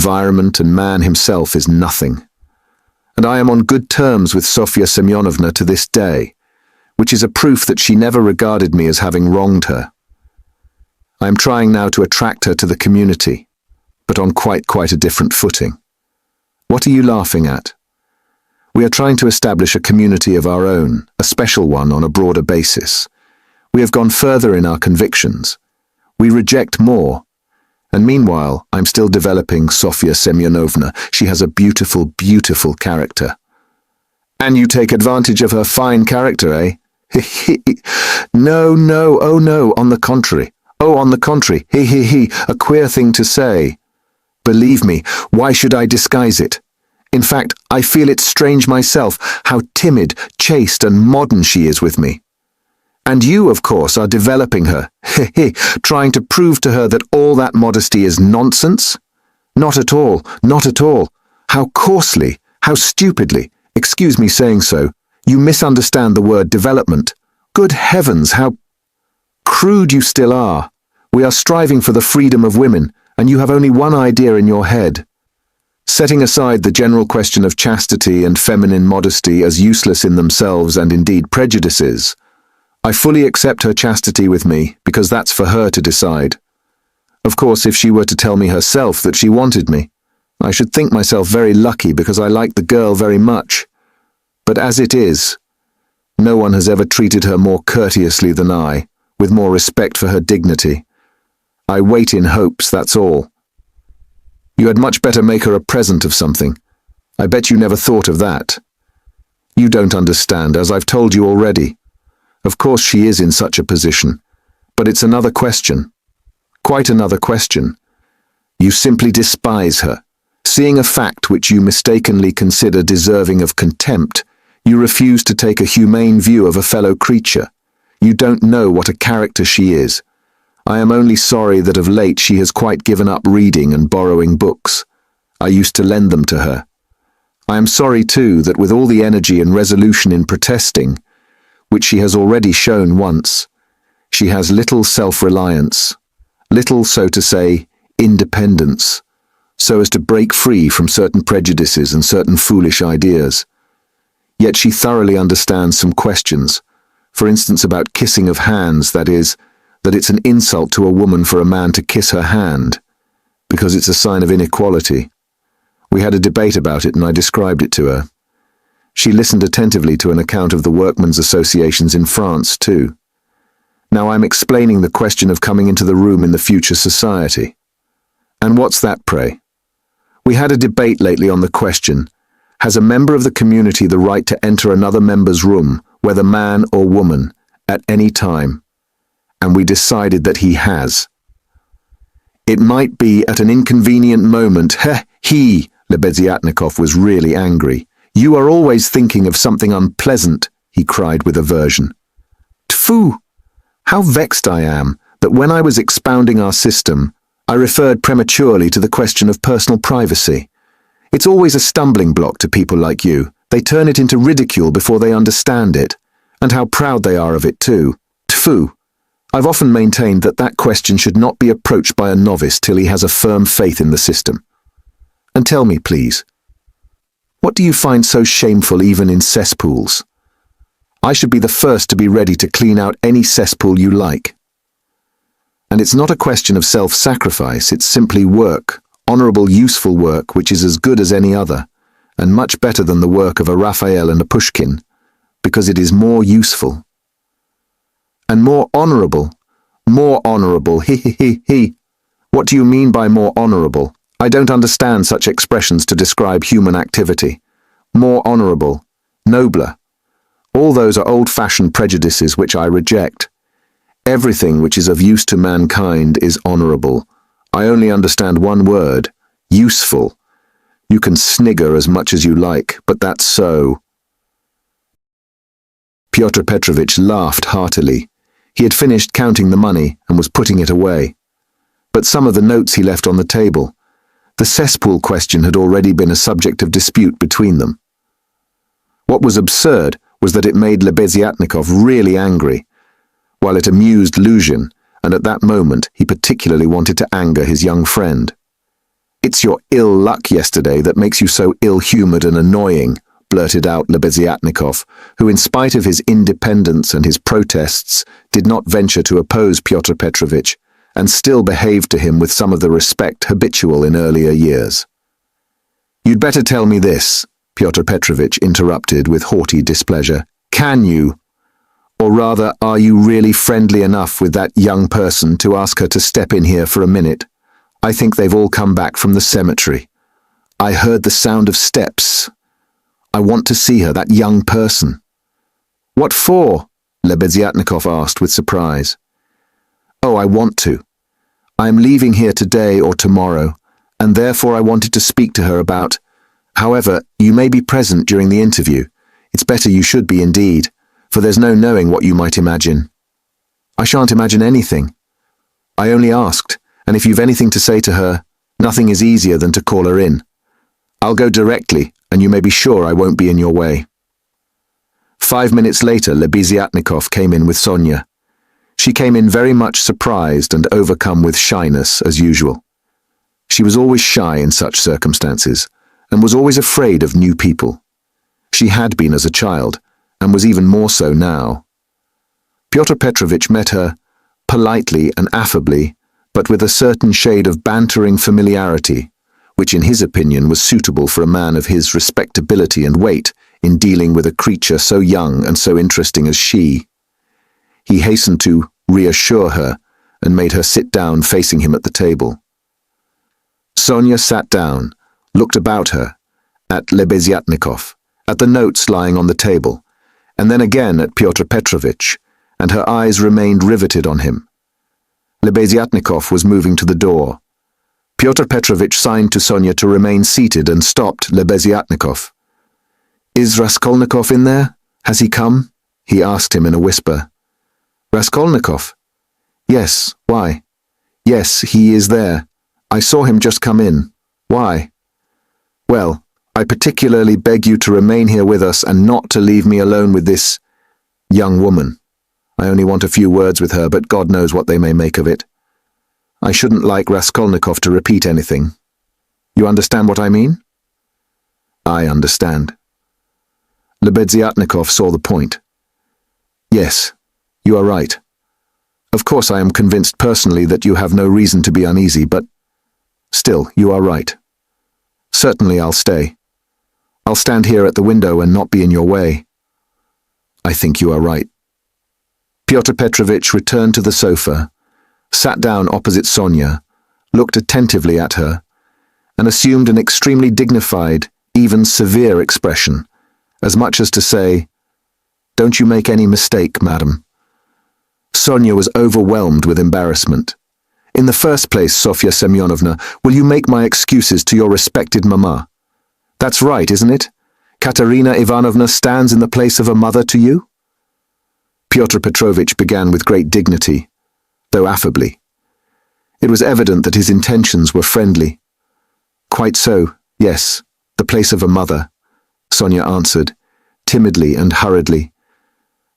environment and man himself is nothing. And I am on good terms with Sofya Semyonovna to this day, which is a proof that she never regarded me as having wronged her. I am trying now to attract her to the community, but on quite a different footing. What are you laughing at? We are trying to establish a community of our own, a special one on a broader basis. We have gone further in our convictions. We reject more. And meanwhile, I'm still developing Sofya Semyonovna. She has a beautiful, beautiful character. And you take advantage of her fine character, eh? No, oh no, on the contrary. Oh, on the contrary, a queer thing to say. Believe me, why should I disguise it? In fact, I feel it strange myself, how timid, chaste and modern she is with me. And you, of course, are developing her, trying to prove to her that all that modesty is nonsense? Not at all, not at all. How coarsely, how stupidly, excuse me saying so, you misunderstand the word development. Good heavens, how crude you still are. We are striving for the freedom of women, and you have only one idea in your head. Setting aside the general question of chastity and feminine modesty as useless in themselves and indeed prejudices, I fully accept her chastity with me because that's for her to decide. Of course, if she were to tell me herself that she wanted me, I should think myself very lucky because I like the girl very much. But as it is, no one has ever treated her more courteously than I, with more respect for her dignity. I wait in hopes, that's all. You had much better make her a present of something. I bet you never thought of that. You don't understand, as I've told you already. Of course she is in such a position, but it's another question. Quite another question. You simply despise her. Seeing a fact which you mistakenly consider deserving of contempt, you refuse to take a humane view of a fellow creature. You don't know what a character she is. I am only sorry that of late she has quite given up reading and borrowing books. I used to lend them to her. I am sorry too that with all the energy and resolution in protesting, which she has already shown once, she has little self-reliance, little, so to say, independence, so as to break free from certain prejudices and certain foolish ideas. Yet she thoroughly understands some questions, for instance about kissing of hands, that is, that it's an insult to a woman for a man to kiss her hand, because it's a sign of inequality. We had a debate about it and I described it to her. She listened attentively to an account of the workmen's associations in France, too. Now I'm explaining the question of coming into the room in the future society. And what's that, pray? We had a debate lately on the question, has a member of the community the right to enter another member's room, whether man or woman, at any time? And we decided that he has. It might be at an inconvenient moment. Lebeziatnikov was really angry. You are always thinking of something unpleasant, he cried with aversion. Tfu! How vexed I am that when I was expounding our system, I referred prematurely to the question of personal privacy. It's always a stumbling block to people like you. They turn it into ridicule before they understand it, and how proud they are of it too. Tfu! I've often maintained that that question should not be approached by a novice till he has a firm faith in the system. And tell me, please, what do you find so shameful even in cesspools? I should be the first to be ready to clean out any cesspool you like. And it's not a question of self-sacrifice, it's simply work, honorable, useful work, which is as good as any other, and much better than the work of a Raphael and a Pushkin, because it is more useful. And more honorable, he. What do you mean by more honorable? I don't understand such expressions to describe human activity. More honorable, nobler. All those are old-fashioned prejudices which I reject. Everything which is of use to mankind is honorable. I only understand one word, useful. You can snigger as much as you like, but that's so. Pyotr Petrovitch laughed heartily. He had finished counting the money and was putting it away. But some of the notes he left on the table. The cesspool question had already been a subject of dispute between them. What was absurd was that it made Lebeziatnikov really angry, while it amused Luzhin, and at that moment he particularly wanted to anger his young friend. "It's your ill luck yesterday that makes you so ill-humored and annoying," blurted out Lebeziatnikov, who, in spite of his independence and his protests, did not venture to oppose Pyotr Petrovitch, and still behaved to him with some of the respect habitual in earlier years. "You'd better tell me this," Pyotr Petrovitch interrupted with haughty displeasure. "Can you? Or rather, are you really friendly enough with that young person to ask her to step in here for a minute? I think they've all come back from the cemetery. I heard the sound of steps. I want to see her, that young person." "What for?" Lebeziatnikov asked with surprise. "Oh, I want to. I am leaving here today or tomorrow, and therefore I wanted to speak to her about... However, you may be present during the interview. It's better you should be indeed, for there's no knowing what you might imagine." "I shan't imagine anything. I only asked, and if you've anything to say to her, nothing is easier than to call her in. I'll go directly, and you may be sure I won't be in your way." 5 minutes later, Lebeziatnikov came in with Sonia. She came in very much surprised and overcome with shyness, as usual. She was always shy in such circumstances, and was always afraid of new people. She had been as a child, and was even more so now. Pyotr Petrovitch met her, politely and affably, but with a certain shade of bantering familiarity, which in his opinion was suitable for a man of his respectability and weight in dealing with a creature so young and so interesting as she. He hastened to reassure her and made her sit down facing him at the table. Sonia sat down, looked about her, at Lebeziatnikov, at the notes lying on the table, and then again at Pyotr Petrovitch, and her eyes remained riveted on him. Lebeziatnikov was moving to the door. Pyotr Petrovitch signed to Sonia to remain seated and stopped Lebeziatnikov. "Is Raskolnikov in there? Has he come?" he asked him in a whisper. "Raskolnikov? Yes, why? Yes, he is there. I saw him just come in. Why?" "Well, I particularly beg you to remain here with us and not to leave me alone with this young woman. I only want a few words with her, but God knows what they may make of it. I shouldn't like Raskolnikov to repeat anything. You understand what I mean?" "I understand." Lebeziatnikov saw the point. "Yes, you are right. Of course I am convinced personally that you have no reason to be uneasy, but still, you are right. Certainly I'll stay. I'll stand here at the window and not be in your way." "I think you are right." Pyotr Petrovitch returned to the sofa, sat down opposite Sonia, looked attentively at her, and assumed an extremely dignified, even severe expression, as much as to say, "Don't you make any mistake, madam." Sonia was overwhelmed with embarrassment. "In the first place, Sofya Semyonovna, will you make my excuses to your respected mamma? That's right, isn't it? Katerina Ivanovna stands in the place of a mother to you?" Pyotr Petrovitch began with great dignity, though affably. It was evident that his intentions were friendly. "Quite so, yes, the place of a mother," Sonia answered, timidly and hurriedly.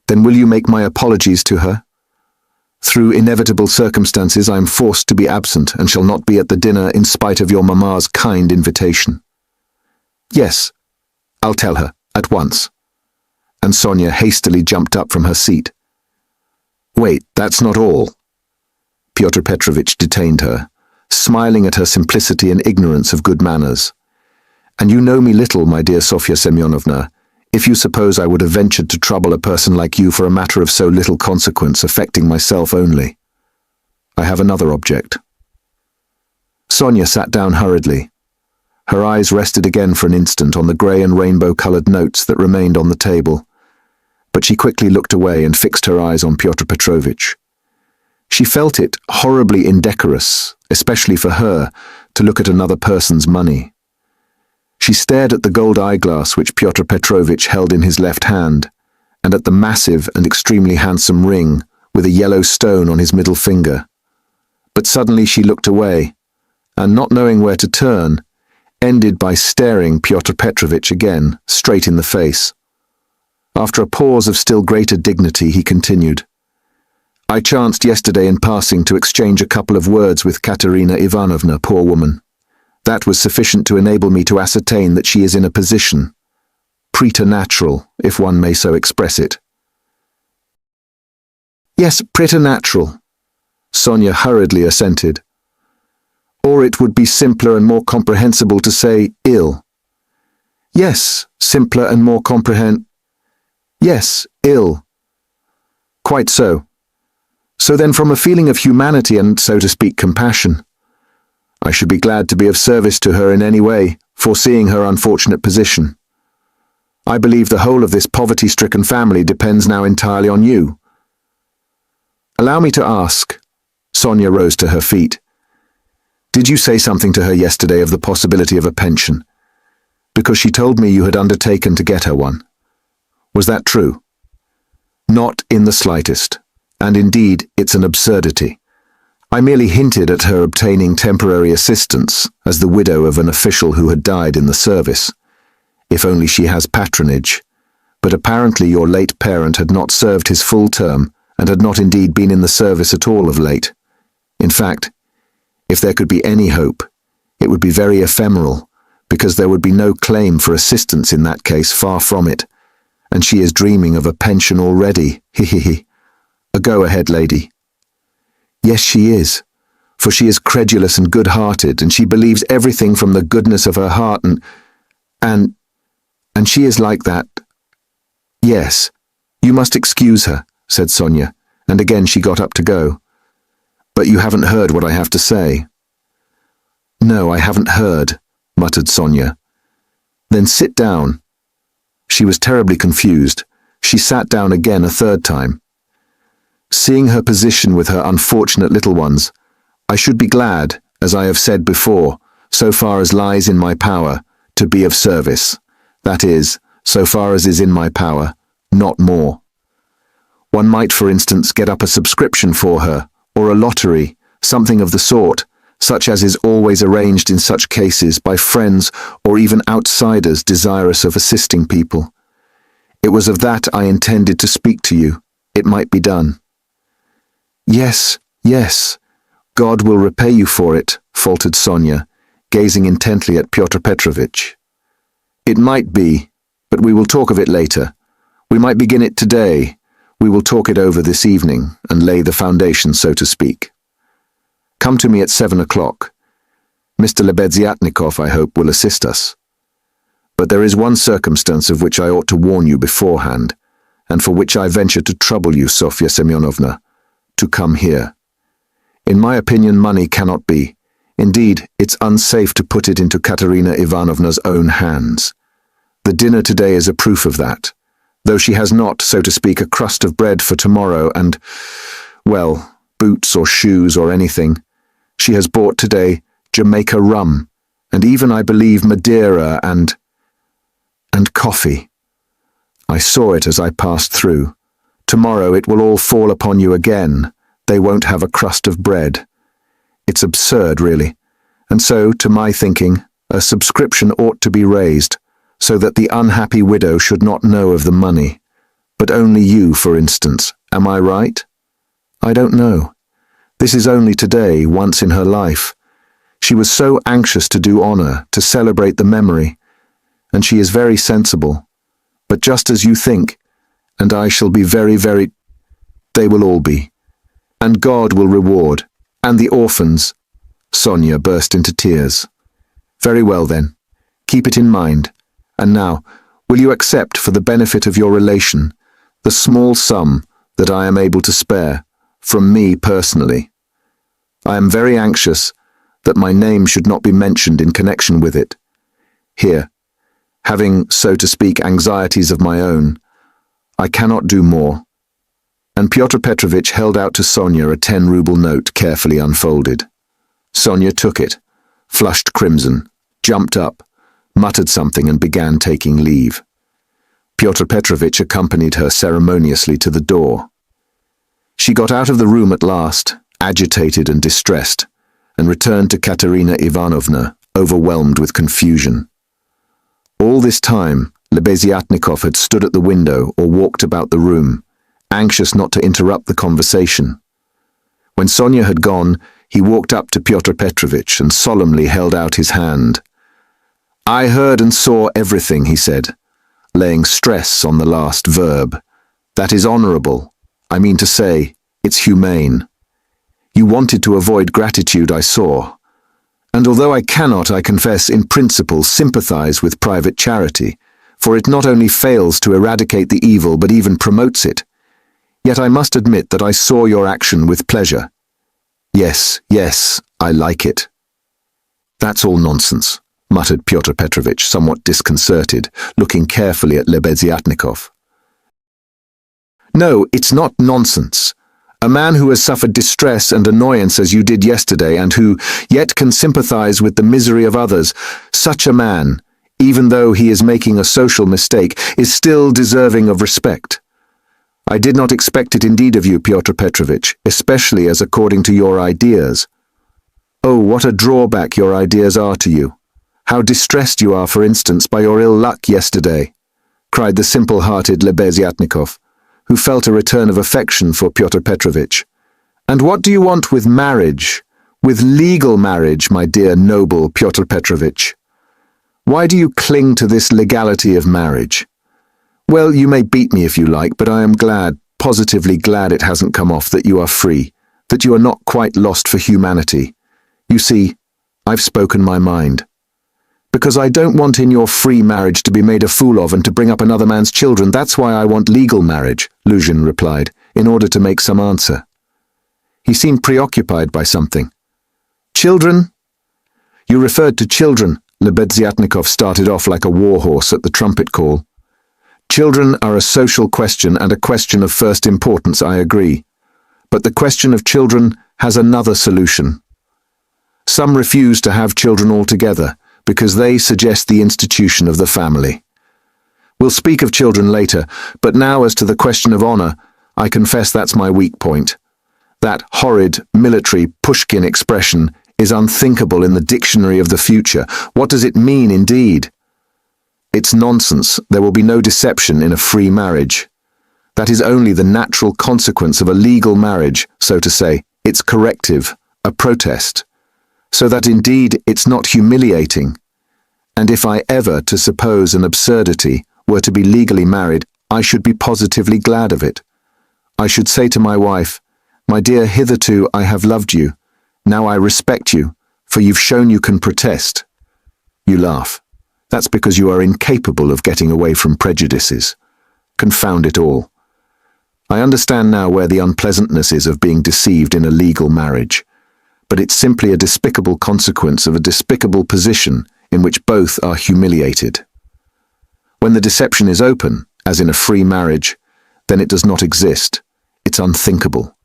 "Then will you make my apologies to her? Through inevitable circumstances I am forced to be absent and shall not be at the dinner in spite of your mamma's kind invitation." "Yes, I'll tell her, at once." And Sonia hastily jumped up from her seat. "Wait, that's not all." Pyotr Petrovitch detained her, smiling at her simplicity and ignorance of good manners. "And you know me little, my dear Sofya Semyonovna, if you suppose I would have ventured to trouble a person like you for a matter of so little consequence affecting myself only. I have another object." Sonia sat down hurriedly. Her eyes rested again for an instant on the grey and rainbow-coloured notes that remained on the table, but she quickly looked away and fixed her eyes on Pyotr Petrovitch. She felt it horribly indecorous, especially for her, to look at another person's money. She stared at the gold eyeglass which Pyotr Petrovitch held in his left hand, and at the massive and extremely handsome ring with a yellow stone on his middle finger. But suddenly she looked away, and not knowing where to turn, ended by staring Pyotr Petrovitch again, straight in the face. After a pause of still greater dignity, he continued, "I chanced yesterday in passing to exchange a couple of words with Katerina Ivanovna, poor woman. That was sufficient to enable me to ascertain that she is in a position, preternatural, if one may so express it. Yes, preternatural, Sonia hurriedly assented. Or it would be simpler and more comprehensible to say ill. Yes, simpler and more Yes, ill. Quite so. So then from a feeling of humanity and, so to speak, compassion, I should be glad to be of service to her in any way, foreseeing her unfortunate position. I believe the whole of this poverty-stricken family depends now entirely on you. Allow me to ask. Sonia rose to her feet. Did you say something to her yesterday of the possibility of a pension? Because she told me you had undertaken to get her one. Was that true? Not in the slightest, and indeed it's an absurdity. I merely hinted at her obtaining temporary assistance as the widow of an official who had died in the service, if only she has patronage, but apparently your late parent had not served his full term and had not indeed been in the service at all of late. In fact, if there could be any hope, it would be very ephemeral, because there would be no claim for assistance in that case, far from it, and she is dreaming of a pension already, A go-ahead lady. Yes, she is, for she is credulous and good-hearted, and she believes everything from the goodness of her heart, and she is like that. Yes, you must excuse her, said Sonia, and again she got up to go. But you haven't heard what I have to say. No, I haven't heard, muttered Sonia. Then sit down. She was terribly confused. She sat down again a third time. Seeing her position with her unfortunate little ones, I should be glad, as I have said before, so far as lies in my power, to be of service. That is, so far as is in my power, not more. One might, for instance, get up a subscription for her, or a lottery, something of the sort, such as is always arranged in such cases by friends or even outsiders desirous of assisting people. It was of that I intended to speak to you. It might be done. Yes, yes, God will repay you for it, faltered Sonia, gazing intently at Pyotr Petrovitch. It might be, but we will talk of it later. We might begin it today. We will talk it over this evening and lay the foundation, so to speak. Come to me at 7 o'clock. Mr. Lebeziatnikov, I hope, will assist us. But there is one circumstance of which I ought to warn you beforehand, and for which I venture to trouble you, Sofya Semyonovna, to come here. In my opinion, money cannot be. Indeed, it's unsafe to put it into Katerina Ivanovna's own hands. The dinner today is a proof of that, though she has not, so to speak, a crust of bread for tomorrow and, well, boots or shoes or anything. She has bought today Jamaica rum, and even, I believe, Madeira and coffee. I saw it as I passed through. Tomorrow it will all fall upon you again. They won't have a crust of bread. It's absurd, really. And so, to my thinking, a subscription ought to be raised, so that the unhappy widow should not know of the money. But only you, for instance. Am I right? I don't know. This is only today, once in her life. She was so anxious to do honor, to celebrate the memory. And she is very sensible. But just as you think, and I shall be very, they will all be. And God will reward. And the orphans. Sonia burst into tears. Very well then. Keep it in mind. And now, will you accept, for the benefit of your relation, the small sum that I am able to spare, from me personally? I am very anxious that my name should not be mentioned in connection with it. Here, having, so to speak, anxieties of my own, I cannot do more. And Pyotr Petrovitch held out to Sonia a 10-ruble note carefully unfolded. Sonia took it, flushed crimson, jumped up, muttered something and began taking leave. Pyotr Petrovitch accompanied her ceremoniously to the door. She got out of the room at last, agitated and distressed, and returned to Katerina Ivanovna, overwhelmed with confusion. All this time, Lebeziatnikov had stood at the window or walked about the room, anxious not to interrupt the conversation. When Sonia had gone, he walked up to Pyotr Petrovitch and solemnly held out his hand. "I heard and saw everything," he said, laying stress on the last verb. "That is honourable. I mean to say, it's humane. You wanted to avoid gratitude, I saw. And although I cannot, I confess, in principle, sympathise with private charity, for it not only fails to eradicate the evil but even promotes it, yet I must admit that I saw your action with pleasure. Yes, yes, I like it." "That's all nonsense," muttered Pyotr Petrovitch, somewhat disconcerted, looking carefully at Lebeziatnikov. "No, it's not nonsense. A man who has suffered distress and annoyance as you did yesterday and who yet can sympathize with the misery of others, such a man, even though he is making a social mistake, is still deserving of respect. I did not expect it indeed of you, Pyotr Petrovitch, especially as according to your ideas. Oh, what a drawback your ideas are to you. How distressed you are, for instance, by your ill luck yesterday," cried the simple-hearted Lebeziatnikov, who felt a return of affection for Pyotr Petrovitch. "And what do you want with marriage? With legal marriage, my dear noble Pyotr Petrovitch? Why do you cling to this legality of marriage? Well, you may beat me if you like, but I am glad, positively glad it hasn't come off, that you are free, that you are not quite lost for humanity. You see, I've spoken my mind. Because I don't want in your free marriage to be made a fool of and to bring up another man's children. That's why I want legal marriage," Luzhin replied, in order to make some answer. He seemed preoccupied by something. "Children? You referred to children." Lebeziatnikov started off like a warhorse at the trumpet call. "Children are a social question and a question of first importance, I agree. But the question of children has another solution. Some refuse to have children altogether, because they suggest the institution of the family. We'll speak of children later, but now as to the question of honor, I confess that's my weak point. That horrid, military Pushkin expression is unthinkable in the dictionary of the future. What does it mean, indeed? It's nonsense. There will be no deception in a free marriage. That is only the natural consequence of a legal marriage, so to say. It's corrective, a protest. So that indeed it's not humiliating. And if I ever, to suppose an absurdity, were to be legally married, I should be positively glad of it. I should say to my wife, 'My dear, hitherto I have loved you. Now I respect you, for you've shown you can protest.' You laugh. That's because you are incapable of getting away from prejudices. Confound it all. I understand now where the unpleasantness is of being deceived in a legal marriage. But it's simply a despicable consequence of a despicable position in which both are humiliated. When the deception is open, as in a free marriage, then it does not exist. It's unthinkable.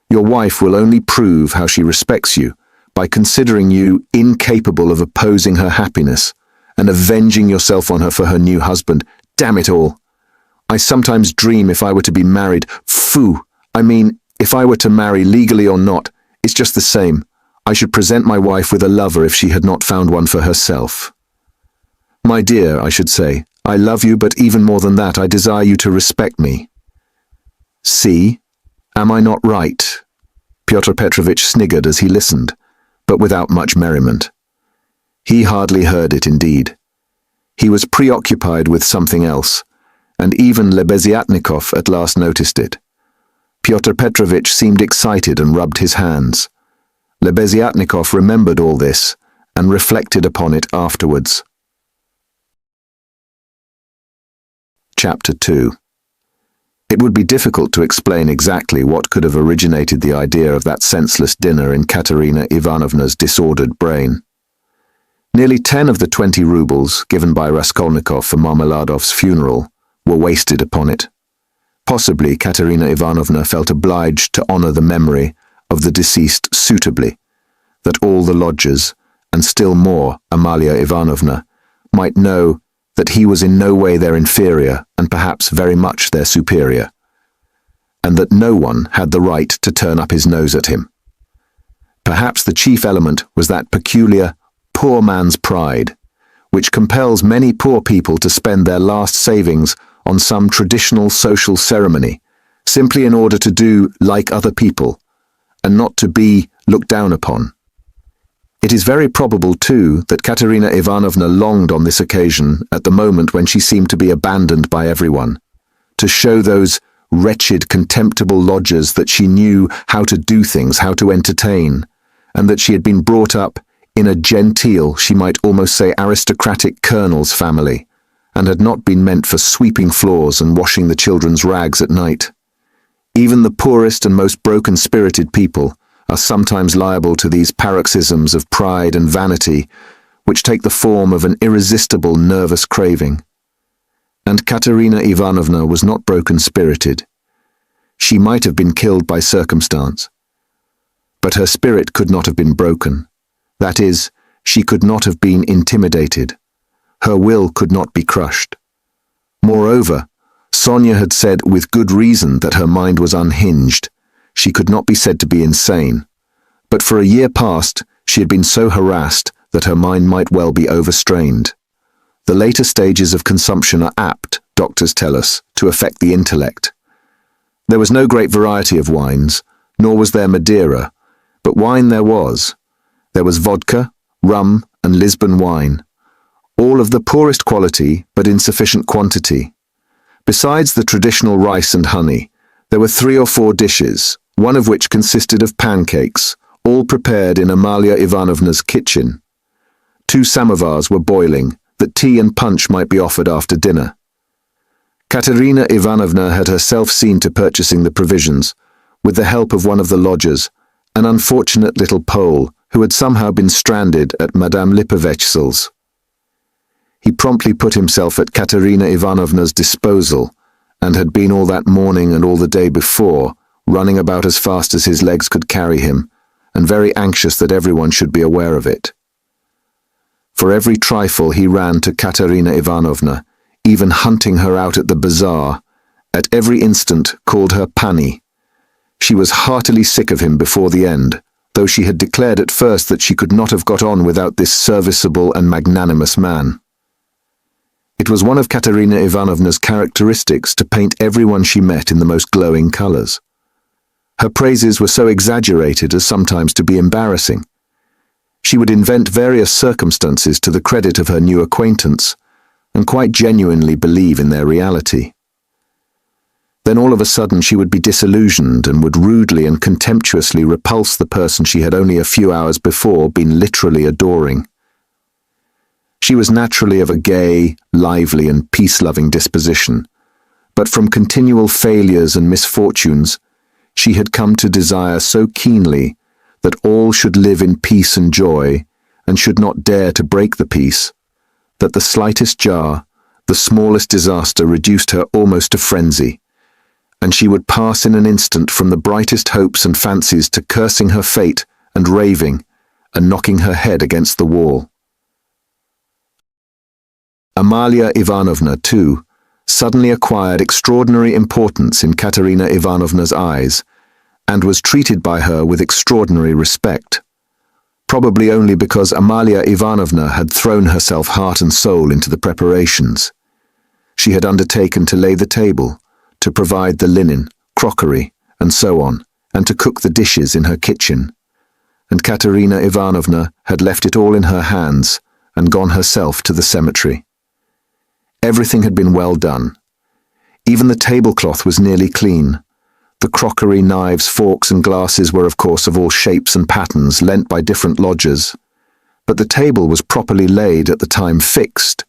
Your wife will only prove how she respects you by considering you incapable of opposing her happiness and avenging yourself on her for her new husband. Damn it all! I sometimes dream if I were to be married. Phoo! I mean, if I were to marry legally or not, it's just the same. I should present my wife with a lover if she had not found one for herself. My dear, I should say, I love you, but even more than that, I desire you to respect me. See? Am I not right? Pyotr Petrovitch sniggered as he listened, but without much merriment. He hardly heard it indeed. He was preoccupied with something else, and even Lebeziatnikov at last noticed it. Pyotr Petrovitch seemed excited and rubbed his hands. Lebeziatnikov remembered all this and reflected upon it afterwards. Chapter 2. It would be difficult to explain exactly what could have originated the idea of that senseless dinner in Katerina Ivanovna's disordered brain. Nearly 10 of the 20 rubles given by Raskolnikov for Marmeladov's funeral were wasted upon it. Possibly Katerina Ivanovna felt obliged to honor the memory of the deceased suitably, that all the lodgers, and still more Amalia Ivanovna, might know that he was in no way their inferior and perhaps very much their superior, and that no one had the right to turn up his nose at him. Perhaps the chief element was that peculiar poor man's pride, which compels many poor people to spend their last savings on some traditional social ceremony, simply in order to do like other people, and not to be looked down upon. It is very probable, too, that Katerina Ivanovna longed on this occasion, at the moment when she seemed to be abandoned by everyone, to show those wretched, contemptible lodgers that she knew how to do things, how to entertain, and that she had been brought up in a genteel, she might almost say aristocratic colonel's family, and had not been meant for sweeping floors and washing the children's rags at night. Even the poorest and most broken-spirited people are sometimes liable to these paroxysms of pride and vanity, which take the form of an irresistible nervous craving. And Katerina Ivanovna was not broken-spirited. She might have been killed by circumstance, but her spirit could not have been broken. That is, she could not have been intimidated. Her will could not be crushed. Moreover, Sonia had said with good reason that her mind was unhinged. She could not be said to be insane. But for a year past, she had been so harassed that her mind might well be overstrained. The later stages of consumption are apt, doctors tell us, to affect the intellect. There was no great variety of wines, nor was there Madeira, but wine there was. There was vodka, rum, and Lisbon wine, all of the poorest quality but in sufficient quantity. Besides the traditional rice and honey, there were 3 or 4 dishes, one of which consisted of pancakes, all prepared in Amalia Ivanovna's kitchen. 2 samovars were boiling, that tea and punch might be offered after dinner. Katerina Ivanovna had herself seen to purchasing the provisions, with the help of one of the lodgers, an unfortunate little Pole who had somehow been stranded at Madame Lipovetsky's. He promptly put himself at Katerina Ivanovna's disposal, and had been all that morning and all the day before, running about as fast as his legs could carry him, and very anxious that everyone should be aware of it. For every trifle he ran to Katerina Ivanovna, even hunting her out at the bazaar, at every instant called her Pani. She was heartily sick of him before the end, though she had declared at first that she could not have got on without this serviceable and magnanimous man. It was one of Katerina Ivanovna's characteristics to paint everyone she met in the most glowing colours. Her praises were so exaggerated as sometimes to be embarrassing. She would invent various circumstances to the credit of her new acquaintance, and quite genuinely believe in their reality. Then all of a sudden she would be disillusioned and would rudely and contemptuously repulse the person she had only a few hours before been literally adoring. She was naturally of a gay, lively and peace-loving disposition, but from continual failures and misfortunes, she had come to desire so keenly that all should live in peace and joy, and should not dare to break the peace, that the slightest jar, the smallest disaster reduced her almost to frenzy, and she would pass in an instant from the brightest hopes and fancies to cursing her fate and raving, and knocking her head against the wall. Amalia Ivanovna, too, suddenly acquired extraordinary importance in Katerina Ivanovna's eyes, and was treated by her with extraordinary respect, probably only because Amalia Ivanovna had thrown herself heart and soul into the preparations. She had undertaken to lay the table, to provide the linen, crockery, and so on, and to cook the dishes in her kitchen, and Katerina Ivanovna had left it all in her hands and gone herself to the cemetery. Everything had been well done. Even the tablecloth was nearly clean. The crockery, knives, forks, and glasses were of course of all shapes and patterns lent by different lodgers, but the table was properly laid at the time fixed,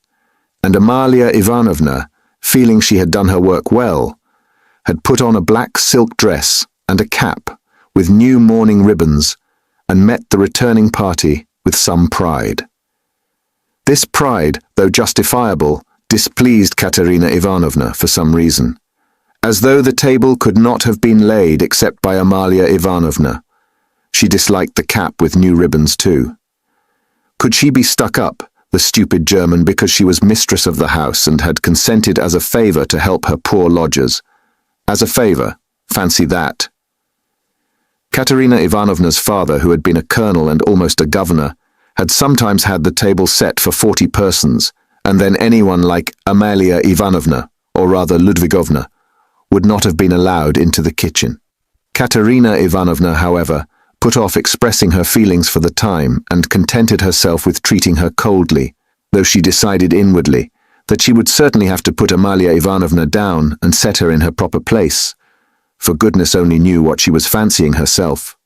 and Amalia Ivanovna, feeling she had done her work well, had put on a black silk dress and a cap with new mourning ribbons, and met the returning party with some pride. This pride, though justifiable, displeased Katerina Ivanovna for some reason, as though the table could not have been laid except by Amalia Ivanovna. She disliked the cap with new ribbons too. Could she be stuck up, the stupid German, because she was mistress of the house and had consented as a favour to help her poor lodgers? As a favour, fancy that. Katerina Ivanovna's father, who had been a colonel and almost a governor, had sometimes had the table set for 40 persons, and then anyone like Amalia Ivanovna, or rather Ludvigovna, would not have been allowed into the kitchen. Katerina Ivanovna, however, put off expressing her feelings for the time and contented herself with treating her coldly, though she decided inwardly that she would certainly have to put Amalia Ivanovna down and set her in her proper place, for goodness only knew what she was fancying herself.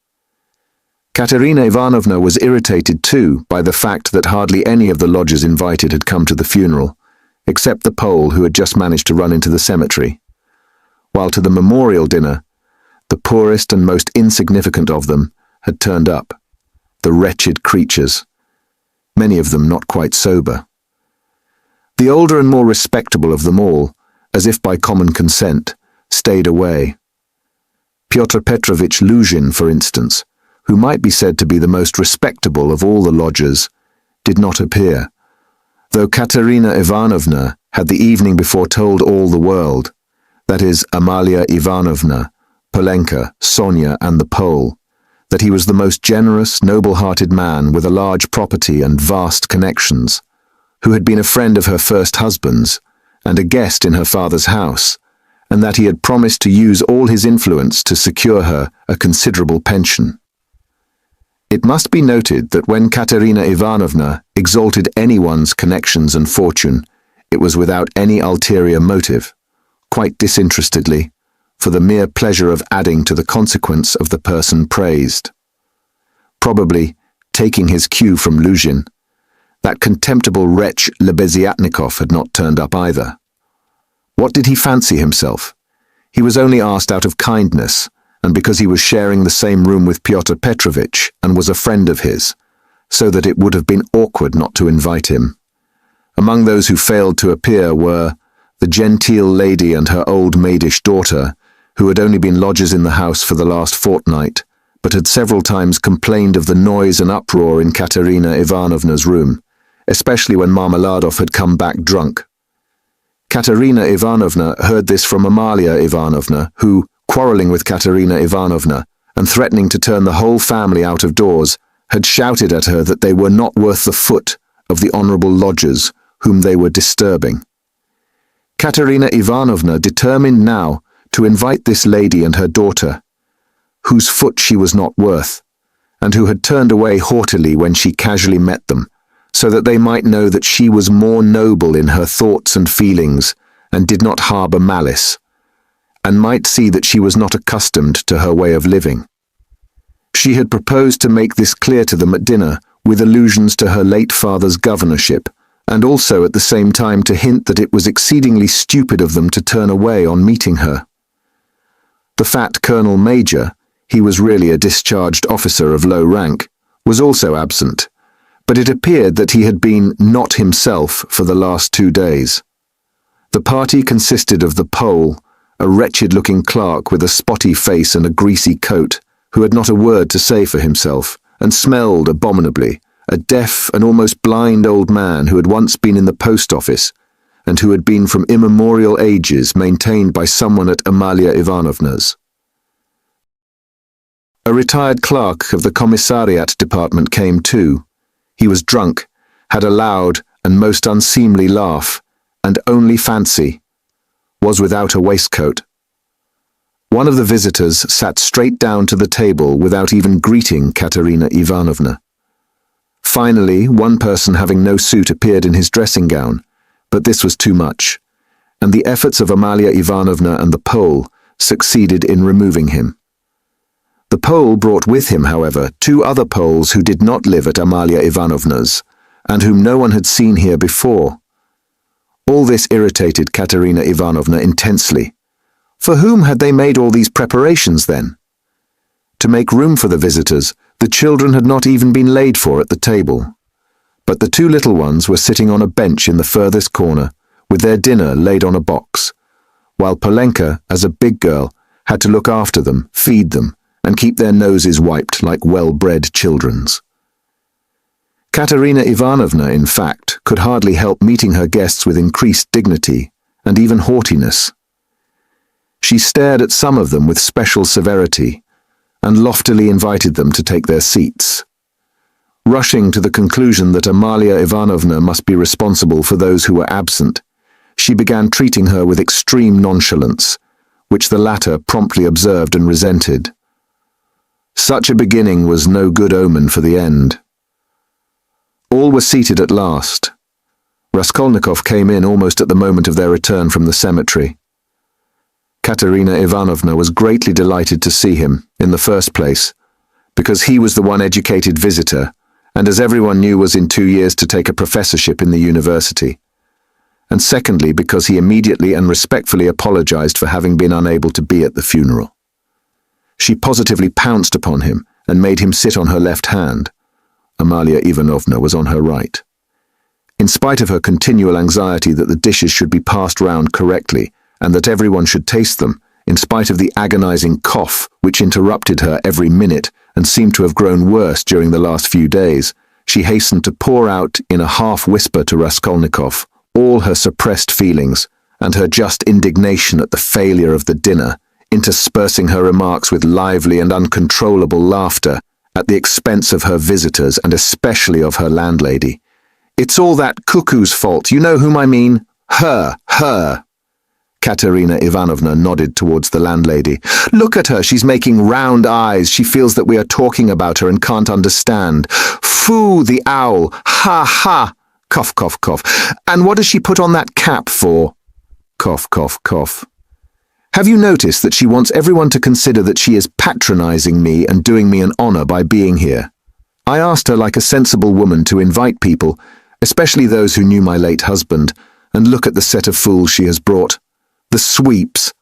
Katerina Ivanovna was irritated too by the fact that hardly any of the lodgers invited had come to the funeral, except the Pole who had just managed to run into the cemetery, while to the memorial dinner, the poorest and most insignificant of them had turned up, the wretched creatures, many of them not quite sober. The older and more respectable of them all, as if by common consent, stayed away. Pyotr Petrovitch Luzhin, for instance, who might be said to be the most respectable of all the lodgers, did not appear, though Katerina Ivanovna had the evening before told all the world, that is, Amalia Ivanovna, Polenka, Sonia, and the Pole, that he was the most generous, noble-hearted man with a large property and vast connections, who had been a friend of her first husband's and a guest in her father's house, and that he had promised to use all his influence to secure her a considerable pension. It must be noted that when Katerina Ivanovna exalted anyone's connections and fortune, it was without any ulterior motive, quite disinterestedly, for the mere pleasure of adding to the consequence of the person praised. Probably, taking his cue from Luzhin, that contemptible wretch Lebeziatnikov had not turned up either. What did he fancy himself? He was only asked out of kindness, and because he was sharing the same room with Pyotr Petrovitch and was a friend of his, so that it would have been awkward not to invite him. Among those who failed to appear were the genteel lady and her old maidish daughter, who had only been lodgers in the house for the last fortnight, but had several times complained of the noise and uproar in Katerina Ivanovna's room, especially when Marmeladov had come back drunk. Katerina Ivanovna heard this from Amalia Ivanovna, who, quarrelling with Katerina Ivanovna and threatening to turn the whole family out of doors, had shouted at her that they were not worth the foot of the honourable lodgers whom they were disturbing. Katerina Ivanovna determined now to invite this lady and her daughter, whose foot she was not worth, and who had turned away haughtily when she casually met them, so that they might know that she was more noble in her thoughts and feelings and did not harbour malice, and might see that she was not accustomed to her way of living. She had proposed to make this clear to them at dinner, with allusions to her late father's governorship, and also at the same time to hint that it was exceedingly stupid of them to turn away on meeting her. The fat Colonel Major, he was really a discharged officer of low rank, was also absent, but it appeared that he had been not himself for the last 2 days. The party consisted of the Pole, a wretched-looking clerk with a spotty face and a greasy coat, who had not a word to say for himself, and smelled abominably, a deaf and almost blind old man who had once been in the post office, and who had been from immemorial ages maintained by someone at Amalia Ivanovna's. A retired clerk of the commissariat department came too. He was drunk, had a loud and most unseemly laugh, and only fancy, was without a waistcoat. One of the visitors sat straight down to the table without even greeting Katerina Ivanovna. Finally, one person having no suit appeared in his dressing gown, but this was too much, and the efforts of Amalia Ivanovna and the Pole succeeded in removing him. The Pole brought with him, however, 2 other Poles who did not live at Amalia Ivanovna's, and whom no one had seen here before. All this irritated Katerina Ivanovna intensely. For whom had they made all these preparations, then? To make room for the visitors, the children had not even been laid for at the table. But the 2 little ones were sitting on a bench in the furthest corner, with their dinner laid on a box, while Polenka, as a big girl, had to look after them, feed them, and keep their noses wiped like well-bred children's. Katerina Ivanovna, in fact, could hardly help meeting her guests with increased dignity and even haughtiness. She stared at some of them with special severity and loftily invited them to take their seats. Rushing to the conclusion that Amalia Ivanovna must be responsible for those who were absent, she began treating her with extreme nonchalance, which the latter promptly observed and resented. Such a beginning was no good omen for the end. All were seated at last. Raskolnikov came in almost at the moment of their return from the cemetery. Katerina Ivanovna was greatly delighted to see him, in the first place, because he was the one educated visitor, and as everyone knew was in 2 years to take a professorship in the university. And secondly, because he immediately and respectfully apologized for having been unable to be at the funeral. She positively pounced upon him and made him sit on her left hand. Amalia Ivanovna was on her right. In spite of her continual anxiety that the dishes should be passed round correctly and that everyone should taste them, in spite of the agonizing cough which interrupted her every minute and seemed to have grown worse during the last few days, she hastened to pour out in a half-whisper to Raskolnikov all her suppressed feelings and her just indignation at the failure of the dinner, interspersing her remarks with lively and uncontrollable laughter at the expense of her visitors and especially of her landlady. "It's all that cuckoo's fault, you know whom I mean? Her. Katerina Ivanovna nodded towards the landlady. "Look at her, she's making round eyes. She feels that we are talking about her and can't understand. Foo, the owl! Ha, ha! Cough, cough, cough. And what does she put on that cap for? Cough, cough, cough. Have you noticed that she wants everyone to consider that she is patronizing me and doing me an honor by being here? I asked her like a sensible woman to invite people, especially those who knew my late husband, and look at the set of fools she has brought. The sweeps.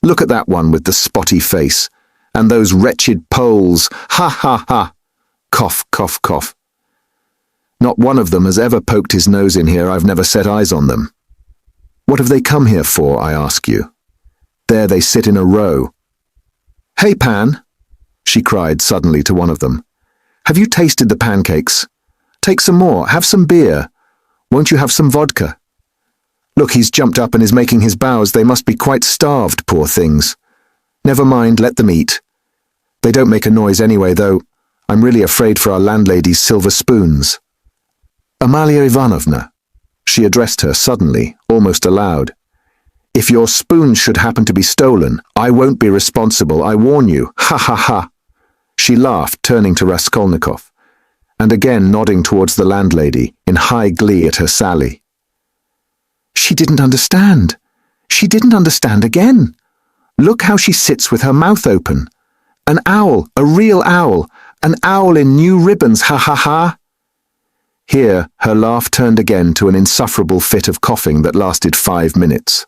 Look at that one with the spotty face. And those wretched Poles. Ha, ha, ha. Cough, cough, cough. Not one of them has ever poked his nose in here. I've never set eyes on them. What have they come here for, I ask you? There they sit in a row. Hey, Pan, she cried suddenly to one of them. Have you tasted the pancakes? Take some more. Have some beer. Won't you have some vodka? Look, he's jumped up and is making his bows. They must be quite starved, poor things. Never mind, let them eat. They don't make a noise anyway, though. I'm really afraid for our landlady's silver spoons. Amalia Ivanovna, she addressed her suddenly, almost aloud. If your spoons should happen to be stolen, I won't be responsible, I warn you. Ha ha ha. She laughed, turning to Raskolnikov, and again nodding towards the landlady, in high glee at her sally. She didn't understand. She didn't understand again. Look how she sits with her mouth open. An owl, a real owl, an owl in new ribbons, ha ha ha. Here, her laugh turned again to an insufferable fit of coughing that lasted 5 minutes.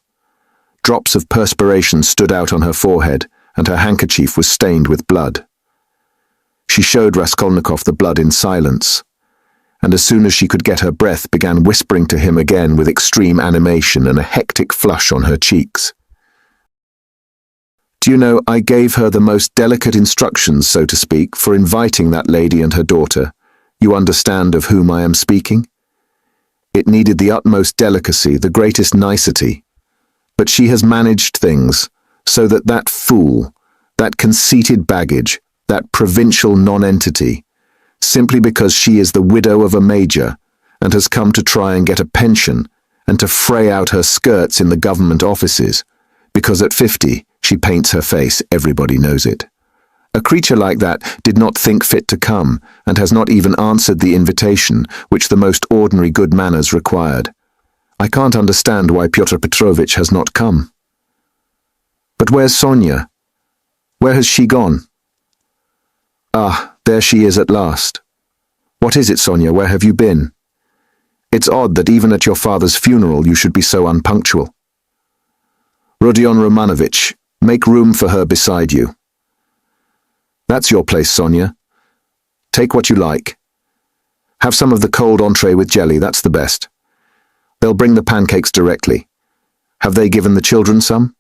Drops of perspiration stood out on her forehead, and her handkerchief was stained with blood. She showed Raskolnikov the blood in silence, and as soon as she could get her breath began whispering to him again with extreme animation and a hectic flush on her cheeks. Do you know, I gave her the most delicate instructions, so to speak, for inviting that lady and her daughter. You understand of whom I am speaking? It needed the utmost delicacy, the greatest nicety. But she has managed things so that that fool, that conceited baggage, that provincial nonentity, simply because she is the widow of a major and has come to try and get a pension and to fray out her skirts in the government offices, because at 50 she paints her face, everybody knows it. A creature like that did not think fit to come and has not even answered the invitation which the most ordinary good manners required. I can't understand why Pyotr Petrovitch has not come. But where's Sonia? Where has she gone? Ah, there she is at last. What is it, Sonia? Where have you been? It's odd that even at your father's funeral you should be so unpunctual. Rodion Romanovitch, make room for her beside you. That's your place, Sonia. Take what you like. Have some of the cold entree with jelly, that's the best. They'll bring the pancakes directly. Have they given the children some?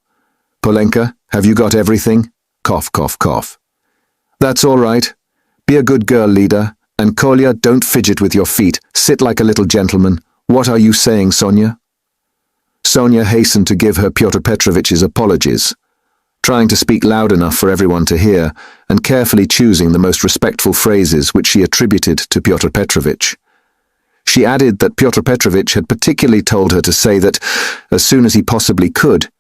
Polenka, have you got everything? Cough, cough, cough. That's all right. Be a good girl, Lida. And Kolya, don't fidget with your feet. Sit like a little gentleman. What are you saying, Sonia? Sonia hastened to give her Pyotr Petrovitch's apologies, trying to speak loud enough for everyone to hear, and carefully choosing the most respectful phrases which she attributed to Pyotr Petrovitch. She added that Pyotr Petrovitch had particularly told her to say that, as soon as he possibly could,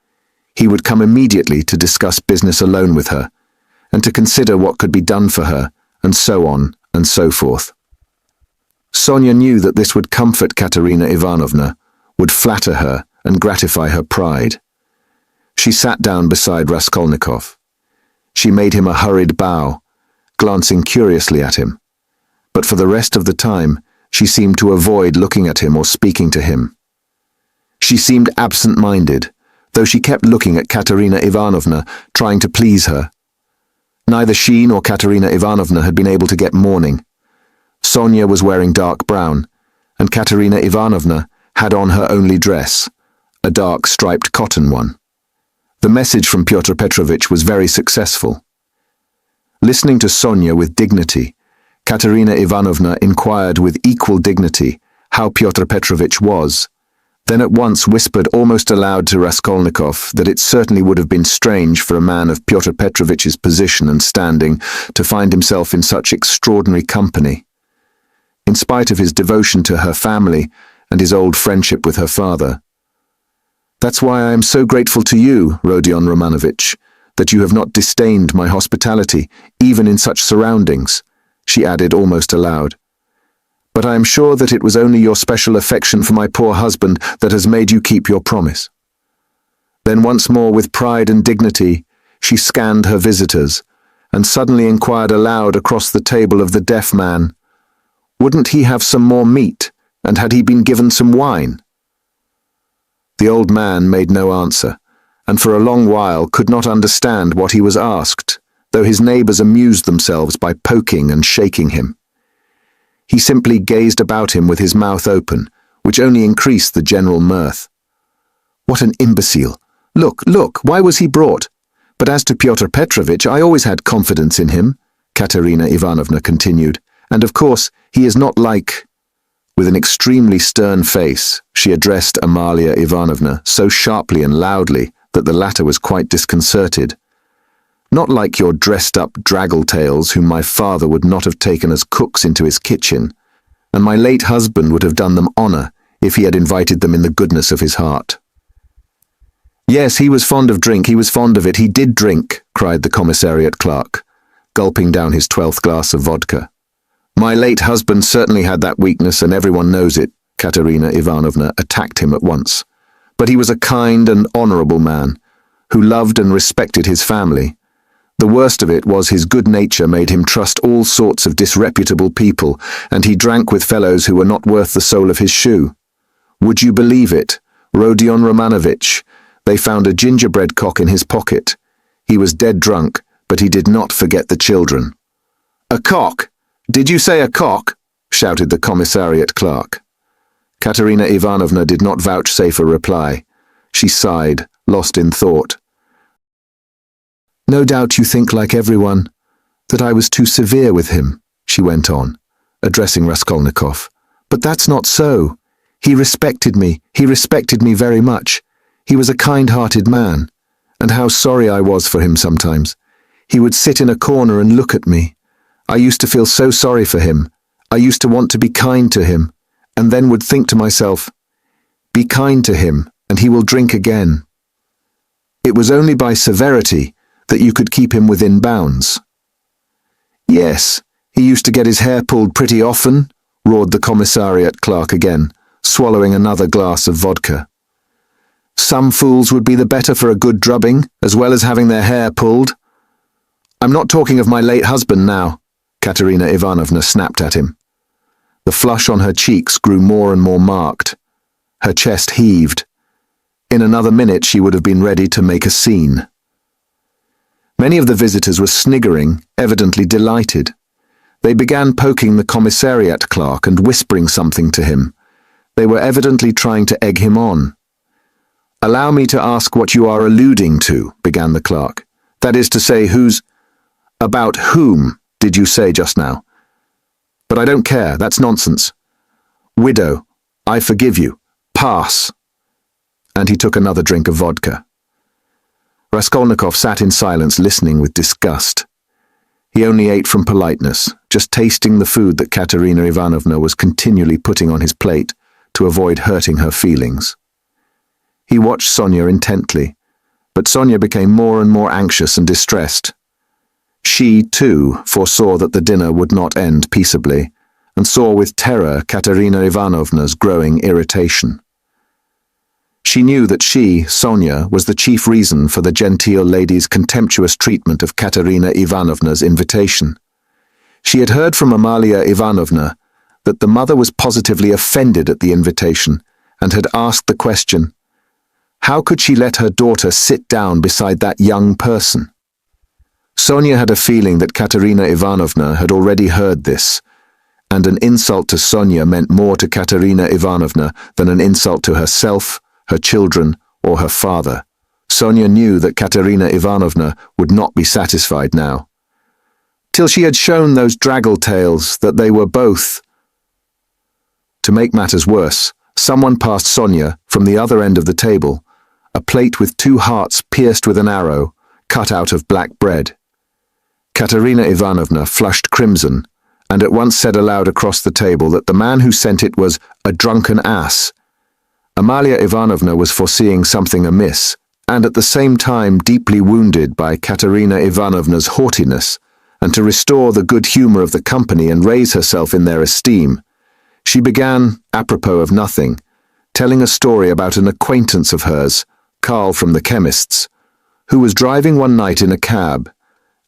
he would come immediately to discuss business alone with her, and to consider what could be done for her, and so on and so forth. Sonia knew that this would comfort Katerina Ivanovna, would flatter her and gratify her pride. She sat down beside Raskolnikov. She made him a hurried bow, glancing curiously at him. But for the rest of the time, she seemed to avoid looking at him or speaking to him. She seemed absent-minded, though she kept looking at Katerina Ivanovna, trying to please her. Neither she nor Katerina Ivanovna had been able to get mourning. Sonia was wearing dark brown, and Katerina Ivanovna had on her only dress, a dark striped cotton one. The message from Pyotr Petrovitch was very successful. Listening to Sonia with dignity, Katerina Ivanovna inquired with equal dignity how Pyotr Petrovitch was, then at once whispered almost aloud to Raskolnikov that it certainly would have been strange for a man of Pyotr Petrovitch's position and standing to find himself in such extraordinary company. In spite of his devotion to her family and his old friendship with her father. "That's why I am so grateful to you, Rodion Romanovich, that you have not disdained my hospitality, even in such surroundings," she added almost aloud. "But I am sure that it was only your special affection for my poor husband that has made you keep your promise." Then once more with pride and dignity, she scanned her visitors, and suddenly inquired aloud across the table of the deaf man, "Wouldn't he have some more meat, and had he been given some wine?" The old man made no answer, and for a long while could not understand what he was asked, though his neighbors amused themselves by poking and shaking him. He simply gazed about him with his mouth open, which only increased the general mirth. "What an imbecile! Look, look, why was he brought? But as to Pyotr Petrovitch, I always had confidence in him," Katerina Ivanovna continued, "and of course, he is not like—" With an extremely stern face, she addressed Amalia Ivanovna so sharply and loudly that the latter was quite disconcerted. "Not like your dressed-up draggle-tails whom my father would not have taken as cooks into his kitchen, and my late husband would have done them honor if he had invited them in the goodness of his heart." "Yes, he was fond of drink, he was fond of it, he did drink," cried the commissariat clerk, gulping down his 12th glass of vodka. "My late husband certainly had that weakness, and everyone knows it," Katerina Ivanovna attacked him at once. "But he was a kind and honorable man, who loved and respected his family. The worst of it was his good nature made him trust all sorts of disreputable people, and he drank with fellows who were not worth the sole of his shoe. Would you believe it, Rodion Romanovich, they found a gingerbread cock in his pocket. He was dead drunk, but he did not forget the children." "A cock? Did you say a cock?" shouted the commissariat clerk. Katerina Ivanovna did not vouchsafe a reply. She sighed, lost in thought. "No doubt you think, like everyone, that I was too severe with him," she went on, addressing Raskolnikov. "But that's not so. He respected me very much. He was a kind-hearted man, and how sorry I was for him sometimes. He would sit in a corner and look at me. I used to feel so sorry for him. I used to want to be kind to him, and then would think to myself, 'Be kind to him, and he will drink again.' It was only by severity that you could keep him within bounds." "Yes, he used to get his hair pulled pretty often," roared the commissariat clerk again, swallowing another glass of vodka. "Some fools would be the better for a good drubbing, as well as having their hair pulled." "I'm not talking of my late husband now," Katerina Ivanovna snapped at him. The flush on her cheeks grew more and more marked. Her chest heaved. In another minute she would have been ready to make a scene. Many of the visitors were sniggering, evidently delighted. They began poking the commissariat clerk and whispering something to him. They were evidently trying to egg him on. "Allow me to ask what you are alluding to," began the clerk. "That is to say, about whom did you say just now? But I don't care, that's nonsense. Widow, I forgive you. Pass." And he took another drink of vodka. Raskolnikov sat in silence, listening with disgust. He only ate from politeness, just tasting the food that Katerina Ivanovna was continually putting on his plate to avoid hurting her feelings. He watched Sonia intently, but Sonia became more and more anxious and distressed. She, too, foresaw that the dinner would not end peaceably, and saw with terror Katerina Ivanovna's growing irritation. She knew that she, Sonia, was the chief reason for the genteel lady's contemptuous treatment of Katerina Ivanovna's invitation. She had heard from Amalia Ivanovna that the mother was positively offended at the invitation and had asked the question, how could she let her daughter sit down beside that young person? Sonia had a feeling that Katerina Ivanovna had already heard this, and an insult to Sonia meant more to Katerina Ivanovna than an insult to herself, her children, or her father. Sonia knew that Katerina Ivanovna would not be satisfied now, till she had shown those draggle-tails that they were both. To make matters worse, someone passed Sonia, from the other end of the table, a plate with 2 hearts pierced with an arrow, cut out of black bread. Katerina Ivanovna flushed crimson, and at once said aloud across the table that the man who sent it was a drunken ass. Amalia Ivanovna was foreseeing something amiss, and at the same time deeply wounded by Katerina Ivanovna's haughtiness, and to restore the good humor of the company and raise herself in their esteem. She began, apropos of nothing, telling a story about an acquaintance of hers, Karl from the chemist's, who was driving one night in a cab,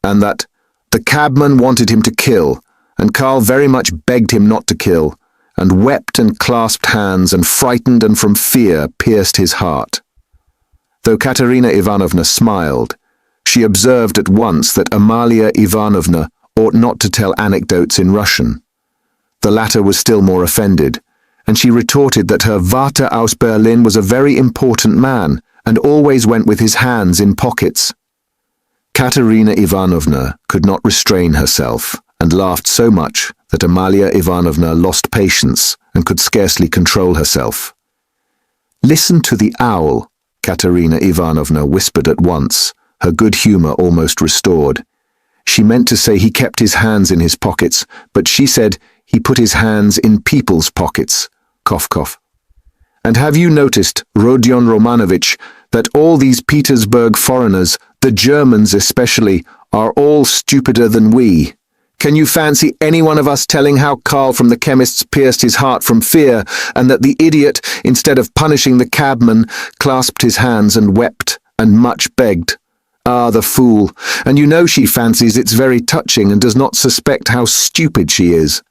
and that the cabman wanted him to kill, and Karl very much begged him not to kill, and wept and clasped hands and frightened and from fear pierced his heart. Though Katerina Ivanovna smiled, she observed at once that Amalia Ivanovna ought not to tell anecdotes in Russian. The latter was still more offended, and she retorted that her Vater aus Berlin was a very important man and always went with his hands in pockets. Katerina Ivanovna could not restrain herself and laughed so much that Amalia Ivanovna lost patience and could scarcely control herself. "Listen to the owl," Katerina Ivanovna whispered at once, her good humor almost restored. She meant to say he kept his hands in his pockets, but she said he put his hands in people's pockets. Cough, cough. "And have you noticed, Rodion Romanovich, that all these Petersburg foreigners, the Germans especially, are all stupider than we? Can you fancy any one of us telling how Karl from the chemist's pierced his heart from fear, and that the idiot, instead of punishing the cabman, clasped his hands and wept, and much begged? Ah, the fool! And you know she fancies it's very touching and does not suspect how stupid she is.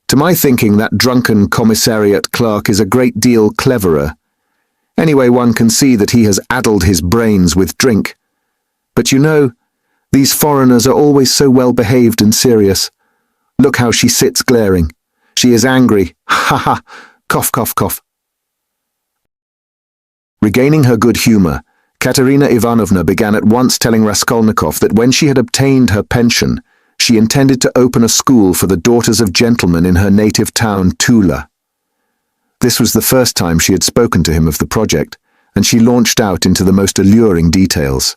To my thinking, that drunken commissariat clerk is a great deal cleverer. Anyway, one can see that he has addled his brains with drink. But you know, these foreigners are always so well behaved and serious. Look how she sits glaring. She is angry. Ha ha! Cough, cough, cough." Regaining her good humor, Katerina Ivanovna began at once telling Raskolnikov that when she had obtained her pension, she intended to open a school for the daughters of gentlemen in her native town, Tula. This was the first time she had spoken to him of the project, and she launched out into the most alluring details.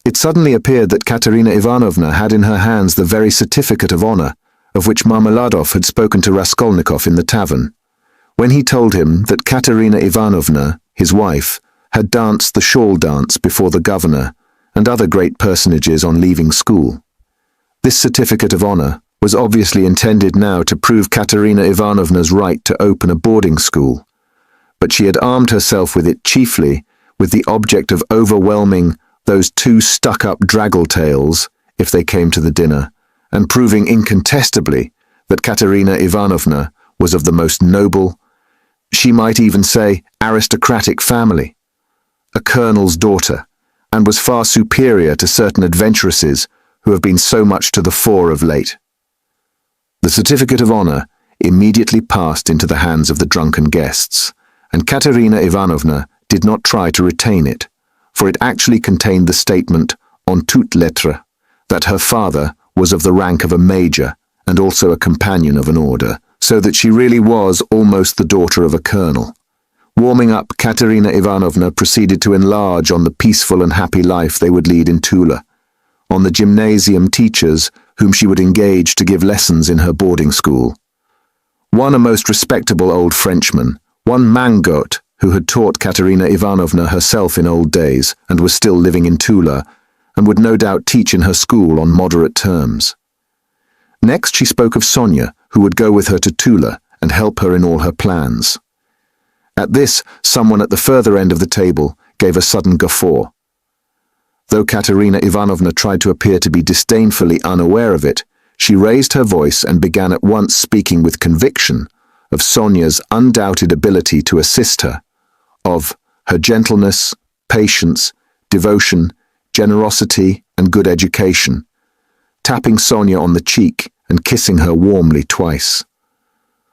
It suddenly appeared that Katerina Ivanovna had in her hands the very certificate of honor, of which Marmeladov had spoken to Raskolnikov in the tavern, when he told him that Katerina Ivanovna, his wife, had danced the shawl dance before the governor and other great personages on leaving school. This certificate of honor was obviously intended now to prove Katerina Ivanovna's right to open a boarding school, but she had armed herself with it chiefly with the object of overwhelming those 2 stuck-up draggle-tails if they came to the dinner, and proving incontestably that Katerina Ivanovna was of the most noble, she might even say aristocratic family, a colonel's daughter, and was far superior to certain adventuresses who have been so much to the fore of late. The certificate of honor immediately passed into the hands of the drunken guests, and Katerina Ivanovna did not try to retain it, for it actually contained the statement, en toutes lettres, that her father was of the rank of a major and also a companion of an order, so that she really was almost the daughter of a colonel. Warming up, Katerina Ivanovna proceeded to enlarge on the peaceful and happy life they would lead in Tula, on the gymnasium teachers whom she would engage to give lessons in her boarding school. One a most respectable old Frenchman, one Mangot, who had taught Katerina Ivanovna herself in old days and was still living in Tula, and would no doubt teach in her school on moderate terms. Next she spoke of Sonia, who would go with her to Tula and help her in all her plans. At this, someone at the further end of the table gave a sudden guffaw. Though Katerina Ivanovna tried to appear to be disdainfully unaware of it, she raised her voice and began at once speaking with conviction of Sonia's undoubted ability to assist her, of her gentleness, patience, devotion, generosity, and good education, tapping Sonia on the cheek and kissing her warmly twice.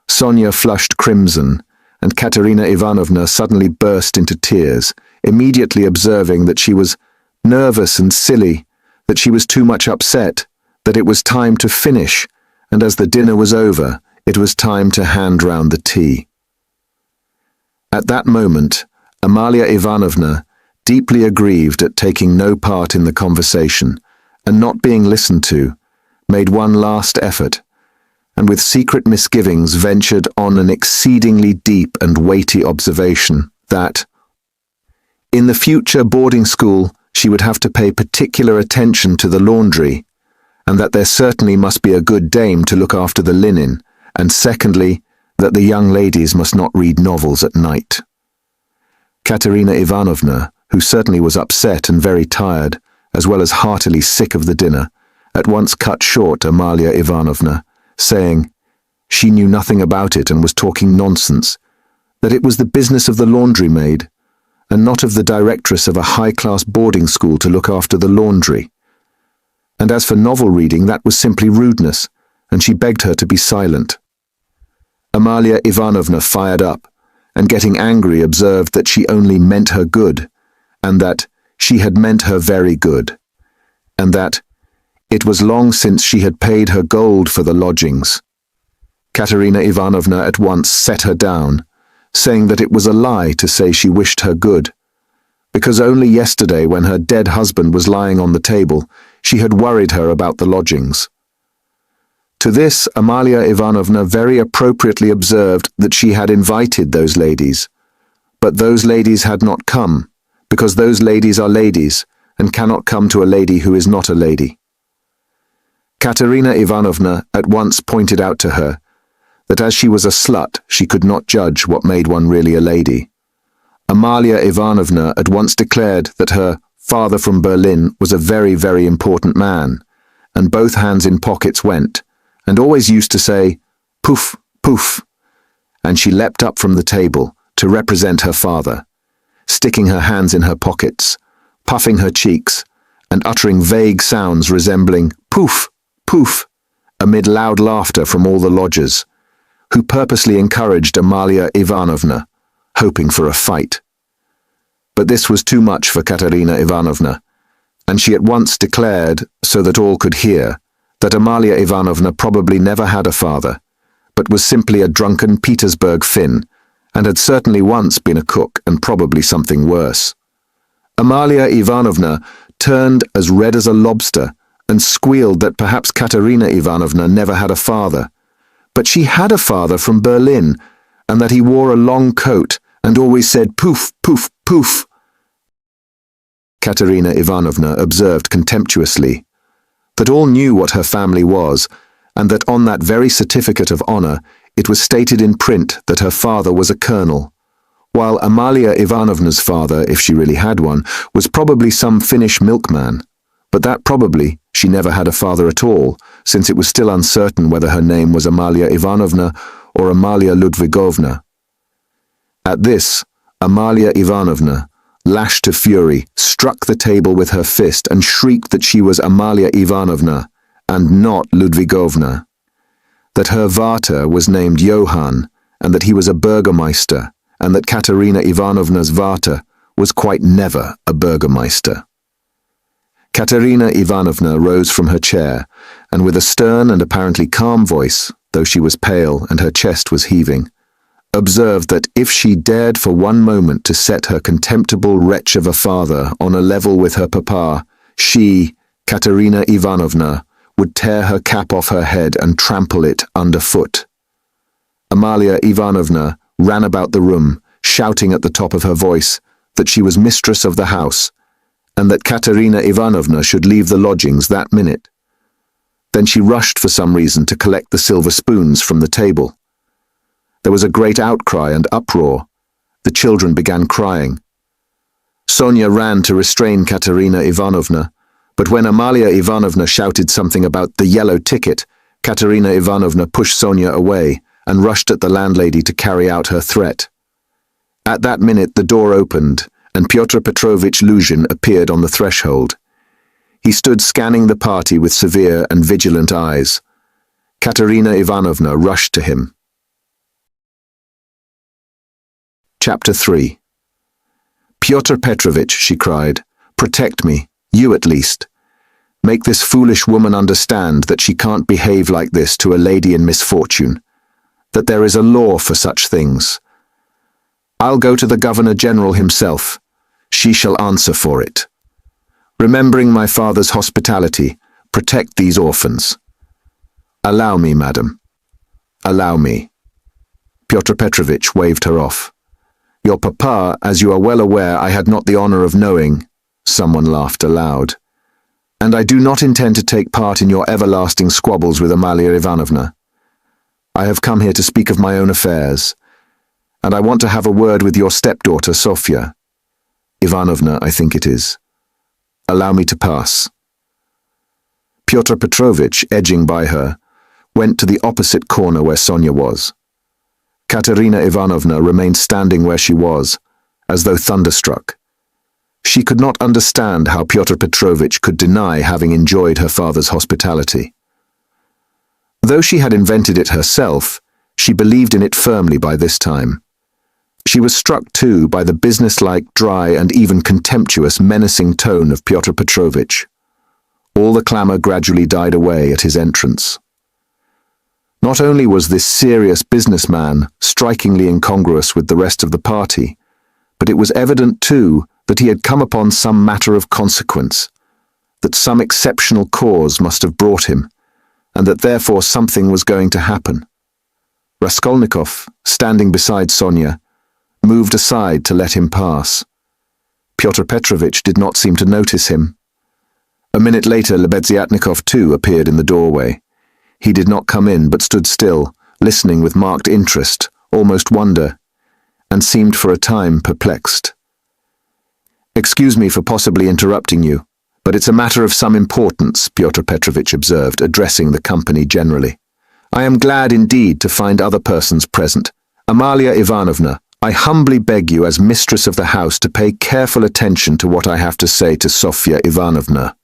Sonia flushed crimson, and Katerina Ivanovna suddenly burst into tears, immediately observing that she was nervous and silly, that she was too much upset, that it was time to finish, and as the dinner was over, it was time to hand round the tea. At that moment, Amalia Ivanovna, deeply aggrieved at taking no part in the conversation and not being listened to, made one last effort, and with secret misgivings ventured on an exceedingly deep and weighty observation that, in the future boarding school, she would have to pay particular attention to the laundry, and that there certainly must be a good dame to look after the linen, and secondly, that the young ladies must not read novels at night. Katerina Ivanovna, who certainly was upset and very tired, as well as heartily sick of the dinner, at once cut short Amalia Ivanovna, saying she knew nothing about it and was talking nonsense, that it was the business of the laundry maid, and not of the directress of a high-class boarding school to look after the laundry. And as for novel reading, that was simply rudeness, and she begged her to be silent. Amalia Ivanovna fired up, and getting angry observed that she only meant her good, and that she had meant her very good, and that it was long since she had paid her gold for the lodgings. Katerina Ivanovna at once set her down, saying that it was a lie to say she wished her good, because only yesterday, when her dead husband was lying on the table, she had worried her about the lodgings. To this, Amalia Ivanovna very appropriately observed that she had invited those ladies, but those ladies had not come, because those ladies are ladies, and cannot come to a lady who is not a lady. Katerina Ivanovna at once pointed out to her that as she was a slut, she could not judge what made one really a lady. Amalia Ivanovna at once declared that her father from Berlin was a very, very important man, and both hands in pockets went, and always used to say, "Poof, poof," and she leapt up from the table to represent her father, sticking her hands in her pockets, puffing her cheeks, and uttering vague sounds resembling "poof, poof," amid loud laughter from all the lodgers, who purposely encouraged Amalia Ivanovna, hoping for a fight. But this was too much for Katerina Ivanovna, and she at once declared, so that all could hear, that Amalia Ivanovna probably never had a father, but was simply a drunken Petersburg Finn, and had certainly once been a cook and probably something worse. Amalia Ivanovna turned as red as a lobster and squealed that perhaps Katerina Ivanovna never had a father, but she had a father from Berlin, and that he wore a long coat and always said "poof, poof, poof." Katerina Ivanovna observed contemptuously that all knew what her family was, and that on that very certificate of honor it was stated in print that her father was a colonel, while Amalia Ivanovna's father, if she really had one, was probably some Finnish milkman, but that probably she never had a father at all, since it was still uncertain whether her name was Amalia Ivanovna or Amalia Ludvigovna. At this, Amalia Ivanovna, lashed to fury, struck the table with her fist and shrieked that she was Amalia Ivanovna and not Ludvigovna, that her Vater was named Johann, and that he was a burgomeister, and that Katerina Ivanovna's Vater was quite never a burgomeister. Katerina Ivanovna rose from her chair, and with a stern and apparently calm voice, though she was pale and her chest was heaving, observed that if she dared for one moment to set her contemptible wretch of a father on a level with her papa, she, Katerina Ivanovna, would tear her cap off her head and trample it underfoot. Amalia Ivanovna ran about the room, shouting at the top of her voice that she was mistress of the house, and that Katerina Ivanovna should leave the lodgings that minute. Then she rushed for some reason to collect the silver spoons from the table. There was a great outcry and uproar. The children began crying. Sonia ran to restrain Katerina Ivanovna, but when Amalia Ivanovna shouted something about the yellow ticket, Katerina Ivanovna pushed Sonia away and rushed at the landlady to carry out her threat. At that minute the door opened, and Pyotr Petrovich Luzhin appeared on the threshold. He stood scanning the party with severe and vigilant eyes. Katerina Ivanovna rushed to him. Chapter 3. "Pyotr Petrovich," she cried, "protect me, you at least. Make this foolish woman understand that she can't behave like this to a lady in misfortune, that there is a law for such things. I'll go to the Governor-General himself. She shall answer for it. Remembering my father's hospitality, protect these orphans. Allow me, madam. Allow me." Pyotr Petrovich waved her off. "Your papa, as you are well aware, I had not the honor of knowing." Someone laughed aloud. "And I do not intend to take part in your everlasting squabbles with Amalia Ivanovna. I have come here to speak of my own affairs, and I want to have a word with your stepdaughter, Sofya. Ivanovna, I think it is. Allow me to pass." Pyotr Petrovich, edging by her, went to the opposite corner where Sonia was. Katerina Ivanovna remained standing where she was, as though thunderstruck. She could not understand how Pyotr Petrovich could deny having enjoyed her father's hospitality. Though she had invented it herself, she believed in it firmly by this time. She was struck, too, by the businesslike, dry, and even contemptuous, menacing tone of Pyotr Petrovich. All the clamour gradually died away at his entrance. Not only was this serious businessman strikingly incongruous with the rest of the party, but it was evident, too, that he had come upon some matter of consequence, that some exceptional cause must have brought him, and that therefore something was going to happen. Raskolnikov, standing beside Sonia, moved aside to let him pass. Pyotr Petrovich did not seem to notice him. A minute later, Lebeziatnikov too appeared in the doorway. He did not come in, but stood still, listening with marked interest, almost wonder, and seemed for a time perplexed. "Excuse me for possibly interrupting you, but it's a matter of some importance," Pyotr Petrovich observed, addressing the company generally. "I am glad indeed to find other persons present. Amalia Ivanovna, I humbly beg you as mistress of the house to pay careful attention to what I have to say to Sofya Ivanovna.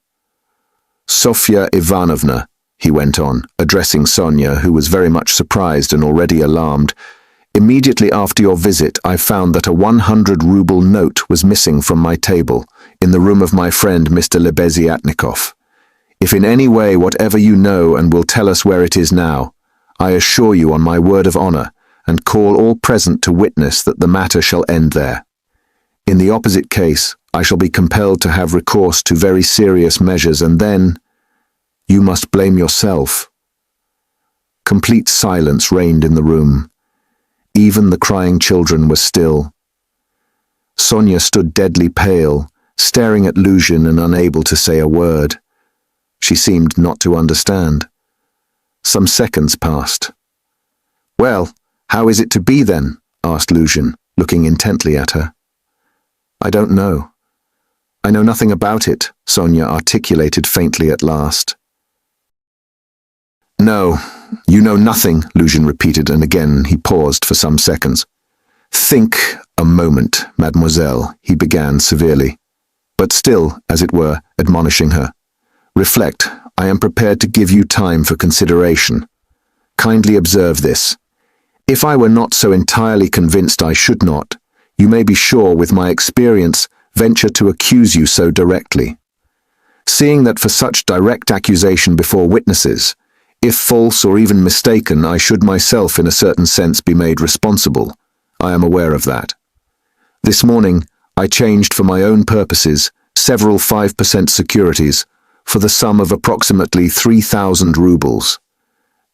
Sofya Ivanovna," he went on, addressing Sonia, who was very much surprised and already alarmed. "Immediately after your visit, I found that a 100-ruble note was missing from my table, in the room of my friend Mr. Lebeziatnikov. If in any way whatever you know and will tell us where it is now, I assure you on my word of honor, and call all present to witness that the matter shall end there. In the opposite case, I shall be compelled to have recourse to very serious measures, and then you must blame yourself." Complete silence reigned in the room. Even the crying children were still. Sonia stood deadly pale, staring at Luzhin and unable to say a word. She seemed not to understand. Some seconds passed. "Well, how is it to be then?" asked Luzhin, looking intently at her. "I don't know. I know nothing about it," Sonia articulated faintly at last. "No, you know nothing," Luzhin repeated, and again he paused for some seconds. "Think a moment, mademoiselle," he began severely, but still, as it were, admonishing her. "Reflect. I am prepared to give you time for consideration. Kindly observe this. If I were not so entirely convinced I should not, you may be sure, with my experience, venture to accuse you so directly. Seeing that for such direct accusation before witnesses, if false or even mistaken, I should myself in a certain sense be made responsible, I am aware of that. This morning, I changed for my own purposes several 5% securities for the sum of approximately 3,000 rubles.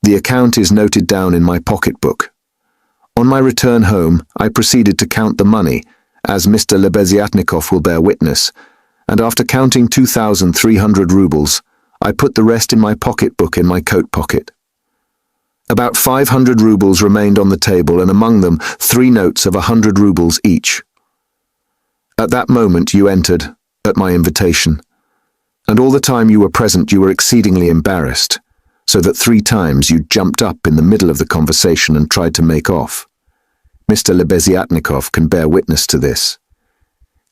The account is noted down in my pocketbook. On my return home, I proceeded to count the money, as Mr. Lebeziatnikov will bear witness, and after counting 2,300 rubles, I put the rest in my pocketbook in my coat pocket. About 500 rubles remained on the table, and among them 3 notes of 100 rubles each. At that moment you entered, at my invitation, and all the time you were present you were exceedingly embarrassed, so that 3 times you jumped up in the middle of the conversation and tried to make off. Mr. Lebeziatnikov can bear witness to this.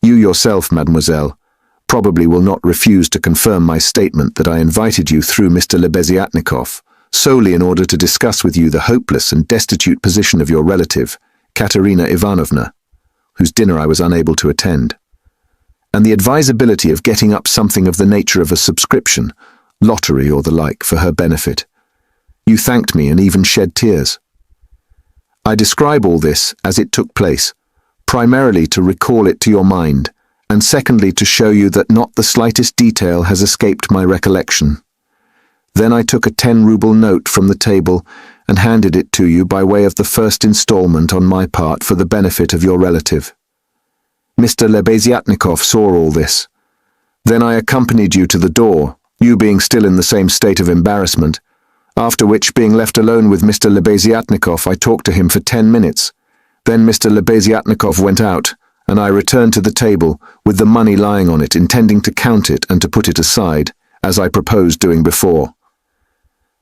You yourself, mademoiselle, probably will not refuse to confirm my statement that I invited you through Mr. Lebeziatnikov solely in order to discuss with you the hopeless and destitute position of your relative, Katerina Ivanovna, whose dinner I was unable to attend, and the advisability of getting up something of the nature of a subscription, lottery or the like, for her benefit. You thanked me and even shed tears. I describe all this as it took place, primarily to recall it to your mind, and secondly to show you that not the slightest detail has escaped my recollection. Then I took a 10-ruble note from the table and handed it to you by way of the first installment on my part for the benefit of your relative. Mr. Lebeziatnikov saw all this. Then I accompanied you to the door, you being still in the same state of embarrassment, after which, being left alone with Mr. Lebeziatnikov, I talked to him for 10 minutes. Then Mr. Lebeziatnikov went out, and I returned to the table with the money lying on it, intending to count it and to put it aside, as I proposed doing before.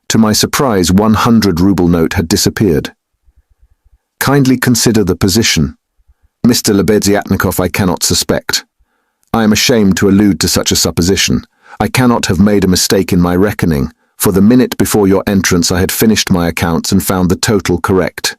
To my surprise, 100-ruble note had disappeared. Kindly consider the position. Mr. Lebeziatnikov I cannot suspect. I am ashamed to allude to such a supposition. I cannot have made a mistake in my reckoning, for the minute before your entrance I had finished my accounts and found the total correct.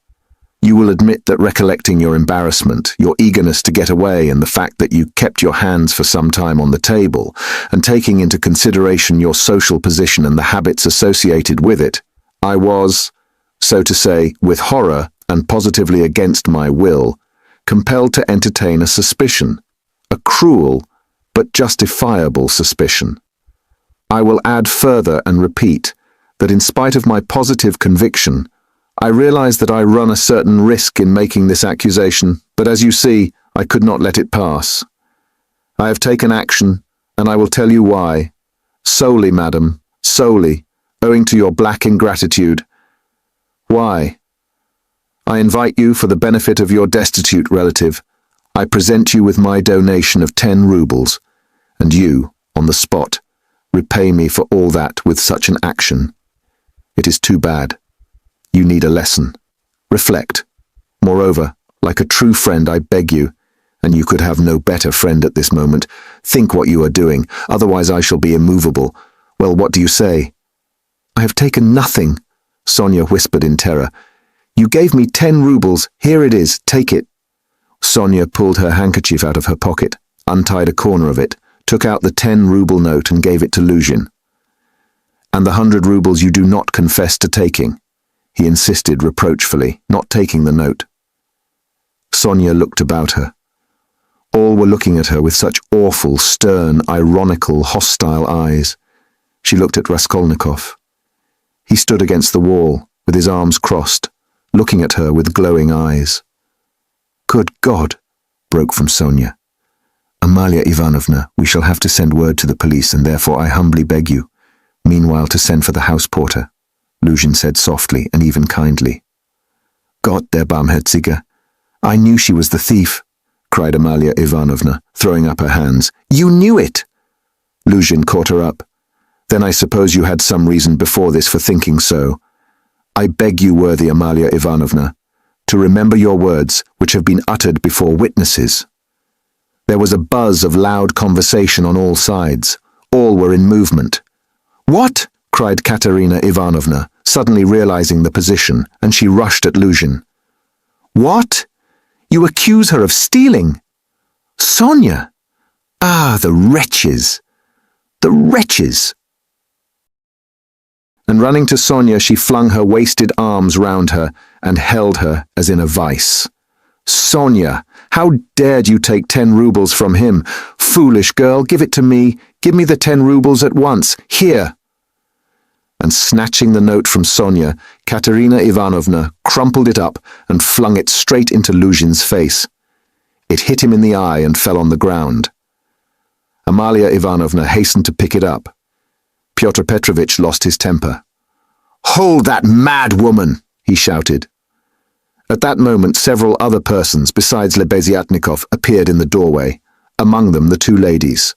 You will admit that recollecting your embarrassment, your eagerness to get away, and the fact that you kept your hands for some time on the table, and taking into consideration your social position and the habits associated with it, I was, so to say, with horror and positively against my will, compelled to entertain a suspicion, a cruel but justifiable suspicion. I will add further and repeat that in spite of my positive conviction, I realize that I run a certain risk in making this accusation, but as you see, I could not let it pass. I have taken action, and I will tell you why. Solely, madam, solely, owing to your black ingratitude. Why? I invite you for the benefit of your destitute relative. I present you with my donation of 10 rubles, and you, on the spot, repay me for all that with such an action. It is too bad. You need a lesson. Reflect. Moreover, like a true friend, I beg you, and you could have no better friend at this moment, think what you are doing, otherwise I shall be immovable. Well, what do you say? I have taken nothing, Sonia whispered in terror. You gave me 10 rubles. Here it is. Take it. Sonia pulled her handkerchief out of her pocket, untied a corner of it, took out the 10-ruble note and gave it to Luzhin. And the 100 rubles you do not confess to taking, he insisted reproachfully, not taking the note. Sonia looked about her. All were looking at her with such awful, stern, ironical, hostile eyes. She looked at Raskolnikov. He stood against the wall, with his arms crossed, looking at her with glowing eyes. Good God, broke from Sonia. Amalia Ivanovna, we shall have to send word to the police, and therefore I humbly beg you, meanwhile to send for the house porter, Luzhin said softly and even kindly. Gott der Barmherzige, I knew she was the thief, cried Amalia Ivanovna, throwing up her hands. You knew it! Luzhin caught her up. Then I suppose you had some reason before this for thinking so. I beg you, worthy Amalia Ivanovna, to remember your words which have been uttered before witnesses. There was a buzz of loud conversation on all sides. All were in movement. What? Cried Katerina Ivanovna, suddenly realizing the position, and she rushed at Luzhin. What? You accuse her of stealing? Sonia! Ah, the wretches! The wretches! And running to Sonia, she flung her wasted arms round her and held her as in a vice. Sonia, how dared you take 10 rubles from him? Foolish girl, give it to me. Give me the 10 rubles at once. Here. And snatching the note from Sonia, Katerina Ivanovna crumpled it up and flung it straight into Luzhin's face. It hit him in the eye and fell on the ground. Amalia Ivanovna hastened to pick it up. Pyotr Petrovitch lost his temper. "Hold that mad woman!" he shouted. At that moment several other persons besides Lebeziatnikov appeared in the doorway, among them the two ladies.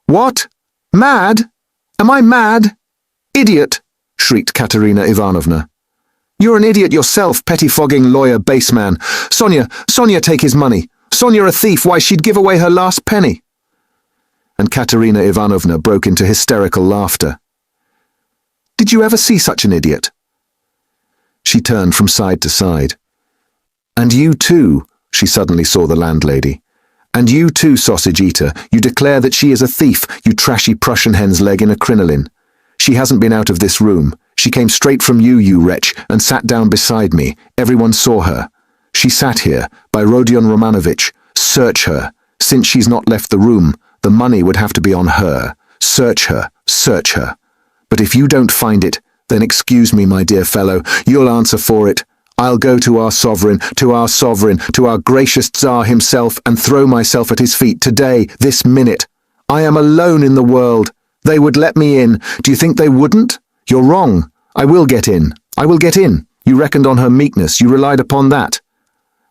"What? Mad? Am I mad? Idiot!" shrieked Katerina Ivanovna. "You're an idiot yourself, pettifogging lawyer baseman. Sonia, take his money. Sonia a thief, why she'd give away her last penny." And Katerina Ivanovna broke into hysterical laughter. "Did you ever see such an idiot?" She turned from side to side. "And you too," she suddenly saw the landlady. "And you too, sausage eater, you declare that she is a thief, you trashy Prussian hen's leg in a crinoline. She hasn't been out of this room. She came straight from you, you wretch, and sat down beside me. Everyone saw her. She sat here, by Rodion Romanovich. Search her. Since she's not left the room, the money would have to be on her. Search her, search her. But if you don't find it, then excuse me, my dear fellow, you'll answer for it. I'll go to our sovereign, to our gracious Tsar himself, and throw myself at his feet today, this minute. I am alone in the world. They would let me in. Do you think they wouldn't? You're wrong. I will get in. I will get in. You reckoned on her meekness. You relied upon that.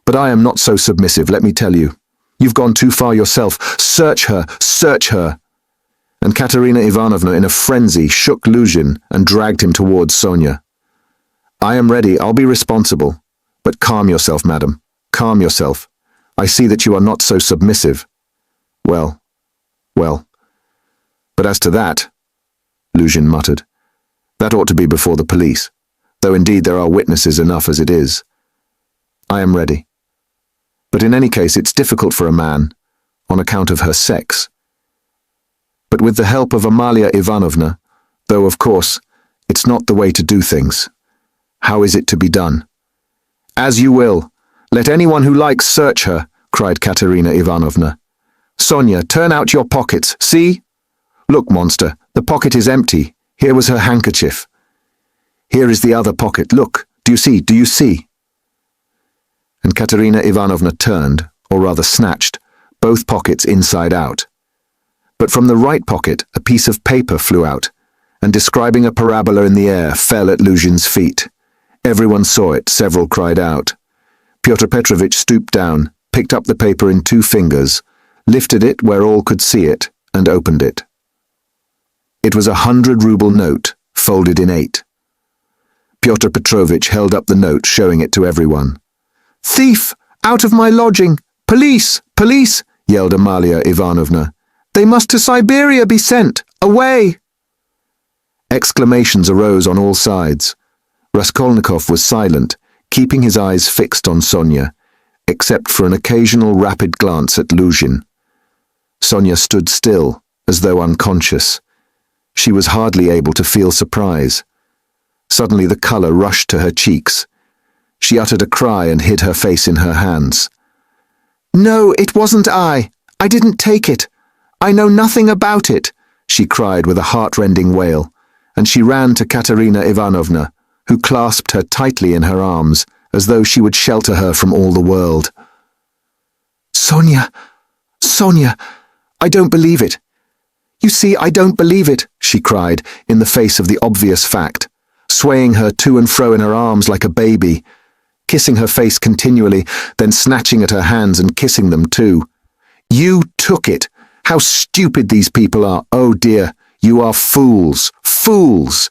But I am not so submissive, let me tell you. You've gone too far yourself. Search her. Search her." And Katerina Ivanovna, in a frenzy, shook Luzhin and dragged him towards Sonia. "I am ready. I'll be responsible. But calm yourself, madam. Calm yourself. I see that you are not so submissive. Well. But as to that," Luzhin muttered, "that ought to be before the police, though indeed there are witnesses enough as it is. I am ready. But in any case it's difficult for a man, on account of her sex. But with the help of Amalia Ivanovna, though of course it's not the way to do things. How is it to be done?" "As you will. Let anyone who likes search her," cried Katerina Ivanovna. "Sonia, turn out your pockets. See? Look, monster, the pocket is empty. Here was her handkerchief. Here is the other pocket. Look, do you see? And Katerina Ivanovna turned, or rather snatched, both pockets inside out. But from the right pocket a piece of paper flew out, and describing a parabola in the air, fell at Luzhin's feet. Everyone saw it, several cried out. Pyotr Petrovitch stooped down, picked up the paper in 2 fingers, lifted it where all could see it, and opened it. It was a 100-ruble note, folded in 8. Pyotr Petrovitch held up the note, showing it to everyone. "Thief! Out of my lodging! Police! Police!" yelled Amalia Ivanovna. "They must to Siberia be sent! Away!" Exclamations arose on all sides. Raskolnikov was silent, keeping his eyes fixed on Sonia, except for an occasional rapid glance at Luzhin. Sonia stood still, as though unconscious. She was hardly able to feel surprise. Suddenly the colour rushed to her cheeks. She uttered a cry and hid her face in her hands. "No, it wasn't I. I didn't take it. I know nothing about it," she cried with a heart-rending wail, and she ran to Katerina Ivanovna, who clasped her tightly in her arms, as though she would shelter her from all the world. Sonia, I don't believe it. You see, I don't believe it," she cried, in the face of the obvious fact, swaying her to and fro in her arms like a baby, kissing her face continually, then snatching at her hands and kissing them too. "You took it! How stupid these people are! Oh dear, you are fools! Fools!"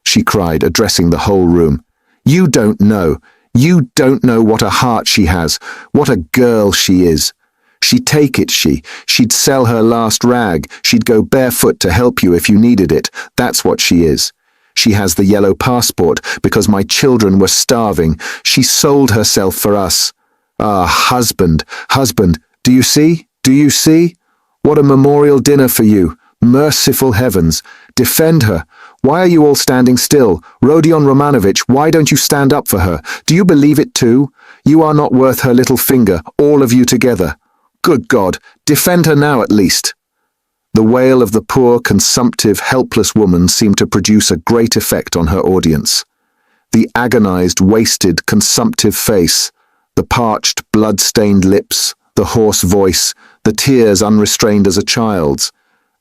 she cried, addressing the whole room. You don't know what a heart she has, what a girl she is. She'd take it, she'd sell her last rag, she'd go barefoot to help you if you needed it. That's what she is. She has the yellow passport because my children were starving. She sold herself for us. Ah, husband, do you see? What a memorial dinner for you. Merciful heavens. Defend her. Why are you all standing still? Rodion Romanovich, why don't you stand up for her? Do you believe it too? You are not worth her little finger, all of you together. Good God, defend her now at least. The wail of the poor, consumptive, helpless woman seemed to produce a great effect on her audience. The agonized, wasted, consumptive face, the parched, blood-stained lips, The hoarse voice, the tears unrestrained as a child's,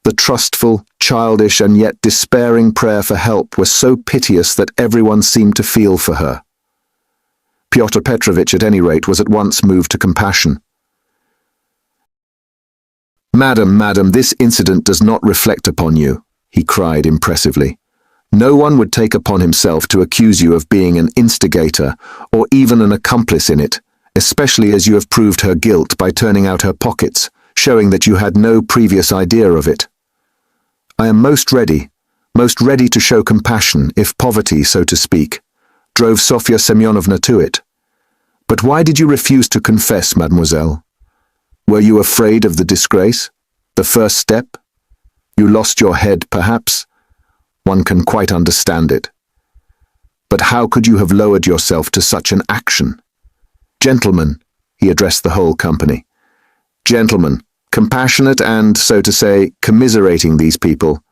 the trustful, childish and yet despairing prayer for help were so piteous that everyone seemed to feel for her. Pyotr Petrovitch, at any rate, was at once moved to compassion. Madam, this incident does not reflect upon you," he cried impressively. "No one would take upon himself to accuse you of being an instigator or even an accomplice in it, especially as you have proved her guilt by turning out her pockets, showing that you had no previous idea of it. I am most ready to show compassion if poverty, so to speak, drove Sofya Semyonovna to it. But why did you refuse to confess, mademoiselle? Were you afraid of the disgrace? The first step? You lost your head, perhaps? One can quite understand it. But how could you have lowered yourself to such an action? Gentlemen," he addressed the whole company. "Gentlemen, compassionate and, so to say, commiserating these people,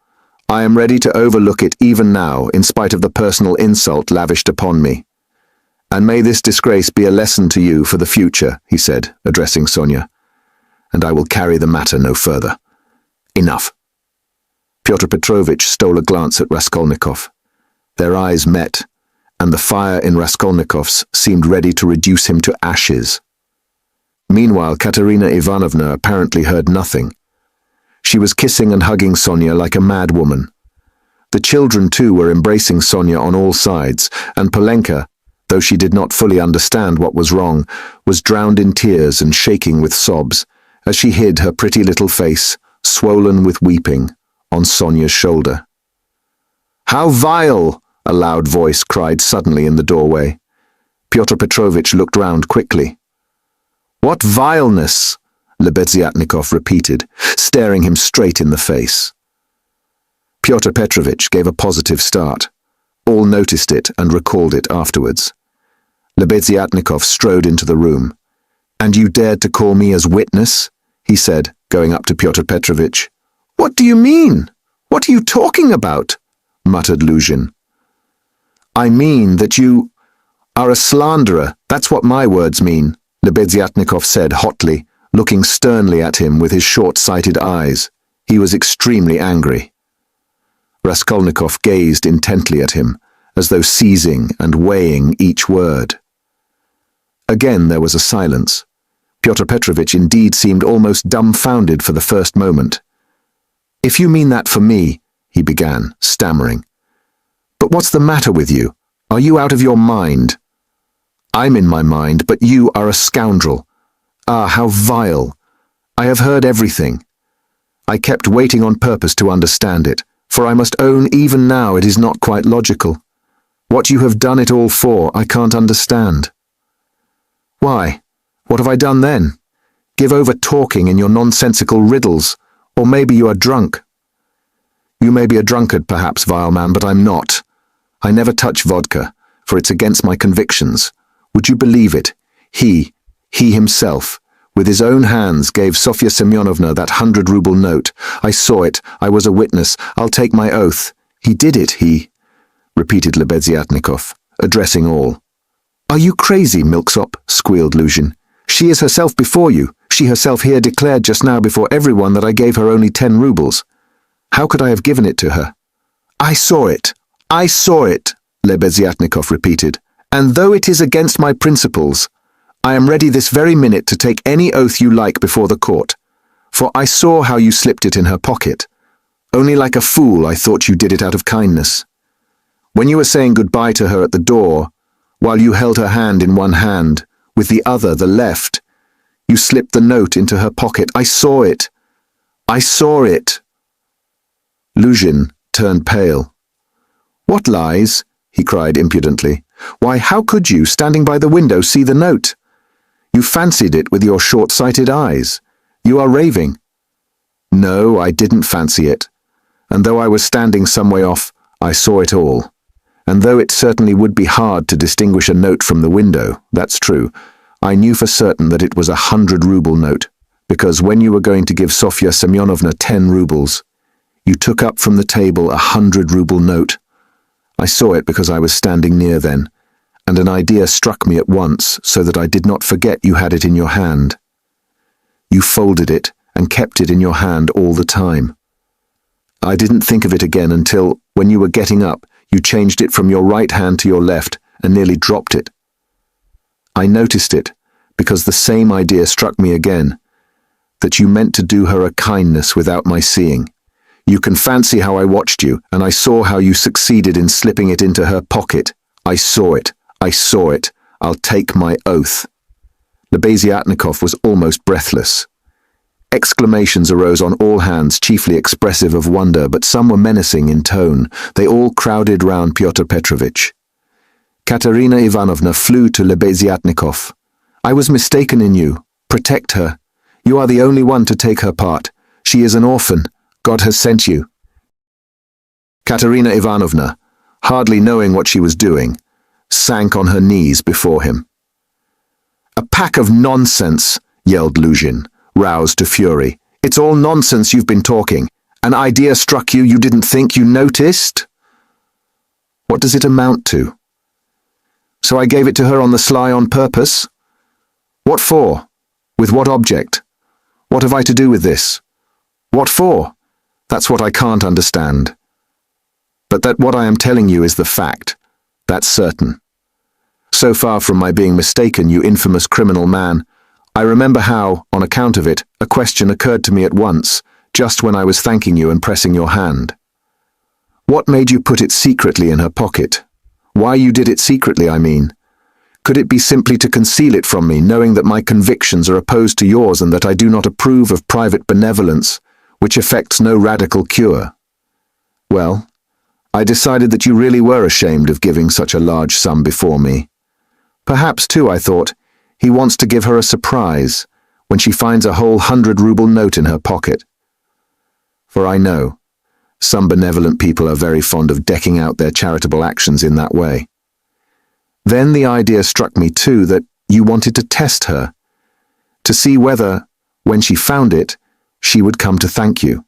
I am ready to overlook it even now in spite of the personal insult lavished upon me. And may this disgrace be a lesson to you for the future," he said, addressing Sonia. "And I will carry the matter no further. Enough." Pyotr Petrovitch stole a glance at Raskolnikov. Their eyes met, and the fire in Raskolnikov's seemed ready to reduce him to ashes. Meanwhile, Katerina Ivanovna apparently heard nothing. She was kissing and hugging Sonia like a mad woman. The children, too, were embracing Sonia on all sides, and Polenka, though she did not fully understand what was wrong, was drowned in tears and shaking with sobs, as she hid her pretty little face, swollen with weeping, on Sonia's shoulder. "How vile!" a loud voice cried suddenly in the doorway. Pyotr Petrovitch looked round quickly. "What vileness!" Lebeziatnikov repeated, staring him straight in the face. Pyotr Petrovitch gave a positive start. All noticed it and recalled it afterwards. Lebeziatnikov strode into the room. "And you dared to call me as witness?" he said, going up to Pyotr Petrovitch. "What do you mean? What are you talking about?" muttered Luzhin. "I mean that you are a slanderer, that's what my words mean," Lebeziatnikov said hotly, looking sternly at him with his short-sighted eyes. He was extremely angry. Raskolnikov gazed intently at him, as though seizing and weighing each word. Again there was a silence. Pyotr Petrovitch indeed seemed almost dumbfounded for the first moment. "If you mean that for me," he began, stammering. "But what's the matter with you? Are you out of your mind?" "I'm in my mind, but you are a scoundrel. Ah, how vile! I have heard everything. I kept waiting on purpose to understand it, for I must own even now it is not quite logical. What you have done it all for, I can't understand." "Why? What have I done then? Give over talking in your nonsensical riddles, or maybe you are drunk." "You may be a drunkard, perhaps, vile man, but I'm not. I never touch vodka, for it's against my convictions. Would you believe it? He himself, with his own hands, gave Sofya Semyonovna that 100-ruble note. I saw it. I was a witness. I'll take my oath. He did it, he," repeated Lebeziatnikov, addressing all. "Are you crazy, milksop?" squealed Luzhin. "She is herself before you. She herself here declared just now before everyone that I gave her only 10 rubles. How could I have given it to her?" "I saw it. I saw it," Lebeziatnikov repeated. "And though it is against my principles, I am ready this very minute to take any oath you like before the court, for I saw how you slipped it in her pocket. Only like a fool I thought you did it out of kindness. When you were saying goodbye to her at the door, while you held her hand in one hand, with the other, the left, you slipped the note into her pocket. I saw it. I saw it." Luzhin turned pale. "What lies?" he cried impudently. "Why, how could you, standing by the window, see the note? You fancied it with your short-sighted eyes. You are raving." "No, I didn't fancy it. And though I was standing some way off, I saw it all. And though it certainly would be hard to distinguish a note from the window, that's true, I knew for certain that it was a 100-ruble note, because when you were going to give Sofya Semyonovna 10 rubles, you took up from the table a 100-ruble note. I saw it because I was standing near then, and an idea struck me at once so that I did not forget you had it in your hand. You folded it and kept it in your hand all the time. I didn't think of it again until, when you were getting up, you changed it from your right hand to your left and nearly dropped it. I noticed it because the same idea struck me again, that you meant to do her a kindness without my seeing. You can fancy how I watched you, and I saw how you succeeded in slipping it into her pocket. I saw it. I saw it. I'll take my oath. Lebeziatnikov was almost breathless. Exclamations arose on all hands, chiefly expressive of wonder, but some were menacing in tone. They all crowded round Pyotr Petrovitch. Katerina Ivanovna flew to Lebeziatnikov. I was mistaken in you. Protect her. You are the only one to take her part. She is an orphan. God has sent you. Katerina Ivanovna, hardly knowing what she was doing, sank on her knees before him. A pack of nonsense, yelled Luzhin, roused to fury. It's all nonsense you've been talking. An idea struck you didn't think you noticed? What does it amount to? So I gave it to her on the sly on purpose? What for? With what object? What have I to do with this? What for? That's what I can't understand. But that what I am telling you is the fact. That's certain. So far from my being mistaken, you infamous criminal man, I remember how, on account of it, a question occurred to me at once, just when I was thanking you and pressing your hand. What made you put it secretly in her pocket? Why you did it secretly, I mean. Could it be simply to conceal it from me, knowing that my convictions are opposed to yours and that I do not approve of private benevolence, which effects no radical cure? Well, I decided that you really were ashamed of giving such a large sum before me. Perhaps, too, I thought, he wants to give her a surprise when she finds a whole 100-ruble note in her pocket. For I know, some benevolent people are very fond of decking out their charitable actions in that way. Then the idea struck me, too, that you wanted to test her, to see whether, when she found it, she would come to thank you.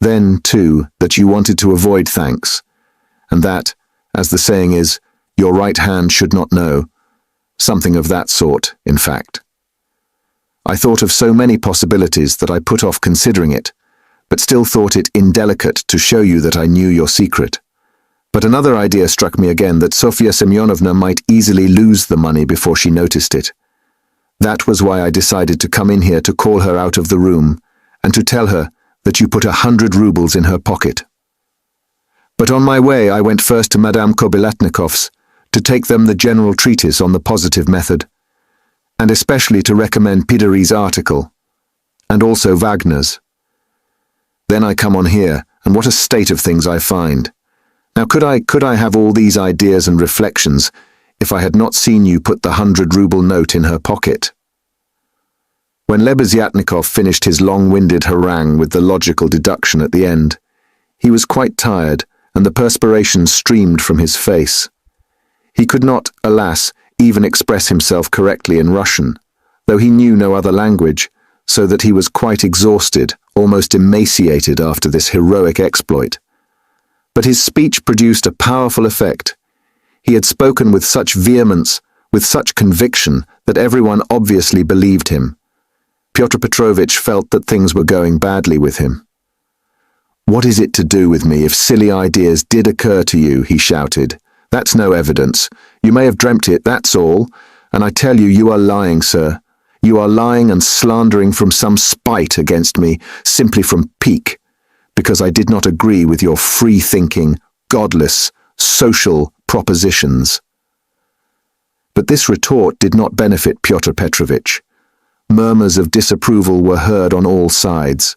Then, too, that you wanted to avoid thanks, and that, as the saying is, your right hand should not know. Something of that sort, in fact. I thought of so many possibilities that I put off considering it, but still thought it indelicate to show you that I knew your secret. But another idea struck me again, that Sofya Semyonovna might easily lose the money before she noticed it. That was why I decided to come in here to call her out of the room and to tell her that you put 100 rubles in her pocket. But on my way I went first to Madame Kobilatnikov's to take them the general treatise on the positive method, and especially to recommend Pidery's article, and also Wagner's. Then I come on here, and what a state of things I find. Now could I have all these ideas and reflections if I had not seen you put the 100-ruble note in her pocket? When Lebeziatnikov finished his long-winded harangue with the logical deduction at the end, he was quite tired, and the perspiration streamed from his face. He could not, alas, even express himself correctly in Russian, though he knew no other language, so that he was quite exhausted, almost emaciated after this heroic exploit. But his speech produced a powerful effect. He had spoken with such vehemence, with such conviction, that everyone obviously believed him. Pyotr Petrovitch felt that things were going badly with him. "What is it to do with me if silly ideas did occur to you?" he shouted. "That's no evidence. You may have dreamt it, that's all. And I tell you, you are lying, sir. You are lying and slandering from some spite against me, simply from pique, because I did not agree with your free-thinking, godless, social propositions." But this retort did not benefit Pyotr Petrovitch. Murmurs of disapproval were heard on all sides.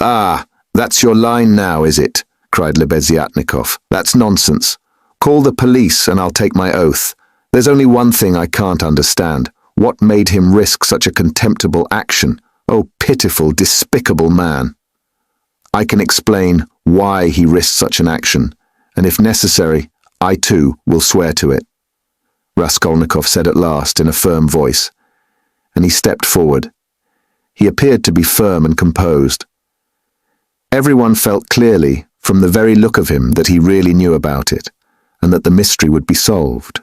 "Ah, that's your line now, is it?" cried Lebeziatnikov. "That's nonsense. Call the police and I'll take my oath. There's only one thing I can't understand. What made him risk such a contemptible action? Oh, pitiful, despicable man. I can explain why he risked such an action, and if necessary, I too will swear to it," Raskolnikov said at last in a firm voice, and he stepped forward. He appeared to be firm and composed. Everyone felt clearly, from the very look of him, that he really knew about it, and that the mystery would be solved.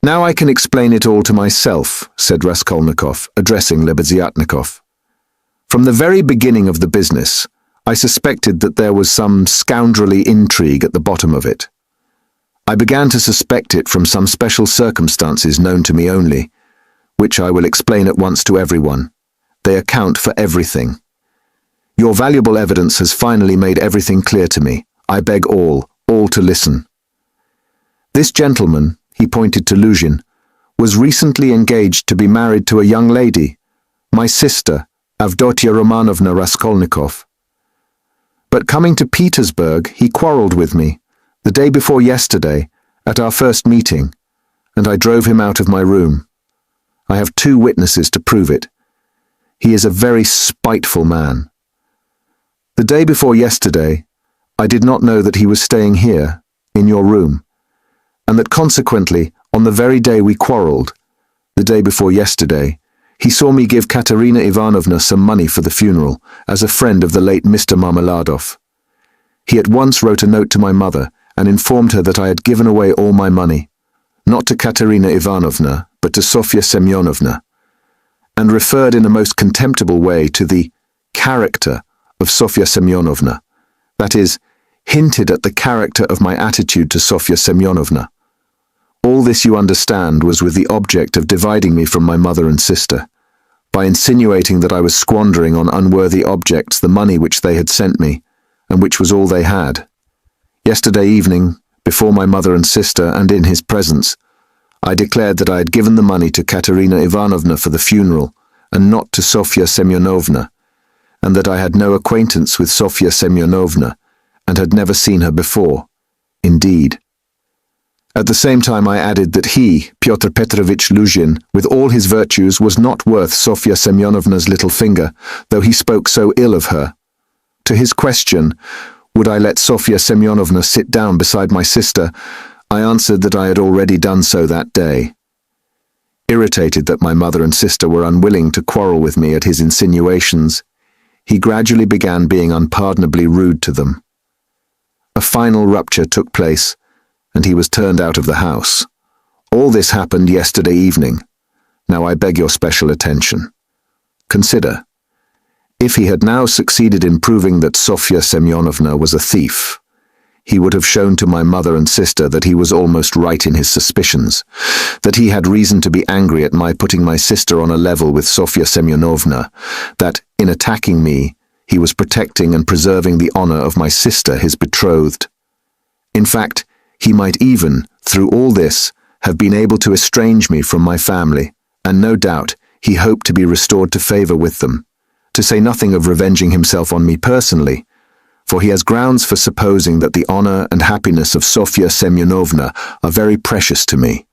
"Now I can explain it all to myself," said Raskolnikov, addressing Lebeziatnikov. "From the very beginning of the business, I suspected that there was some scoundrelly intrigue at the bottom of it. I began to suspect it from some special circumstances known to me only, which I will explain at once to everyone. They account for everything. Your valuable evidence has finally made everything clear to me. I beg all to listen. This gentleman," he pointed to Luzhin, "was recently engaged to be married to a young lady, my sister, Avdotia Romanovna Raskolnikov. But coming to Petersburg, he quarreled with me, the day before yesterday, at our first meeting, and I drove him out of my room. I have 2 witnesses to prove it. He is a very spiteful man. The day before yesterday, I did not know that he was staying here, in your room, and that consequently, on the very day we quarreled, the day before yesterday, he saw me give Katerina Ivanovna some money for the funeral, as a friend of the late Mr. Marmeladov. He at once wrote a note to my mother and informed her that I had given away all my money, not to Katerina Ivanovna, but to Sofya Semyonovna, and referred in a most contemptible way to the character of Sofya Semyonovna, that is, hinted at the character of my attitude to Sofya Semyonovna. All this, you understand, was with the object of dividing me from my mother and sister, by insinuating that I was squandering on unworthy objects the money which they had sent me, and which was all they had. Yesterday evening, before my mother and sister and in his presence, I declared that I had given the money to Katerina Ivanovna for the funeral, and not to Sofya Semyonovna, and that I had no acquaintance with Sofya Semyonovna, and had never seen her before. Indeed. At the same time I added that he, Pyotr Petrovitch Luzhin, with all his virtues, was not worth Sofya Semyonovna's little finger, though he spoke so ill of her. To his question, would I let Sofya Semyonovna sit down beside my sister, I answered that I had already done so that day. Irritated that my mother and sister were unwilling to quarrel with me at his insinuations, he gradually began being unpardonably rude to them. A final rupture took place, and he was turned out of the house. All this happened yesterday evening. Now I beg your special attention. Consider, if he had now succeeded in proving that Sofya Semyonovna was a thief, he would have shown to my mother and sister that he was almost right in his suspicions, that he had reason to be angry at my putting my sister on a level with Sofya Semyonovna, that, in attacking me, he was protecting and preserving the honor of my sister, his betrothed. In fact, he might even, through all this, have been able to estrange me from my family, and no doubt he hoped to be restored to favor with them, to say nothing of revenging himself on me personally, for he has grounds for supposing that the honor and happiness of Sofya Semyonovna are very precious to me.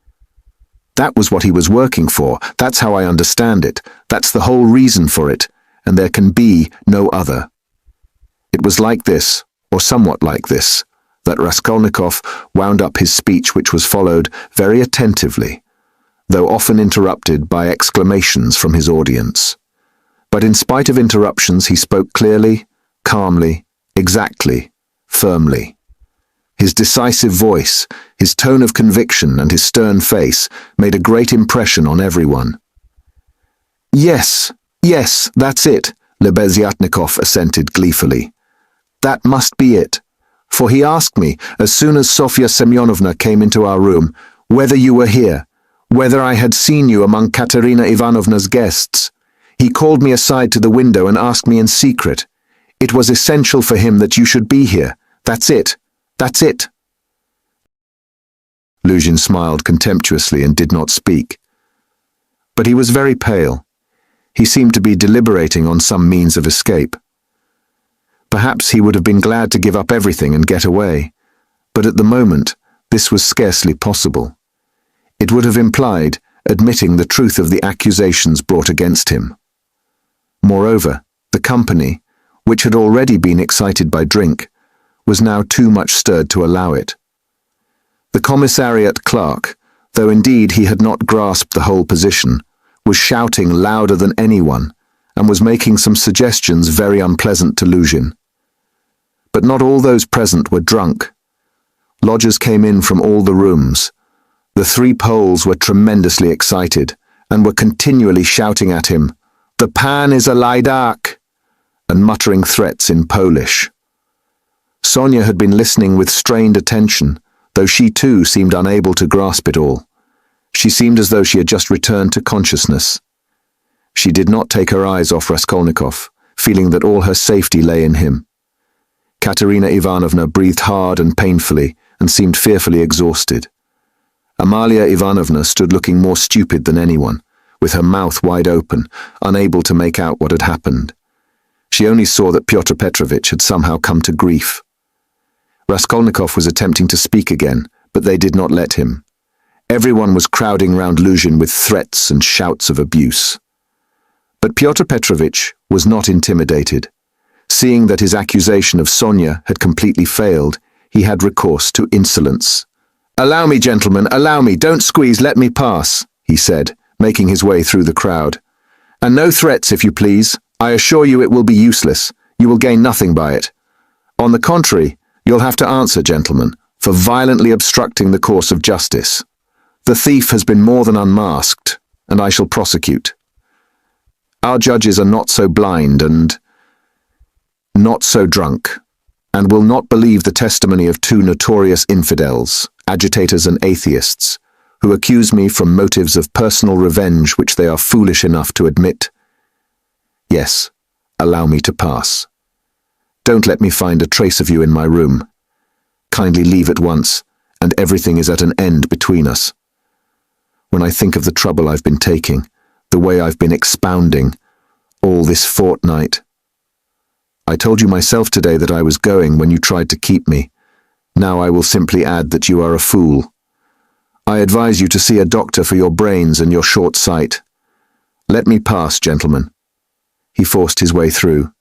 That was what he was working for, that's how I understand it, that's the whole reason for it, and there can be no other. It was like this, or somewhat like this, that Raskolnikov wound up his speech, which was followed very attentively, though often interrupted by exclamations from his audience. But in spite of interruptions, he spoke clearly, calmly, exactly, firmly. His decisive voice, his tone of conviction, and his stern face made a great impression on everyone. Yes, that's it, Lebeziatnikov assented gleefully. That must be it. For he asked me, as soon as Sofya Semyonovna came into our room, whether you were here, whether I had seen you among Katerina Ivanovna's guests. He called me aside to the window and asked me in secret. It was essential for him that you should be here. That's it. Luzhin smiled contemptuously and did not speak. But he was very pale. He seemed to be deliberating on some means of escape. Perhaps he would have been glad to give up everything and get away, but at the moment this was scarcely possible. It would have implied admitting the truth of the accusations brought against him. Moreover, the company, which had already been excited by drink, was now too much stirred to allow it. The commissariat clerk, though indeed he had not grasped the whole position, was shouting louder than anyone, and was making some suggestions very unpleasant to Luzhin. But not all those present were drunk. Lodgers came in from all the rooms. The three Poles were tremendously excited and were continually shouting at him, "The pan is a lajdak," and muttering threats in Polish. Sonia had been listening with strained attention, though she too seemed unable to grasp it all. She seemed as though she had just returned to consciousness. She did not take her eyes off Raskolnikov, feeling that all her safety lay in him. Katerina Ivanovna breathed hard and painfully and seemed fearfully exhausted. Amalia Ivanovna stood looking more stupid than anyone, with her mouth wide open, unable to make out what had happened. She only saw that Pyotr Petrovitch had somehow come to grief. Raskolnikov was attempting to speak again, but they did not let him. Everyone was crowding round Luzhin with threats and shouts of abuse. But Pyotr Petrovitch was not intimidated. Seeing that his accusation of Sonia had completely failed, he had recourse to insolence. "Allow me, gentlemen, allow me, don't squeeze, let me pass," he said, making his way through the crowd. "And no threats, if you please. I assure you it will be useless. You will gain nothing by it. On the contrary, you'll have to answer, gentlemen, for violently obstructing the course of justice. The thief has been more than unmasked, and I shall prosecute. Our judges are not so blind and not so drunk, and will not believe the testimony of two notorious infidels, agitators and atheists, who accuse me from motives of personal revenge which they are foolish enough to admit. Yes, allow me to pass. Don't let me find a trace of you in my room. Kindly leave at once, and everything is at an end between us. When I think of the trouble I've been taking, the way I've been expounding, all this fortnight. I told you myself today that I was going when you tried to keep me. Now I will simply add that you are a fool. I advise you to see a doctor for your brains and your short sight. Let me pass, gentlemen." He forced his way through.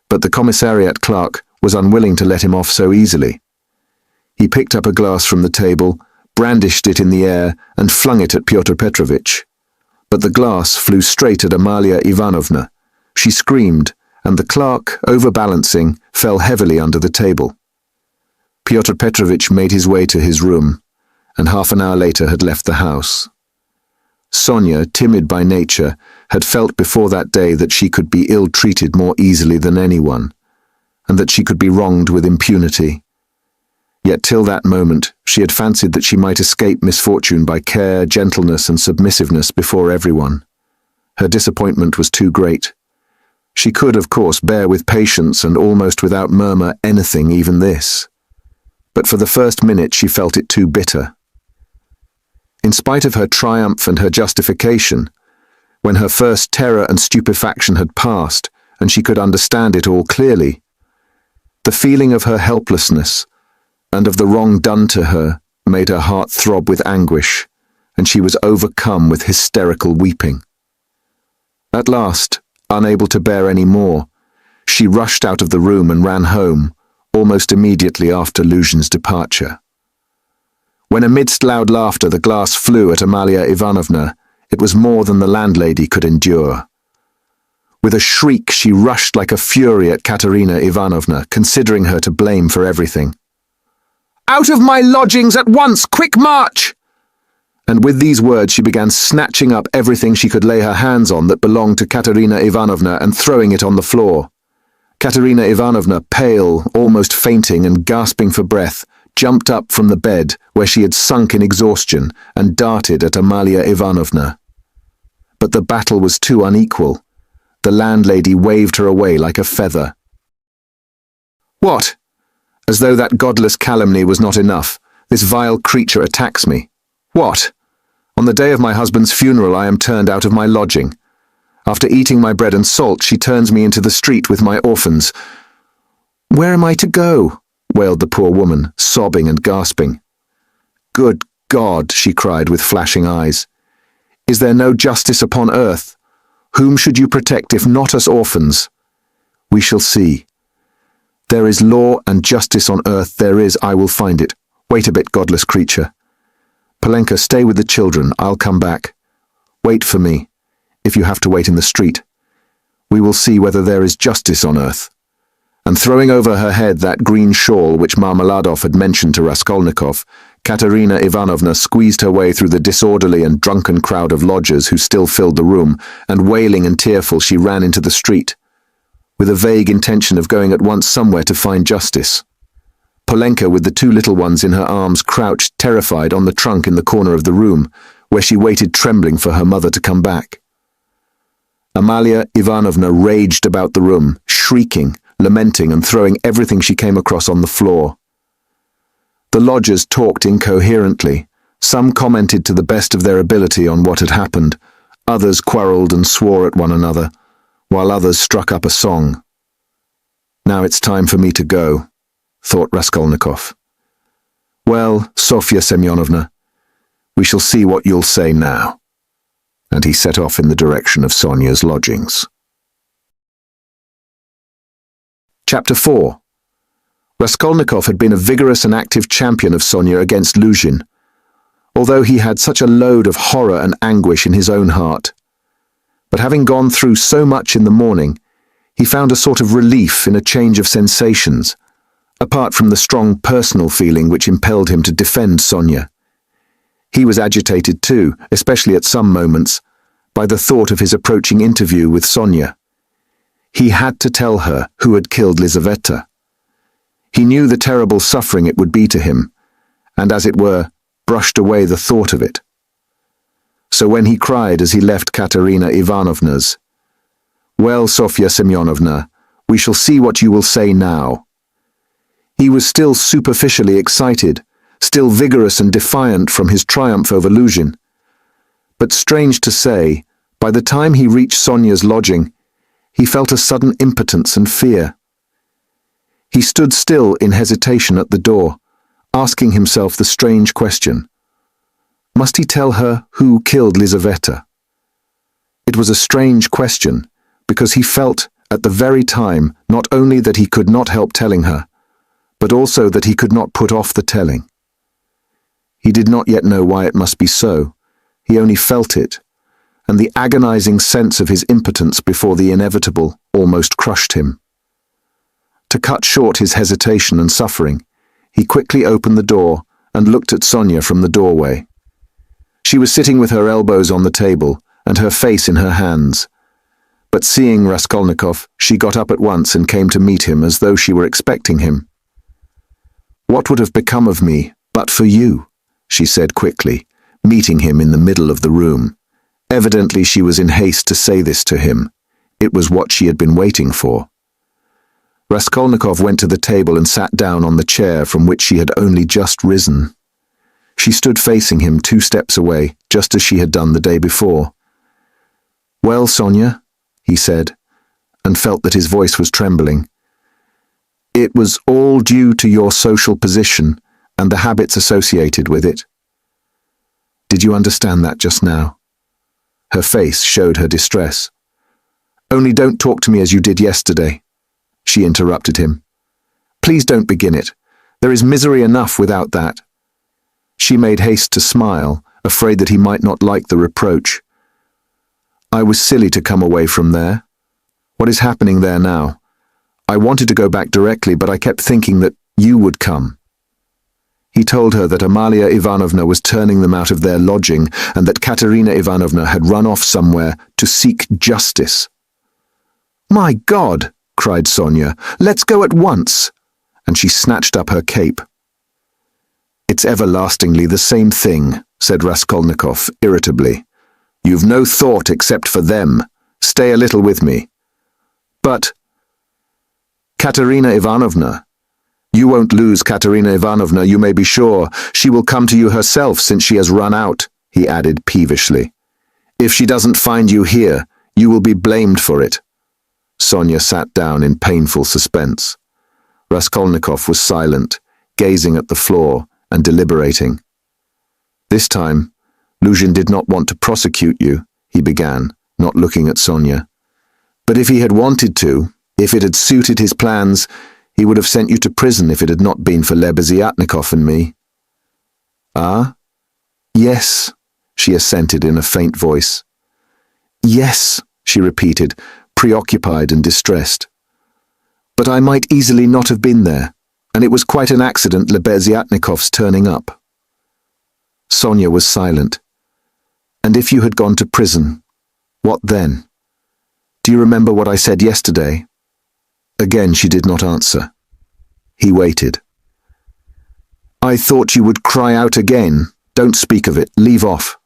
But the commissariat clerk was unwilling to let him off so easily. He picked up a glass from the table, brandished it in the air, and flung it at Pyotr Petrovitch. But the glass flew straight at Amalia Ivanovna. She screamed, and the clerk, overbalancing, fell heavily under the table. Pyotr Petrovitch made his way to his room, and half an hour later had left the house. Sonia, timid by nature, had felt before that day that she could be ill-treated more easily than anyone, and that she could be wronged with impunity. Yet till that moment, she had fancied that she might escape misfortune by care, gentleness, and submissiveness before everyone. Her disappointment was too great. She could, of course, bear with patience and almost without murmur anything, even this. But for the first minute she felt it too bitter. In spite of her triumph and her justification, when her first terror and stupefaction had passed and she could understand it all clearly, the feeling of her helplessness and of the wrong done to her made her heart throb with anguish, and she was overcome with hysterical weeping. At last, unable to bear any more, she rushed out of the room and ran home, almost immediately after Luzhin's departure. When amidst loud laughter the glass flew at Amalia Ivanovna, it was more than the landlady could endure. With a shriek she rushed like a fury at Katerina Ivanovna, considering her to blame for everything. "Out of my lodgings at once! Quick march!" And with these words she began snatching up everything she could lay her hands on that belonged to Katerina Ivanovna and throwing it on the floor. Katerina Ivanovna, pale, almost fainting and gasping for breath, jumped up from the bed where she had sunk in exhaustion and darted at Amalia Ivanovna. But the battle was too unequal. The landlady waved her away like a feather. "What? As though that godless calumny was not enough, this vile creature attacks me. What? On the day of my husband's funeral I am turned out of my lodging. After eating my bread and salt, she turns me into the street with my orphans. Where am I to go?" wailed the poor woman, sobbing and gasping. "Good God," she cried with flashing eyes. "Is there no justice upon earth? Whom should you protect if not us orphans? We shall see. There is law and justice on earth, there is, I will find it. Wait a bit, godless creature. Polenka, stay with the children, I'll come back. Wait for me, if you have to wait in the street. We will see whether there is justice on earth." And throwing over her head that green shawl which Marmeladov had mentioned to Raskolnikov, Katerina Ivanovna squeezed her way through the disorderly and drunken crowd of lodgers who still filled the room, and wailing and tearful she ran into the street, with a vague intention of going at once somewhere to find justice. Polenka, with the two little ones in her arms, crouched terrified on the trunk in the corner of the room, where she waited trembling for her mother to come back. Amalia Ivanovna raged about the room, shrieking, lamenting, and throwing everything she came across on the floor. The lodgers talked incoherently. Some commented to the best of their ability on what had happened, others quarrelled and swore at one another, while others struck up a song. "Now it's time for me to go," thought Raskolnikov. "Well, Sofya Semyonovna, we shall see what you'll say now." And he set off in the direction of Sonia's lodgings. Chapter 4. Raskolnikov had been a vigorous and active champion of Sonia against Luzhin, although he had such a load of horror and anguish in his own heart. But having gone through so much in the morning, he found a sort of relief in a change of sensations, apart from the strong personal feeling which impelled him to defend Sonia. He was agitated too, especially at some moments, by the thought of his approaching interview with Sonia. He had to tell her who had killed Lizaveta. He knew the terrible suffering it would be to him, and as it were, brushed away the thought of it. So when he cried as he left Katerina Ivanovna's, "Well, Sofya Semyonovna, we shall see what you will say now," he was still superficially excited, still vigorous and defiant from his triumph over Luzhin. But strange to say, by the time he reached Sonia's lodging, he felt a sudden impotence and fear. He stood still in hesitation at the door, asking himself the strange question: must he tell her who killed Lizaveta? It was a strange question, because he felt, at the very time, not only that he could not help telling her, but also that he could not put off the telling. He did not yet know why it must be so. He only felt it, and the agonizing sense of his impotence before the inevitable almost crushed him. To cut short his hesitation and suffering, he quickly opened the door and looked at Sonia from the doorway. She was sitting with her elbows on the table and her face in her hands. But seeing Raskolnikov, she got up at once and came to meet him as though she were expecting him. "What would have become of me but for you?" she said quickly, meeting him in the middle of the room. Evidently she was in haste to say this to him. It was what she had been waiting for. Raskolnikov went to the table and sat down on the chair from which she had only just risen. She stood facing him 2 steps away, just as she had done the day before. "Well, Sonia," he said, and felt that his voice was trembling. "It was all due to your social position and the habits associated with it. Did you understand that just now?" Her face showed her distress. "Only don't talk to me as you did yesterday," she interrupted him. "Please don't begin it. There is misery enough without that." She made haste to smile, afraid that he might not like the reproach. "I was silly to come away from there. What is happening there now? I wanted to go back directly, but I kept thinking that you would come." He told her that Amalia Ivanovna was turning them out of their lodging and that Katerina Ivanovna had run off somewhere to seek justice. "My God!" cried Sonia. "Let's go at once!" And she snatched up her cape. "It's everlastingly the same thing," said Raskolnikov irritably. "You've no thought except for them. Stay a little with me." "But—" "Katerina Ivanovna. You won't lose Katerina Ivanovna, you may be sure. She will come to you herself since she has run out," he added peevishly. "If she doesn't find you here, you will be blamed for it." Sonia sat down in painful suspense. Raskolnikov was silent, gazing at the floor and deliberating. "This time, Luzhin did not want to prosecute you," he began, not looking at Sonia. "But if he had wanted to, if it had suited his plans, he would have sent you to prison if it had not been for Lebeziatnikov and me." "Ah? Yes," she assented in a faint voice. "Yes," she repeated, preoccupied and distressed. "But I might easily not have been there, and it was quite an accident Lebeziatnikov's turning up." Sonia was silent. And if you had gone to prison, what then? Do you remember what I said yesterday? Again she did not answer. He waited. I thought you would cry out again. Don't speak of it. Leave off.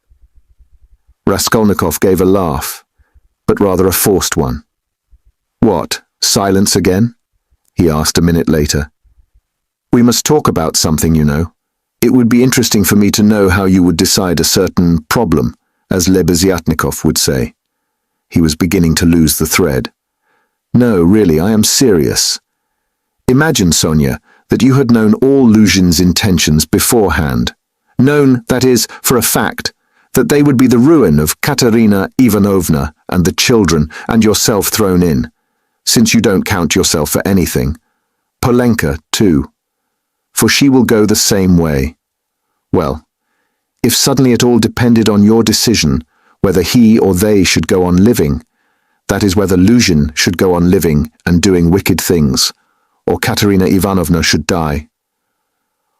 Raskolnikov gave a laugh, but rather a forced one. What, silence again? He asked a minute later. We must talk about something, you know. It would be interesting for me to know how you would decide a certain problem, as Lebeziatnikov would say. He was beginning to lose the thread. No, really, I am serious. Imagine, Sonia, that you had known all Luzhin's intentions beforehand. Known, that is, for a fact, that they would be the ruin of Katerina Ivanovna and the children and yourself thrown in, since you don't count yourself for anything. Polenka, too. For she will go the same way. Well, if suddenly it all depended on your decision whether he or they should go on living, that is, whether Luzhin should go on living and doing wicked things, or Katerina Ivanovna should die.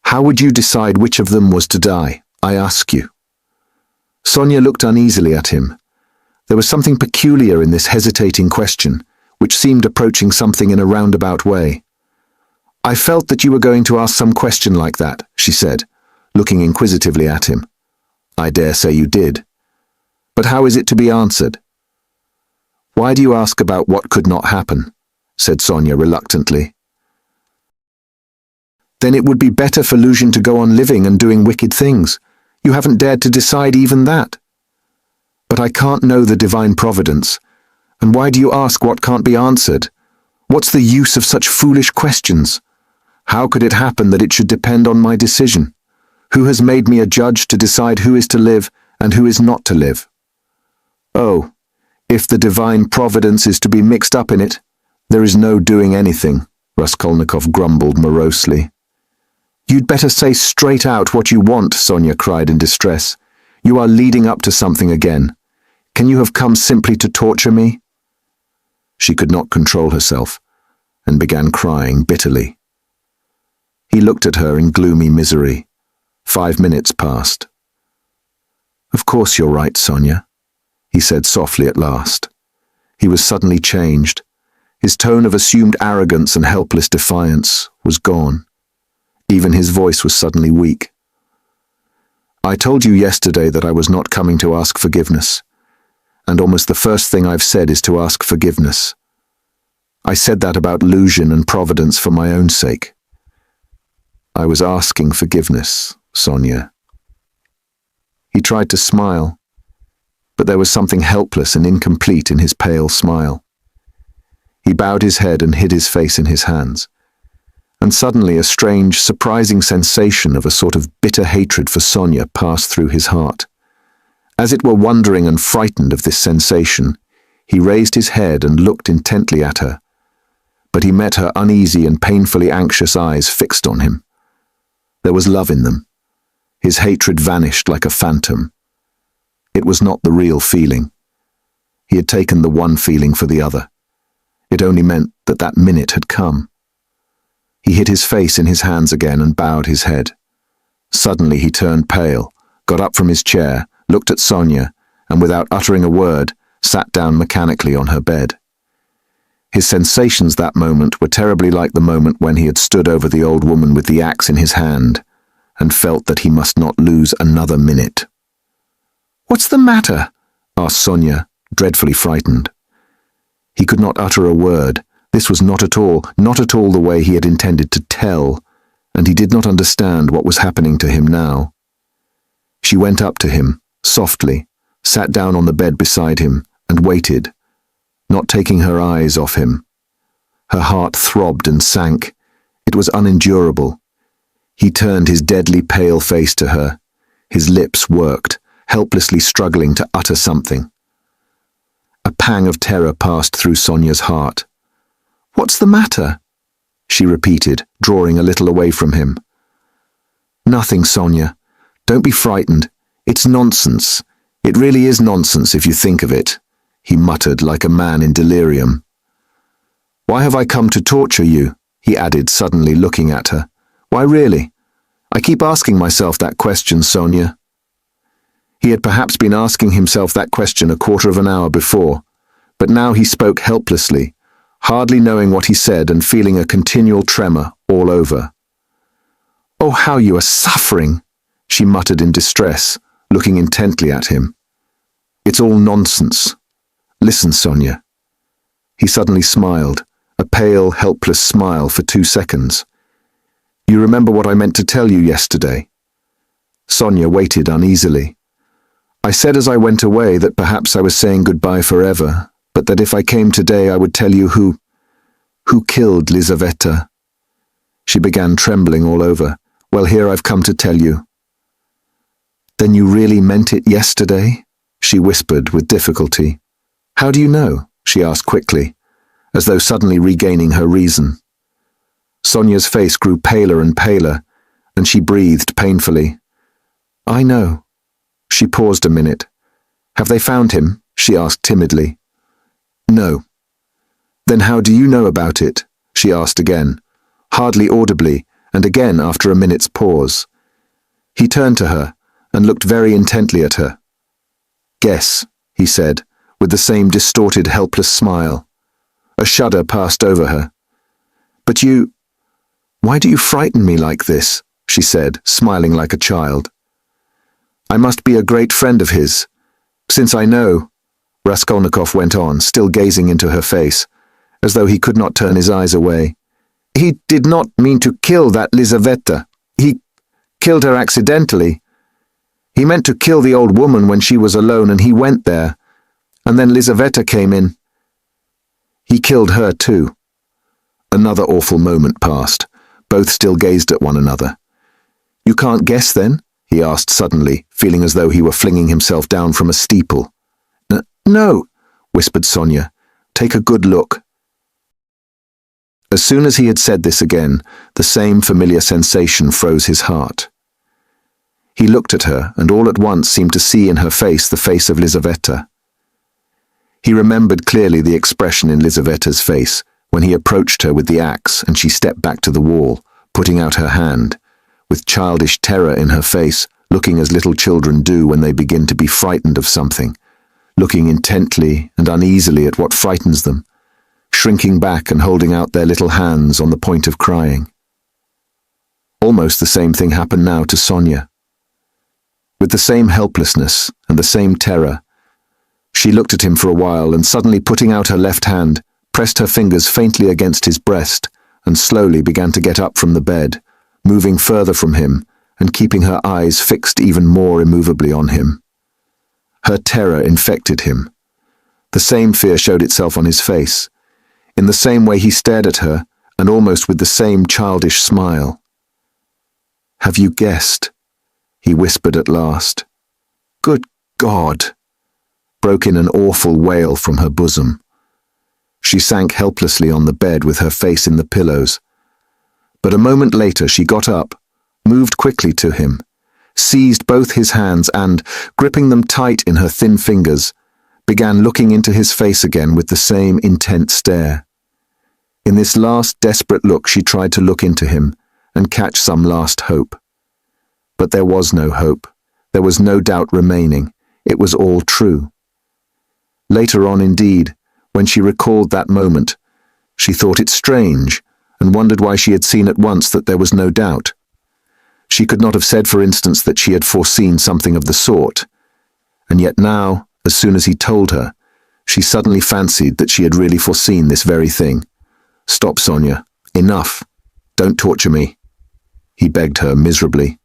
How would you decide which of them was to die, I ask you? Sonia looked uneasily at him. There was something peculiar in this hesitating question, which seemed approaching something in a roundabout way. I felt that you were going to ask some question like that, she said, looking inquisitively at him. I dare say you did. But how is it to be answered? Why do you ask about what could not happen? Said Sonia reluctantly. Then it would be better for Luzhin to go on living and doing wicked things. You haven't dared to decide even that. But I can't know the divine providence. And why do you ask what can't be answered? What's the use of such foolish questions? How could it happen that it should depend on my decision? Who has made me a judge to decide who is to live and who is not to live? Oh, if the divine providence is to be mixed up in it, there is no doing anything, Raskolnikov grumbled morosely. You'd better say straight out what you want, Sonia cried in distress. You are leading up to something again. Can you have come simply to torture me? She could not control herself, and began crying bitterly. He looked at her in gloomy misery. 5 minutes passed. Of course you're right, Sonia, he said softly at last. He was suddenly changed. His tone of assumed arrogance and helpless defiance was gone. Even his voice was suddenly weak. I told you yesterday that I was not coming to ask forgiveness, and almost the first thing I've said is to ask forgiveness. I said that about Luzhin and Providence for my own sake. I was asking forgiveness, Sonia. He tried to smile, but there was something helpless and incomplete in his pale smile. He bowed his head and hid his face in his hands, and suddenly a strange, surprising sensation of a sort of bitter hatred for Sonia passed through his heart. As it were wondering and frightened of this sensation, he raised his head and looked intently at her, but he met her uneasy and painfully anxious eyes fixed on him. There was love in them. His hatred vanished like a phantom. It was not the real feeling. He had taken the one feeling for the other. It only meant that that minute had come. He hid his face in his hands again and bowed his head. Suddenly he turned pale, got up from his chair, looked at Sonia, and without uttering a word, sat down mechanically on her bed. His sensations that moment were terribly like the moment when he had stood over the old woman with the axe in his hand, and felt that he must not lose another minute. "What's the matter?" asked Sonia, dreadfully frightened. He could not utter a word. This was not at all the way he had intended to tell, and he did not understand what was happening to him now. She went up to him, softly, sat down on the bed beside him, and waited, not taking her eyes off him. Her heart throbbed and sank. It was unendurable. He turned his deadly pale face to her. His lips worked, helplessly struggling to utter something. A pang of terror passed through Sonia's heart. "What's the matter?" she repeated, drawing a little away from him. "Nothing, Sonia. Don't be frightened. It's nonsense. It really is nonsense if you think of it," he muttered like a man in delirium. "Why have I come to torture you?" he added, suddenly looking at her. "Why really? I keep asking myself that question, Sonia. He had perhaps been asking himself that question a quarter of an hour before, but now he spoke helplessly, hardly knowing what he said and feeling a continual tremor all over. "Oh, how you are suffering," she muttered in distress, looking intently at him. "It's all nonsense. Listen, Sonia." He suddenly smiled, a pale, helpless smile for 2 seconds. "You remember what I meant to tell you yesterday?" Sonia waited uneasily. "I said as I went away that perhaps I was saying goodbye forever, but that if I came today I would tell you who killed Lizaveta." She began trembling all over. "Well, here I've come to tell you." "Then you really meant it yesterday?" she whispered with difficulty. "How do you know?" she asked quickly, as though suddenly regaining her reason. Sonia's face grew paler and paler, and she breathed painfully. "I know." She paused a minute. "Have they found him?" she asked timidly. "No." "Then how do you know about it?" she asked again, hardly audibly, and again after a minute's pause. He turned to her and looked very intently at her. "Guess," he said, with the same distorted, helpless smile. A shudder passed over her. "But why do you frighten me like this?" she said, smiling like a child. "I must be a great friend of his. Since I know," Raskolnikov went on, still gazing into her face, as though he could not turn his eyes away. "He did not mean to kill that Lizaveta. He killed her accidentally. He meant to kill the old woman when she was alone, and he went there. And then Lizaveta came in. He killed her too." Another awful moment passed. Both still gazed at one another. "You can't guess, then?" he asked suddenly, feeling as though he were flinging himself down from a steeple. No," whispered Sonia. "Take a good look." As soon as he had said this again, the same familiar sensation froze his heart. He looked at her and all at once seemed to see in her face the face of Lizaveta. He remembered clearly the expression in Lizaveta's face when he approached her with the axe and she stepped back to the wall, putting out her hand, with childish terror in her face, looking as little children do when they begin to be frightened of something, looking intently and uneasily at what frightens them, shrinking back and holding out their little hands on the point of crying. Almost the same thing happened now to Sonia. With the same helplessness and the same terror, she looked at him for a while and suddenly putting out her left hand, pressed her fingers faintly against his breast and slowly began to get up from the bed, moving further from him and keeping her eyes fixed even more immovably on him. Her terror infected him. The same fear showed itself on his face. In the same way he stared at her, and almost with the same childish smile. "Have you guessed?" he whispered at last. "Good God!" broke in an awful wail from her bosom. She sank helplessly on the bed with her face in the pillows. But a moment later she got up, moved quickly to him, seized both his hands and, gripping them tight in her thin fingers, began looking into his face again with the same intent stare. In this last desperate look she tried to look into him and catch some last hope. But there was no hope. There was no doubt remaining. It was all true. Later on, indeed, when she recalled that moment, she thought it strange and wondered why she had seen at once that there was no doubt. She could not have said, for instance, that she had foreseen something of the sort. And yet now, as soon as he told her, she suddenly fancied that she had really foreseen this very thing. "Stop, Sonia. Enough. Don't torture me," he begged her miserably.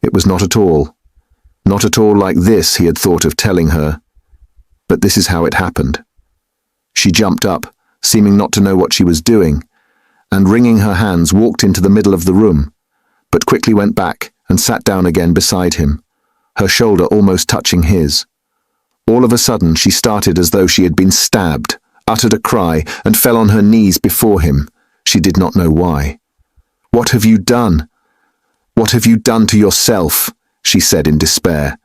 It was not at all like this he had thought of telling her. But this is how it happened. She jumped up, seeming not to know what she was doing, and wringing her hands walked into the middle of the room, but quickly went back and sat down again beside him, her shoulder almost touching his. All of a sudden she started as though she had been stabbed, uttered a cry, and fell on her knees before him. She did not know why. "What have you done? What have you done to yourself?" she said in despair,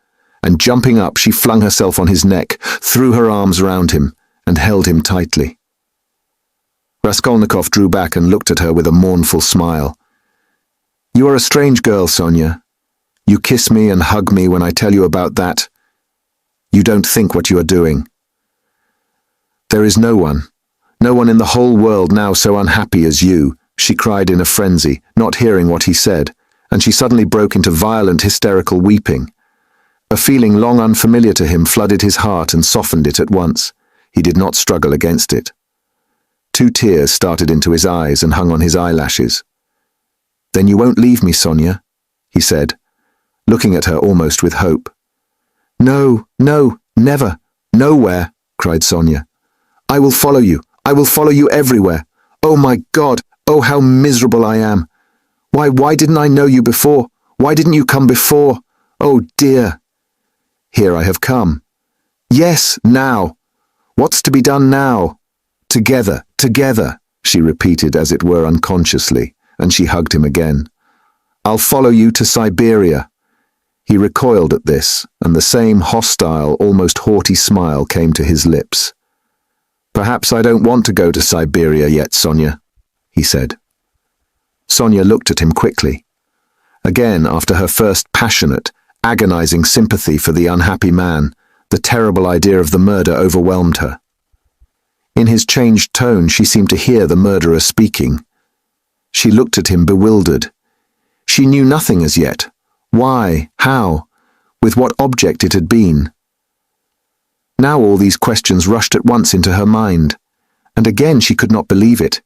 and jumping up she flung herself on his neck, threw her arms round him, and held him tightly. Raskolnikov drew back and looked at her with a mournful smile. "You are a strange girl, Sonia. You kiss me and hug me when I tell you about that. You don't think what you are doing. There is no one in the whole world now so unhappy as you, she cried in a frenzy, not hearing what he said, and she suddenly broke into violent hysterical weeping. A feeling long unfamiliar to him flooded his heart and softened it at once. He did not struggle against it. 2 tears started into his eyes and hung on his eyelashes. Then you won't leave me, Sonia, he said, looking at her almost with hope. No, never, nowhere, cried Sonia. I will follow you. I will follow you everywhere. Oh my God, oh how miserable I am. Why didn't I know you before? Why didn't you come before? Oh dear. Here I have come. Yes, now. What's to be done now? Together, she repeated as it were unconsciously, and she hugged him again. I'll follow you to Siberia. He recoiled at this, and the same hostile, almost haughty smile came to his lips. Perhaps I don't want to go to Siberia yet, Sonia, he said. Sonia looked at him quickly. Again, after her first passionate, agonizing sympathy for the unhappy man, the terrible idea of the murder overwhelmed her. In his changed tone, she seemed to hear the murderer speaking. She looked at him bewildered. She knew nothing as yet. Why? How? With what object it had been? Now all these questions rushed at once into her mind, and again she could not believe it.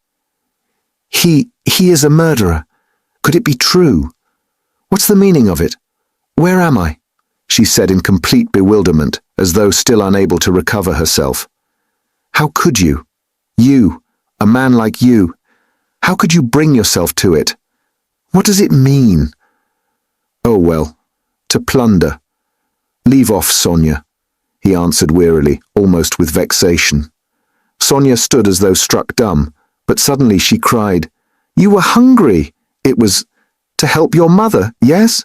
He is a murderer. Could it be true? What's the meaning of it? Where am I? She said in complete bewilderment, as though still unable to recover herself. How could you? You, a man like you, how could you bring yourself to it? What does it mean? Oh well, to plunder. Leave off, Sonia, he answered wearily, almost with vexation. Sonia stood as though struck dumb, but suddenly she cried, You were hungry. It was to help your mother, yes?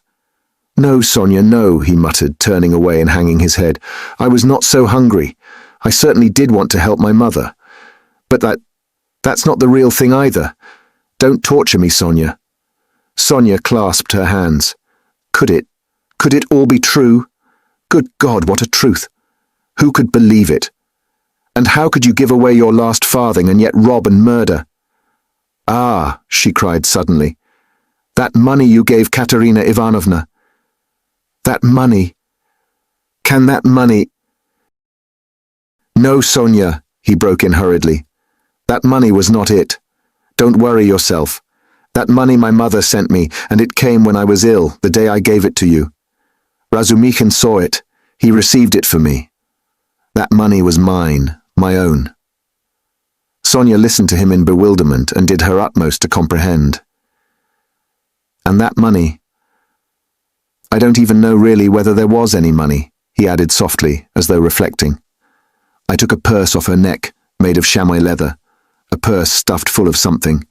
No, Sonia, no, he muttered, turning away and hanging his head. I was not so hungry. I certainly did want to help my mother. But that's not the real thing either. Don't torture me, Sonia. Sonia clasped her hands. Could it all be true? Good God, what a truth! Who could believe it? And how could you give away your last farthing and yet rob and murder? Ah, she cried suddenly. That money you gave Katerina Ivanovna. That money. Can that money... No, Sonia, he broke in hurriedly. That money was not it. Don't worry yourself. That money my mother sent me, and it came when I was ill, the day I gave it to you. Razumikhin saw it. He received it for me. That money was mine, my own. Sonia listened to him in bewilderment and did her utmost to comprehend. And that money... I don't even know really whether there was any money, he added softly, as though reflecting. I took a purse off her neck, made of chamois leather, a purse stuffed full of something,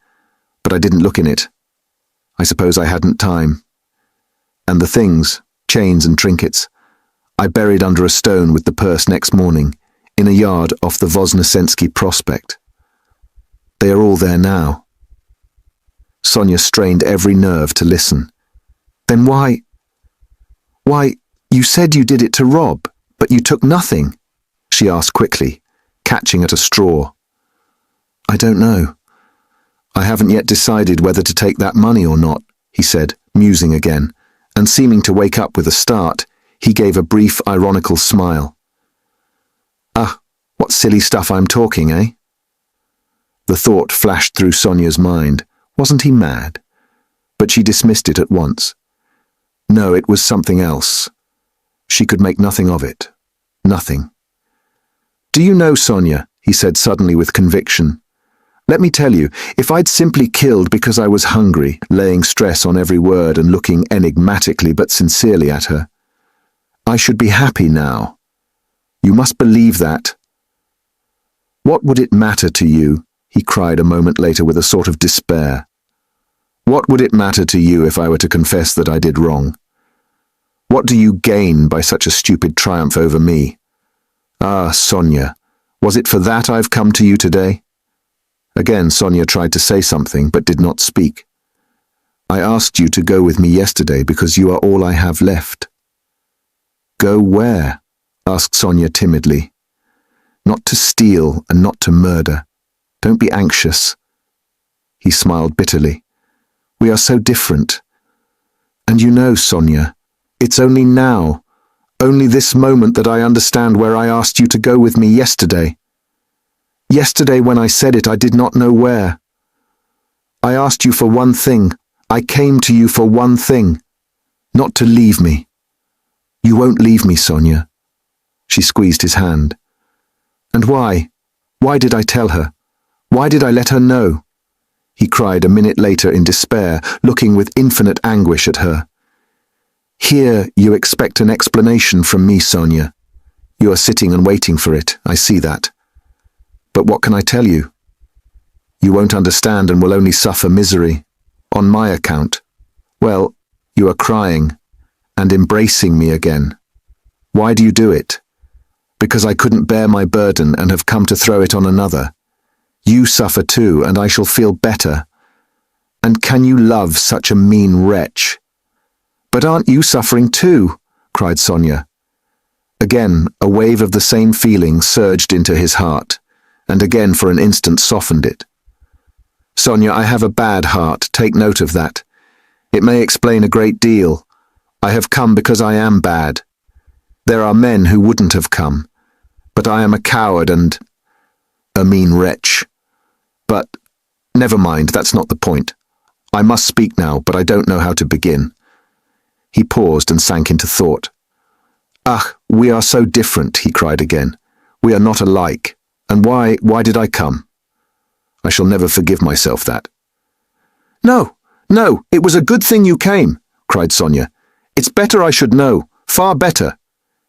but I didn't look in it. I suppose I hadn't time. And the things, chains and trinkets, I buried under a stone with the purse next morning, in a yard off the Voznesensky Prospect. They are all there now. Sonia strained every nerve to listen. Then why, you said you did it to rob, but you took nothing, she asked quickly, catching at a straw. I don't know. I haven't yet decided whether to take that money or not, he said, musing again, and seeming to wake up with a start, he gave a brief, ironical smile. Ah, what silly stuff I'm talking, eh? The thought flashed through Sonia's mind. Wasn't he mad? But she dismissed it at once. No, it was something else. She could make nothing of it. Nothing. Do you know, Sonia, he said suddenly with conviction, let me tell you, if I'd simply killed because I was hungry, laying stress on every word and looking enigmatically but sincerely at her, I should be happy now. You must believe that. What would it matter to you? He cried a moment later with a sort of despair. What would it matter to you if I were to confess that I did wrong? What do you gain by such a stupid triumph over me? Ah, Sonia, was it for that I've come to you today? Again, Sonia tried to say something, but did not speak. I asked you to go with me yesterday because you are all I have left." "Go where?" asked Sonia timidly. "Not to steal and not to murder. Don't be anxious." He smiled bitterly. "We are so different. And you know, Sonia, it's only now, only this moment that I understand where I asked you to go with me yesterday. Yesterday when I said it, I did not know where. I asked you for one thing. I came to you for one thing. Not to leave me. You won't leave me, Sonia." She squeezed his hand. "And why? Why did I tell her? Why did I let her know?" He cried a minute later in despair, looking with infinite anguish at her. "Here you expect an explanation from me, Sonia. You are sitting and waiting for it, I see that. But what can I tell you? You won't understand and will only suffer misery. On my account. Well, you are crying and embracing me again. Why do you do it? Because I couldn't bear my burden and have come to throw it on another. You suffer too, and I shall feel better. And can you love such a mean wretch?" "But aren't you suffering too?" cried Sonia. Again, a wave of the same feeling surged into his heart, and again for an instant softened it. "Sonia, I have a bad heart, take note of that. It may explain a great deal. I have come because I am bad. There are men who wouldn't have come, but I am a coward and a mean wretch. But, never mind, that's not the point. I must speak now, but I don't know how to begin." He paused and sank into thought. "Ah, we are so different," he cried again. "We are not alike. And why did I come? I shall never forgive myself that." "No, no, it was a good thing you came," cried Sonia. "It's better I should know, far better."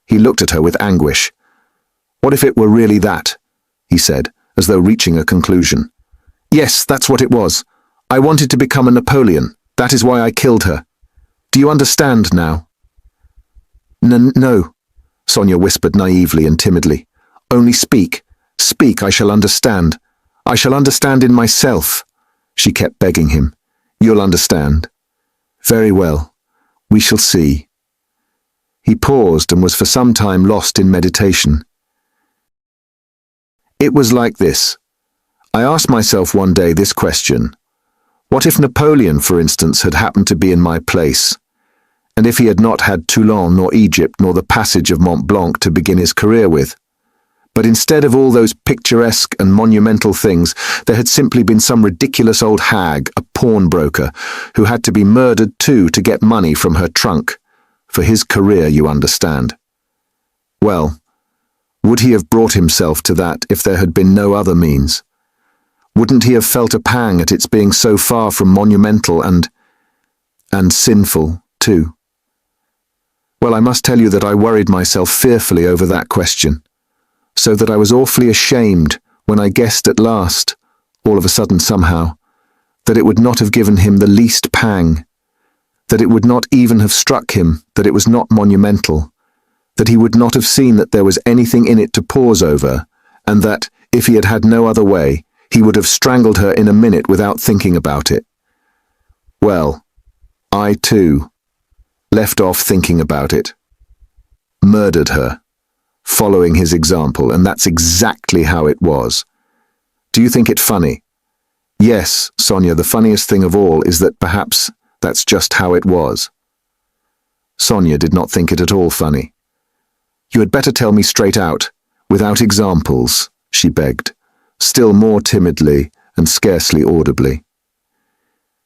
He looked at her with anguish. "What if it were really that?" he said, as though reaching a conclusion. "Yes, that's what it was. I wanted to become a Napoleon. That is why I killed her. Do you understand now?" No, Sonia whispered naively and timidly. "Only speak. Speak, I shall understand. I shall understand in myself." She kept begging him. "You'll understand." "Very well. We shall see." He paused and was for some time lost in meditation. It was like this. I asked myself one day this question. What if Napoleon, for instance, had happened to be in my place? And if he had not had Toulon nor Egypt nor the passage of Mont Blanc to begin his career with? But instead of all those picturesque and monumental things, there had simply been some ridiculous old hag, a pawnbroker, who had to be murdered too to get money from her trunk. For his career, you understand. Well, would he have brought himself to that if there had been no other means? Wouldn't he have felt a pang at its being so far from monumental and sinful, too? Well, I must tell you that I worried myself fearfully over that question, so that I was awfully ashamed when I guessed at last, all of a sudden somehow, that it would not have given him the least pang, that it would not even have struck him that it was not monumental, that he would not have seen that there was anything in it to pause over, and that, if he had had no other way, he would have strangled her in a minute without thinking about it. Well, I too left off thinking about it, murdered her, following his example, and that's exactly how it was. Do you think it funny? Yes, Sonia, the funniest thing of all is that perhaps that's just how it was. Sonia did not think it at all funny. You had better tell me straight out, without examples, she begged, still more timidly and scarcely audibly.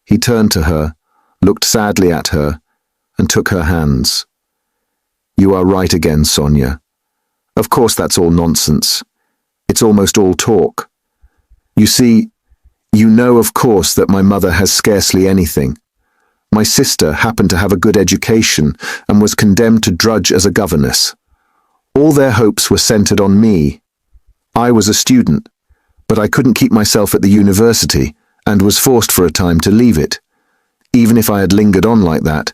He turned to her, looked sadly at her, and took her hands. You are right again, Sonia. Of course that's all nonsense. It's almost all talk. You see, you know of course that my mother has scarcely anything. My sister happened to have a good education and was condemned to drudge as a governess. All their hopes were centered on me. I was a student, but I couldn't keep myself at the university and was forced for a time to leave it. Even if I had lingered on like that,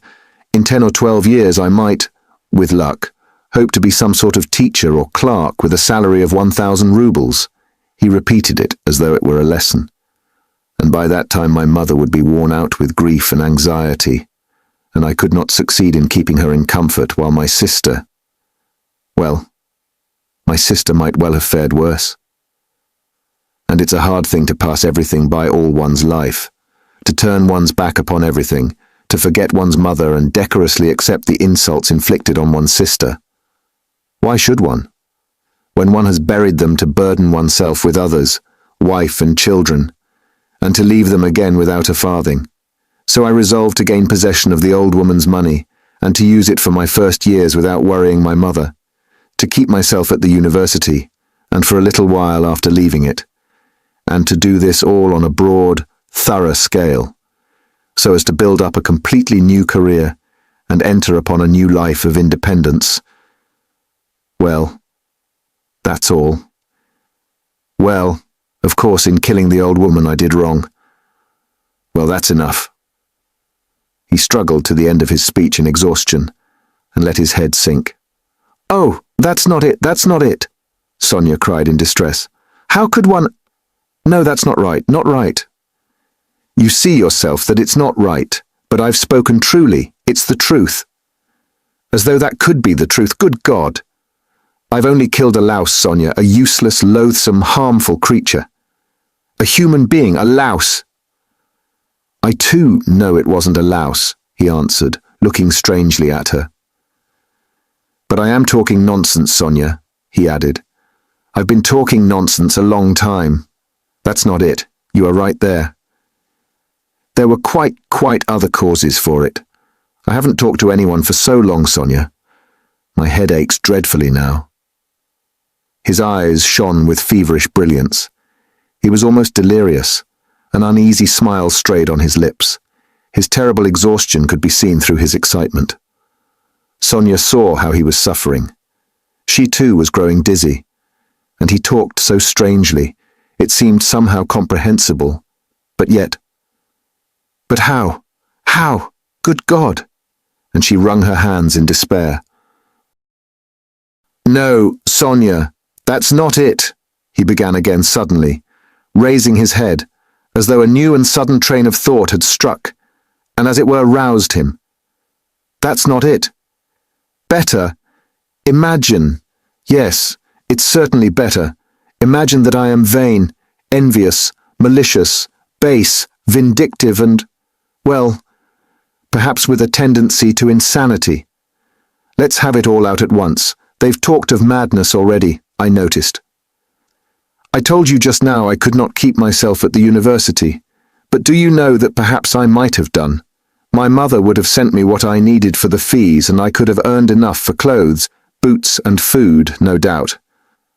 in 10 or 12 years I might, with luck, hope to be some sort of teacher or clerk with a salary of 1,000 rubles. He repeated it as though it were a lesson. And by that time my mother would be worn out with grief and anxiety, and I could not succeed in keeping her in comfort, while my sister, well, my sister might well have fared worse. And it's a hard thing to pass everything by all one's life, to turn one's back upon everything, to forget one's mother and decorously accept the insults inflicted on one's sister. Why should one? When one has buried them to burden oneself with others, wife and children, and to leave them again without a farthing. So I resolved to gain possession of the old woman's money, and to use it for my first years without worrying my mother, to keep myself at the university, and for a little while after leaving it, and to do this all on a broad, thorough scale, so as to build up a completely new career and enter upon a new life of independence. Well, that's all. Well, of course, in killing the old woman I did wrong. Well, that's enough. He struggled to the end of his speech in exhaustion and let his head sink. "Oh, that's not it, that's not it," Sonia cried in distress. "How could one— No, that's not right, not right." "You see yourself that it's not right, but I've spoken truly, it's the truth." As though that could be the truth, good God! "I've only killed a louse, Sonia, a useless, loathsome, harmful creature. A human being, a louse." "I too know it wasn't a louse," he answered, looking strangely at her. "But I am talking nonsense, Sonia," he added. "I've been talking nonsense a long time. That's not it. You are right there. There were quite other causes for it. I haven't talked to anyone for so long, Sonia. My head aches dreadfully now." His eyes shone with feverish brilliance. He was almost delirious. An uneasy smile strayed on his lips. His terrible exhaustion could be seen through his excitement. Sonia saw how he was suffering. She too was growing dizzy, and he talked so strangely, it seemed somehow comprehensible, but yet— But how? How? Good God! And she wrung her hands in despair. "No, Sonia, that's not it," he began again suddenly, raising his head, as though a new and sudden train of thought had struck, and as it were roused him. "That's not it. Better. Imagine. Yes, it's certainly better. Imagine that I am vain, envious, malicious, base, vindictive and, well, perhaps with a tendency to insanity. Let's have it all out at once. They've talked of madness already, I noticed. I told you just now I could not keep myself at the university, but do you know that perhaps I might have done? My mother would have sent me what I needed for the fees, and I could have earned enough for clothes, boots and food, no doubt.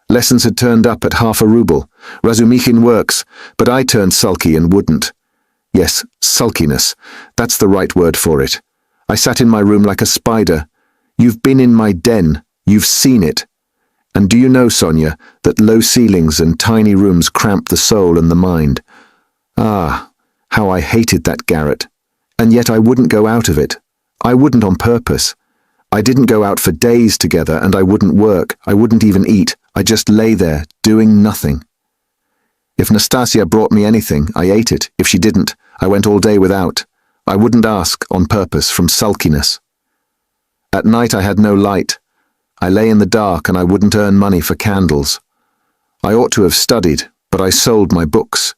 Lessons had turned up at half a ruble. Razumichin works, but I turned sulky and wouldn't. Yes, sulkiness. That's the right word for it. I sat in my room like a spider. You've been in my den. You've seen it. And do you know, Sonia, that low ceilings and tiny rooms cramp the soul and the mind? Ah, how I hated that garret. And yet I wouldn't go out of it. I wouldn't on purpose. I didn't go out for days together, and I wouldn't work. I wouldn't even eat. I just lay there, doing nothing. If Nastasia brought me anything, I ate it. If she didn't, I went all day without. I wouldn't ask, on purpose, from sulkiness. At night I had no light. I lay in the dark, and I wouldn't earn money for candles. I ought to have studied, but I sold my books,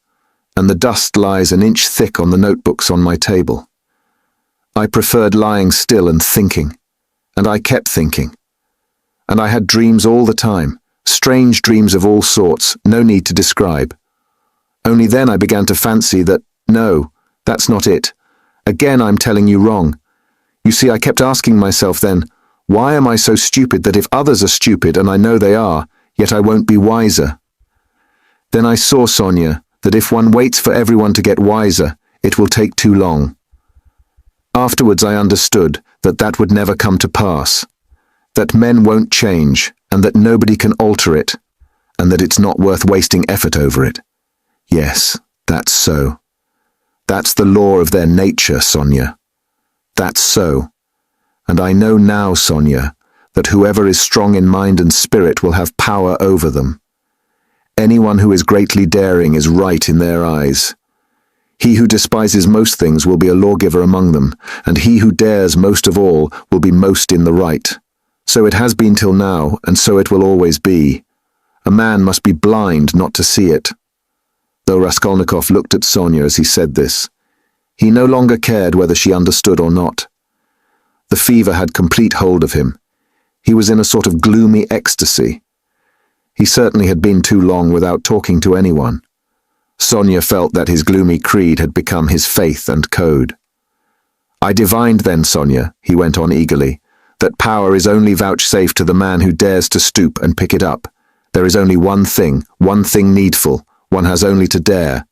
and the dust lies an inch thick on the notebooks on my table. I preferred lying still and thinking, and I kept thinking. And I had dreams all the time, strange dreams of all sorts, no need to describe. Only then I began to fancy that, no, that's not it. Again I'm telling you wrong. You see, I kept asking myself then, why am I so stupid that if others are stupid, and I know they are, yet I won't be wiser? Then I saw, Sonia, that if one waits for everyone to get wiser, it will take too long. Afterwards I understood that that would never come to pass, that men won't change, and that nobody can alter it, and that it's not worth wasting effort over it. Yes, that's so. That's the law of their nature, Sonia. That's so. And I know now, Sonia, that whoever is strong in mind and spirit will have power over them. Anyone who is greatly daring is right in their eyes. He who despises most things will be a lawgiver among them, and he who dares most of all will be most in the right. So it has been till now, and so it will always be. A man must be blind not to see it. Though Raskolnikov looked at Sonia as he said this, he no longer cared whether she understood or not. The fever had complete hold of him. He was in a sort of gloomy ecstasy. He certainly had been too long without talking to anyone. Sonia felt that his gloomy creed had become his faith and code. I divined then, Sonia, he went on eagerly, that power is only vouchsafed to the man who dares to stoop and pick it up. There is only one thing needful, one has only to dare.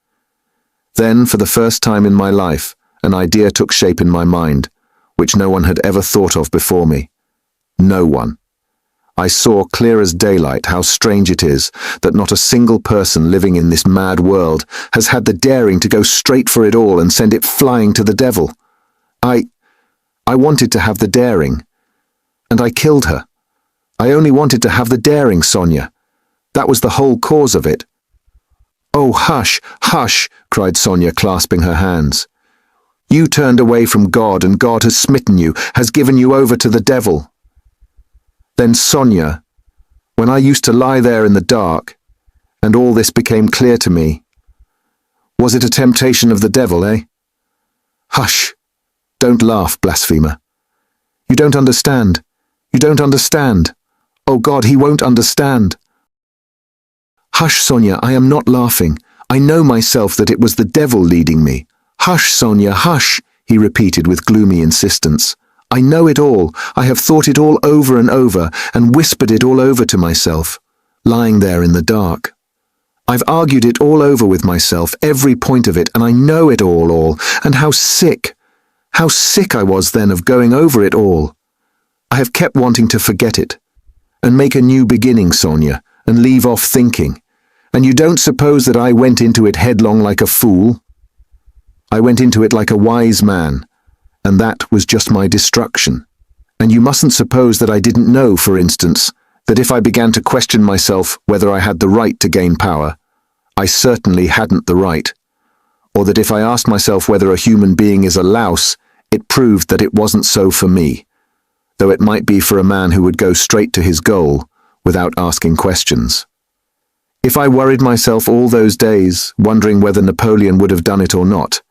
Then, for the first time in my life, an idea took shape in my mind, which no one had ever thought of before me. No one. I saw clear as daylight how strange it is that not a single person living in this mad world has had the daring to go straight for it all and send it flying to the devil. I wanted to have the daring, and I killed her. I only wanted to have the daring, Sonia. That was the whole cause of it. Oh, hush, hush, cried Sonia, clasping her hands. You turned away from God, and God has smitten you, has given you over to the devil. Then, Sonia, when I used to lie there in the dark, and all this became clear to me, was it a temptation of the devil, eh? Hush! Don't laugh, blasphemer. You don't understand. You don't understand. Oh God, he won't understand. Hush, Sonia, I am not laughing. I know myself that it was the devil leading me. Hush, Sonia, hush, he repeated with gloomy insistence. I know it all. I have thought it all over and over, and whispered it all over to myself, lying there in the dark. I've argued it all over with myself, every point of it, and I know it all, and how sick I was then of going over it all. I have kept wanting to forget it, and make a new beginning, Sonia, and leave off thinking. And you don't suppose that I went into it headlong like a fool? I went into it like a wise man, and that was just my destruction. And you mustn't suppose that I didn't know, for instance, that if I began to question myself whether I had the right to gain power, I certainly hadn't the right, or that if I asked myself whether a human being is a louse, it proved that it wasn't so for me, though it might be for a man who would go straight to his goal without asking questions. If I worried myself all those days, wondering whether Napoleon would have done it or not,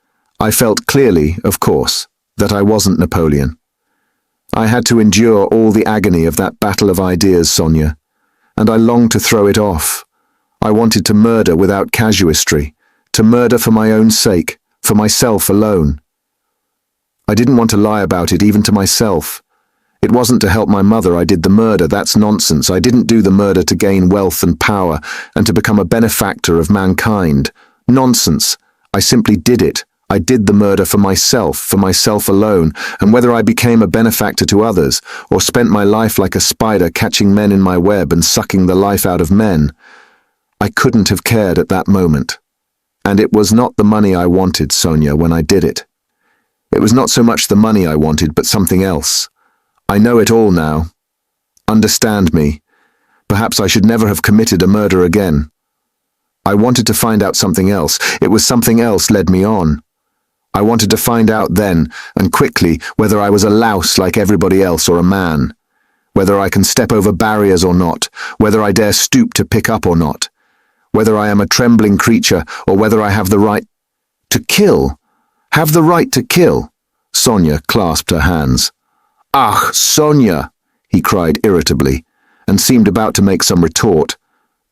I felt clearly, of course, that I wasn't Napoleon. I had to endure all the agony of that battle of ideas, Sonia, and I longed to throw it off. I wanted to murder without casuistry, to murder for my own sake, for myself alone. I didn't want to lie about it even to myself. It wasn't to help my mother I did the murder, that's nonsense. I didn't do the murder to gain wealth and power and to become a benefactor of mankind. Nonsense. I simply did it. I did the murder for myself alone, and whether I became a benefactor to others or spent my life like a spider catching men in my web and sucking the life out of men, I couldn't have cared at that moment. And it was not the money I wanted, Sonia, when I did it. It was not so much the money I wanted, but something else. I know it all now. Understand me. Perhaps I should never have committed a murder again. I wanted to find out something else. It was something else led me on. I wanted to find out then, and quickly, whether I was a louse like everybody else or a man, whether I can step over barriers or not, whether I dare stoop to pick up or not, whether I am a trembling creature or whether I have the right to kill. Have the right to kill. Sonia clasped her hands. Ah, Sonia, he cried irritably, and seemed about to make some retort,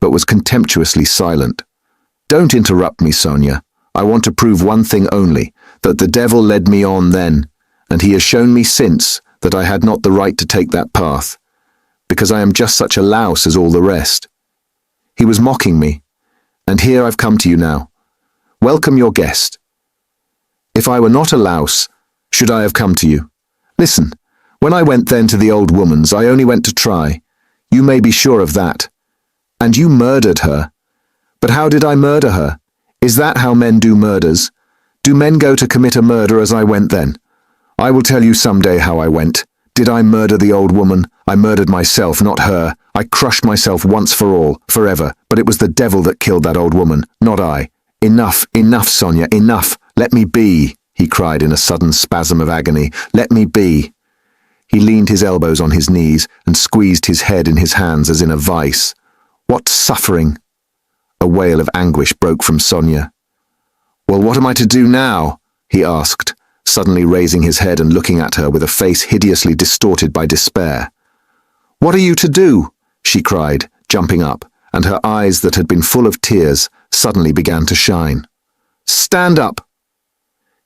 but was contemptuously silent. Don't interrupt me, Sonia. I want to prove one thing only, that the devil led me on then, and he has shown me since that I had not the right to take that path, because I am just such a louse as all the rest. He was mocking me, and here I've come to you now. Welcome your guest. If I were not a louse, should I have come to you? Listen. When I went then to the old woman's, I only went to try. You may be sure of that. And you murdered her. But how did I murder her? Is that how men do murders? Do men go to commit a murder as I went then? I will tell you some day how I went. Did I murder the old woman? I murdered myself, not her. I crushed myself once for all, forever. But it was the devil that killed that old woman, not I. Enough, enough, Sonia, enough. Let me be, he cried in a sudden spasm of agony. Let me be. He leaned his elbows on his knees and squeezed his head in his hands as in a vice. What suffering! A wail of anguish broke from Sonia. Well, what am I to do now? He asked, suddenly raising his head and looking at her with a face hideously distorted by despair. What are you to do? She cried, jumping up, and her eyes that had been full of tears suddenly began to shine. Stand up!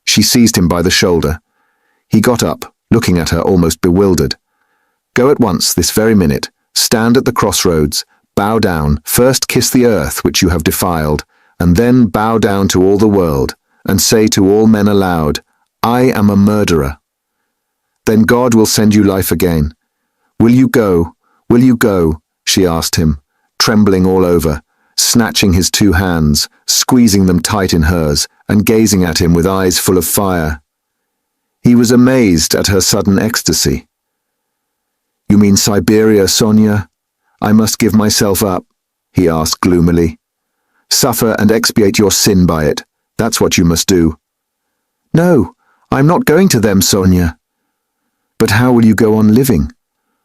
She seized him by the shoulder. He got up, looking at her almost bewildered. Go at once, this very minute, stand at the crossroads, bow down, first kiss the earth which you have defiled, and then bow down to all the world, and say to all men aloud, I am a murderer. Then God will send you life again. Will you go? Will you go? She asked him, trembling all over, snatching his two hands, squeezing them tight in hers, and gazing at him with eyes full of fire. He was amazed at her sudden ecstasy. You mean Siberia, Sonia? I must give myself up, he asked gloomily. Suffer and expiate your sin by it. That's what you must do. No, I'm not going to them, Sonia. But how will you go on living?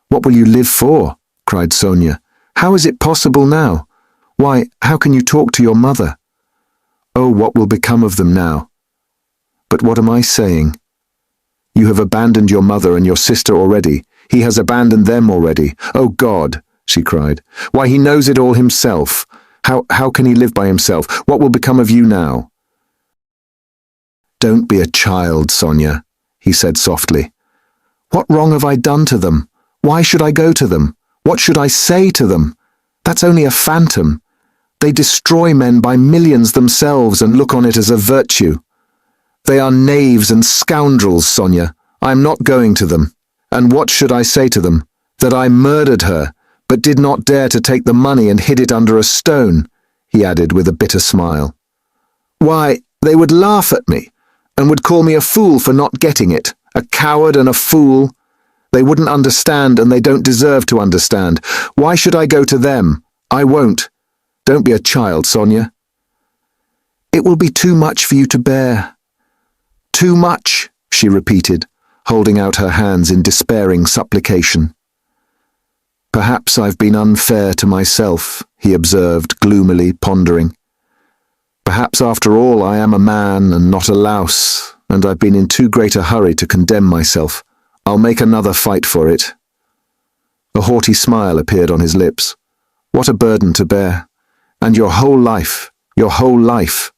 What will you live for? Cried Sonia. How is it possible now? Why, how can you talk to your mother? Oh, what will become of them now? But what am I saying? You have abandoned your mother and your sister already. He has abandoned them already. Oh God, she cried. Why, he knows it all himself. How can he live by himself? What will become of you now? Don't be a child, Sonia, he said softly. What wrong have I done to them? Why should I go to them? What should I say to them? That's only a phantom. They destroy men by millions themselves and look on it as a virtue. They are knaves and scoundrels, Sonia. I am not going to them. And what should I say to them? That I murdered her, but did not dare to take the money and hid it under a stone, he added with a bitter smile. Why, they would laugh at me, and would call me a fool for not getting it, a coward and a fool. They wouldn't understand, and they don't deserve to understand. Why should I go to them? I won't. Don't be a child, Sonia. It will be too much for you to bear. Too much, she repeated, holding out her hands in despairing supplication. Perhaps I've been unfair to myself, he observed, gloomily pondering. Perhaps after all I am a man and not a louse, and I've been in too great a hurry to condemn myself. I'll make another fight for it. A haughty smile appeared on his lips. What a burden to bear. And your whole life, your whole life.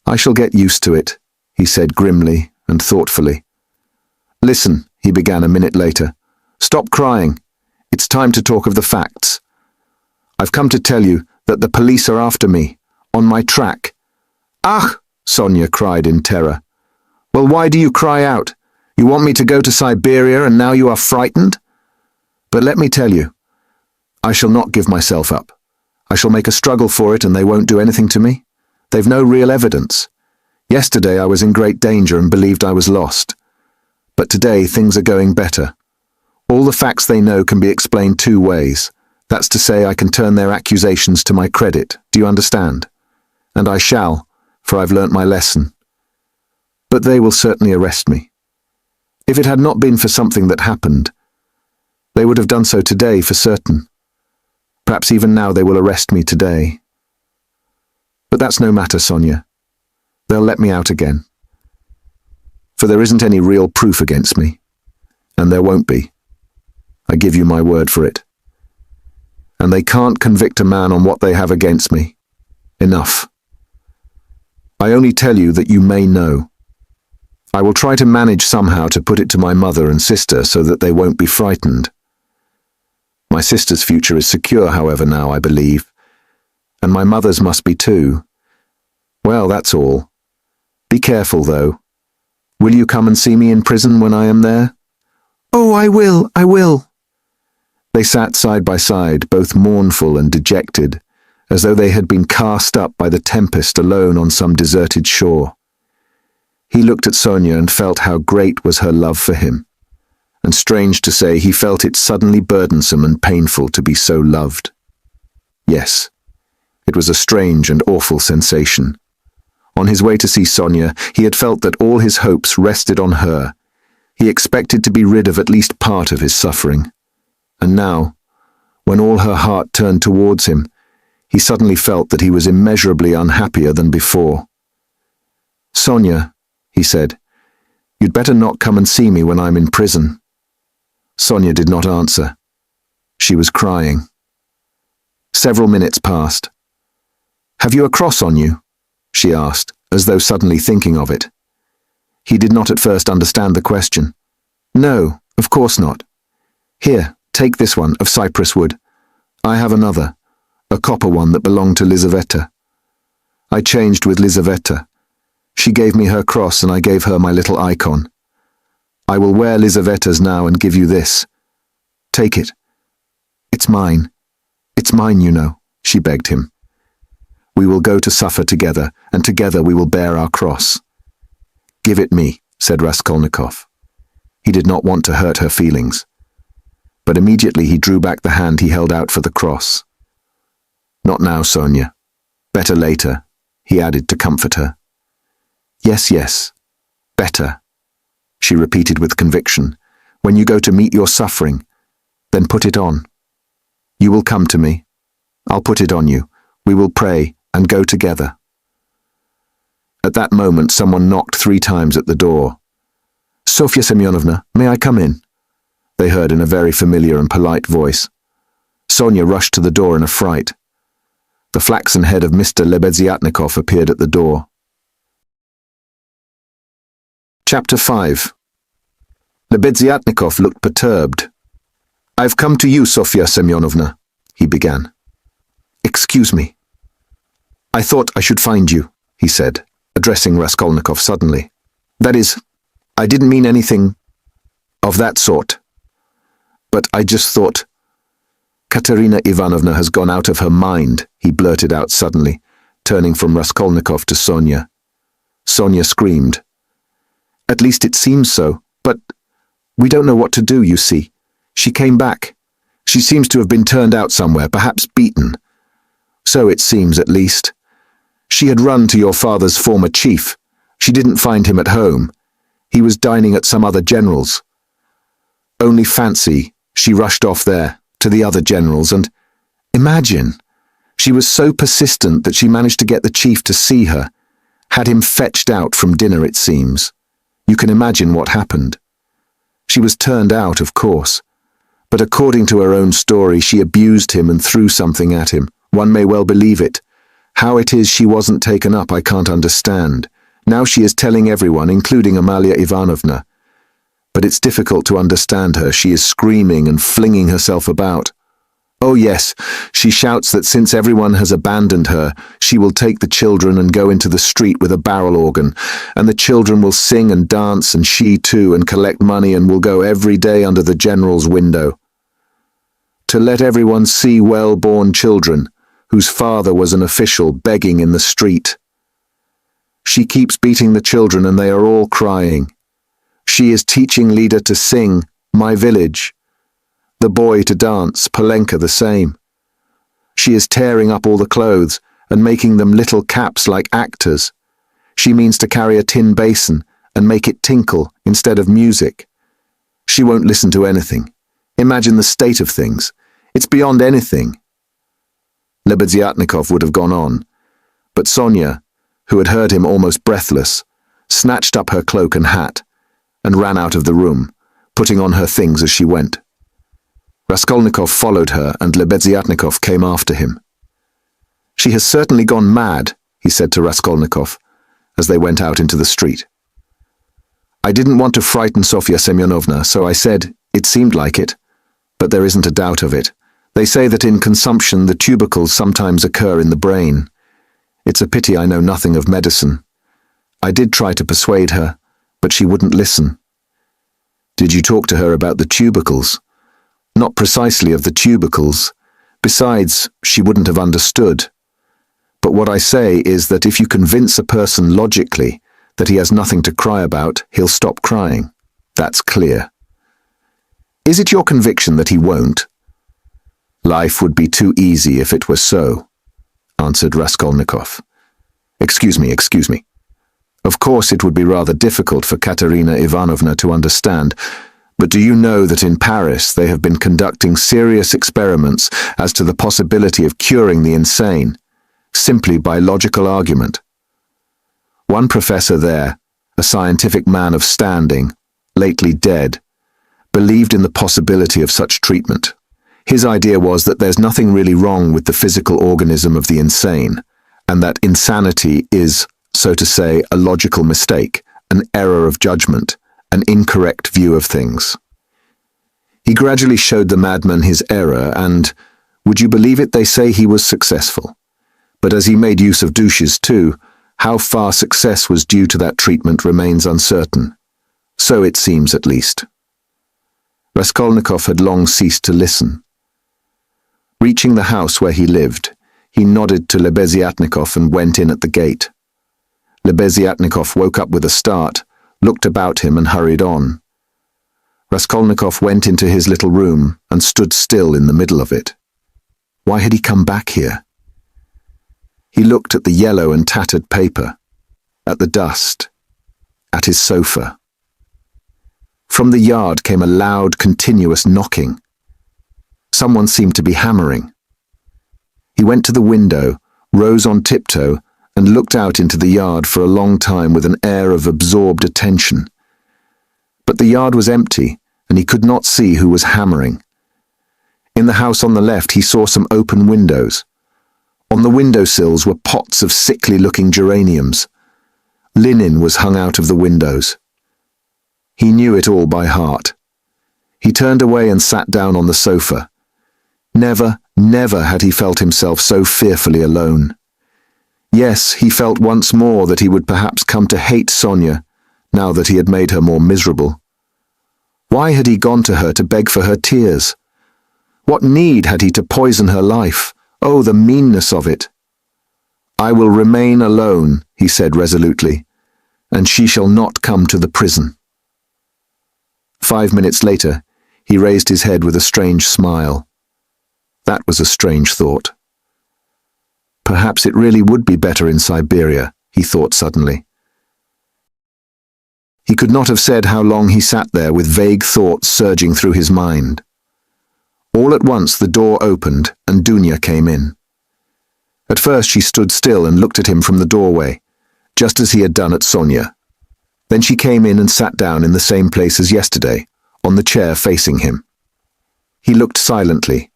I shall get used to it, he said grimly and thoughtfully. Listen, he began a minute later. Stop crying. It's time to talk of the facts. I've come to tell you that the police are after me, on my track. Ach, Sonia cried in terror. Well, why do you cry out? You want me to go to Siberia and now you are frightened? But let me tell you, I shall not give myself up. I shall make a struggle for it and they won't do anything to me. They've no real evidence. Yesterday I was in great danger and believed I was lost. But today things are going better. All the facts they know can be explained two ways. That's to say, I can turn their accusations to my credit. Do you understand? And I shall, for I've learnt my lesson. But they will certainly arrest me. If it had not been for something that happened, they would have done so today for certain. Perhaps even now they will arrest me today. But that's no matter, Sonia. They'll let me out again. For there isn't any real proof against me. And there won't be. I give you my word for it. And they can't convict a man on what they have against me. Enough. I only tell you that you may know. I will try to manage somehow to put it to my mother and sister so that they won't be frightened. My sister's future is secure, however, now, I believe. And my mother's must be too. Well, that's all. Be careful, though. Will you come and see me in prison when I am there? Oh, I will. They sat side by side, both mournful and dejected, as though they had been cast up by the tempest alone on some deserted shore. He looked at Sonia and felt how great was her love for him. And strange to say, he felt it suddenly burdensome and painful to be so loved. Yes, it was a strange and awful sensation. On his way to see Sonia, he had felt that all his hopes rested on her. He expected to be rid of at least part of his suffering. And now, when all her heart turned towards him, he suddenly felt that he was immeasurably unhappier than before. "Sonia," he said, "you'd better not come and see me when I'm in prison." Sonia did not answer. She was crying. Several minutes passed. "Have you a cross on you?" she asked, as though suddenly thinking of it. He did not at first understand the question. "No, of course not. Here, take this one, of cypress wood. I have another, a copper one that belonged to Lizaveta. I changed with Lizaveta. She gave me her cross and I gave her my little icon. I will wear Lizaveta's now and give you this. Take it. It's mine. It's mine, you know," she begged him. "We will go to suffer together, and together we will bear our cross." "Give it me," said Raskolnikov. He did not want to hurt her feelings. But immediately he drew back the hand he held out for the cross. "Not now, Sonia. Better later," he added to comfort her. "Yes, yes. Better," she repeated with conviction. "When you go to meet your suffering, then put it on. You will come to me. I'll put it on you. We will pray and go together." At that moment, someone knocked 3 times at the door. "Sofya Semyonovna, may I come in?" they heard in a very familiar and polite voice. Sonia rushed to the door in a fright. The flaxen head of Mr. Lebeziatnikov appeared at the door. Chapter 5. Lebeziatnikov looked perturbed. "I've come to you, Sofya Semyonovna," he began. "Excuse me. I thought I should find you," he said, addressing Raskolnikov suddenly. "That is, I didn't mean anything of that sort. But I just thought—" "Katerina Ivanovna has gone out of her mind," he blurted out suddenly, turning from Raskolnikov to Sonia. Sonia screamed. "At least it seems so, but we don't know what to do, you see. She came back. She seems to have been turned out somewhere, perhaps beaten. So it seems, at least. She had run to your father's former chief. She didn't find him at home. He was dining at some other general's. Only fancy, she rushed off there, to the other generals, and imagine, she was so persistent that she managed to get the chief to see her, had him fetched out from dinner, it seems. You can imagine what happened. She was turned out, of course, but according to her own story, she abused him and threw something at him. One may well believe it. How it is she wasn't taken up, I can't understand. Now she is telling everyone, including Amalia Ivanovna. But it's difficult to understand her. She is screaming and flinging herself about. Oh yes, she shouts that since everyone has abandoned her, she will take the children and go into the street with a barrel organ, and the children will sing and dance, and she too, and collect money, and will go every day under the general's window. To let everyone see well-born children, whose father was an official, begging in the street. She keeps beating the children and they are all crying. She is teaching Lida to sing, My Village. The boy to dance, Polenka the same. She is tearing up all the clothes and making them little caps like actors. She means to carry a tin basin and make it tinkle instead of music. She won't listen to anything. Imagine the state of things. It's beyond anything. Lebeziatnikov would have gone on, but Sonia, who had heard him almost breathless, snatched up her cloak and hat and ran out of the room, putting on her things as she went. Raskolnikov followed her and Lebeziatnikov came after him. "She has certainly gone mad," he said to Raskolnikov, as they went out into the street. "I didn't want to frighten Sofya Semyonovna, so I said it seemed like it, but there isn't a doubt of it. They say that in consumption the tubercles sometimes occur in the brain. It's a pity I know nothing of medicine. I did try to persuade her, but she wouldn't listen." "Did you talk to her about the tubercles?" "Not precisely of the tubercles. Besides, she wouldn't have understood. But what I say is that if you convince a person logically that he has nothing to cry about, he'll stop crying. That's clear." "Is it your conviction that he won't?" "Life would be too easy if it were so," answered Raskolnikov. Excuse me. Of course it would be rather difficult for Katerina Ivanovna to understand, but do you know that in Paris they have been conducting serious experiments as to the possibility of curing the insane, simply by logical argument? One professor there, a scientific man of standing, lately dead, believed in the possibility of such treatment. His idea was that there's nothing really wrong with the physical organism of the insane, and that insanity is, so to say, a logical mistake, an error of judgment, an incorrect view of things. He gradually showed the madman his error, and, would you believe it, they say he was successful. But as he made use of douches too, how far success was due to that treatment remains uncertain. So it seems, at least. Raskolnikov had long ceased to listen. Reaching the house where he lived, he nodded to Lebeziatnikov and went in at the gate. Lebeziatnikov woke up with a start, looked about him and hurried on. Raskolnikov went into his little room and stood still in the middle of it. Why had he come back here? He looked at the yellow and tattered paper, at the dust, at his sofa. From the yard came a loud, continuous knocking. Someone seemed to be hammering. He went to the window, rose on tiptoe, and looked out into the yard for a long time with an air of absorbed attention. But the yard was empty, and he could not see who was hammering. In the house on the left he saw some open windows. On the windowsills were pots of sickly-looking geraniums. Linen was hung out of the windows. He knew it all by heart. He turned away and sat down on the sofa. Never had he felt himself so fearfully alone. Yes, he felt once more that he would perhaps come to hate Sonia, now that he had made her more miserable. Why had he gone to her to beg for her tears? What need had he to poison her life? Oh, the meanness of it! I will remain alone, he said resolutely, and she shall not come to the prison. 5 minutes later, he raised his head with a strange smile. That was a strange thought. Perhaps it really would be better in Siberia, he thought suddenly. He could not have said how long he sat there with vague thoughts surging through his mind. All at once the door opened and Dunya came in. At first she stood still and looked at him from the doorway, just as he had done at Sonia. Then she came in and sat down in the same place as yesterday, on the chair facing him. He looked silently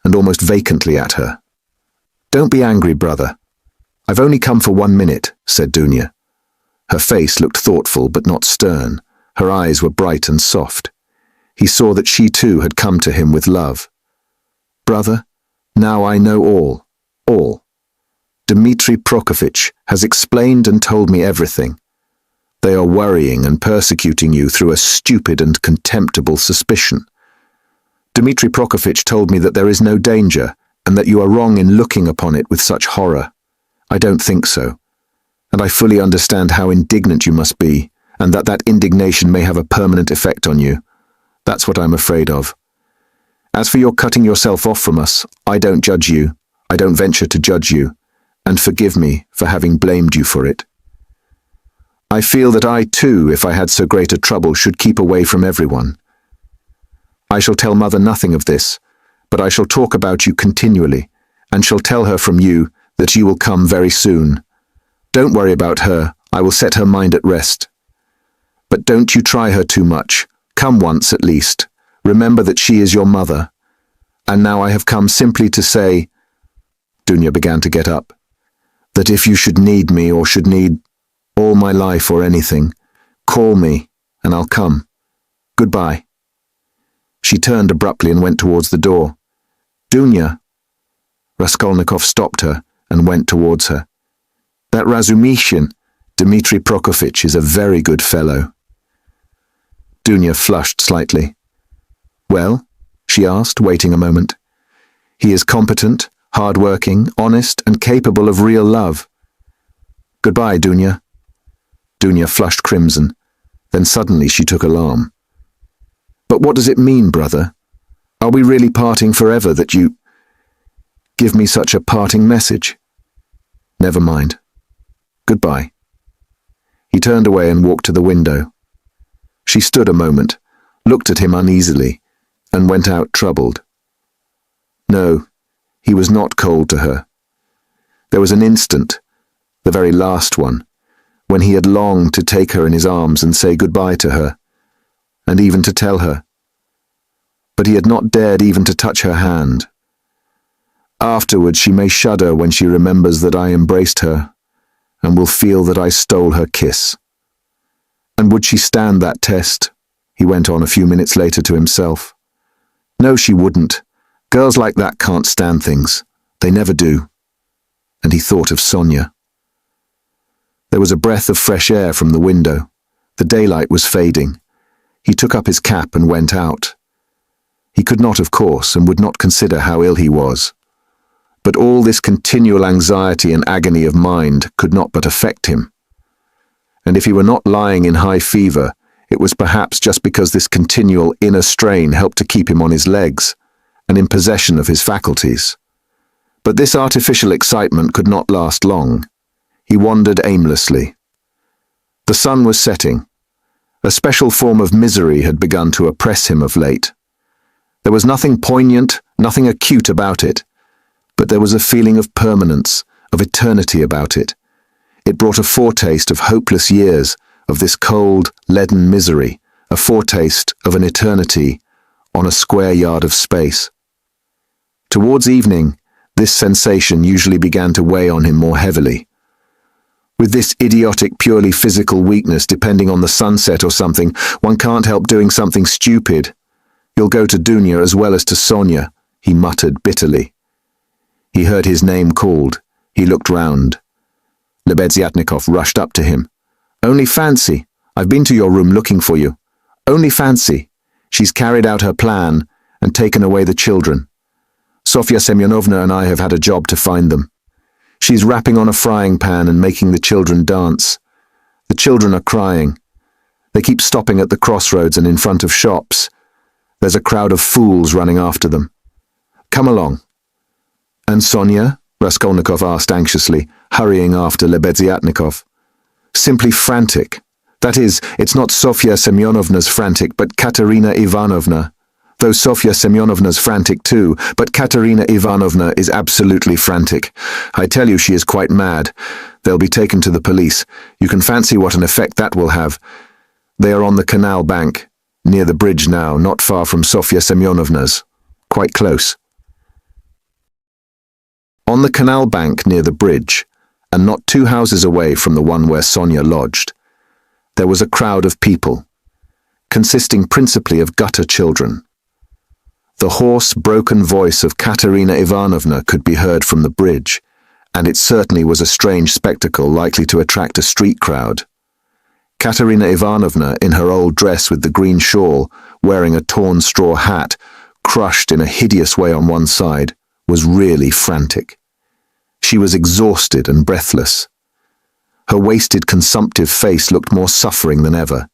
and almost vacantly at her. Don't be angry, brother. I've only come for 1 minute, said Dunya. Her face looked thoughtful but not stern. Her eyes were bright and soft. He saw that she too had come to him with love. Brother, now I know all. Dmitri Prokofitch has explained and told me everything. They are worrying and persecuting you through a stupid and contemptible suspicion. Dmitri Prokofitch told me that there is no danger and that you are wrong in looking upon it with such horror. I don't think so, and I fully understand how indignant you must be, and that indignation may have a permanent effect on you. That's what I'm afraid of. As for your cutting yourself off from us, I don't judge you, I don't venture to judge you, and forgive me for having blamed you for it. I feel that I too, if I had so great a trouble, should keep away from everyone. I shall tell Mother nothing of this, but I shall talk about you continually, and shall tell her from you that you will come very soon. Don't worry about her, I will set her mind at rest. But don't you try her too much. Come once at least. Remember that she is your mother. And now I have come simply to say, Dunya began to get up, that if you should need me or should need all my life or anything, call me and I'll come. Goodbye. She turned abruptly and went towards the door. Dunya! Raskolnikov stopped her and went towards her. That Razumishin, Dmitri Prokofitch, is a very good fellow. Dunya flushed slightly. Well? She asked, waiting a moment. He is competent, hard-working, honest, and capable of real love. Goodbye, Dunya. Dunya flushed crimson. Then suddenly she took alarm. But what does it mean, brother? Are we really parting forever that you give me such a parting message? Never mind. Goodbye." He turned away and walked to the window. She stood a moment, looked at him uneasily, and went out troubled. No, he was not cold to her. There was an instant, the very last one, when he had longed to take her in his arms and say goodbye to her, and even to tell her. But he had not dared even to touch her hand. Afterwards she may shudder when she remembers that I embraced her, and will feel that I stole her kiss. And would she stand that test? He went on a few minutes later to himself. No, she wouldn't. Girls like that can't stand things. They never do. And he thought of Sonia. There was a breath of fresh air from the window. The daylight was fading. He took up his cap and went out. He could not, of course, and would not consider how ill he was. But all this continual anxiety and agony of mind could not but affect him. And if he were not lying in high fever, it was perhaps just because this continual inner strain helped to keep him on his legs and in possession of his faculties. But this artificial excitement could not last long. He wandered aimlessly. The sun was setting. A special form of misery had begun to oppress him of late. There was nothing poignant, nothing acute about it, but there was a feeling of permanence, of eternity about it. It brought a foretaste of hopeless years, of this cold, leaden misery, a foretaste of an eternity on a square yard of space. Towards evening, this sensation usually began to weigh on him more heavily. With this idiotic, purely physical weakness depending on the sunset or something, one can't help doing something stupid. You'll go to Dunya as well as to Sonia, he muttered bitterly. He heard his name called. He looked round. Lebeziatnikov rushed up to him. "Only fancy. I've been to your room looking for you. Only fancy. She's carried out her plan and taken away the children. Sofya Semyonovna and I have had a job to find them. She's rapping on a frying pan and making the children dance. The children are crying. They keep stopping at the crossroads and in front of shops. There's a crowd of fools running after them. Come along." "And Sonia?" Raskolnikov asked anxiously, hurrying after Lebeziatnikov. "Simply frantic. That is, it's not Sofya Semyonovna's frantic, but Katerina Ivanovna. Though Sofya Semyonovna's frantic too, but Katerina Ivanovna is absolutely frantic. I tell you she is quite mad. They'll be taken to the police. You can fancy what an effect that will have. They are on the canal bank, near the bridge now, not far from Sofya Semyonovna's. Quite close." On the canal bank near the bridge, and not 2 houses away from the one where Sonia lodged, there was a crowd of people, consisting principally of gutter children. The hoarse, broken voice of Katerina Ivanovna could be heard from the bridge, and it certainly was a strange spectacle likely to attract a street crowd. Katerina Ivanovna, in her old dress with the green shawl, wearing a torn straw hat, crushed in a hideous way on one side, was really frantic. She was exhausted and breathless. Her wasted, consumptive face looked more suffering than ever,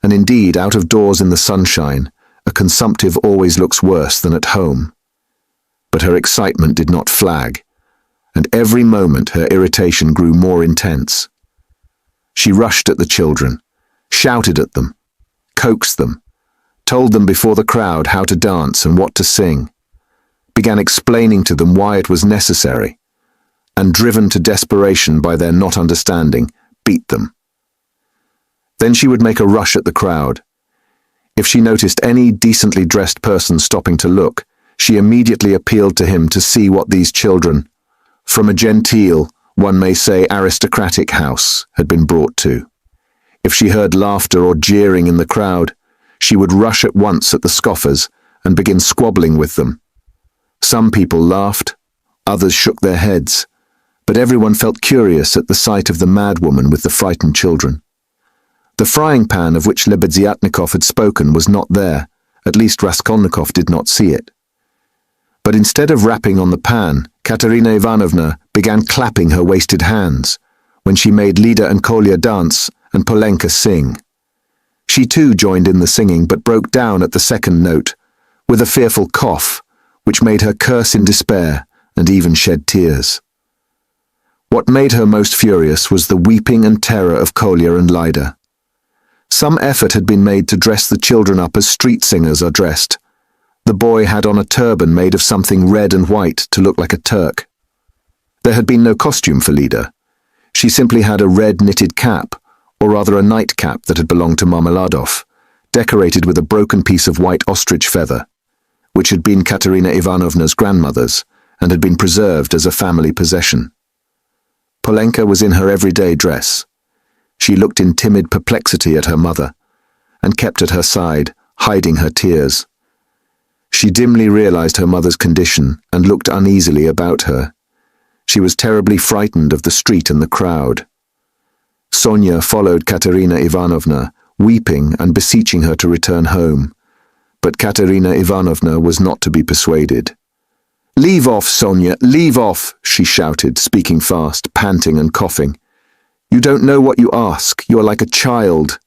and indeed, out of doors in the sunshine, a consumptive always looks worse than at home. But her excitement did not flag, and every moment her irritation grew more intense. She rushed at the children, shouted at them, coaxed them, told them before the crowd how to dance and what to sing, began explaining to them why it was necessary, and driven to desperation by their not understanding, beat them. Then she would make a rush at the crowd. If she noticed any decently dressed person stopping to look, she immediately appealed to him to see what these children, from a genteel, one may say aristocratic house, had been brought to. If she heard laughter or jeering in the crowd, she would rush at once at the scoffers and begin squabbling with them. Some people laughed, others shook their heads, but everyone felt curious at the sight of the madwoman with the frightened children. The frying pan of which Lebeziatnikov had spoken was not there, at least Raskolnikov did not see it. But instead of rapping on the pan, Katerina Ivanovna began clapping her wasted hands, when she made Lida and Kolya dance and Polenka sing. She too joined in the singing, but broke down at the second note, with a fearful cough, which made her curse in despair and even shed tears. What made her most furious was the weeping and terror of Kolya and Lida. Some effort had been made to dress the children up as street singers are dressed. The boy had on a turban made of something red and white to look like a Turk. There had been no costume for Lida. She simply had a red knitted cap, or rather a nightcap that had belonged to Marmeladov, decorated with a broken piece of white ostrich feather, which had been Katerina Ivanovna's grandmother's and had been preserved as a family possession. Polenka was in her everyday dress. She looked in timid perplexity at her mother, and kept at her side, hiding her tears. She dimly realized her mother's condition and looked uneasily about her. She was terribly frightened of the street and the crowd. Sonia followed Katerina Ivanovna, weeping and beseeching her to return home. But Katerina Ivanovna was not to be persuaded. "Leave off, Sonia, leave off," she shouted, speaking fast, panting and coughing. "You don't know what you ask. You are like a child.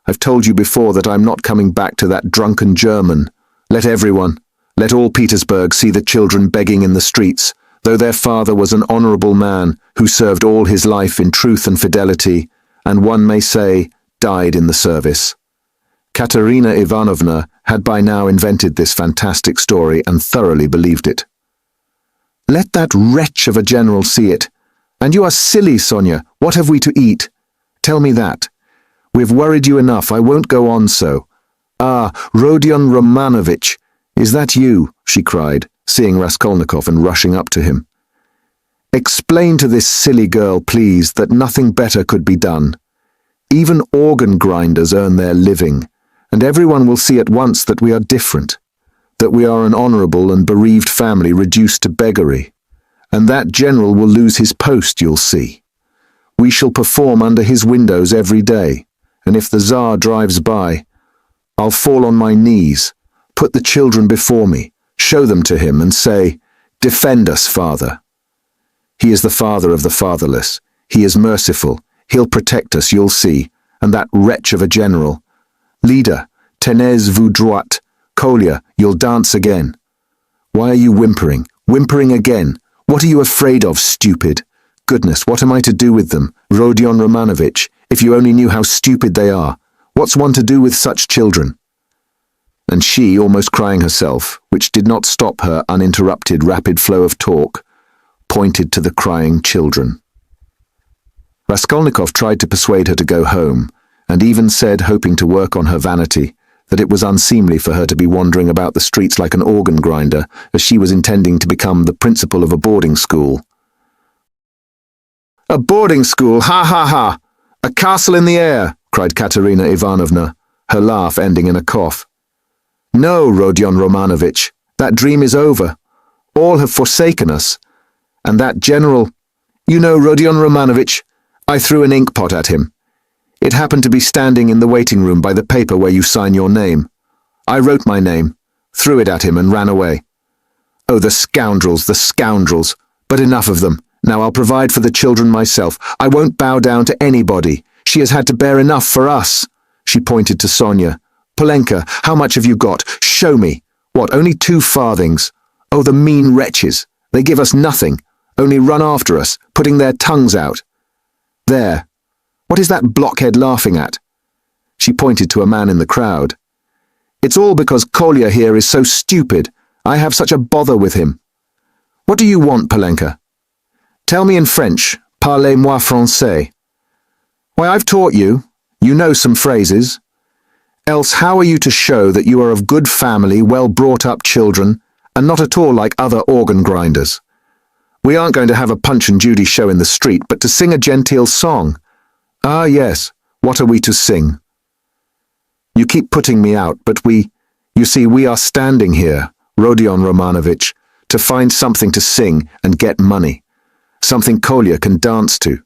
I've told you before that I'm not coming back to that drunken German. Let all Petersburg see the children begging in the streets, though their father was an honorable man who served all his life in truth and fidelity, and one may say, died in the service." Katerina Ivanovna had by now invented this fantastic story and thoroughly believed it. "Let that wretch of a general see it. And you are silly, Sonia. What have we to eat? Tell me that. We've worried you enough. I won't go on so. Ah, Rodion Romanovich, is that you?" she cried, seeing Raskolnikov and rushing up to him. "Explain to this silly girl, please, that nothing better could be done. Even organ grinders earn their living, and everyone will see at once that we are different, that we are an honorable and bereaved family reduced to beggary, and that general will lose his post, you'll see. We shall perform under his windows every day, and if the Tsar drives by, I'll fall on my knees, put the children before me, show them to him and say, 'Defend us, Father.' He is the father of the fatherless. He is merciful. He'll protect us, you'll see. And that wretch of a general. Lida, tenez-vous droite. Kolya, you'll dance again. Why are you whimpering? Whimpering again? What are you afraid of, stupid? Goodness, what am I to do with them? Rodion Romanovich, if you only knew how stupid they are. What's one to do with such children?" And she, almost crying herself, which did not stop her uninterrupted rapid flow of talk, pointed to the crying children. Raskolnikov tried to persuade her to go home, and even said, hoping to work on her vanity, that it was unseemly for her to be wandering about the streets like an organ grinder, as she was intending to become the principal of a boarding school. "A boarding school, ha ha ha! A castle in the air!" cried Katerina Ivanovna, her laugh ending in a cough. "No, Rodion Romanovich, that dream is over. All have forsaken us. And that general, you know, Rodion Romanovich, I threw an inkpot at him. It happened to be standing in the waiting room by the paper where you sign your name. I wrote my name, threw it at him and ran away. Oh, the scoundrels, the scoundrels. But enough of them. Now I'll provide for the children myself. I won't bow down to anybody. She has had to bear enough for us." She pointed to Sonia. "Polenka, how much have you got? Show me. What, only 2 farthings? Oh, the mean wretches. They give us nothing, only run after us, putting their tongues out. There. What is that blockhead laughing at?" She pointed to a man in the crowd. "It's all because Kolya here is so stupid. I have such a bother with him. What do you want, Polenka? Tell me in French. Parlez-moi français. Why, I've taught you. You know some phrases. Else how are you to show that you are of good family, well-brought-up children, and not at all like other organ grinders? We aren't going to have a Punch and Judy show in the street, but to sing a genteel song. Ah, yes, what are we to sing? You keep putting me out, but you see, we are standing here, Rodion Romanovich, to find something to sing and get money, something Kolya can dance to.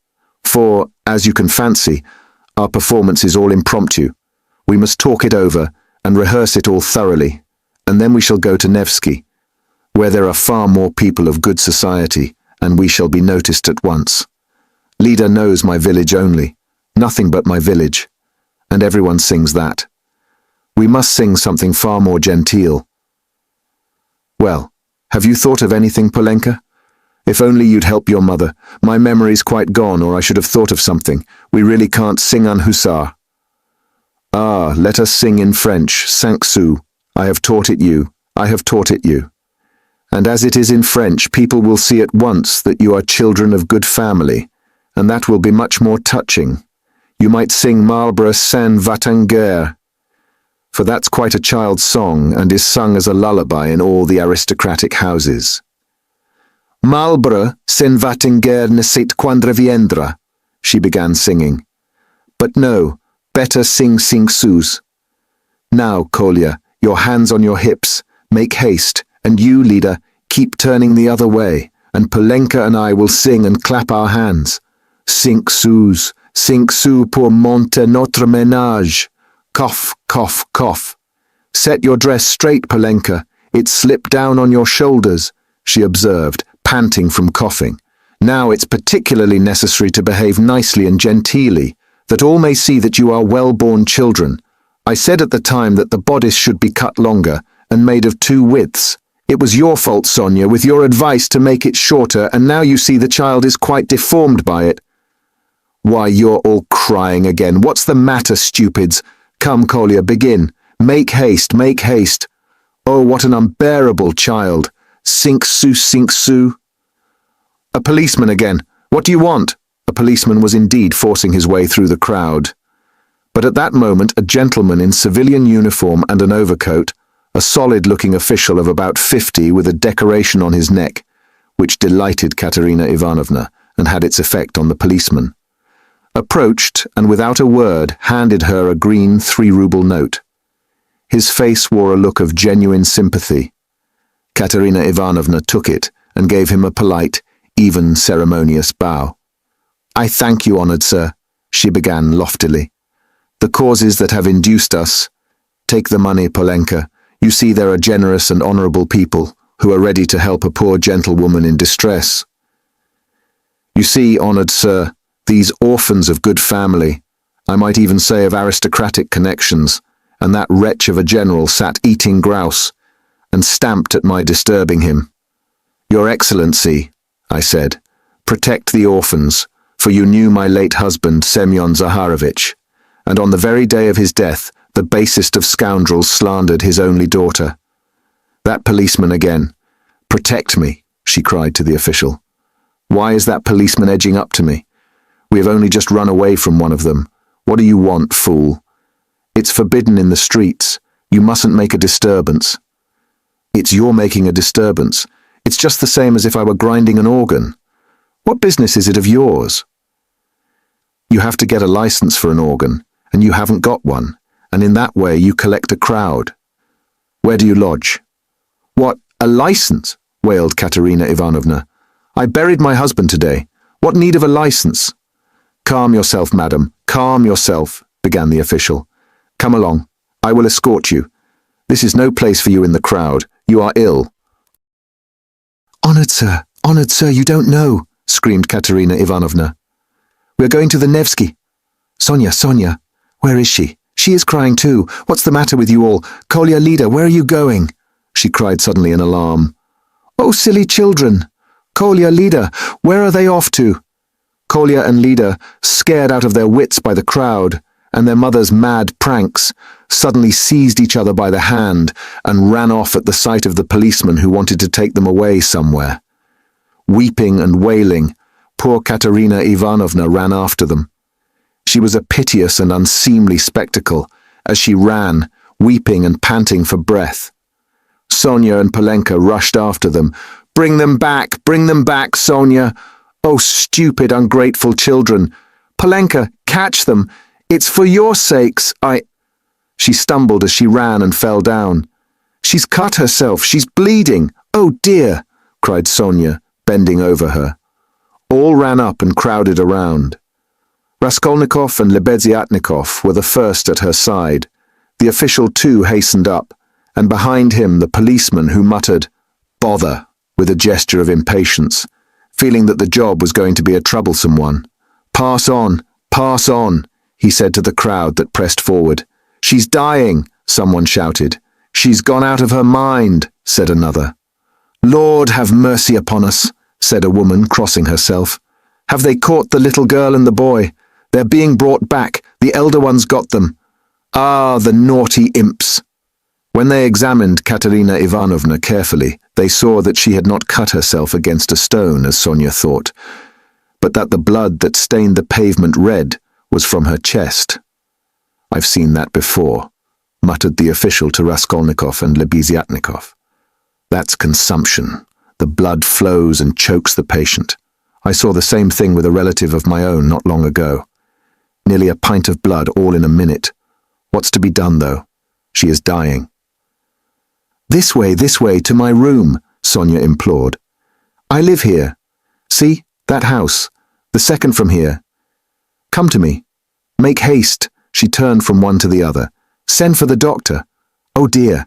For, as you can fancy, our performance is all impromptu. We must talk it over and rehearse it all thoroughly, and then we shall go to Nevsky, where there are far more people of good society, and we shall be noticed at once. Lida knows my village only, nothing but my village, and everyone sings that. We must sing something far more genteel. Well, have you thought of anything, Polenka? If only you'd help your mother. My memory's quite gone, or I should have thought of something. We really can't sing un hussar. Ah, let us sing in French, 5 sous. I have taught it you. I have taught it you. And as it is in French, people will see at once that you are children of good family, and that will be much more touching. You might sing Marlborough s'en va en guerre, for that's quite a child's song and is sung as a lullaby in all the aristocratic houses. Marlborough s'en va en guerre ne sait quand reviendra, she began singing. But no, better sing 5 sous. Now, Kolya, your hands on your hips, make haste, and you, leader, keep turning the other way, and Polenka and I will sing and clap our hands. 5 sous pour monter notre ménage. Cough, cough, cough. Set your dress straight, Polenka. It slipped down on your shoulders, she observed, panting from coughing. Now it's particularly necessary to behave nicely and genteelly, that all may see that you are well-born children. I said at the time that the bodice should be cut longer and made of 2 widths. It was your fault, Sonia, with your advice to make it shorter, and now you see the child is quite deformed by it. Why, you're all crying again. What's the matter, stupids? Come, Kolya, begin. Make haste, make haste. Oh, what an unbearable child. 5 sous, 5 sous. A policeman again. What do you want? A policeman was indeed forcing his way through the crowd. But at that moment a gentleman in civilian uniform and an overcoat, a solid-looking official of about 50 with a decoration on his neck, which delighted Katerina Ivanovna and had its effect on the policeman, approached and without a word handed her a green 3-ruble note. His face wore a look of genuine sympathy. Katerina Ivanovna took it and gave him a polite, even ceremonious bow. I thank you, honoured sir, she began loftily. The causes that have induced us. Take the money, Polenka. You see there are generous and honourable people who are ready to help a poor gentlewoman in distress. You see, honoured sir, these orphans of good family, I might even say of aristocratic connections, and that wretch of a general sat eating grouse, and stamped at my disturbing him. Your Excellency, I said, protect the orphans, for you knew my late husband, Semyon Zaharovich, and on the very day of his death, the basest of scoundrels slandered his only daughter. That policeman again. Protect me, she cried to the official. Why is that policeman edging up to me? We have only just run away from one of them. What do you want, fool? It's forbidden in the streets. You mustn't make a disturbance. It's your making a disturbance. It's just the same as if I were grinding an organ. What business is it of yours? You have to get a license for an organ, and you haven't got one, and in that way you collect a crowd. Where do you lodge? What, a license? Wailed Katerina Ivanovna. I buried my husband today. What need of a license? Calm yourself, madam, calm yourself, began the official. Come along. I will escort you. This is no place for you in the crowd. You are ill. Honoured sir, you don't know, screamed Katerina Ivanovna. We're going to the Nevsky. Sonia, where is she? She is crying too. What's the matter with you all? Kolya, Lida, where are you going? She cried suddenly in alarm. Oh, silly children! Kolya, Lida, where are they off to? Kolya and Lida, scared out of their wits by the crowd and their mother's mad pranks, suddenly seized each other by the hand and ran off at the sight of the policeman who wanted to take them away somewhere. Weeping and wailing, poor Katerina Ivanovna ran after them. She was a piteous and unseemly spectacle as she ran, weeping and panting for breath. Sonia and Polenka rushed after them. Bring them back, Sonia! Oh, stupid, ungrateful children! Polenka, catch them! It's for your sakes, She stumbled as she ran and fell down. She's cut herself, she's bleeding! Oh dear! Cried Sonia, bending over her. All ran up and crowded around. Raskolnikov and Lebeziatnikov were the first at her side. The official too hastened up, and behind him the policeman who muttered, "Bother," with a gesture of impatience, feeling that the job was going to be a troublesome one. Pass on, he said to the crowd that pressed forward. She's dying, someone shouted. She's gone out of her mind, said another. Lord have mercy upon us, said a woman, crossing herself. "Have they caught the little girl and the boy? They're being brought back. The elder one's got them. Ah, the naughty imps." When they examined Katerina Ivanovna carefully, they saw that she had not cut herself against a stone, as Sonia thought, but that the blood that stained the pavement red was from her chest. "I've seen that before," muttered the official to Raskolnikov and Lebeziatnikov. "That's consumption. The blood flows and chokes the patient. I saw the same thing with a relative of my own not long ago. Nearly a pint of blood all in a minute. What's to be done, though? She is dying." This way, to my room," Sonia implored. "I live here. See, that house, the second from here. Come to me. Make haste." She turned from one to the other. "Send for the doctor. Oh dear."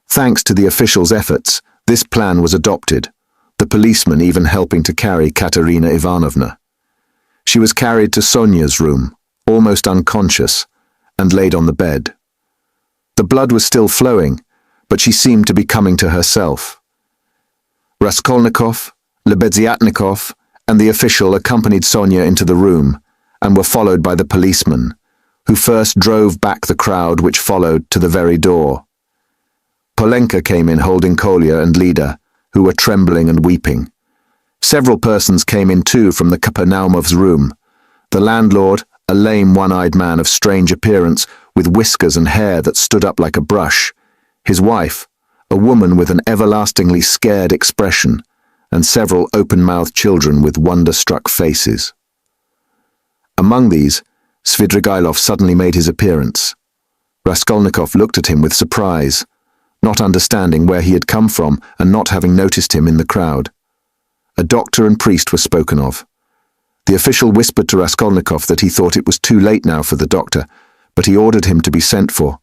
Thanks to the officials' efforts, this plan was adopted, the policeman even helping to carry Katerina Ivanovna. She was carried to Sonia's room, almost unconscious, and laid on the bed. The blood was still flowing, but she seemed to be coming to herself. Raskolnikov, Lebeziatnikov, and the official accompanied Sonia into the room and were followed by the policeman, who first drove back the crowd which followed to the very door. Polenka came in holding Kolya and Lida, who were trembling and weeping. Several persons came in too from the Kapernaumov's room. The landlord, a lame one-eyed man of strange appearance, with whiskers and hair that stood up like a brush. His wife, a woman with an everlastingly scared expression, and several open-mouthed children with wonder-struck faces. Among these, Svidrigailov suddenly made his appearance. Raskolnikov looked at him with surprise, not understanding where he had come from and not having noticed him in the crowd. A doctor and priest were spoken of. The official whispered to Raskolnikov that he thought it was too late now for the doctor, but he ordered him to be sent for.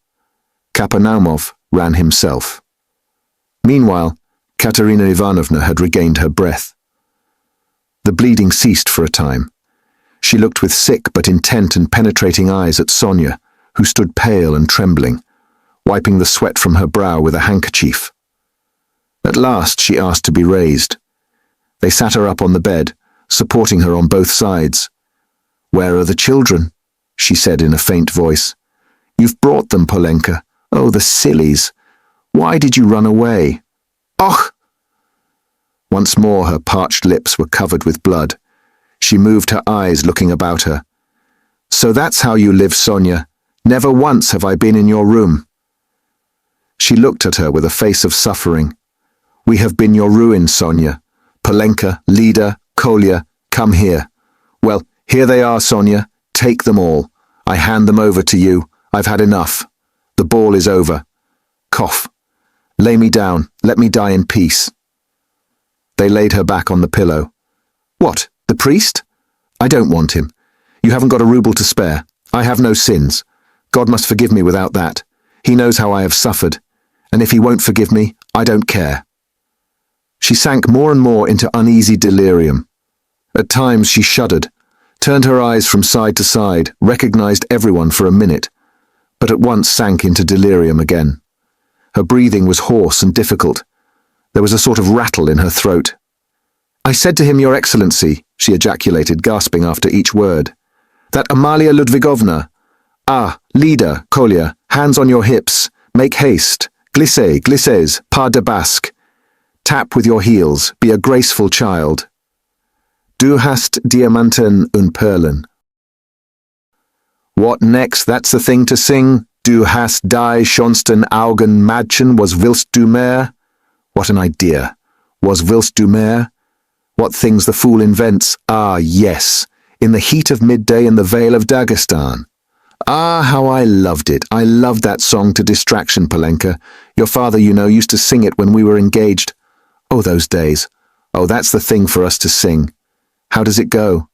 Kapernaumov ran himself. Meanwhile, Katerina Ivanovna had regained her breath. The bleeding ceased for a time. She looked with sick but intent and penetrating eyes at Sonia, who stood pale and trembling, wiping the sweat from her brow with a handkerchief. At last she asked to be raised. They sat her up on the bed, supporting her on both sides. "Where are the children?" she said in a faint voice. "You've brought them, Polenka. Oh, the sillies. Why did you run away? Och!" Once more her parched lips were covered with blood. She moved her eyes, looking about her. "So that's how you live, Sonia. Never once have I been in your room." She looked at her with a face of suffering. "We have been your ruin, Sonia. Polenka, Lida, Kolya, come here. Well, here they are, Sonia. Take them all. I hand them over to you. I've had enough. The ball is over. Cough. Lay me down. Let me die in peace." They laid her back on the pillow. "What, the priest? I don't want him. You haven't got a ruble to spare. I have no sins. God must forgive me without that. He knows how I have suffered. And if he won't forgive me, I don't care." She sank more and more into uneasy delirium. At times she shuddered, turned her eyes from side to side, recognized everyone for a minute, but at once sank into delirium again. Her breathing was hoarse and difficult. There was a sort of rattle in her throat. "I said to him, Your Excellency," she ejaculated, gasping after each word, "that Amalia Ludvigovna. Ah, Lida, Kolya, hands on your hips. Make haste. Glissez, glissez, pas de basque. Tap with your heels. Be a graceful child. Du hast Diamanten und Perlen." What next? That's the thing to sing. Du hast die schönsten Augen, Madchen, was willst du mehr? What an idea. Was willst du mehr? What things the fool invents. Ah, yes. In the heat of midday in the Vale of Dagestan. Ah, how I loved it. I loved that song to distraction, Polenka. Your father, you know, used to sing it when we were engaged. Oh, those days. Oh, that's the thing for us to sing. How does it go?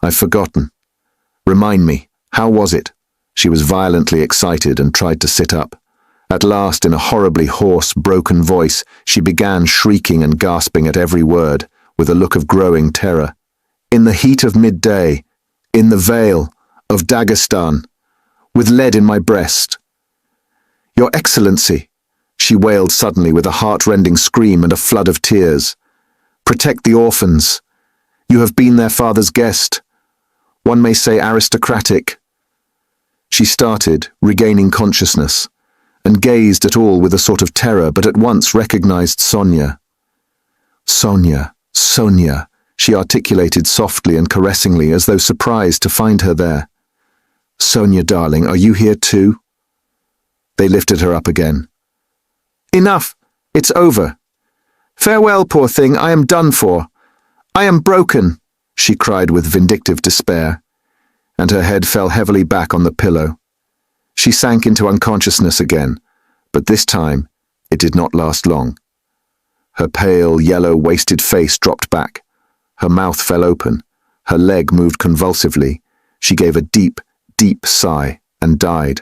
I've forgotten. Remind me. How was it? She was violently excited and tried to sit up. At last, in a horribly hoarse, broken voice, she began shrieking and gasping at every word, with a look of growing terror. In the heat of midday, in the Vale of Dagestan, with lead in my breast. Your Excellency, she wailed suddenly with a heart-rending scream and a flood of tears. Protect the orphans. You have been their father's guest. One may say aristocratic." She started, regaining consciousness, and gazed at all with a sort of terror, but at once recognized Sonia. "Sonia, Sonia," she articulated softly and caressingly, as though surprised to find her there. "Sonia, darling, are you here too?" They lifted her up again. "Enough! It's over. Farewell, poor thing, I am done for. I am broken," she cried with vindictive despair, and her head fell heavily back on the pillow. She sank into unconsciousness again, but this time it did not last long. Her pale, yellow, wasted face dropped back. Her mouth fell open. Her leg moved convulsively. She gave a deep, deep sigh and died.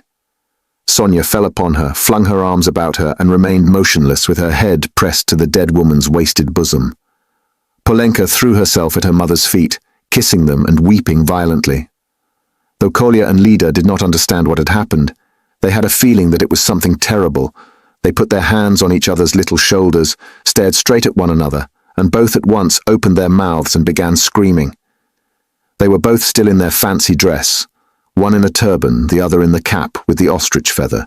Sonia fell upon her, flung her arms about her, and remained motionless with her head pressed to the dead woman's wasted bosom. Polenka threw herself at her mother's feet, kissing them and weeping violently. Though Kolya and Lida did not understand what had happened, they had a feeling that it was something terrible. They put their hands on each other's little shoulders, stared straight at one another, and both at once opened their mouths and began screaming. They were both still in their fancy dress, one in a turban, the other in the cap with the ostrich feather.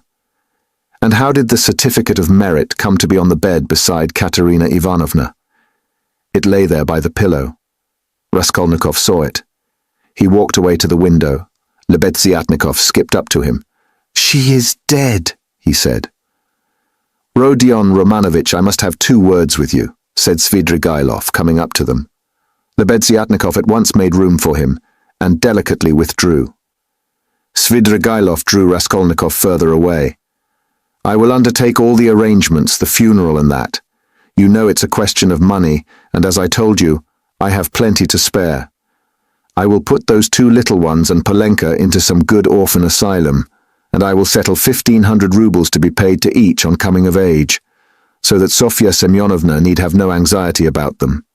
And how did the certificate of merit come to be on the bed beside Katerina Ivanovna? It lay there by the pillow. Raskolnikov saw it. He walked away to the window. Lebeziatnikov skipped up to him. "She is dead," he said. "Rodion Romanovich, I must have 2 words with you," said Svidrigailov, coming up to them. Lebeziatnikov at once made room for him, and delicately withdrew. Svidrigailov drew Raskolnikov further away. "I will undertake all the arrangements, the funeral and that. You know it's a question of money, and as I told you, I have plenty to spare. I will put those 2 little ones and Polenka into some good orphan asylum, and I will settle 1,500 rubles to be paid to each on coming of age, so that Sofya Semyonovna need have no anxiety about them.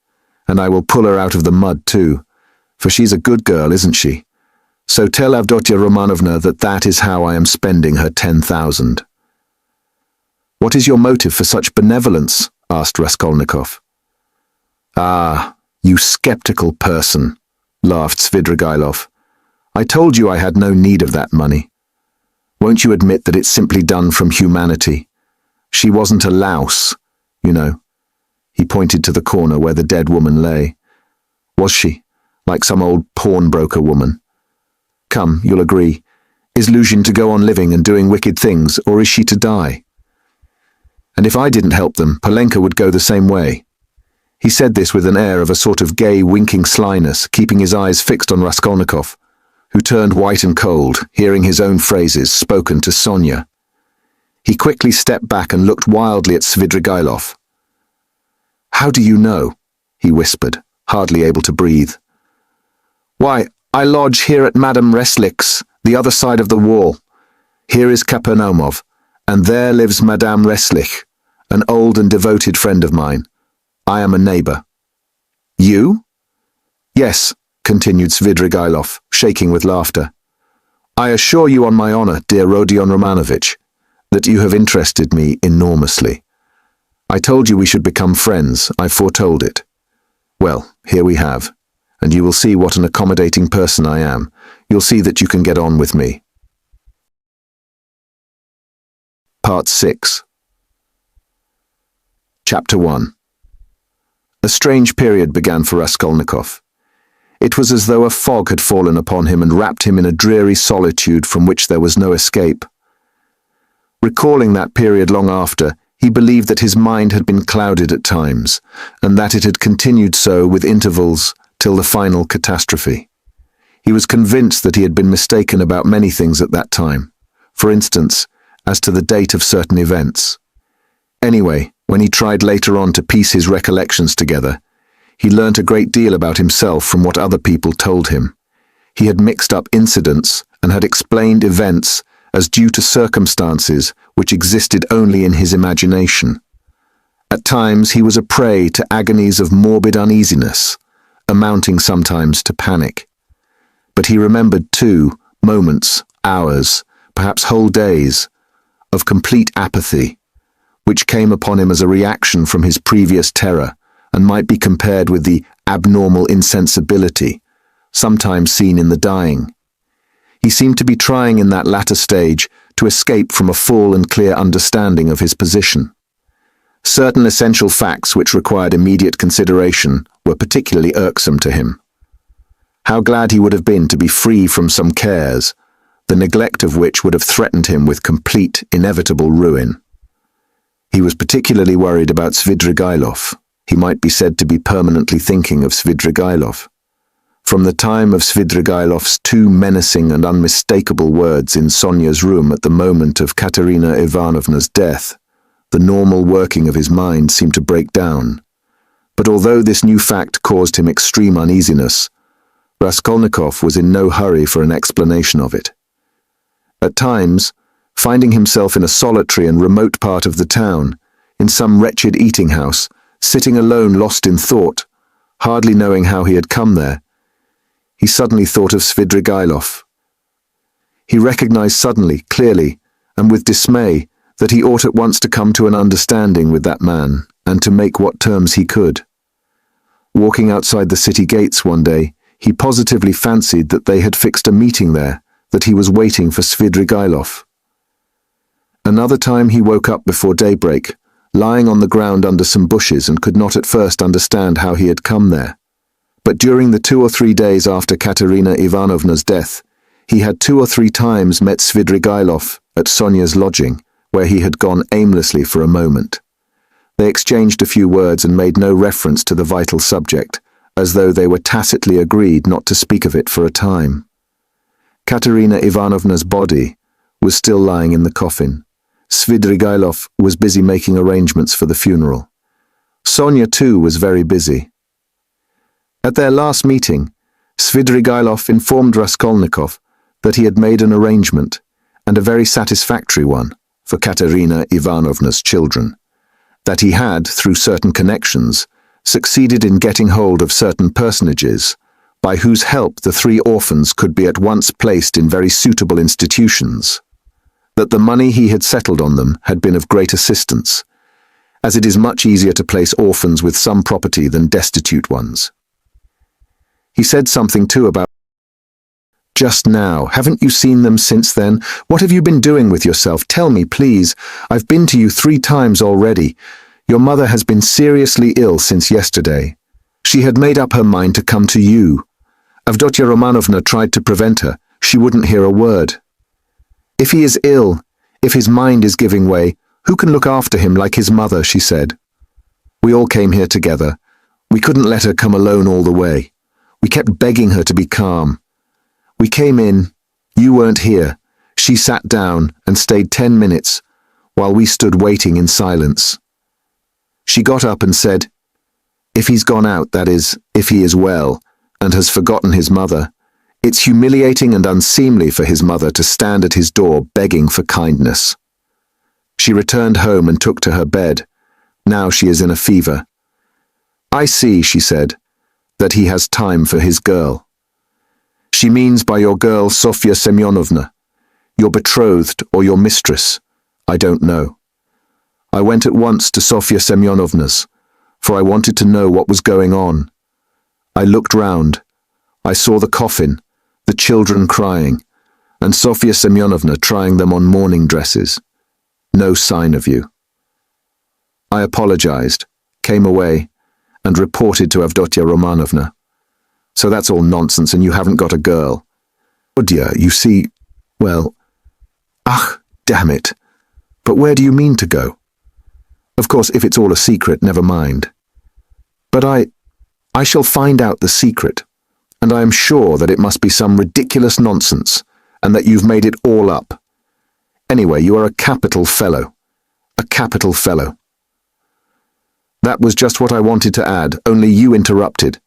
And I will pull her out of the mud too, for she's a good girl, isn't she? So tell Avdotya Romanovna that that is how I am spending her 10,000. "What is your motive for such benevolence?" asked Raskolnikov. "Ah, you skeptical person," laughed Svidrigailov. "I told you I had no need of that money. Won't you admit that it's simply done from humanity? She wasn't a louse, you know." He pointed to the corner where the dead woman lay. "Was she, like some old pawnbroker woman? Come, you'll agree. Is Luzhin to go on living and doing wicked things, or is she to die? And if I didn't help them, Polenka would go the same way." He said this with an air of a sort of gay, winking slyness, keeping his eyes fixed on Raskolnikov, who turned white and cold, hearing his own phrases spoken to Sonia. He quickly stepped back and looked wildly at Svidrigailov. "How do you know?" he whispered, hardly able to breathe. "Why, I lodge here at Madame Reslick's, the other side of the wall. Here is Kapernaumov, and there lives Madame Reslich, an old and devoted friend of mine. I am a neighbor." "You?" "Yes," continued Svidrigailov, shaking with laughter. "I assure you on my honor, dear Rodion Romanovich, that you have interested me enormously. I told you we should become friends. I foretold it. Well, here we have, and you will see what an accommodating person I am. You'll see that you can get on with me." Part 6. Chapter 1. A strange period began for Raskolnikov. It was as though a fog had fallen upon him and wrapped him in a dreary solitude from which there was no escape. Recalling that period long after, he believed that his mind had been clouded at times, and that it had continued so with intervals till the final catastrophe. He was convinced that he had been mistaken about many things at that time, for instance, as to the date of certain events. Anyway, when he tried later on to piece his recollections together, he learnt a great deal about himself from what other people told him. He had mixed up incidents and had explained events as due to circumstances which existed only in his imagination. At times he was a prey to agonies of morbid uneasiness, amounting sometimes to panic. But he remembered too moments, hours, perhaps whole days, of complete apathy, which came upon him as a reaction from his previous terror and might be compared with the abnormal insensibility, sometimes seen in the dying. He seemed to be trying in that latter stage to escape from a full and clear understanding of his position. Certain essential facts which required immediate consideration were particularly irksome to him. How glad he would have been to be free from some cares, the neglect of which would have threatened him with complete, inevitable ruin. He was particularly worried about Svidrigailov. He might be said to be permanently thinking of Svidrigailov. From the time of Svidrigailov's two menacing and unmistakable words in Sonia's room at the moment of Katerina Ivanovna's death, the normal working of his mind seemed to break down. But although this new fact caused him extreme uneasiness, Raskolnikov was in no hurry for an explanation of it. At times, finding himself in a solitary and remote part of the town, in some wretched eating house, sitting alone lost in thought, hardly knowing how he had come there, he suddenly thought of Svidrigailov. He recognized suddenly, clearly, and with dismay, that he ought at once to come to an understanding with that man, and to make what terms he could. Walking outside the city gates one day, he positively fancied that they had fixed a meeting there, that he was waiting for Svidrigailov. Another time he woke up before daybreak, lying on the ground under some bushes, and could not at first understand how he had come there. But during the 2 or 3 days after Katerina Ivanovna's death, he had 2 or 3 times met Svidrigailov at Sonia's lodging, where he had gone aimlessly for a moment. They exchanged a few words and made no reference to the vital subject, as though they were tacitly agreed not to speak of it for a time. Katerina Ivanovna's body was still lying in the coffin. Svidrigailov was busy making arrangements for the funeral. Sonia, too, was very busy. At their last meeting, Svidrigailov informed Raskolnikov that he had made an arrangement, and a very satisfactory one, for Katerina Ivanovna's children, that he had, through certain connections, succeeded in getting hold of certain personages, by whose help the 3 orphans could be at once placed in very suitable institutions, that the money he had settled on them had been of great assistance, as it is much easier to place orphans with some property than destitute ones. He said something too about just now. Haven't you seen them since then? What have you been doing with yourself? Tell me, please. I've been to you 3 times already. Your mother has been seriously ill since yesterday. She had made up her mind to come to you. Avdotya Romanovna tried to prevent her. She wouldn't hear a word. If he is ill, if his mind is giving way, who can look after him like his mother, she said. We all came here together. We couldn't let her come alone all the way. We kept begging her to be calm. We came in. You weren't here. She sat down and stayed 10 minutes, while we stood waiting in silence. She got up and said, "If he's gone out, that is, if he is well, and has forgotten his mother, it's humiliating and unseemly for his mother to stand at his door begging for kindness." She returned home and took to her bed. Now she is in a fever. "I see," she said, "that he has time for his girl." She means by your girl Sofya Semyonovna, your betrothed or your mistress, I don't know. I went at once to Sofya Semyonovna's, for I wanted to know what was going on. I looked round. I saw the coffin, the children crying, and Sofya Semyonovna trying them on mourning dresses. No sign of you. I apologized, came away, and reported to Avdotya Romanovna. So that's all nonsense, and you haven't got a girl. Oh dear, you see, well, damn it. But where do you mean to go? Of course, if it's all a secret, never mind. But I shall find out the secret, and I am sure that it must be some ridiculous nonsense, and that you've made it all up. Anyway, you are a capital fellow. A capital fellow. That was just what I wanted to add, only you interrupted.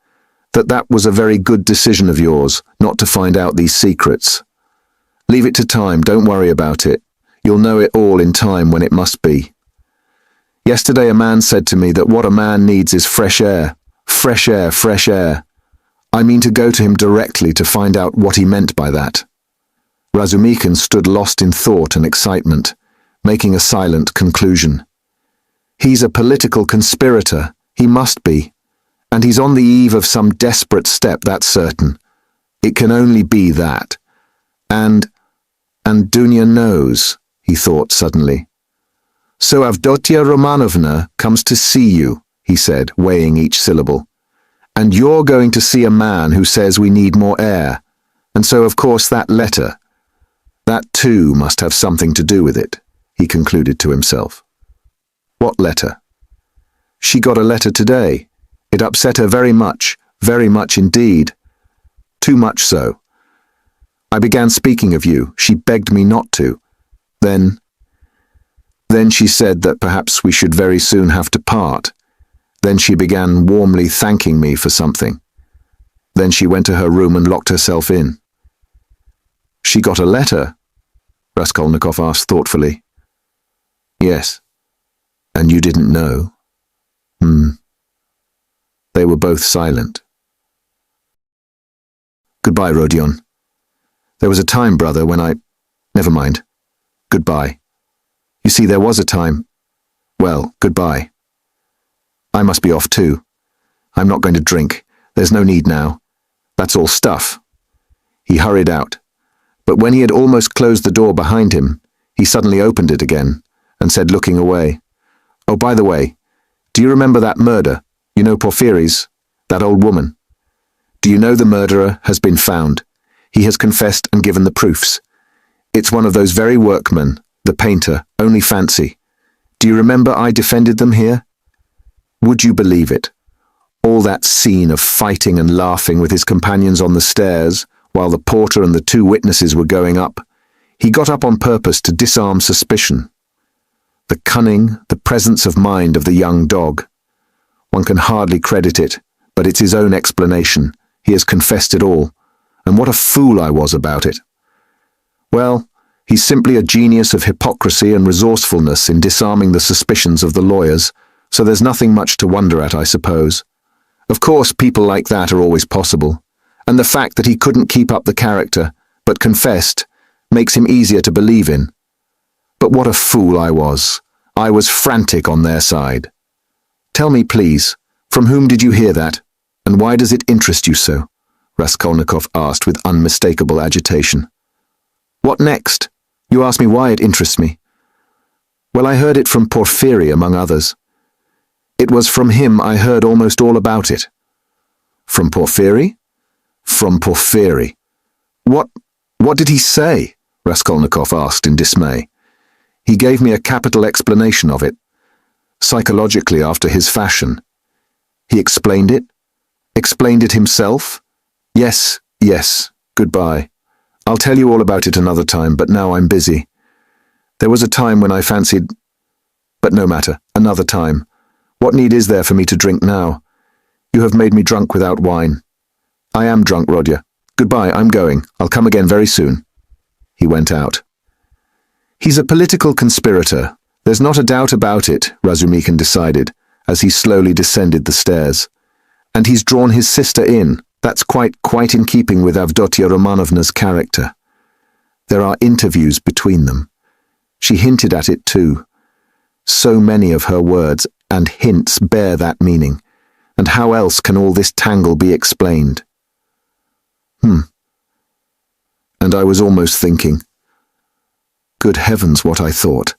That was a very good decision of yours, not to find out these secrets. Leave it to time, don't worry about it. You'll know it all in time when it must be. Yesterday a man said to me that what a man needs is fresh air. Fresh air, fresh air. I mean to go to him directly to find out what he meant by that. Razumikin stood lost in thought and excitement, making a silent conclusion. He's a political conspirator. He must be. And he's on the eve of some desperate step, that's certain. It can only be that. And Dunya knows, he thought suddenly. So Avdotia Romanovna comes to see you, he said, weighing each syllable. And you're going to see a man who says we need more air. And so, of course, that letter. That too must have something to do with it, he concluded to himself. What letter? She got a letter today. It upset her very much indeed. Too much so. I began speaking of you. She begged me not to. Then she said that perhaps we should very soon have to part. Then she began warmly thanking me for something. Then she went to her room and locked herself in. She got a letter? Raskolnikov asked thoughtfully. Yes. And you didn't know? They were both silent. Goodbye, Rodion. There was a time, brother, when I... Never mind. Goodbye. You see, there was a time... Well, goodbye. I must be off too. I'm not going to drink. There's no need now. That's all stuff. He hurried out. But when he had almost closed the door behind him, he suddenly opened it again and said, looking away, "Oh, by the way, do you remember that murder? You know Porfiry's, that old woman? Do you know the murderer has been found? He has confessed and given the proofs. It's one of those very workmen, the painter, only fancy. Do you remember I defended them here? Would you believe it? All that scene of fighting and laughing with his companions on the stairs, while the porter and the two witnesses were going up, he got up on purpose to disarm suspicion. The cunning, the presence of mind of the young dog. One can hardly credit it, but it's his own explanation. He has confessed it all. And what a fool I was about it. Well, he's simply a genius of hypocrisy and resourcefulness in disarming the suspicions of the lawyers, so there's nothing much to wonder at, I suppose. Of course, people like that are always possible, and the fact that he couldn't keep up the character, but confessed, makes him easier to believe in. But what a fool I was. I was frantic on their side. Tell me, please, from whom did you hear that, and why does it interest you so? Raskolnikov asked with unmistakable agitation. What next? You ask me why it interests me. Well, I heard it from Porfiry, among others. It was from him I heard almost all about it. From Porfiry? From Porfiry. What did he say? Raskolnikov asked in dismay. He gave me a capital explanation of it, psychologically after his fashion. He explained it? Explained it himself? Yes, goodbye. I'll tell you all about it another time, but now I'm busy. There was a time when I fancied... But no matter, another time. What need is there for me to drink now? You have made me drunk without wine. I am drunk, Rodya. Goodbye, I'm going. I'll come again very soon. He went out. He's a political conspirator. There's not a doubt about it, Razumikin decided, as he slowly descended the stairs. And he's drawn his sister in. That's quite in keeping with Avdotia Romanovna's character. There are interviews between them. She hinted at it too. So many of her words and hints bear that meaning. And how else can all this tangle be explained? And I was almost thinking, good heavens, what I thought.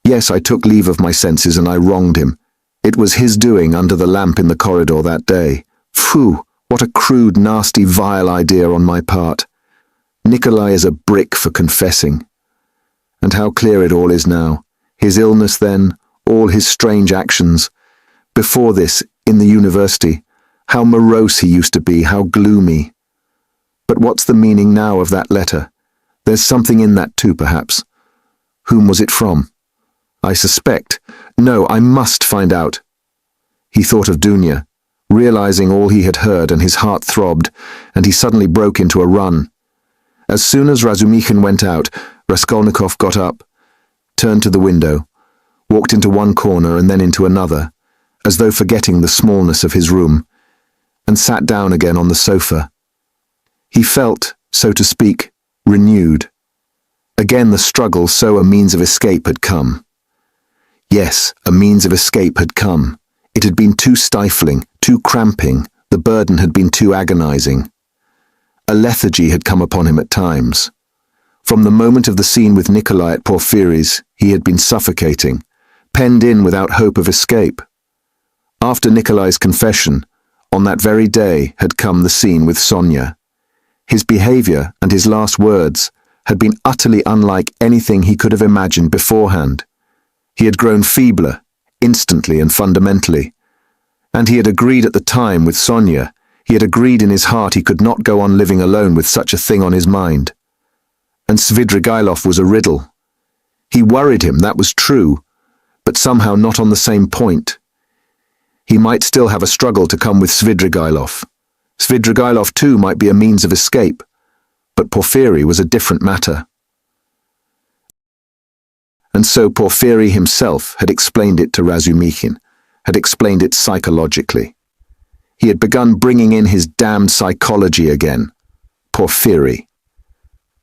Yes, I took leave of my senses and I wronged him. It was his doing under the lamp in the corridor that day. Phew, what a crude, nasty, vile idea on my part. Nikolai is a brick for confessing. And how clear it all is now. His illness then, all his strange actions. Before this, in the university, how morose he used to be, how gloomy. But what's the meaning now of that letter? There's something in that too, perhaps. Whom was it from? I suspect. No, I must find out. He thought of Dunya, realizing all he had heard, and his heart throbbed, and he suddenly broke into a run. As soon as Razumikin went out, Raskolnikov got up, turned to the window, walked into one corner and then into another, as though forgetting the smallness of his room, and sat down again on the sofa. He felt, so to speak, renewed. Again the struggle, so a means of escape had come. Yes, a means of escape had come. It had been too stifling, too cramping, the burden had been too agonizing. A lethargy had come upon him at times. From the moment of the scene with Nikolai at Porphyry's, he had been suffocating, penned in without hope of escape. After Nikolai's confession, on that very day had come the scene with Sonia. His behavior and his last words had been utterly unlike anything he could have imagined beforehand. He had grown feebler, instantly and fundamentally. And he had agreed at the time with Sonia. He had agreed in his heart he could not go on living alone with such a thing on his mind. And Svidrigailov was a riddle. He worried him, that was true, but somehow not on the same point. He might still have a struggle to come with Svidrigailov. Svidrigailov too might be a means of escape, but Porphyry was a different matter. And so Porphyry himself had explained it to Razumikhin, had explained it psychologically. He had begun bringing in his damned psychology again. Porphyry.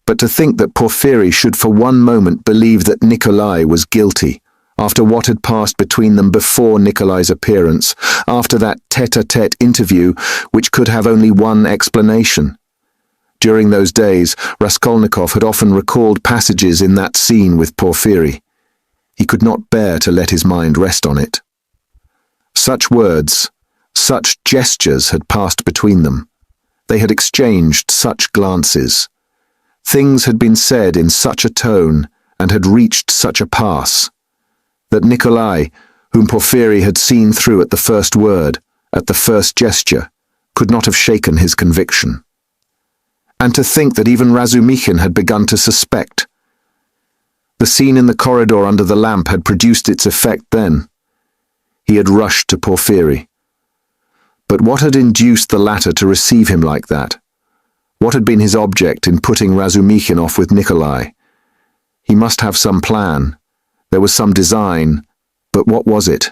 But to think that Porphyry should for one moment believe that Nikolai was guilty, after what had passed between them before Nikolai's appearance, after that tete-a-tete interview which could have only one explanation. During those days, Raskolnikov had often recalled passages in that scene with Porphyry. He could not bear to let his mind rest on it. Such words, such gestures had passed between them. They had exchanged such glances. Things had been said in such a tone and had reached such a pass, that Nikolai, whom Porphyry had seen through at the first word, at the first gesture, could not have shaken his conviction. And to think that even Razumikhin had begun to suspect. The scene in the corridor under the lamp had produced its effect then. He had rushed to Porphyry. But what had induced the latter to receive him like that? What had been his object in putting Razumikhin off with Nikolai? He must have some plan. There was some design, but what was it?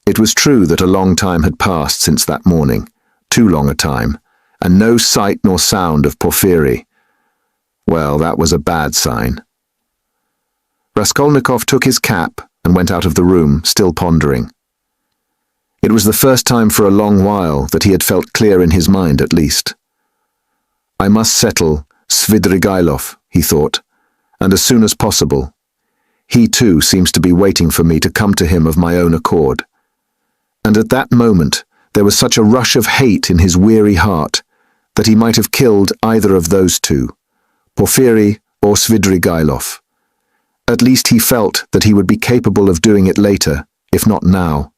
It was true that a long time had passed since that morning, too long a time, and no sight nor sound of Porphyry. Well, that was a bad sign. Raskolnikov took his cap and went out of the room, still pondering. It was the first time for a long while that he had felt clear in his mind, at least. I must settle Svidrigailov, he thought, and as soon as possible. He too seems to be waiting for me to come to him of my own accord. And at that moment there was such a rush of hate in his weary heart that he might have killed either of those two, Porphyry or Svidrigailov. At least he felt that he would be capable of doing it later, if not now.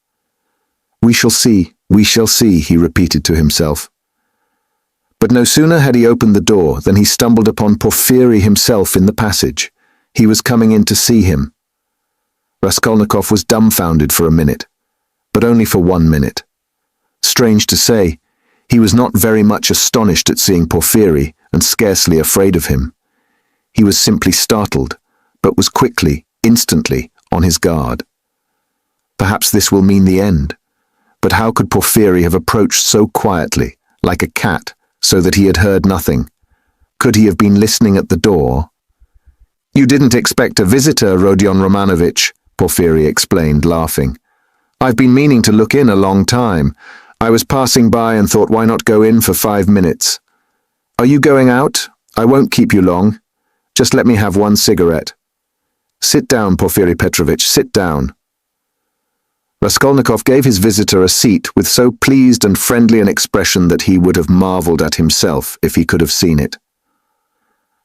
We shall see, he repeated to himself. But no sooner had he opened the door than he stumbled upon Porphyry himself in the passage. He was coming in to see him. Raskolnikov was dumbfounded for a minute, but only for 1 minute. Strange to say, he was not very much astonished at seeing Porphyry and scarcely afraid of him. He was simply startled, but was quickly, instantly, on his guard. Perhaps this will mean the end. But how could Porphyry have approached so quietly, like a cat, so that he had heard nothing? Could he have been listening at the door? You didn't expect a visitor, Rodion Romanovich, Porphyry explained, laughing. I've been meaning to look in a long time. I was passing by and thought, why not go in for 5 minutes? Are you going out? I won't keep you long. Just let me have one cigarette. Sit down, Porphyry Petrovitch, sit down. Raskolnikov gave his visitor a seat with so pleased and friendly an expression that he would have marvelled at himself if he could have seen it.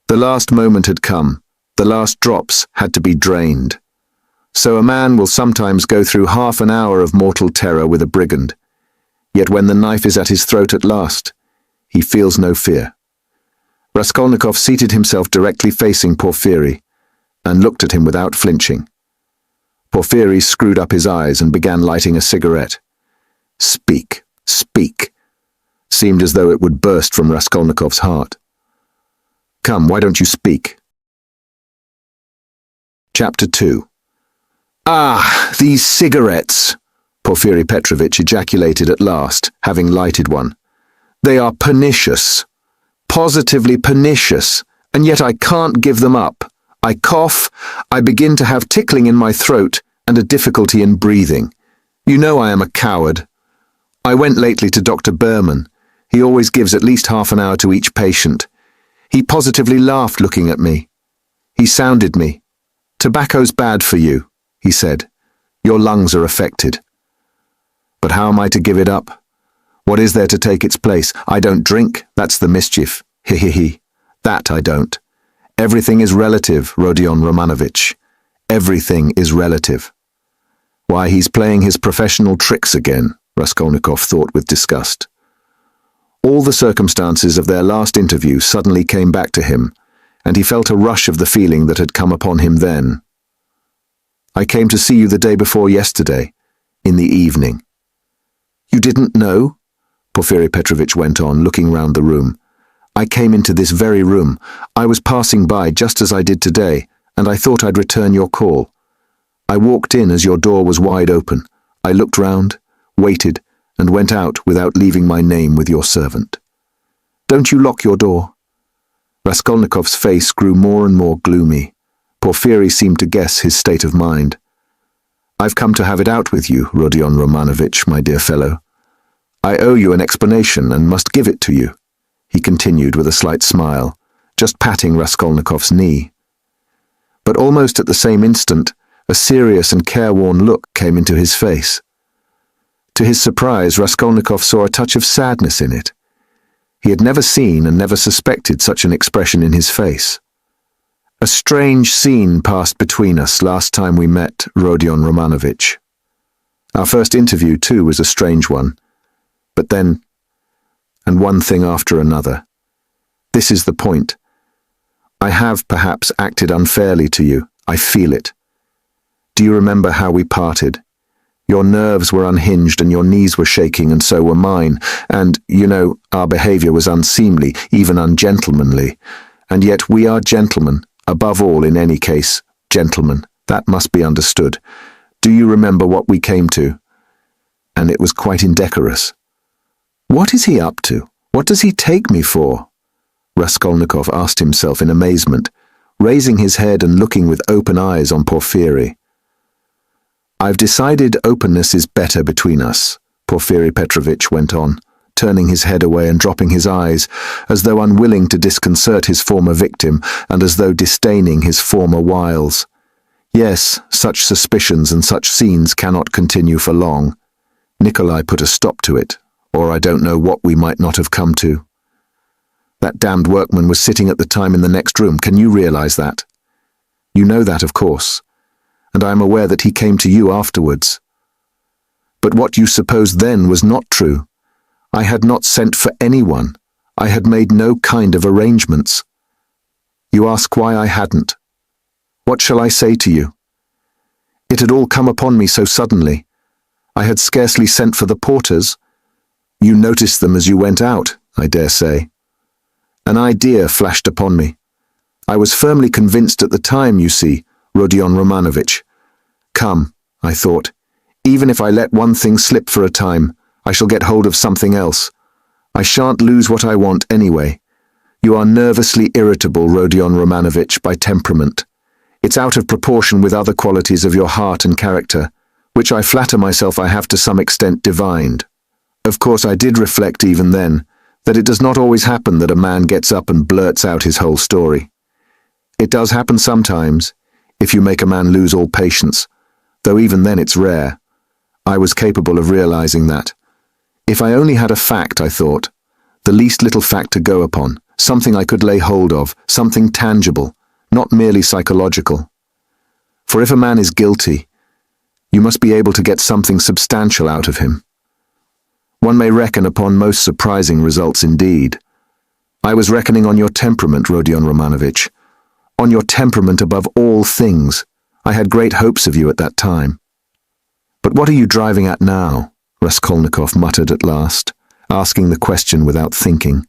The last moment had come. The last drops had to be drained. So a man will sometimes go through half an hour of mortal terror with a brigand. Yet when the knife is at his throat at last, he feels no fear. Raskolnikov seated himself directly facing Porphyry and looked at him without flinching. Porphyry screwed up his eyes and began lighting a cigarette. Speak, speak, seemed as though it would burst from Raskolnikov's heart. Come, why don't you speak? Chapter 2. Ah, these cigarettes, Porphyry Petrovitch ejaculated at last, having lighted one. They are pernicious, positively pernicious, and yet I can't give them up. I cough, I begin to have tickling in my throat and a difficulty in breathing. You know I am a coward. I went lately to Dr. Berman. He always gives at least half an hour to each patient. He positively laughed looking at me. He sounded me. Tobacco's bad for you, he said. Your lungs are affected. But how am I to give it up? What is there to take its place? I don't drink, that's the mischief. He. That I don't. Everything is relative, Rodion Romanovich. Everything is relative. Why, he's playing his professional tricks again, Raskolnikov thought with disgust. All the circumstances of their last interview suddenly came back to him, and he felt a rush of the feeling that had come upon him then. I came to see you the day before yesterday, in the evening. You didn't know? Porfiry Petrovitch went on, looking round the room. I came into this very room. I was passing by just as I did today, and I thought I'd return your call. I walked in as your door was wide open. I looked round, waited, and went out without leaving my name with your servant. Don't you lock your door? Raskolnikov's face grew more and more gloomy. Porfiry seemed to guess his state of mind. I've come to have it out with you, Rodion Romanovich, my dear fellow. I owe you an explanation and must give it to you, he continued with a slight smile, just patting Raskolnikov's knee. But almost at the same instant, a serious and careworn look came into his face. To his surprise, Raskolnikov saw a touch of sadness in it. He had never seen and never suspected such an expression in his face. A strange scene passed between us last time we met, Rodion Romanovich. Our first interview, too, was a strange one. But then, and one thing after another. This is the point. I have perhaps acted unfairly to you. I feel it. Do you remember how we parted? Your nerves were unhinged and your knees were shaking, and so were mine. And, you know, our behavior was unseemly, even ungentlemanly. And yet we are gentlemen, above all, in any case, gentlemen. That must be understood. Do you remember what we came to? And it was quite indecorous. What is he up to? What does he take me for? Raskolnikov asked himself in amazement, raising his head and looking with open eyes on Porfiry. I've decided openness is better between us, Porfiry Petrovitch went on, turning his head away and dropping his eyes, as though unwilling to disconcert his former victim and as though disdaining his former wiles. Yes, such suspicions and such scenes cannot continue for long. Nikolai put a stop to it, or I don't know what we might not have come to. That damned workman was sitting at the time in the next room. Can you realize that? You know that, of course, and I am aware that he came to you afterwards. But what you supposed then was not true. I had not sent for anyone. I had made no kind of arrangements. You ask why I hadn't. What shall I say to you? It had all come upon me so suddenly. I had scarcely sent for the porters. You noticed them as you went out, I dare say. An idea flashed upon me. I was firmly convinced at the time, you see, Rodion Romanovich. Come, I thought, even if I let one thing slip for a time, I shall get hold of something else. I shan't lose what I want anyway. You are nervously irritable, Rodion Romanovich, by temperament. It's out of proportion with other qualities of your heart and character, which I flatter myself I have to some extent divined. Of course, I did reflect even then that it does not always happen that a man gets up and blurts out his whole story. It does happen sometimes, if you make a man lose all patience, though even then it's rare. I was capable of realizing that. If I only had a fact, I thought, the least little fact to go upon, something I could lay hold of, something tangible, not merely psychological. For if a man is guilty, you must be able to get something substantial out of him. One may reckon upon most surprising results indeed. I was reckoning on your temperament, Rodion Romanovich. On your temperament above all things. I had great hopes of you at that time. But what are you driving at now? Raskolnikov muttered at last, asking the question without thinking.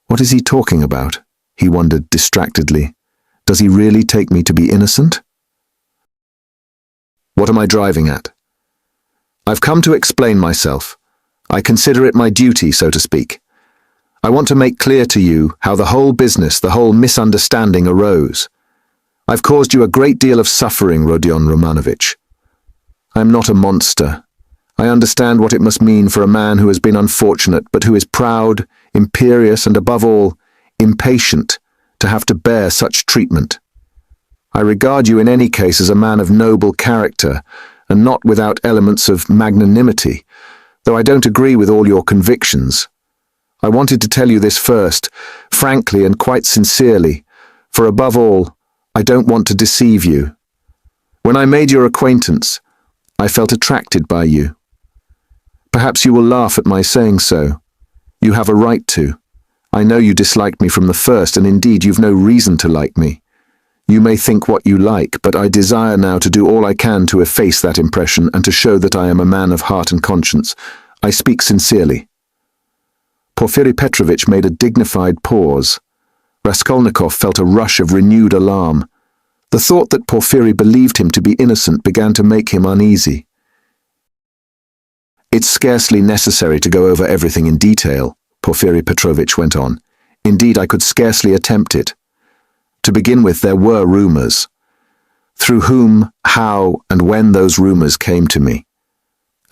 What is he talking about? He wondered distractedly. Does he really take me to be innocent? What am I driving at? I've come to explain myself. I consider it my duty, so to speak. I want to make clear to you how the whole business, the whole misunderstanding arose. I've caused you a great deal of suffering, Rodion Romanovich. I am not a monster. I understand what it must mean for a man who has been unfortunate, but who is proud, imperious, and above all, impatient, to have to bear such treatment. I regard you in any case as a man of noble character, and not without elements of magnanimity, though I don't agree with all your convictions. I wanted to tell you this first, frankly and quite sincerely, for above all, I don't want to deceive you. When I made your acquaintance, I felt attracted by you. Perhaps you will laugh at my saying so. You have a right to. I know you disliked me from the first, and indeed you've no reason to like me. You may think what you like, but I desire now to do all I can to efface that impression and to show that I am a man of heart and conscience. I speak sincerely. Porfiri Petrovitch made a dignified pause. Raskolnikov felt a rush of renewed alarm. The thought that Porfiri believed him to be innocent began to make him uneasy. It's scarcely necessary to go over everything in detail, Porfiri Petrovitch went on. Indeed, I could scarcely attempt it. To begin with, there were rumors. Through whom, how, and when those rumors came to me,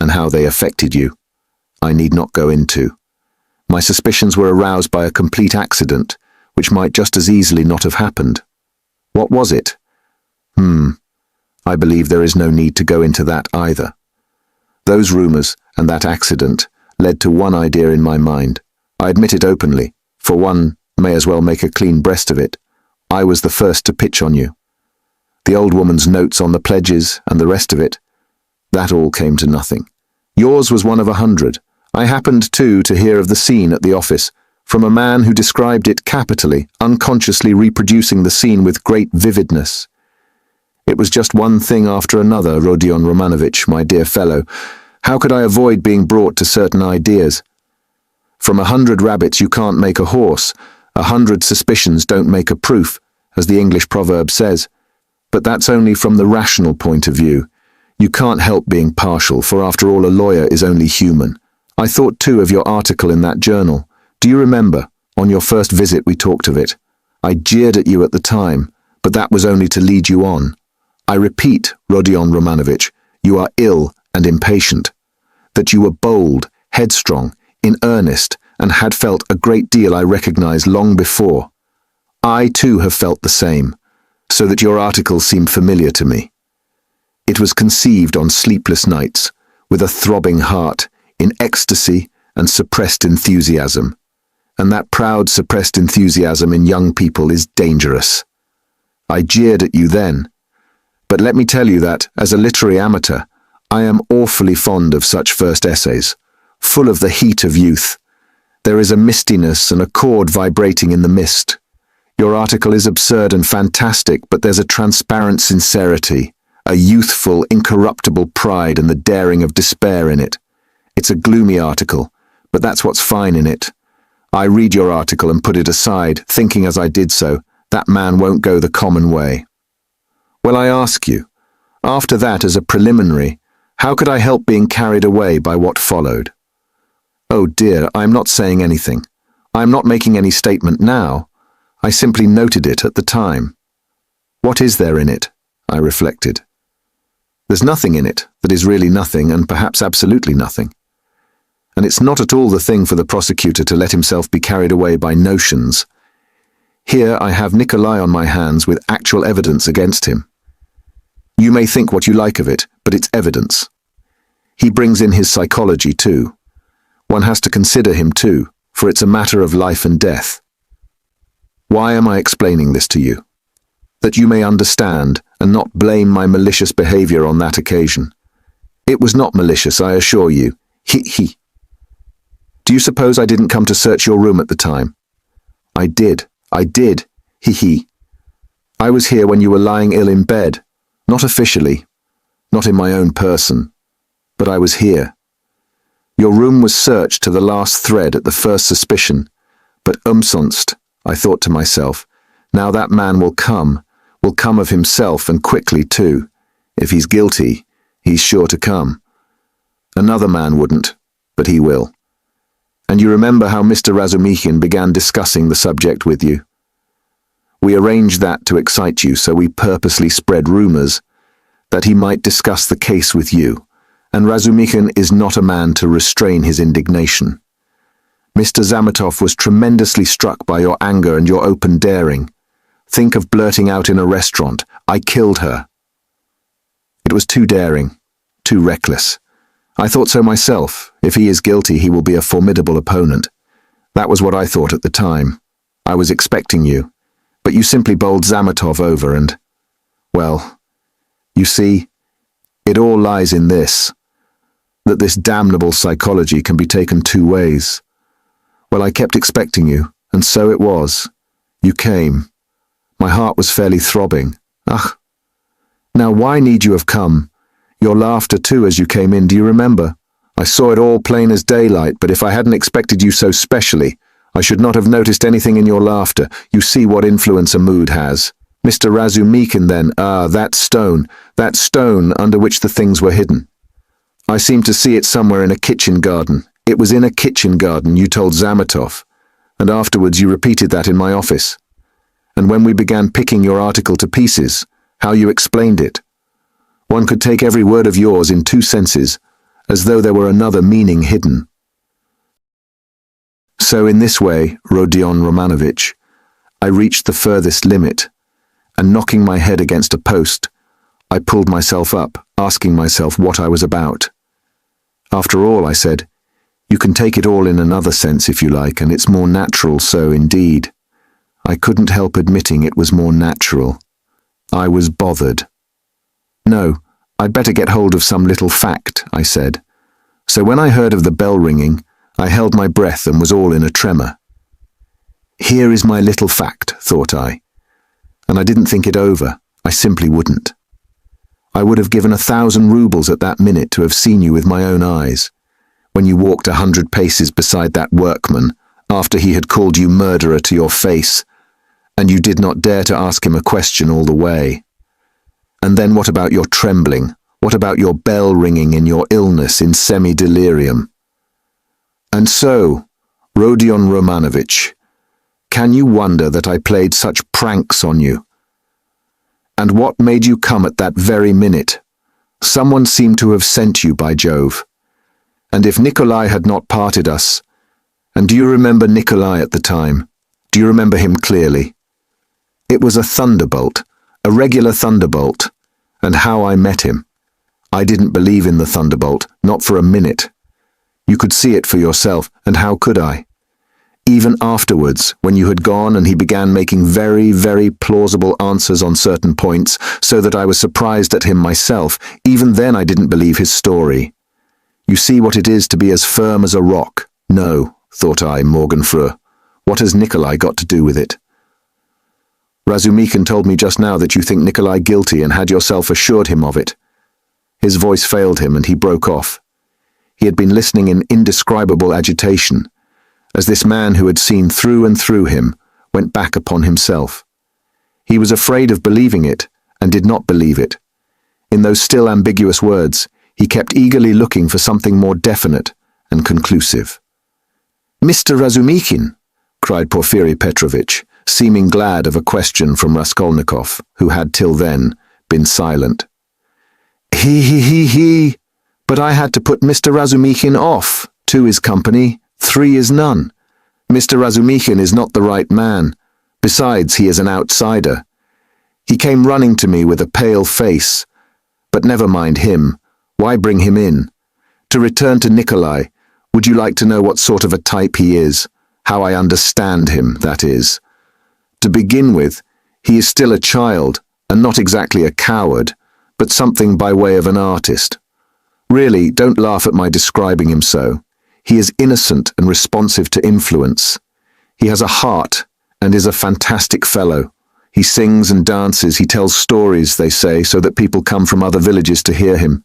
and how they affected you, I need not go into. My suspicions were aroused by a complete accident, which might just as easily not have happened. What was it? I believe there is no need to go into that either. Those rumors and that accident led to one idea in my mind. I admit it openly, for one may as well make a clean breast of it. I was the first to pitch on you. The old woman's notes on the pledges and the rest of it, that all came to nothing. Yours was one of 100. I happened, too, to hear of the scene at the office, from a man who described it capitally, unconsciously reproducing the scene with great vividness. It was just one thing after another, Rodion Romanovich, my dear fellow. How could I avoid being brought to certain ideas? From 100 rabbits you can't make a horse. 100 suspicions don't make a proof, as the English proverb says. But that's only from the rational point of view. You can't help being partial, for after all a lawyer is only human. I thought too of your article in that journal. Do you remember? On your first visit we talked of it. I jeered at you at the time, but that was only to lead you on. I repeat, Rodion Romanovich, you are ill and impatient. That you were bold, headstrong, in earnest, and had felt a great deal I recognize long before. I too have felt the same, so that your article seemed familiar to me. It was conceived on sleepless nights, with a throbbing heart, in ecstasy and suppressed enthusiasm. And that proud suppressed enthusiasm in young people is dangerous. I jeered at you then, but let me tell you that, as a literary amateur, I am awfully fond of such first essays, full of the heat of youth. There is a mistiness and a chord vibrating in the mist. Your article is absurd and fantastic, but there's a transparent sincerity, a youthful, incorruptible pride and the daring of despair in it. It's a gloomy article, but that's what's fine in it. I read your article and put it aside, thinking as I did so, that man won't go the common way. Well, I ask you, after that as a preliminary, how could I help being carried away by what followed? Oh dear, I am not saying anything. I am not making any statement now. I simply noted it at the time. What is there in it? I reflected. There's nothing in it that is really nothing and perhaps absolutely nothing. And it's not at all the thing for the prosecutor to let himself be carried away by notions. Here I have Nikolai on my hands with actual evidence against him. You may think what you like of it, but it's evidence. He brings in his psychology too. One has to consider him too, for it's a matter of life and death. Why am I explaining this to you? That you may understand and not blame my malicious behavior on that occasion. It was not malicious, I assure you. He. Do you suppose I didn't come to search your room at the time? I did. He. I was here when you were lying ill in bed. Not officially, not in my own person, but I was here. Your room was searched to the last thread at the first suspicion, but umsonst, I thought to myself, now that man will come of himself and quickly too. If he's guilty, he's sure to come. Another man wouldn't, but he will. And you remember how Mr. Razumikhin began discussing the subject with you. We arranged that to excite you, so we purposely spread rumors that he might discuss the case with you, and Razumikhin is not a man to restrain his indignation. Mr. Zametov was tremendously struck by your anger and your open daring. Think of blurting out in a restaurant, "I killed her." It was too daring, too reckless. I thought so myself. If he is guilty, he will be a formidable opponent. That was what I thought at the time. I was expecting you, but you simply bowled Zametov over and, well, you see, it all lies in this, that this damnable psychology can be taken two ways. Well, I kept expecting you, and so it was. You came. My heart was fairly throbbing. Ugh. Now why need you have come? Your laughter too as you came in, do you remember? I saw it all plain as daylight, but if I hadn't expected you so specially, I should not have noticed anything in your laughter. You see what influence a mood has. Mr. Razumikhin then, that stone under which the things were hidden. I seemed to see it somewhere in a kitchen garden. It was in a kitchen garden, you told Zametov, and afterwards you repeated that in my office. And when we began picking your article to pieces, how you explained it. One could take every word of yours in two senses, as though there were another meaning hidden. So in this way, Rodion Romanovich, I reached the furthest limit, and knocking my head against a post, I pulled myself up, asking myself what I was about. After all, I said, you can take it all in another sense if you like, and it's more natural so indeed. I couldn't help admitting it was more natural. I was bothered. No, I'd better get hold of some little fact, I said. So when I heard of the bell ringing, I held my breath and was all in a tremor. Here is my little fact, thought I. And I didn't think it over. I simply wouldn't. I would have given 1,000 rubles at that minute to have seen you with my own eyes, when you walked 100 paces beside that workman, after he had called you murderer to your face, and you did not dare to ask him a question all the way. And then what about your trembling? What about your bell ringing in your illness in semi-delirium? And so, Rodion Romanovich, can you wonder that I played such pranks on you? And what made you come at that very minute? Someone seemed to have sent you, by Jove. And if Nikolai had not parted us, and do you remember Nikolai at the time? Do you remember him clearly? It was a thunderbolt, a regular thunderbolt, and how I met him. I didn't believe in the thunderbolt, not for a minute. You could see it for yourself, and how could I? Even afterwards, when you had gone and he began making very, very plausible answers on certain points, so that I was surprised at him myself, even then I didn't believe his story. You see what it is to be as firm as a rock. No, thought I, Morgenfreu. What has Nikolai got to do with it? Razumikhin told me just now that you think Nikolai guilty and had yourself assured him of it. His voice failed him and he broke off. He had been listening in indescribable agitation, as this man who had seen through and through him went back upon himself. He was afraid of believing it and did not believe it. In those still ambiguous words, he kept eagerly looking for something more definite and conclusive. "Mr. Razumikhin," cried Porfiry Petrovitch, seeming glad of a question from Raskolnikov, who had till then been silent. He, but I had to put Mr. Razumikhin off. 2 is company, 3 is none. Mr. Razumikhin is not the right man. Besides, he is an outsider. He came running to me with a pale face. But never mind him. Why bring him in? To return to Nikolai, would you like to know what sort of a type he is? How I understand him, that is. To begin with, he is still a child, and not exactly a coward, but something by way of an artist. Really, don't laugh at my describing him so. He is innocent and responsive to influence. He has a heart and is a fantastic fellow. He sings and dances, he tells stories, they say, so that people come from other villages to hear him.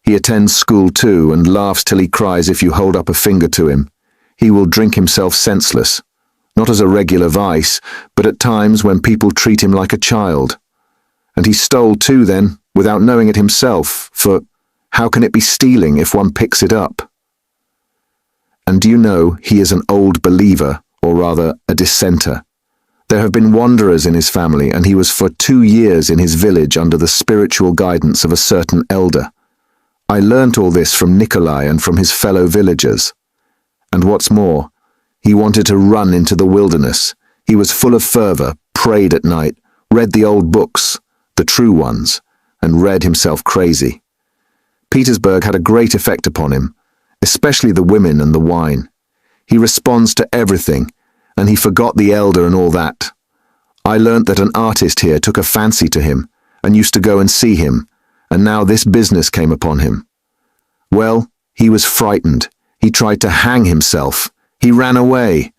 He attends school too and laughs till he cries if you hold up a finger to him. He will drink himself senseless, not as a regular vice, but at times when people treat him like a child. And he stole too then, without knowing it himself, for how can it be stealing if one picks it up? And do you know, he is an old believer, or rather a dissenter. There have been wanderers in his family, and he was for 2 years in his village under the spiritual guidance of a certain elder. I learnt all this from Nikolai and from his fellow villagers. And what's more, he wanted to run into the wilderness. He was full of fervor, prayed at night, read the old books, the true ones, and read himself crazy. Petersburg had a great effect upon him, especially the women and the wine. He responds to everything, and he forgot the elder and all that. I learnt that an artist here took a fancy to him, and used to go and see him, and now this business came upon him. Well, he was frightened. He tried to hang himself. He ran away.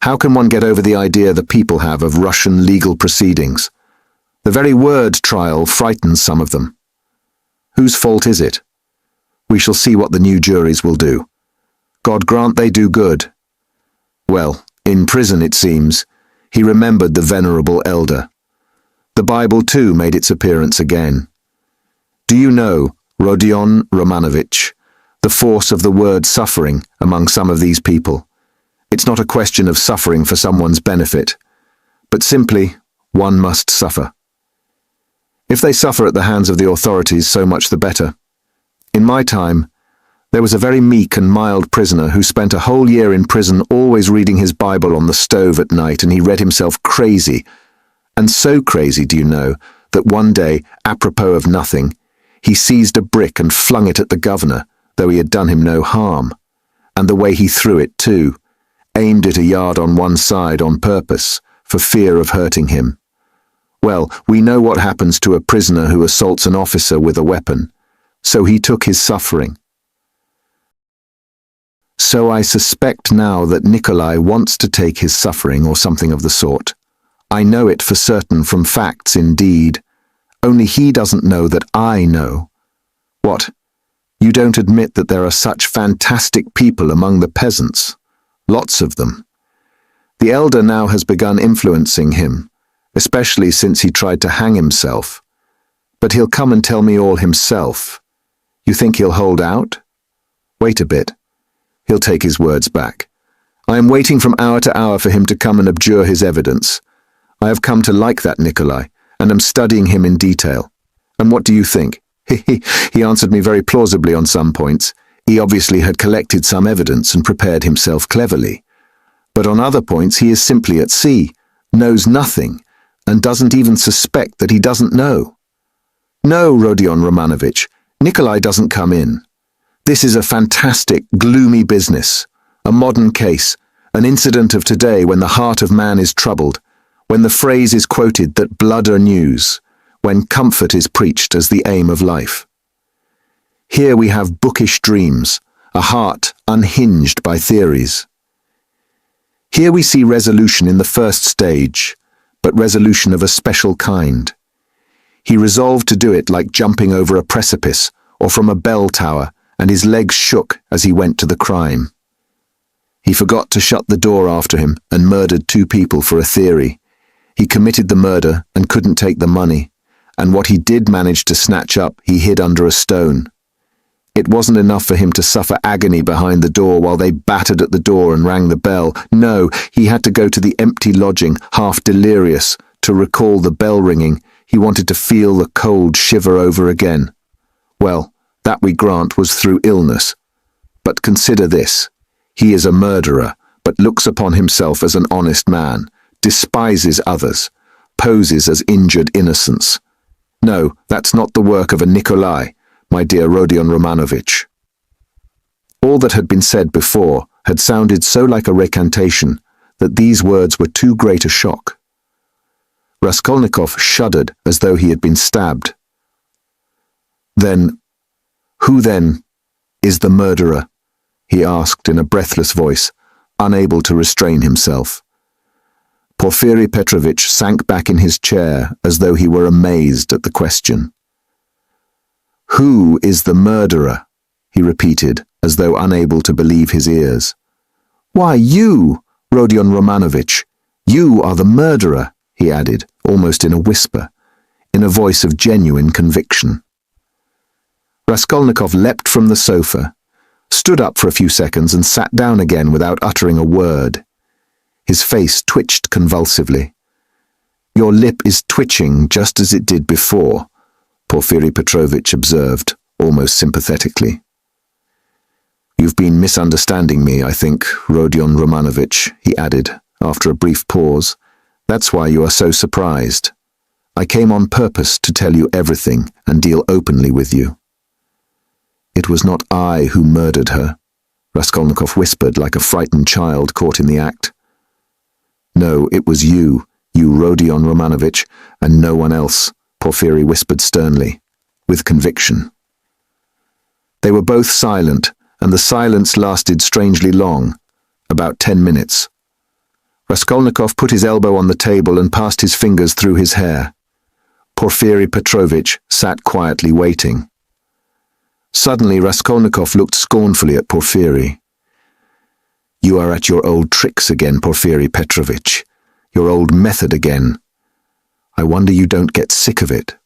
How can one get over the idea the people have of Russian legal proceedings? The very word trial frightens some of them. Whose fault is it? We shall see what the new juries will do. God grant they do good. Well, in prison, it seems, he remembered the venerable elder. The Bible, too, made its appearance again. Do you know, Rodion Romanovich, the force of the word suffering among some of these people? It's not a question of suffering for someone's benefit, but simply one must suffer. If they suffer at the hands of the authorities, so much the better. In my time, there was a very meek and mild prisoner who spent a whole year in prison always reading his Bible on the stove at night, and he read himself crazy. And so crazy, do you know, that one day, apropos of nothing, he seized a brick and flung it at the governor, though he had done him no harm. And the way he threw it, too, aimed it a yard on one side on purpose, for fear of hurting him. Well, we know what happens to a prisoner who assaults an officer with a weapon, so he took his suffering. So I suspect now that Nikolai wants to take his suffering or something of the sort. I know it for certain from facts indeed, only he doesn't know that I know. What? You don't admit that there are such fantastic people among the peasants? Lots of them. The elder now has begun influencing him, especially since he tried to hang himself. But he'll come and tell me all himself. You think he'll hold out? Wait a bit. He'll take his words back. I am waiting from hour to hour for him to come and abjure his evidence. I have come to like that Nikolai, and am studying him in detail. And what do you think? He answered me very plausibly on some points. He obviously had collected some evidence and prepared himself cleverly. But on other points he is simply at sea, knows nothing, and doesn't even suspect that he doesn't know. No, Rodion Romanovich, Nikolai doesn't come in. This is a fantastic, gloomy business, a modern case, an incident of today when the heart of man is troubled, when the phrase is quoted that blood are news, when comfort is preached as the aim of life. Here we have bookish dreams, a heart unhinged by theories. Here we see resolution in the first stage, but resolution of a special kind. He resolved to do it like jumping over a precipice or from a bell tower, and his legs shook as he went to the crime. He forgot to shut the door after him and murdered 2 people for a theory. He committed the murder and couldn't take the money, and what he did manage to snatch up he hid under a stone. It wasn't enough for him to suffer agony behind the door while they battered at the door and rang the bell. No, he had to go to the empty lodging, half delirious, to recall the bell ringing. He wanted to feel the cold shiver over again. Well, that we grant was through illness. But consider this. He is a murderer, but looks upon himself as an honest man, despises others, poses as injured innocence. No, that's not the work of a Nikolai, my dear Rodion Romanovich. All that had been said before had sounded so like a recantation that these words were too great a shock. Raskolnikov shuddered as though he had been stabbed. Who then is the murderer? He asked in a breathless voice, unable to restrain himself. Porfiry Petrovitch sank back in his chair as though he were amazed at the question. Who is the murderer? He repeated, as though unable to believe his ears. Why, you, Rodion Romanovich. You are the murderer, he added, almost in a whisper, in a voice of genuine conviction. Raskolnikov leapt from the sofa, stood up for a few seconds and sat down again without uttering a word. His face twitched convulsively. Your lip is twitching just as it did before, Porfiry Petrovitch observed, almost sympathetically. "You've been misunderstanding me, I think, Rodion Romanovich," he added, after a brief pause. "That's why you are so surprised. I came on purpose to tell you everything and deal openly with you." "It was not I who murdered her," Raskolnikov whispered like a frightened child caught in the act. "No, it was you Rodion Romanovich, and no one else," Porfiry whispered sternly, with conviction. They were both silent, and the silence lasted strangely long, about 10 minutes. Raskolnikov put his elbow on the table and passed his fingers through his hair. Porfiry Petrovitch sat quietly waiting. Suddenly Raskolnikov looked scornfully at Porfiry. "You are at your old tricks again, Porfiry Petrovitch. Your old method again. I wonder you don't get sick of it."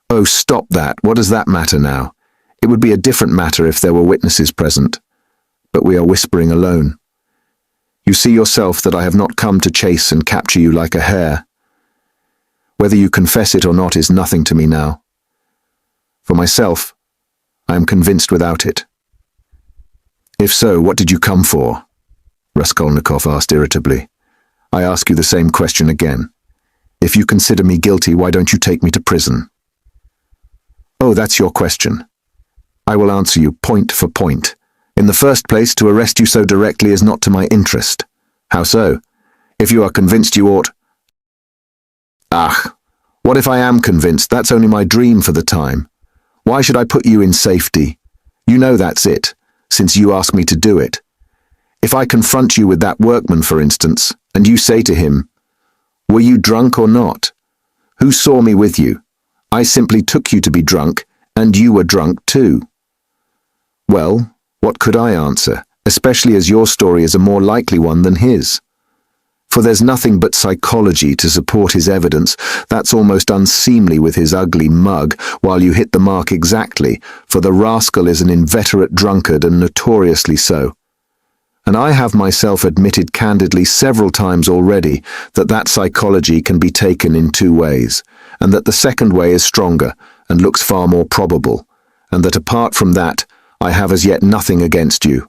"Oh, stop that. What does that matter now? It would be a different matter if there were witnesses present. But we are whispering alone. You see yourself that I have not come to chase and capture you like a hare. Whether you confess it or not is nothing to me now. For myself, I am convinced without it." "If so, what did you come for?" Raskolnikov asked irritably. "I ask you the same question again. If you consider me guilty, why don't you take me to prison?" "Oh, that's your question. I will answer you point for point. In the first place, to arrest you so directly is not to my interest." "How so? If you are convinced you ought—" "Ah, what if I am convinced? That's only my dream for the time. Why should I put you in safety? You know that's it, since you ask me to do it. If I confront you with that workman, for instance, and you say to him, 'Were you drunk or not? Who saw me with you? I simply took you to be drunk, and you were drunk too.' Well, what could I answer, especially as your story is a more likely one than his? For there's nothing but psychology to support his evidence. That's almost unseemly with his ugly mug, while you hit the mark exactly, for the rascal is an inveterate drunkard and notoriously so. And I have myself admitted candidly several times already that psychology can be taken in 2 ways, and that the second way is stronger and looks far more probable, and that apart from that, I have as yet nothing against you.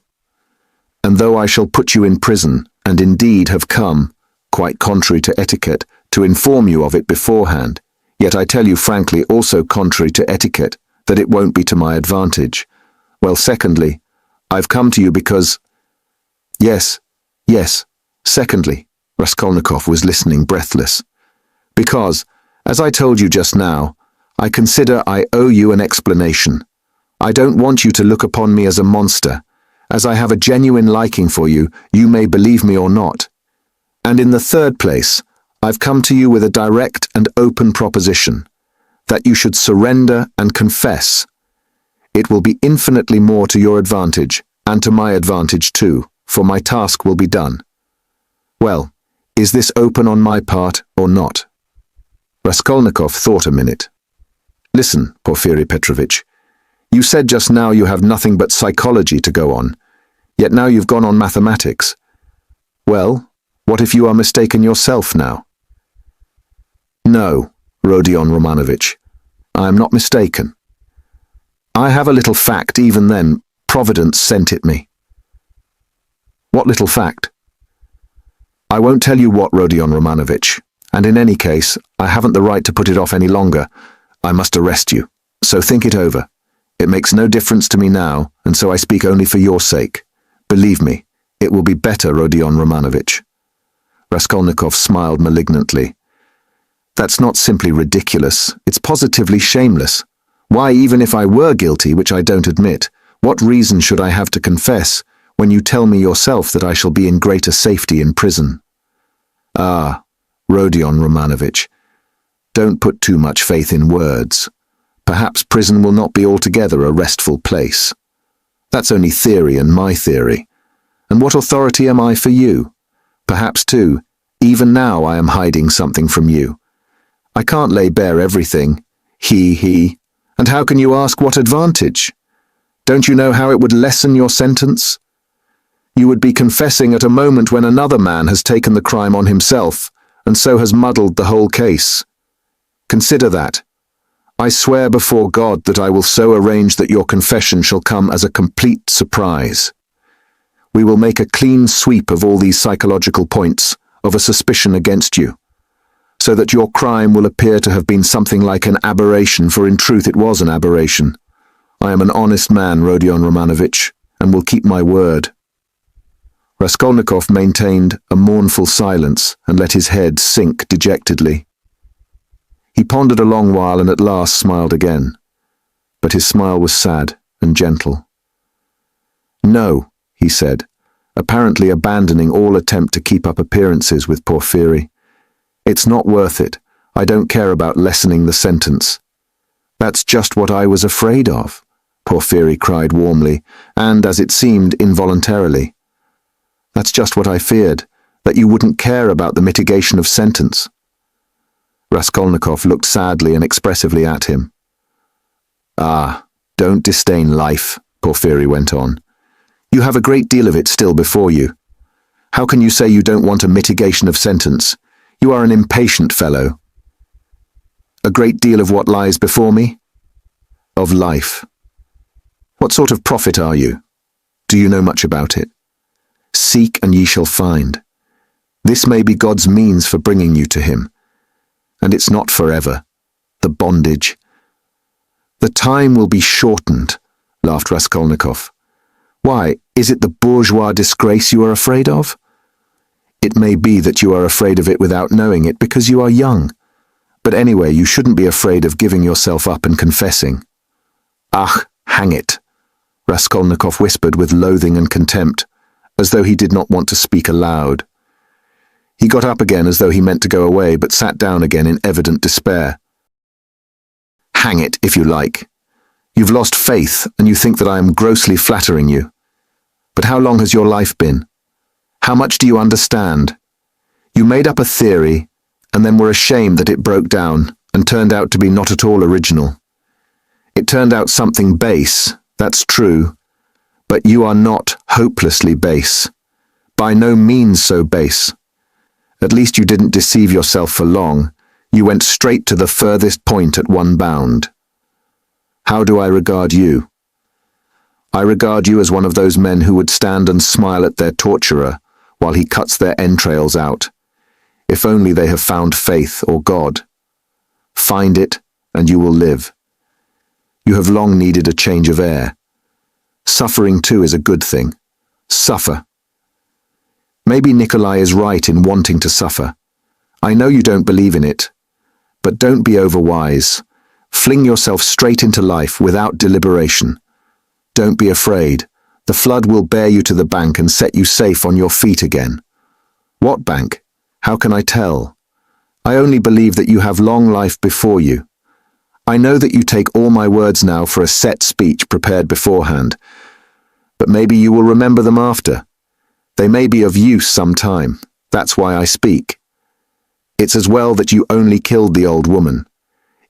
And though I shall put you in prison, and indeed have come, quite contrary to etiquette, to inform you of it beforehand, yet I tell you frankly, also contrary to etiquette, that it won't be to my advantage. Well, secondly, I've come to you because— Yes, secondly, Raskolnikov was listening breathless. Because, as I told you just now, I consider I owe you an explanation. I don't want you to look upon me as a monster. As I have a genuine liking for you, you may believe me or not. And in the third place, I've come to you with a direct and open proposition, that you should surrender and confess. It will be infinitely more to your advantage, and to my advantage too, for my task will be done. Well, is this open on my part or not?" Raskolnikov thought a minute. "Listen, Porfiry Petrovitch, you said just now you have nothing but psychology to go on, yet now you've gone on mathematics. Well, what if you are mistaken yourself now?" "No, Rodion Romanovich, I am not mistaken. I have a little fact even then. Providence sent it me." "What little fact?" "I won't tell you what, Rodion Romanovich, and in any case, I haven't the right to put it off any longer. I must arrest you, so think it over. It makes no difference to me now, and so I speak only for your sake. Believe me, it will be better, Rodion Romanovich." Raskolnikov smiled malignantly. "That's not simply ridiculous, it's positively shameless. Why, even if I were guilty, which I don't admit, what reason should I have to confess, when you tell me yourself that I shall be in greater safety in prison?" "Ah, Rodion Romanovich, don't put too much faith in words. Perhaps prison will not be altogether a restful place. That's only theory and my theory. And what authority am I for you? Perhaps, too, even now I am hiding something from you. I can't lay bare everything. He. And how can you ask what advantage? Don't you know how it would lessen your sentence? You would be confessing at a moment when another man has taken the crime on himself, and so has muddled the whole case. Consider that. I swear before God that I will so arrange that your confession shall come as a complete surprise. We will make a clean sweep of all these psychological points of a suspicion against you, so that your crime will appear to have been something like an aberration, for in truth it was an aberration. I am an honest man, Rodion Romanovich, and will keep my word." Raskolnikov maintained a mournful silence and let his head sink dejectedly. He pondered a long while and at last smiled again, but his smile was sad and gentle. "No," he said, apparently abandoning all attempt to keep up appearances with Porfiry. "It's not worth it. I don't care about lessening the sentence." "That's just what I was afraid of," Porfiry cried warmly, and, as it seemed, involuntarily. "That's just what I feared, that you wouldn't care about the mitigation of sentence." Raskolnikov looked sadly and expressively at him. "Ah, don't disdain life," Porfiry went on. "You have a great deal of it still before you. How can you say you don't want a mitigation of sentence? You are an impatient fellow." "A great deal of what lies before me?" "Of life." "What sort of prophet are you? Do you know much about it?" "Seek and ye shall find. This may be God's means for bringing you to him. And it's not forever. The bondage." "The time will be shortened," laughed Raskolnikov. "Why, is it the bourgeois disgrace you are afraid of?" "It may be that you are afraid of it without knowing it because you are young. But anyway, you shouldn't be afraid of giving yourself up and confessing." "Ach, hang it," Raskolnikov whispered with loathing and contempt, as though he did not want to speak aloud. He got up again as though he meant to go away, but sat down again in evident despair. "Hang it, if you like. You've lost faith, and you think that I am grossly flattering you. But how long has your life been? How much do you understand? You made up a theory, and then were ashamed that it broke down, and turned out to be not at all original. It turned out something base, that's true, but you are not hopelessly base. By no means so base. At least you didn't deceive yourself for long. You went straight to the furthest point at one bound. How do I regard you? I regard you as one of those men who would stand and smile at their torturer while he cuts their entrails out, if only they have found faith or God. Find it, and you will live. You have long needed a change of air. Suffering too is a good thing. Suffer. Maybe Nikolai is right in wanting to suffer. I know you don't believe in it, but don't be overwise. Fling yourself straight into life without deliberation. Don't be afraid. The flood will bear you to the bank and set you safe on your feet again. What bank? How can I tell? I only believe that you have long life before you. I know that you take all my words now for a set speech prepared beforehand, but maybe you will remember them after. They may be of use some time. That's why I speak. It's as well that you only killed the old woman.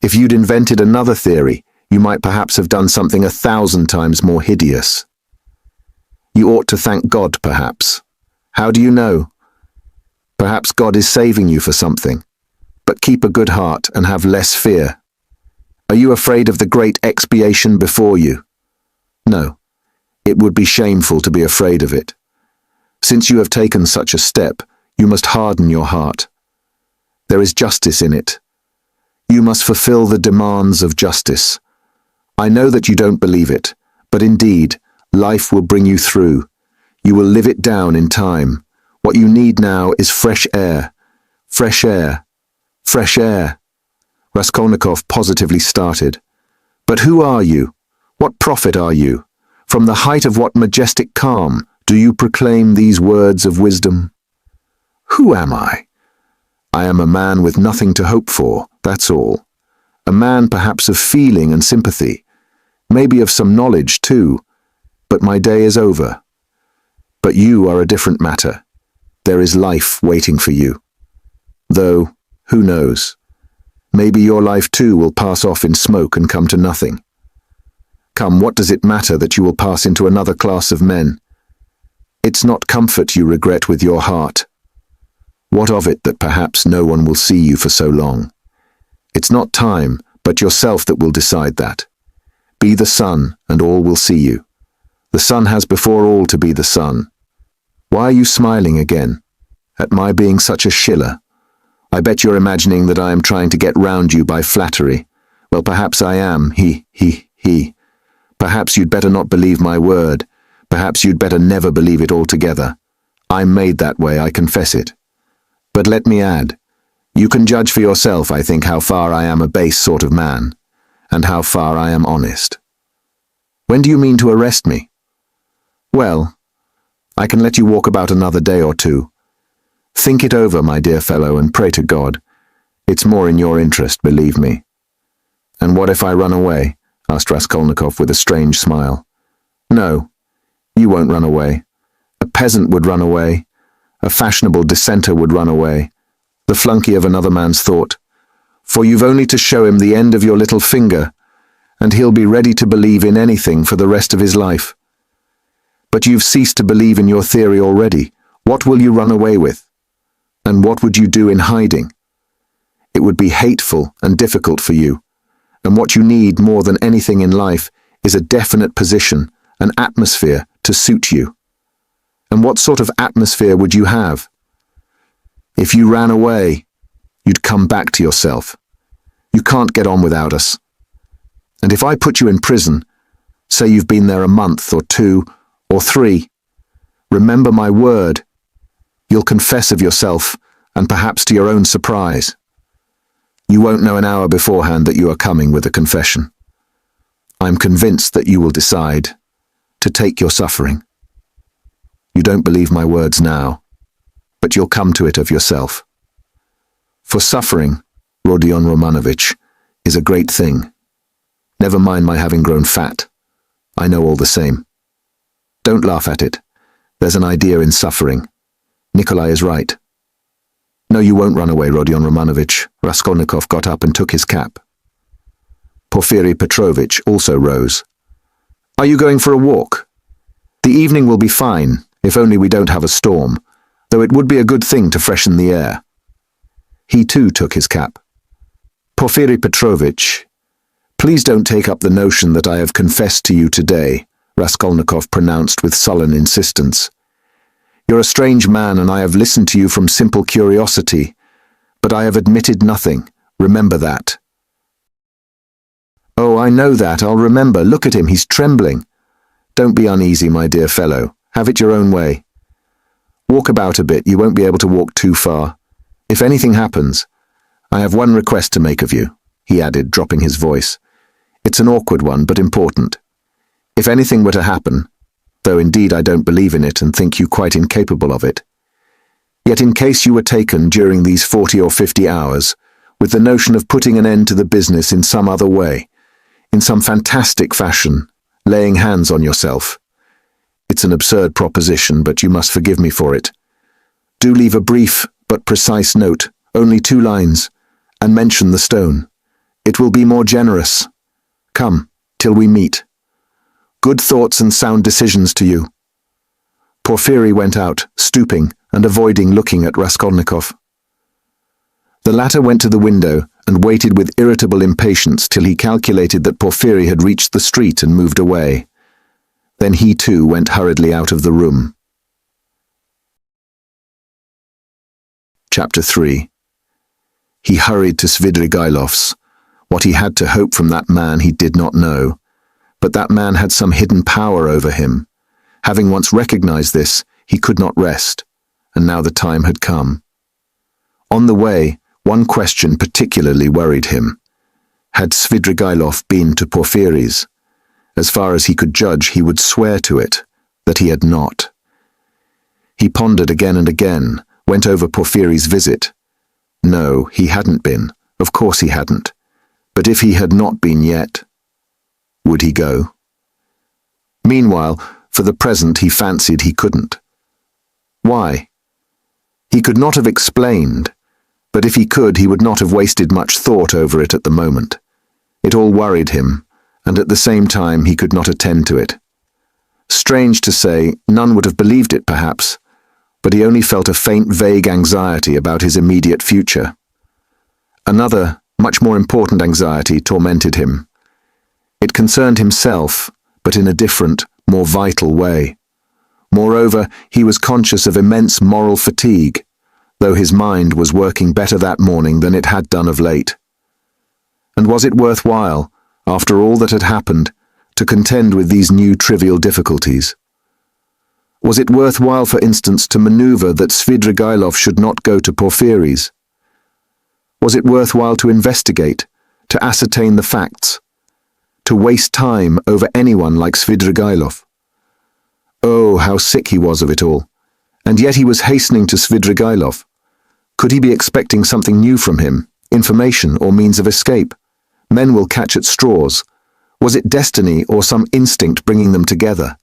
If you'd invented another theory, you might perhaps have done something 1,000 times more hideous. You ought to thank God, perhaps. How do you know? Perhaps God is saving you for something. But keep a good heart and have less fear. Are you afraid of the great expiation before you? No. It would be shameful to be afraid of it. Since you have taken such a step, you must harden your heart. There is justice in it. You must fulfill the demands of justice. I know that you don't believe it, but indeed, life will bring you through. You will live it down in time. What you need now is fresh air. Fresh air. Fresh air. Raskolnikov positively started. But who are you? What prophet are you? From the height of what majestic calm do you proclaim these words of wisdom? Who am I? I am a man with nothing to hope for, that's all. A man perhaps of feeling and sympathy, maybe of some knowledge too, but my day is over. But you are a different matter. There is life waiting for you. Though, who knows? Maybe your life too will pass off in smoke and come to nothing. Come, what does it matter that you will pass into another class of men? It's not comfort you regret with your heart. What of it that perhaps no one will see you for so long? It's not time, but yourself that will decide that. Be the sun, and all will see you. The sun has before all to be the sun. Why are you smiling again? At my being such a shiller? I bet you're imagining that I am trying to get round you by flattery. Well, perhaps I am, he. Perhaps you'd better not believe my word. Perhaps you'd better never believe it altogether. I'm made that way, I confess it. But let me add, you can judge for yourself, I think, how far I am a base sort of man, and how far I am honest. When do you mean to arrest me? Well, I can let you walk about another day or two. Think it over, my dear fellow, and pray to God. It's more in your interest, believe me. And what if I run away? Asked Raskolnikov with a strange smile. No, you won't run away. A peasant would run away. A fashionable dissenter would run away. The flunky of another man's thought. For you've only to show him the end of your little finger, and he'll be ready to believe in anything for the rest of his life. But you've ceased to believe in your theory already. What will you run away with? And what would you do in hiding? It would be hateful and difficult for you. And what you need more than anything in life is a definite position, an atmosphere to suit you. And what sort of atmosphere would you have? If you ran away, you'd come back to yourself. You can't get on without us. And if I put you in prison, say you've been there a month or 2 or 3, remember my word, you'll confess of yourself, and perhaps to your own surprise. You won't know an hour beforehand that you are coming with a confession. I'm convinced that you will decide to take your suffering. You don't believe my words now, but you'll come to it of yourself. For suffering, Rodion Romanovich, is a great thing. Never mind my having grown fat. I know all the same. Don't laugh at it. There's an idea in suffering. Nikolai is right. No, you won't run away, Rodion Romanovich. Raskolnikov got up and took his cap. Porfiry Petrovitch also rose. Are you going for a walk? The evening will be fine, if only we don't have a storm, though it would be a good thing to freshen the air. He too took his cap. Porfiry Petrovitch, please don't take up the notion that I have confessed to you today, Raskolnikov pronounced with sullen insistence. You're a strange man, and I have listened to you from simple curiosity, but I have admitted nothing. Remember that. Oh, I know that. I'll remember. Look at him. He's trembling. Don't be uneasy, my dear fellow. Have it your own way. Walk about a bit. You won't be able to walk too far. If anything happens, I have one request to make of you, he added, dropping his voice. It's an awkward one, but important. If anything were to happen, though indeed I don't believe in it and think you quite incapable of it, yet in case you were taken during these 40 or 50 hours with the notion of putting an end to the business in some other way, in some fantastic fashion, laying hands on yourself. It's an absurd proposition, but you must forgive me for it. Do leave a brief but precise note, only 2 lines, and mention the stone. It will be more generous. Come, till we meet. Good thoughts and sound decisions to you. Porfiry went out, stooping and avoiding looking at Raskolnikov. The latter went to the window and waited with irritable impatience till he calculated that Porfiry had reached the street and moved away. Then he too went hurriedly out of the room. Chapter 3. He hurried to Svidrigailov's. What he had to hope from that man he did not know, but that man had some hidden power over him. Having once recognized this, he could not rest, and now the time had come. On the way, one question particularly worried him. Had Svidrigailov been to Porfiry's? As far as he could judge, he would swear to it, that he had not. He pondered again and again, went over Porfiry's visit. No, he hadn't been. Of course he hadn't. But if he had not been yet, would he go? Meanwhile, for the present, he fancied he couldn't. Why? He could not have explained, but if he could, he would not have wasted much thought over it at the moment. It all worried him, and at the same time he could not attend to it. Strange to say, none would have believed it perhaps, but he only felt a faint, vague anxiety about his immediate future. Another, Much more important anxiety tormented him. It concerned himself, but in a different, more vital way. Moreover, he was conscious of immense moral fatigue, though his mind was working better that morning than it had done of late. And was it worthwhile, after all that had happened, to contend with these new trivial difficulties? Was it worthwhile, for instance, to maneuver that Svidrigailov should not go to Porphyry's? Was it worthwhile to investigate, to ascertain the facts, to waste time over anyone like Svidrigailov? Oh, how sick he was of it all. And yet he was hastening to Svidrigailov. Could he be expecting something new from him, information or means of escape? Men will catch at straws. Was it destiny or some instinct bringing them together?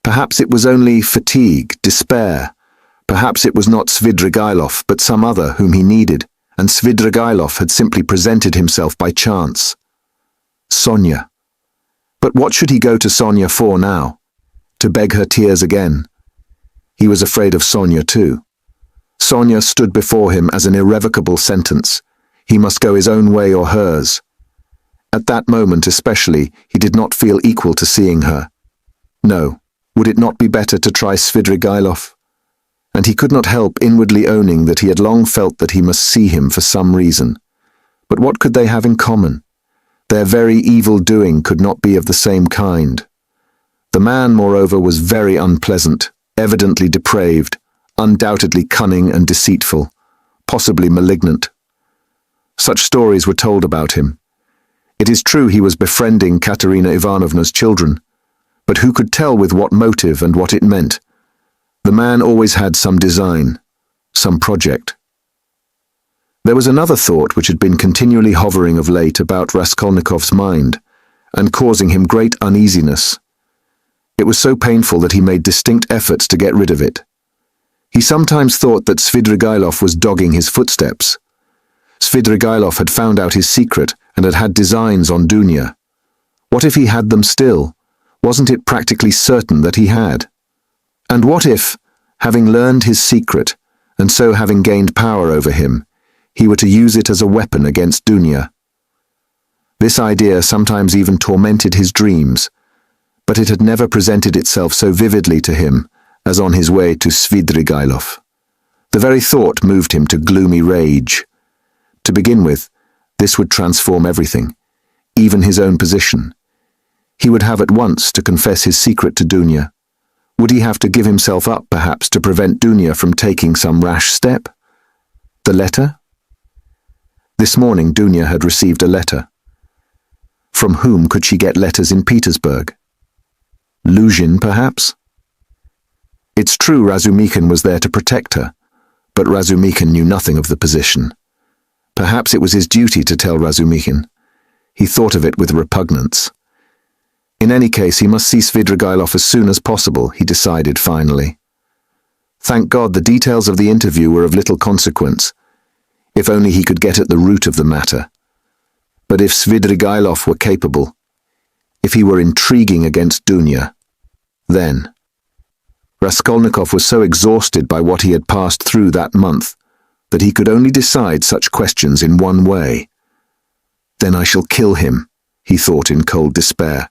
Perhaps it was only fatigue, despair. Perhaps it was not Svidrigailov, but some other whom he needed, and Svidrigailov had simply presented himself by chance. Sonia. But what should he go to Sonia for now? To beg her tears again? He was afraid of Sonia too. Sonia stood before him as an irrevocable sentence. He must go his own way or hers. At that moment especially, he did not feel equal to seeing her. No, would it not be better to try Svidrigailov? And he could not help inwardly owning that he had long felt that he must see him for some reason. But what could they have in common? Their very evil doing could not be of the same kind. The man, moreover, was very unpleasant, evidently depraved, undoubtedly cunning and deceitful, possibly malignant. Such stories were told about him. It is true he was befriending Katerina Ivanovna's children, but who could tell with what motive and what it meant? The man always had some design, some project. There was another thought which had been continually hovering of late about Raskolnikov's mind, and causing him great uneasiness. It was so painful that he made distinct efforts to get rid of it. He sometimes thought that Svidrigailov was dogging his footsteps. Svidrigailov had found out his secret and had had designs on Dunya. What if he had them still? Wasn't it practically certain that he had? And what if, having learned his secret, and so having gained power over him, he were to use it as a weapon against Dunya? This idea sometimes even tormented his dreams, but it had never presented itself so vividly to him as on his way to Svidrigailov. The very thought moved him to gloomy rage. To begin with, this would transform everything, even his own position. He would have at once to confess his secret to Dunya. Would he have to give himself up, perhaps, to prevent Dunya from taking some rash step? The letter? This morning Dunya had received a letter. From whom could she get letters in Petersburg? Luzhin, perhaps? It's true Razumikin was there to protect her, but Razumikin knew nothing of the position. Perhaps it was his duty to tell Razumikin. He thought of it with repugnance. In any case, he must see Svidrigailov as soon as possible, he decided finally. Thank God the details of the interview were of little consequence. If only he could get at the root of the matter. But if Svidrigailov were capable, if he were intriguing against Dunya, then... Raskolnikov was so exhausted by what he had passed through that month that he could only decide such questions in one way. Then I shall kill him, he thought in cold despair.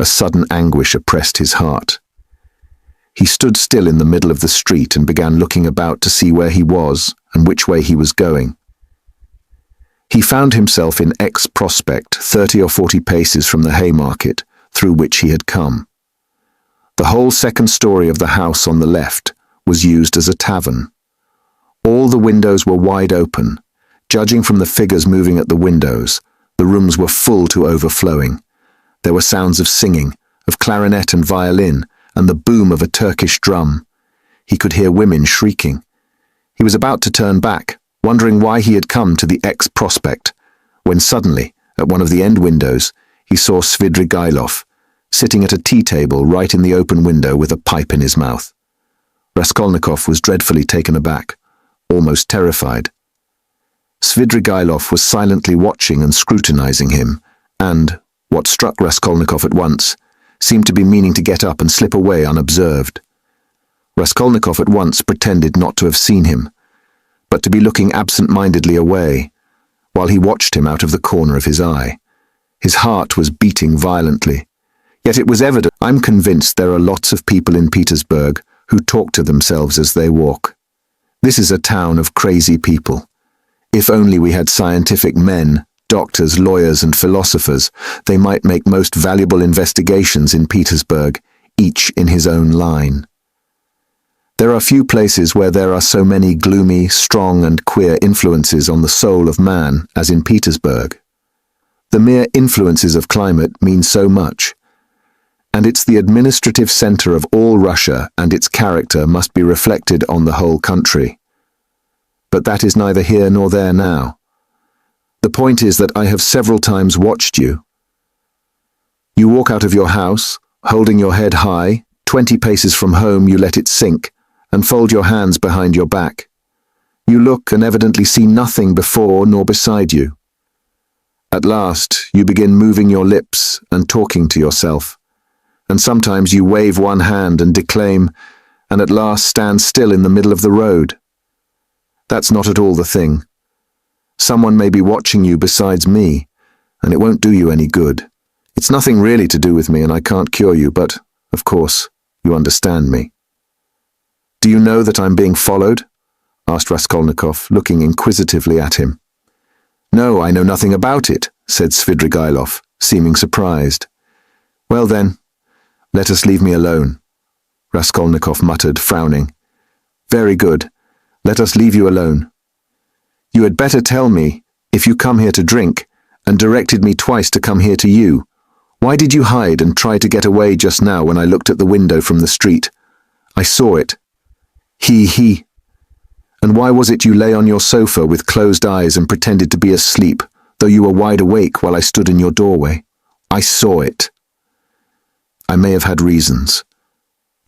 A sudden anguish oppressed his heart. He stood still in the middle of the street and began looking about to see where he was and which way he was going. He found himself in X Prospect, 30 or 40 paces from the Haymarket, through which he had come. The whole second story of the house on the left was used as a tavern. All the windows were wide open. Judging from the figures moving at the windows, the rooms were full to overflowing. There were sounds of singing, of clarinet and violin, and the boom of a Turkish drum. He could hear women shrieking. He was about to turn back, wondering why he had come to the X Prospect, when suddenly, at one of the end windows, he saw Svidrigailov, sitting at a tea table right in the open window with a pipe in his mouth. Raskolnikov was dreadfully taken aback, almost terrified. Svidrigailov was silently watching and scrutinizing him, and, what struck Raskolnikov at once, seemed to be meaning to get up and slip away unobserved. Raskolnikov at once pretended not to have seen him, but to be looking absent-mindedly away, while he watched him out of the corner of his eye. His heart was beating violently. Yet it was evident. I'm convinced there are lots of people in Petersburg who talk to themselves as they walk. This is a town of crazy people. If only we had scientific men, doctors, lawyers, and philosophers, they might make most valuable investigations in Petersburg, each in his own line. There are few places where there are so many gloomy, strong, and queer influences on the soul of man as in Petersburg. The mere influences of climate mean so much, and it's the administrative center of all Russia, and its character must be reflected on the whole country. But that is neither here nor there now. The point is that I have several times watched you. You walk out of your house, holding your head high, 20 paces from home you let it sink, and fold your hands behind your back. You look and evidently see nothing before nor beside you. At last, you begin moving your lips and talking to yourself, and sometimes you wave one hand and declaim, and at last stand still in the middle of the road. That's not at all the thing. Someone may be watching you besides me, and it won't do you any good. It's nothing really to do with me, and I can't cure you, but, of course, you understand me. Do you know that I'm being followed? Asked Raskolnikov, looking inquisitively at him. No, I know nothing about it, said Svidrigailov, seeming surprised. Well then, let us leave me alone, Raskolnikov muttered, frowning. Very good. Let us leave you alone. You had better tell me, if you come here to drink, and directed me twice to come here to you, why did you hide and try to get away just now when I looked at the window from the street? I saw it. He. And why was it you lay on your sofa with closed eyes and pretended to be asleep, though you were wide awake while I stood in your doorway? I saw it. I may have had reasons.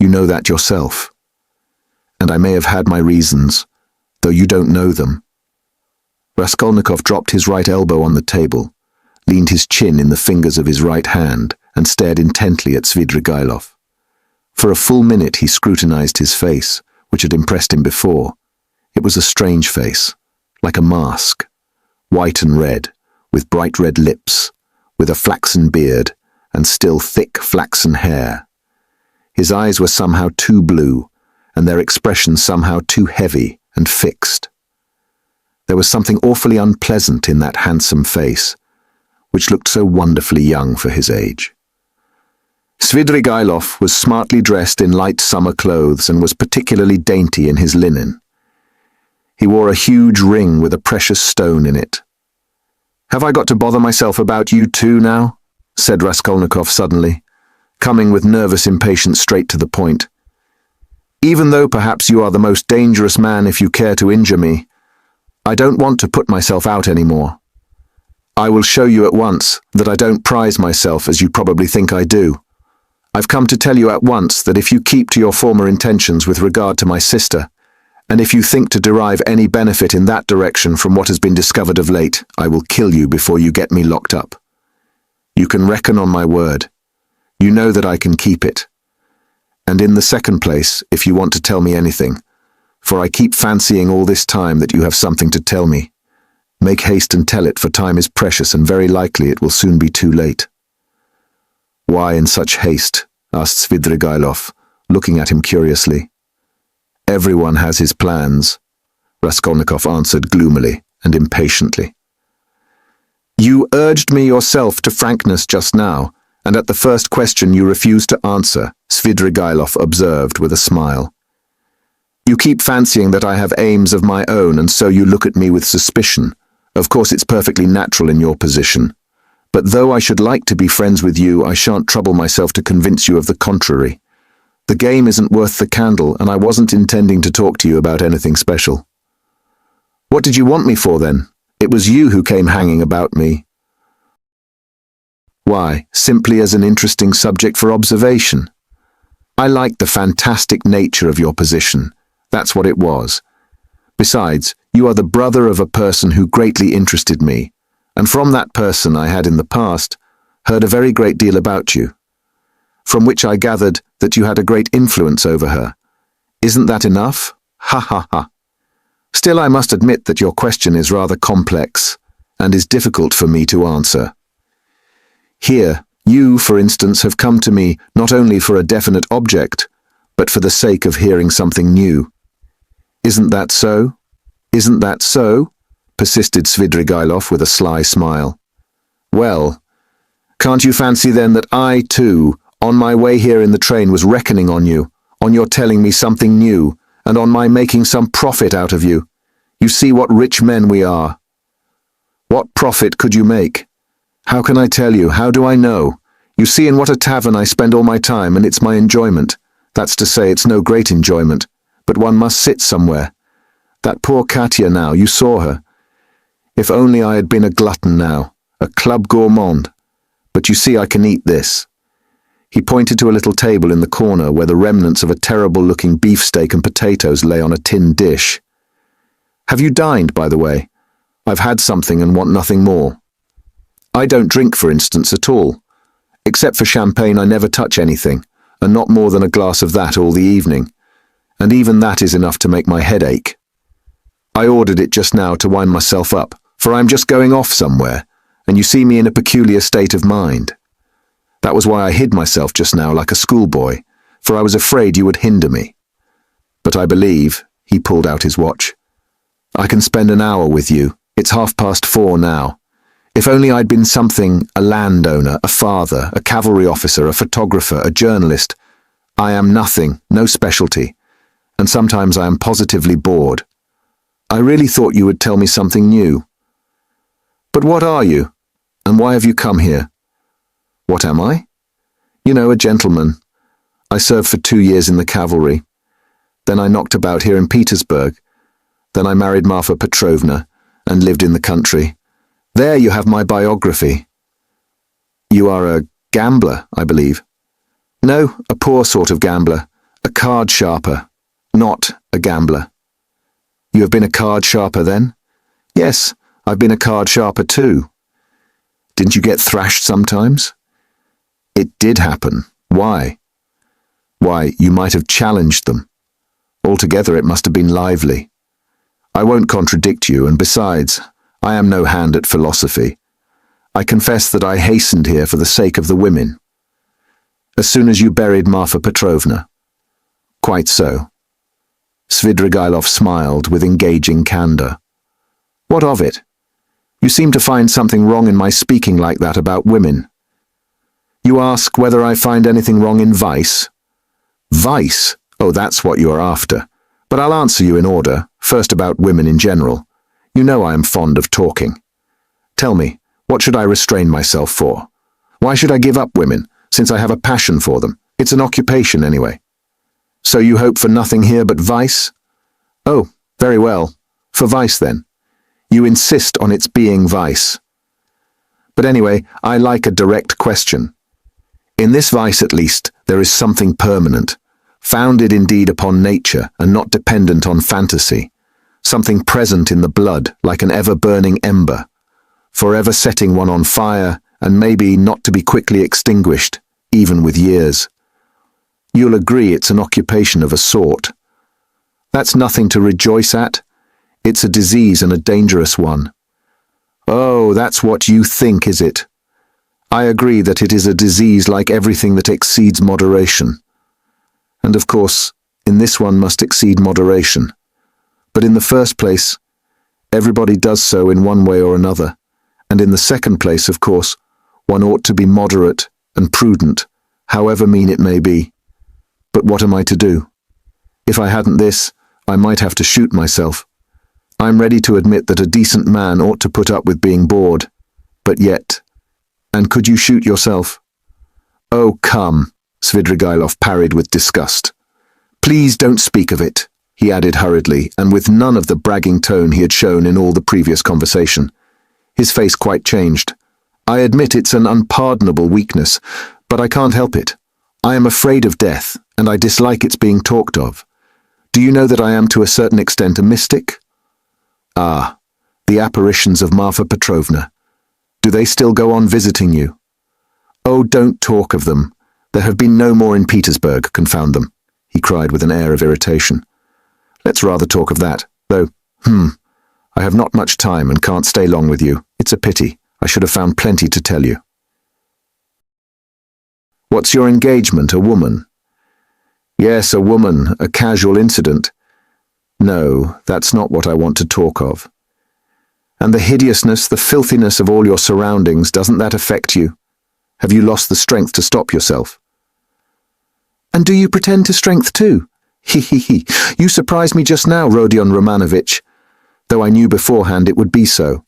You know that yourself. And I may have had my reasons, though you don't know them. Raskolnikov dropped his right elbow on the table, leaned his chin in the fingers of his right hand, and stared intently at Svidrigailov. For a full minute he scrutinized his face, which had impressed him before. It was a strange face, like a mask, white and red, with bright red lips, with a flaxen beard, and still thick flaxen hair. His eyes were somehow too blue, and their expression somehow too heavy and fixed. There was something awfully unpleasant in that handsome face, which looked so wonderfully young for his age. Svidrigailov was smartly dressed in light summer clothes and was particularly dainty in his linen. He wore a huge ring with a precious stone in it. Have I got to bother myself about you too now? Said Raskolnikov suddenly, coming with nervous impatience straight to the point. Even though perhaps you are the most dangerous man if you care to injure me, I don't want to put myself out anymore. I will show you at once that I don't prize myself as you probably think I do. I've come to tell you at once that if you keep to your former intentions with regard to my sister, and if you think to derive any benefit in that direction from what has been discovered of late, I will kill you before you get me locked up. You can reckon on my word. You know that I can keep it. And in the second place, if you want to tell me anything, for I keep fancying all this time that you have something to tell me, make haste and tell it, for time is precious and very likely it will soon be too late. Why in such haste? Asked Svidrigailov, looking at him curiously. Everyone has his plans, Raskolnikov answered gloomily and impatiently. You urged me yourself to frankness just now, and at the first question you refused to answer, Svidrigailov observed with a smile. You keep fancying that I have aims of my own, and so you look at me with suspicion. Of course it's perfectly natural in your position. But though I should like to be friends with you, I shan't trouble myself to convince you of the contrary. The game isn't worth the candle, and I wasn't intending to talk to you about anything special. What did you want me for, then? It was you who came hanging about me. Why, simply as an interesting subject for observation. I liked the fantastic nature of your position. That's what it was. Besides, you are the brother of a person who greatly interested me, and from that person I had in the past heard a very great deal about you, from which I gathered that you had a great influence over her. Isn't that enough? Ha ha ha. Still, I must admit that your question is rather complex and is difficult for me to answer. Here, you, for instance, have come to me not only for a definite object, but for the sake of hearing something new. Isn't that so? Isn't that so? Persisted Svidrigailov with a sly smile. Well, can't you fancy then that I, too, on my way here in the train was reckoning on you, on your telling me something new, and on my making some profit out of you? You see what rich men we are. What profit could you make? How can I tell you? How do I know? You see in what a tavern I spend all my time, and it's my enjoyment. That's to say, it's no great enjoyment, but one must sit somewhere. That poor Katya now, you saw her. If only I had been a glutton now, a club gourmand. But you see I can eat this. He pointed to a little table in the corner where the remnants of a terrible-looking beefsteak and potatoes lay on a tin dish. Have you dined, by the way? I've had something and want nothing more. I don't drink, for instance, at all. Except for champagne, I never touch anything, and not more than a glass of that all the evening. And even that is enough to make my head ache. I ordered it just now to wind myself up, for I'm just going off somewhere, and you see me in a peculiar state of mind. That was why I hid myself just now like a schoolboy, for I was afraid you would hinder me. But I believe, he pulled out his watch, I can spend an hour with you. It's 4:30 now. If only I'd been something, a landowner, a father, a cavalry officer, a photographer, a journalist. I am nothing, no specialty, and sometimes I am positively bored. I really thought you would tell me something new. But what are you? And why have you come here? What am I? You know, a gentleman. I served for 2 years in the cavalry. Then I knocked about here in Petersburg. Then I married Marfa Petrovna and lived in the country. There you have my biography. You are a gambler, I believe. No, a poor sort of gambler. A card sharper. Not a gambler. You have been a card sharper then? Yes, I've been a card sharper too. Didn't you get thrashed sometimes? It did happen. Why? Why, you might have challenged them. Altogether it must have been lively. I won't contradict you, and besides, I am no hand at philosophy. I confess that I hastened here for the sake of the women. As soon as you buried Marfa Petrovna. Quite so. Svidrigailov smiled with engaging candor. What of it? You seem to find something wrong in my speaking like that about women. You ask whether I find anything wrong in vice? Vice? Oh, that's what you are after. But I'll answer you in order, first about women in general. You know I am fond of talking. Tell me, what should I restrain myself for? Why should I give up women, since I have a passion for them? It's an occupation, anyway. So you hope for nothing here but vice? Oh, very well. For vice, then. You insist on its being vice. But anyway, I like a direct question. In this vice, at least, there is something permanent, founded indeed upon nature and not dependent on fantasy, something present in the blood like an ever-burning ember, forever setting one on fire and maybe not to be quickly extinguished, even with years. You'll agree it's an occupation of a sort. That's nothing to rejoice at. It's a disease and a dangerous one. Oh, that's what you think, is it? I agree that it is a disease like everything that exceeds moderation. And of course, in this one must exceed moderation. But in the first place, everybody does so in one way or another. And in the second place, of course, one ought to be moderate and prudent, however mean it may be. But what am I to do? If I hadn't this, I might have to shoot myself. I'm ready to admit that a decent man ought to put up with being bored. But yet... And could you shoot yourself? Oh, come, Svidrigailov parried with disgust. Please don't speak of it, he added hurriedly, and with none of the bragging tone he had shown in all the previous conversation. His face quite changed. I admit it's an unpardonable weakness, but I can't help it. I am afraid of death, and I dislike its being talked of. Do you know that I am to a certain extent a mystic? Ah, the apparitions of Marfa Petrovna. Do they still go on visiting you? Oh, don't talk of them. There have been no more in Petersburg, confound them, he cried with an air of irritation. Let's rather talk of that, though I have not much time and can't stay long with you. It's a pity. I should have found plenty to tell you. What's your engagement, a woman? Yes, a woman, a casual incident. No, that's not what I want to talk of. And the hideousness, the filthiness of all your surroundings, doesn't that affect you? Have you lost the strength to stop yourself? And do you pretend to strength too? He. You surprised me just now, Rodion Romanovich, though I knew beforehand it would be so.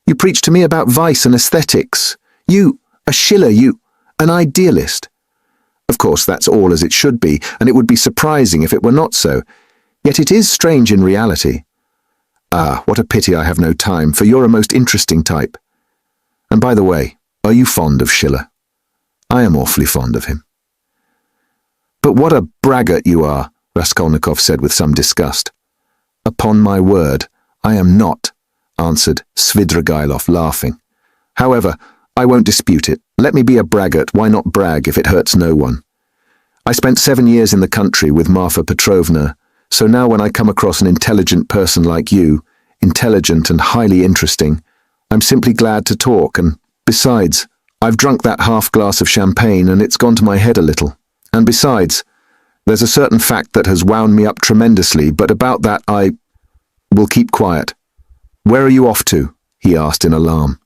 You preach to me about vice and aesthetics. You, a Schiller, you, an idealist. Of course, that's all as it should be, and it would be surprising if it were not so. Yet it is strange in reality. Ah, what a pity I have no time, for you're a most interesting type. And by the way, are you fond of Schiller? I am awfully fond of him. But what a braggart you are, Raskolnikov said with some disgust. Upon my word, I am not, answered Svidrigailov, laughing. However, I won't dispute it. Let me be a braggart. Why not brag if it hurts no one? I spent 7 years in the country with Marfa Petrovna, so now when I come across an intelligent person like you, intelligent and highly interesting, I'm simply glad to talk, and besides, I've drunk that half glass of champagne and it's gone to my head a little. And besides, there's a certain fact that has wound me up tremendously, but about that I will keep quiet. Where are you off to? He asked in alarm.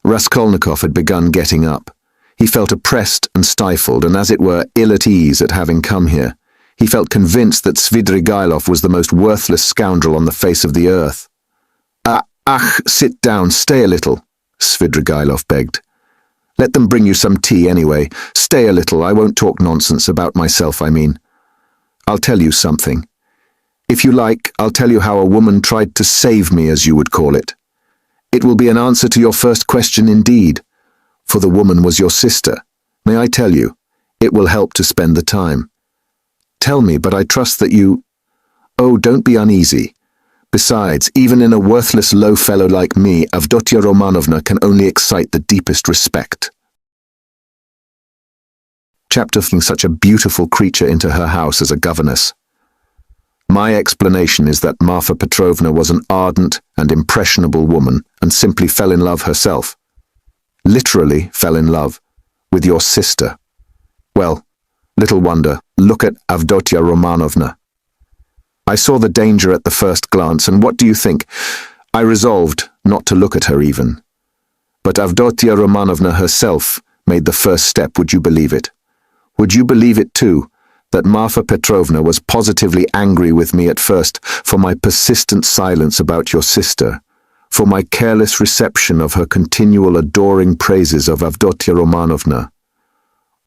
Raskolnikov had begun getting up. He felt oppressed and stifled, and as it were, ill at ease at having come here. He felt convinced that Svidrigailov was the most worthless scoundrel on the face of the earth. Sit down, stay a little, Svidrigailov begged. Let them bring you some tea anyway. Stay a little, I won't talk nonsense about myself, I mean. I'll tell you something. If you like, I'll tell you how a woman tried to save me, as you would call it. It will be an answer to your first question indeed, for the woman was your sister. May I tell you? It will help to spend the time. Tell me, but I trust that you... Oh, don't be uneasy. Besides, even in a worthless low fellow like me, Avdotia Romanovna can only excite the deepest respect. Chapter thinks such a beautiful creature into her house as a governess. My explanation is that Marfa Petrovna was an ardent and impressionable woman and simply fell in love herself. Literally fell in love with your sister. Well, little wonder, look at Avdotia Romanovna. I saw the danger at the first glance, and what do you think? I resolved not to look at her even. But Avdotia Romanovna herself made the first step, would you believe it? Would you believe it too, that Marfa Petrovna was positively angry with me at first for my persistent silence about your sister, for my careless reception of her continual adoring praises of Avdotia Romanovna?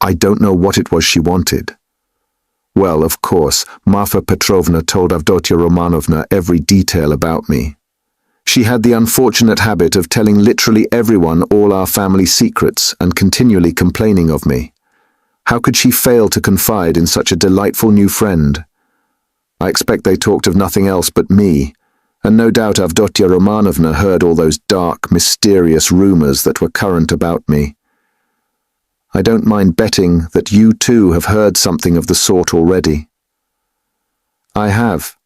I don't know what it was she wanted. Well, of course, Marfa Petrovna told Avdotia Romanovna every detail about me. She had the unfortunate habit of telling literally everyone all our family secrets and continually complaining of me. How could she fail to confide in such a delightful new friend? I expect they talked of nothing else but me, and no doubt Avdotia Romanovna heard all those dark, mysterious rumors that were current about me. I don't mind betting that you too have heard something of the sort already. I have.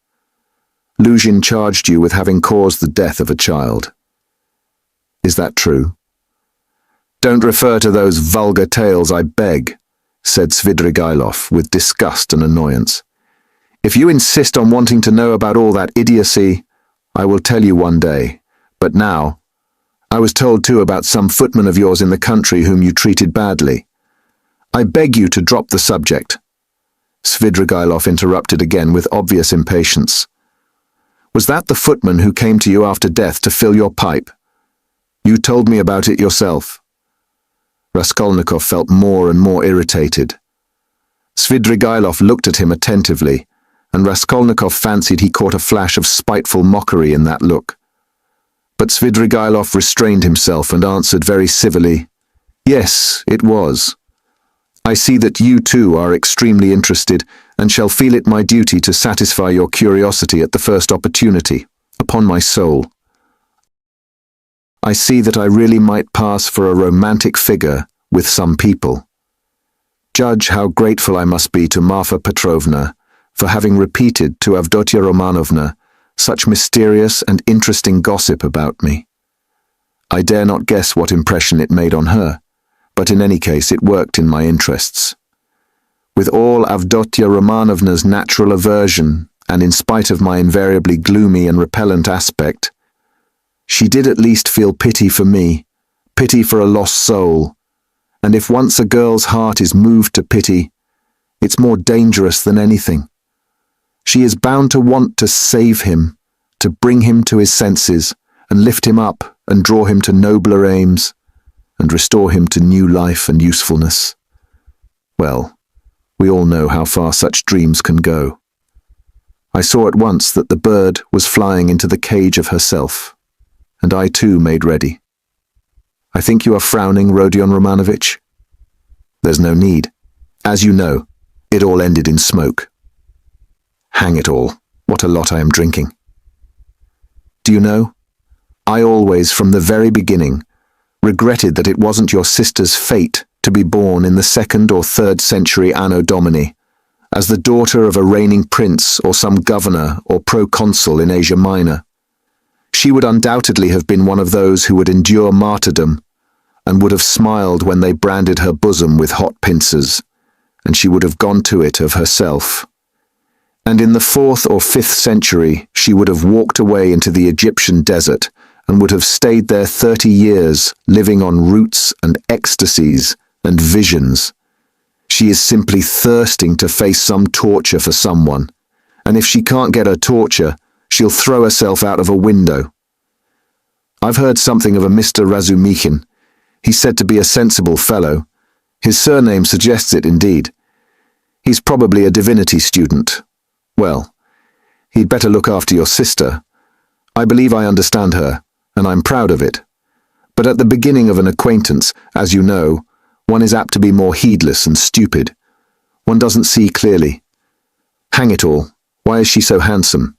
Luzhin charged you with having caused the death of a child. Is that true? Don't refer to those vulgar tales, I beg, said Svidrigailov with disgust and annoyance. If you insist on wanting to know about all that idiocy, I will tell you one day. But now, I was told too about some footman of yours in the country whom you treated badly. I beg you to drop the subject. Svidrigailov interrupted again with obvious impatience. Was that the footman who came to you after death to fill your pipe? You told me about it yourself. Raskolnikov felt more and more irritated. Svidrigailov looked at him attentively, and Raskolnikov fancied he caught a flash of spiteful mockery in that look. But Svidrigailov restrained himself and answered very civilly, "Yes, it was. I see that you too are extremely interested, and shall feel it my duty to satisfy your curiosity at the first opportunity. Upon my soul. I see that I really might pass for a romantic figure with some people. Judge how grateful I must be to Marfa Petrovna for having repeated to Avdotia Romanovna such mysterious and interesting gossip about me. I dare not guess what impression it made on her, but in any case it worked in my interests. With all Avdotya Romanovna's natural aversion, and in spite of my invariably gloomy and repellent aspect, she did at least feel pity for me, pity for a lost soul, and if once a girl's heart is moved to pity, it's more dangerous than anything. She is bound to want to save him, to bring him to his senses, and lift him up and draw him to nobler aims, and restore him to new life and usefulness. Well, we all know how far such dreams can go. I saw at once that the bird was flying into the cage of herself, and I too made ready. I think you are frowning, Rodion Romanovich? There's no need. As you know, it all ended in smoke. Hang it all, what a lot I am drinking. Do you know, I always, from the very beginning, regretted that it wasn't your sister's fate to be born in the 2nd or 3rd century Anno Domini, as the daughter of a reigning prince or some governor or proconsul in Asia Minor. She would undoubtedly have been one of those who would endure martyrdom, and would have smiled when they branded her bosom with hot pincers, and she would have gone to it of herself. And in the 4th or 5th century she would have walked away into the Egyptian desert, and would have stayed there 30 years, living on roots and ecstasies and visions. She is simply thirsting to face some torture for someone, and if she can't get her torture, she'll throw herself out of a window. I've heard something of a Mr. Razumikhin. He's said to be a sensible fellow. His surname suggests it indeed. He's probably a divinity student. Well, he'd better look after your sister. I believe I understand her, and I'm proud of it. But at the beginning of an acquaintance, as you know, one is apt to be more heedless and stupid. One doesn't see clearly. Hang it all, why is she so handsome?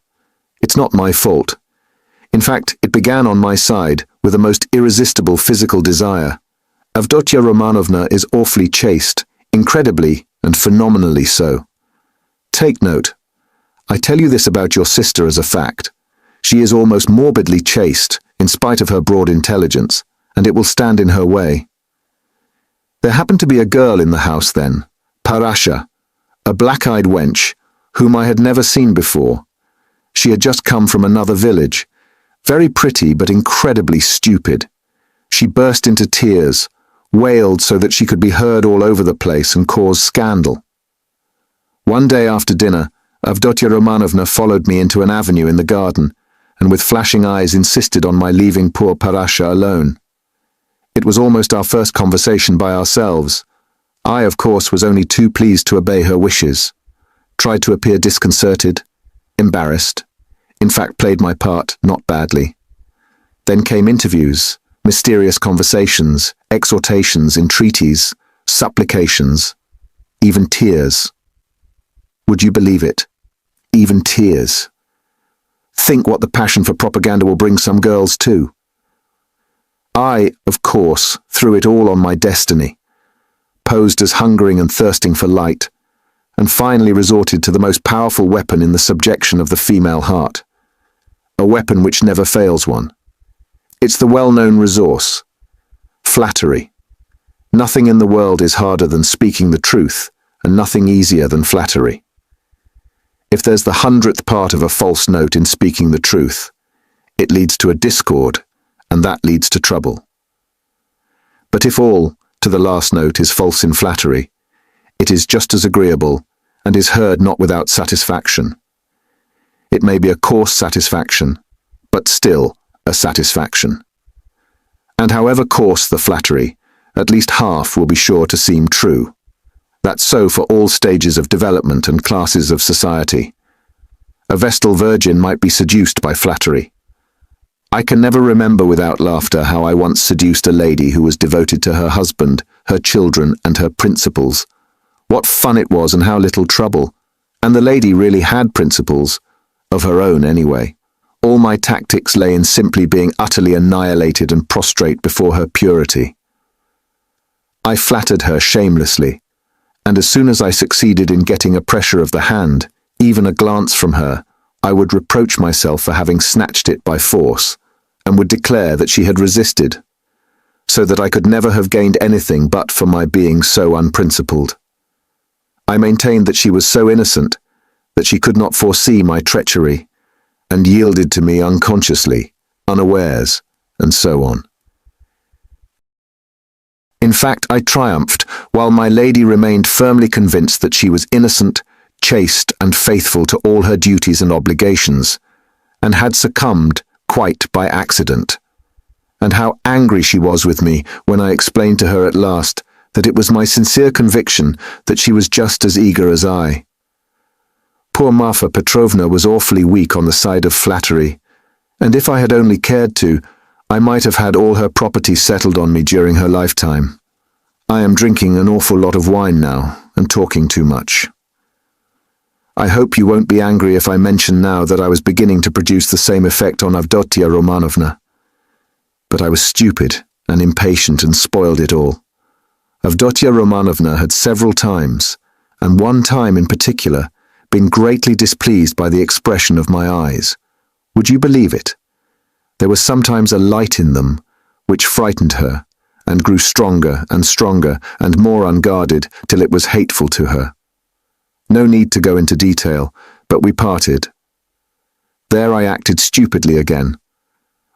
It's not my fault. In fact, it began on my side with a most irresistible physical desire. Avdotya Romanovna is awfully chaste, incredibly and phenomenally so. Take note. I tell you this about your sister as a fact. She is almost morbidly chaste, in spite of her broad intelligence, and it will stand in her way. There happened to be a girl in the house then, Parasha, a black-eyed wench, whom I had never seen before. She had just come from another village, very pretty but incredibly stupid. She burst into tears, wailed so that she could be heard all over the place and cause scandal. One day after dinner, Avdotya Romanovna followed me into an avenue in the garden, and with flashing eyes insisted on my leaving poor Parasha alone. It was almost our first conversation by ourselves. I, of course, was only too pleased to obey her wishes, tried to appear disconcerted, embarrassed, in fact played my part not badly. Then came interviews, mysterious conversations, exhortations, entreaties, supplications, even tears. Would you believe it? Even tears. Think what the passion for propaganda will bring some girls too. I, of course, threw it all on my destiny, posed as hungering and thirsting for light, and finally resorted to the most powerful weapon in the subjection of the female heart, a weapon which never fails one. It's the well-known resource, flattery. Nothing in the world is harder than speaking the truth, and nothing easier than flattery. If there's the 100th part of a false note in speaking the truth, it leads to a discord, and that leads to trouble. But if all, to the last note, is false in flattery, it is just as agreeable, and is heard not without satisfaction. It may be a coarse satisfaction, but still a satisfaction. And however coarse the flattery, at least half will be sure to seem true. That's so for all stages of development and classes of society. A Vestal virgin might be seduced by flattery. I can never remember without laughter how I once seduced a lady who was devoted to her husband, her children, and her principles. What fun it was and how little trouble. And the lady really had principles, of her own anyway. All my tactics lay in simply being utterly annihilated and prostrate before her purity. I flattered her shamelessly, and as soon as I succeeded in getting a pressure of the hand, even a glance from her, I would reproach myself for having snatched it by force, and would declare that she had resisted, so that I could never have gained anything but for my being so unprincipled. I maintained that she was so innocent that she could not foresee my treachery, and yielded to me unconsciously, unawares, and so on. In fact, I triumphed, while my lady remained firmly convinced that she was innocent, chaste, and faithful to all her duties and obligations, and had succumbed quite by accident. And how angry she was with me when I explained to her at last that it was my sincere conviction that she was just as eager as I. Poor Marfa Petrovna was awfully weak on the side of flattery, and if I had only cared to, I might have had all her property settled on me during her lifetime. I am drinking an awful lot of wine now, and talking too much. I hope you won't be angry if I mention now that I was beginning to produce the same effect on Avdotia Romanovna. But I was stupid and impatient and spoiled it all. Avdotia Romanovna had several times, and one time in particular, been greatly displeased by the expression of my eyes. Would you believe it? There was sometimes a light in them, which frightened her, and grew stronger and more unguarded till it was hateful to her. No need to go into detail, but we parted. There I acted stupidly again.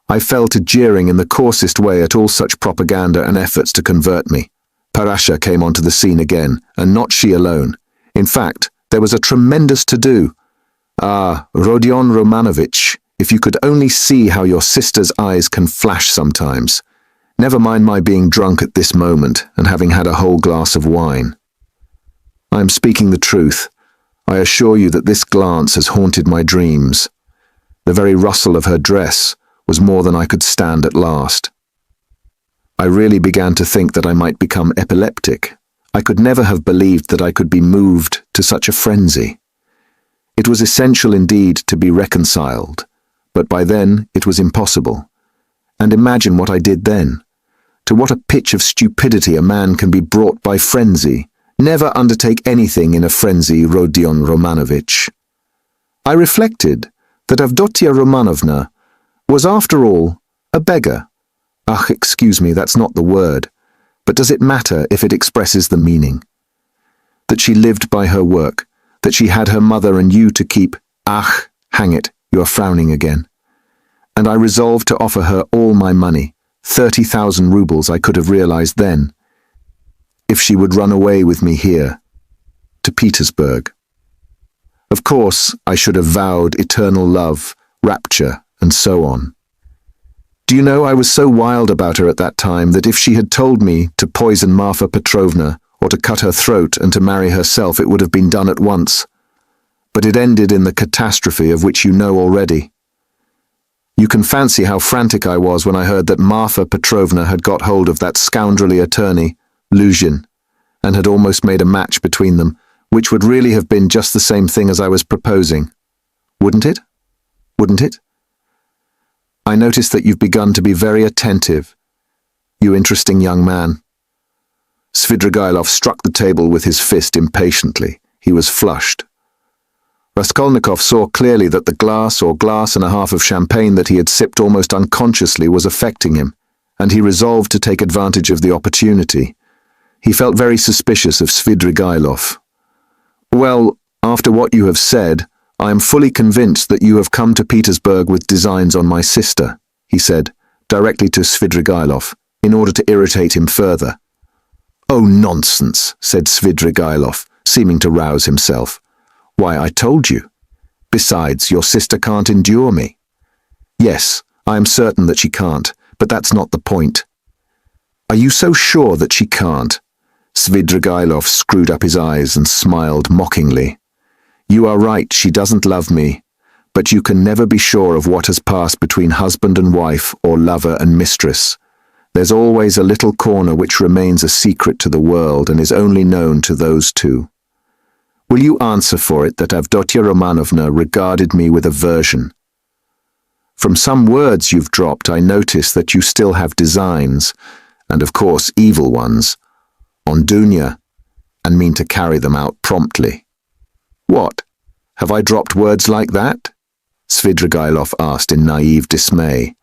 I fell to jeering in the coarsest way at all such propaganda and efforts to convert me. Parasha came onto the scene again, and not she alone. In fact, there was a tremendous to-do. Ah, Rodion Romanovich, if you could only see how your sister's eyes can flash sometimes. Never mind my being drunk at this moment and having had a whole glass of wine. I am speaking the truth. I assure you that this glance has haunted my dreams. The very rustle of her dress was more than I could stand at last. I really began to think that I might become epileptic. I could never have believed that I could be moved to such a frenzy. It was essential indeed to be reconciled, but by then it was impossible. And imagine what I did then. To what a pitch of stupidity a man can be brought by frenzy. Never undertake anything in a frenzy, Rodion Romanovich. I reflected that Avdotia Romanovna was, after all, a beggar. Ach, excuse me, that's not the word. But does it matter if it expresses the meaning? That she lived by her work, that she had her mother and you to keep. Ach, hang it, you are frowning again. And I resolved to offer her all my money, 30,000 rubles I could have realized then, if she would run away with me here, to Petersburg. Of course, I should have vowed eternal love, rapture, and so on. Do you know, I was so wild about her at that time that if she had told me to poison Marfa Petrovna or to cut her throat and to marry herself, it would have been done at once. But it ended in the catastrophe of which you know already. You can fancy how frantic I was when I heard that Marfa Petrovna had got hold of that scoundrelly attorney, Luzhin, and had almost made a match between them, which would really have been just the same thing as I was proposing. Wouldn't it? Wouldn't it? I notice that you've begun to be very attentive, you interesting young man. Svidrigailov struck the table with his fist impatiently. He was flushed. Raskolnikov saw clearly that the glass or glass and a half of champagne that he had sipped almost unconsciously was affecting him, and he resolved to take advantage of the opportunity. He felt very suspicious of Svidrigailov. Well, after what you have said, I am fully convinced that you have come to Petersburg with designs on my sister, he said, directly to Svidrigailov, in order to irritate him further. Oh, nonsense, said Svidrigailov, seeming to rouse himself. Why, I told you. Besides, your sister can't endure me. Yes, I am certain that she can't, but that's not the point. Are you so sure that she can't? Svidrigailov screwed up his eyes and smiled mockingly. You are right, she doesn't love me, but you can never be sure of what has passed between husband and wife or lover and mistress. There's always a little corner which remains a secret to the world and is only known to those two. Will you answer for it that Avdotia Romanovna regarded me with aversion? From some words you've dropped, I notice that you still have designs, and of course evil ones, on Dunya, and mean to carry them out promptly. What? Have I dropped words like that? Svidrigailov asked in naive dismay,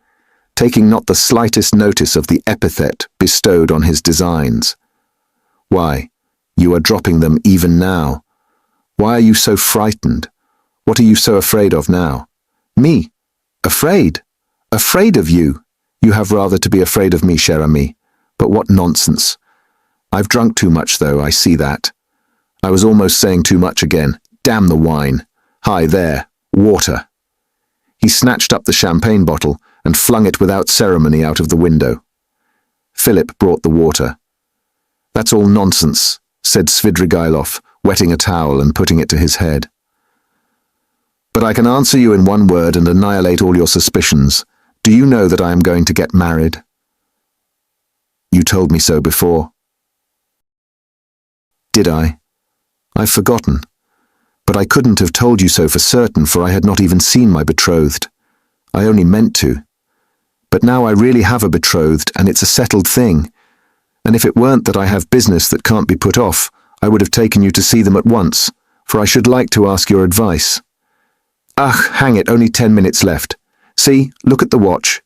taking not the slightest notice of the epithet bestowed on his designs. Why, you are dropping them even now. Why are you so frightened? What are you so afraid of now? Me? Afraid? Afraid of you? You have rather to be afraid of me, cher ami. But what nonsense. I've drunk too much, though, I see that. I was almost saying too much again. Damn the wine. Hi there, water. He snatched up the champagne bottle and flung it without ceremony out of the window. Philip brought the water. That's all nonsense, said Svidrigailov, wetting a towel and putting it to his head. But I can answer you in one word and annihilate all your suspicions. Do you know that I am going to get married? You told me so before. Did I? I've forgotten. But I couldn't have told you so for certain, for I had not even seen my betrothed. I only meant to. But now I really have a betrothed, and it's a settled thing. And if it weren't that I have business that can't be put off, I would have taken you to see them at once, for I should like to ask your advice. Ach, hang it, only 10 minutes left. See, look at the watch.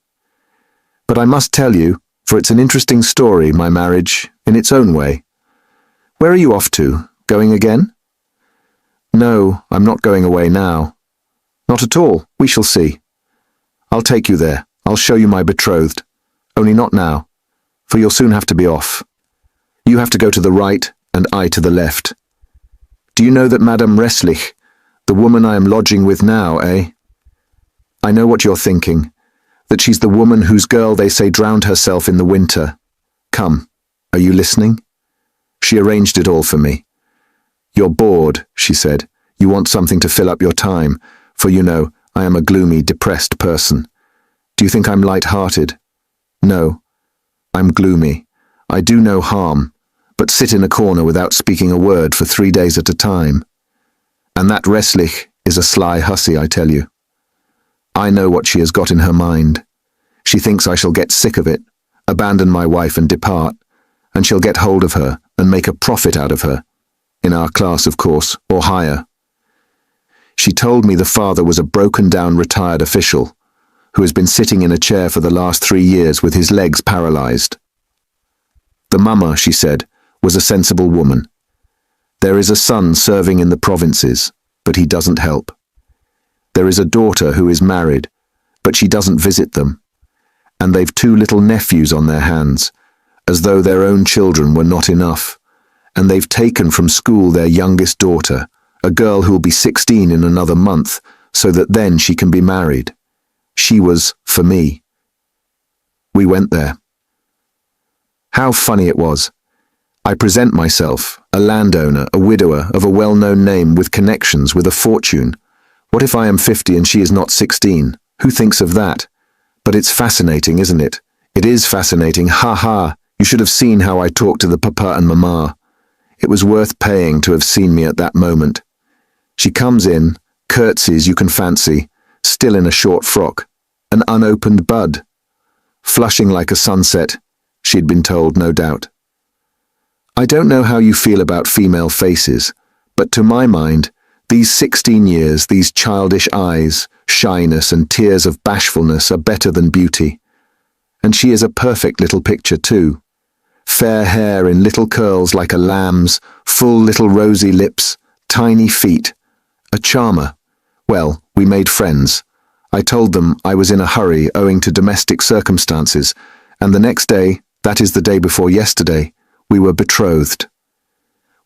But I must tell you, for it's an interesting story, my marriage, in its own way. Where are you off to? Going again? No, I'm not going away now. Not at all, we shall see. I'll take you there, I'll show you my betrothed. Only not now, for you'll soon have to be off. You have to go to the right, and I to the left. Do you know that Madame Resslich, the woman I am lodging with now, eh? I know what you're thinking, that she's the woman whose girl they say drowned herself in the winter. Come, are you listening? She arranged it all for me. You're bored, she said. You want something to fill up your time, for you know, I am a gloomy, depressed person. Do you think I'm light-hearted? No, I'm gloomy. I do no harm, but sit in a corner without speaking a word for 3 days at a time. And that Resslich is a sly hussy, I tell you. I know what she has got in her mind. She thinks I shall get sick of it, abandon my wife and depart, and she'll get hold of her and make a profit out of her. In our class, of course, or higher. She told me the father was a broken-down retired official who has been sitting in a chair for the last 3 years with his legs paralyzed. The mama, she said, was a sensible woman. There is a son serving in the provinces, but he doesn't help. There is a daughter who is married, but she doesn't visit them. And they've 2 little nephews on their hands, as though their own children were not enough. And they've taken from school their youngest daughter, a girl who'll be 16 in another month, so that then she can be married. She was for me. We went there. How funny it was. I present myself, a landowner, a widower of a well-known name with connections, with a fortune. What if I am 50 and she is not 16? Who thinks of that? But it's fascinating, isn't it? It is fascinating, ha ha. You should have seen how I talked to the papa and mama. It was worth paying to have seen me at that moment. She comes in, curtsies you can fancy, still in a short frock, an unopened bud. Flushing like a sunset, she'd been told, no doubt. I don't know how you feel about female faces, but to my mind, these 16 years, these childish eyes, shyness and tears of bashfulness are better than beauty. And she is a perfect little picture too. Fair hair in little curls like a lamb's, full little rosy lips, tiny feet. A charmer. Well, we made friends. I told them I was in a hurry owing to domestic circumstances, and the next day, that is the day before yesterday, we were betrothed.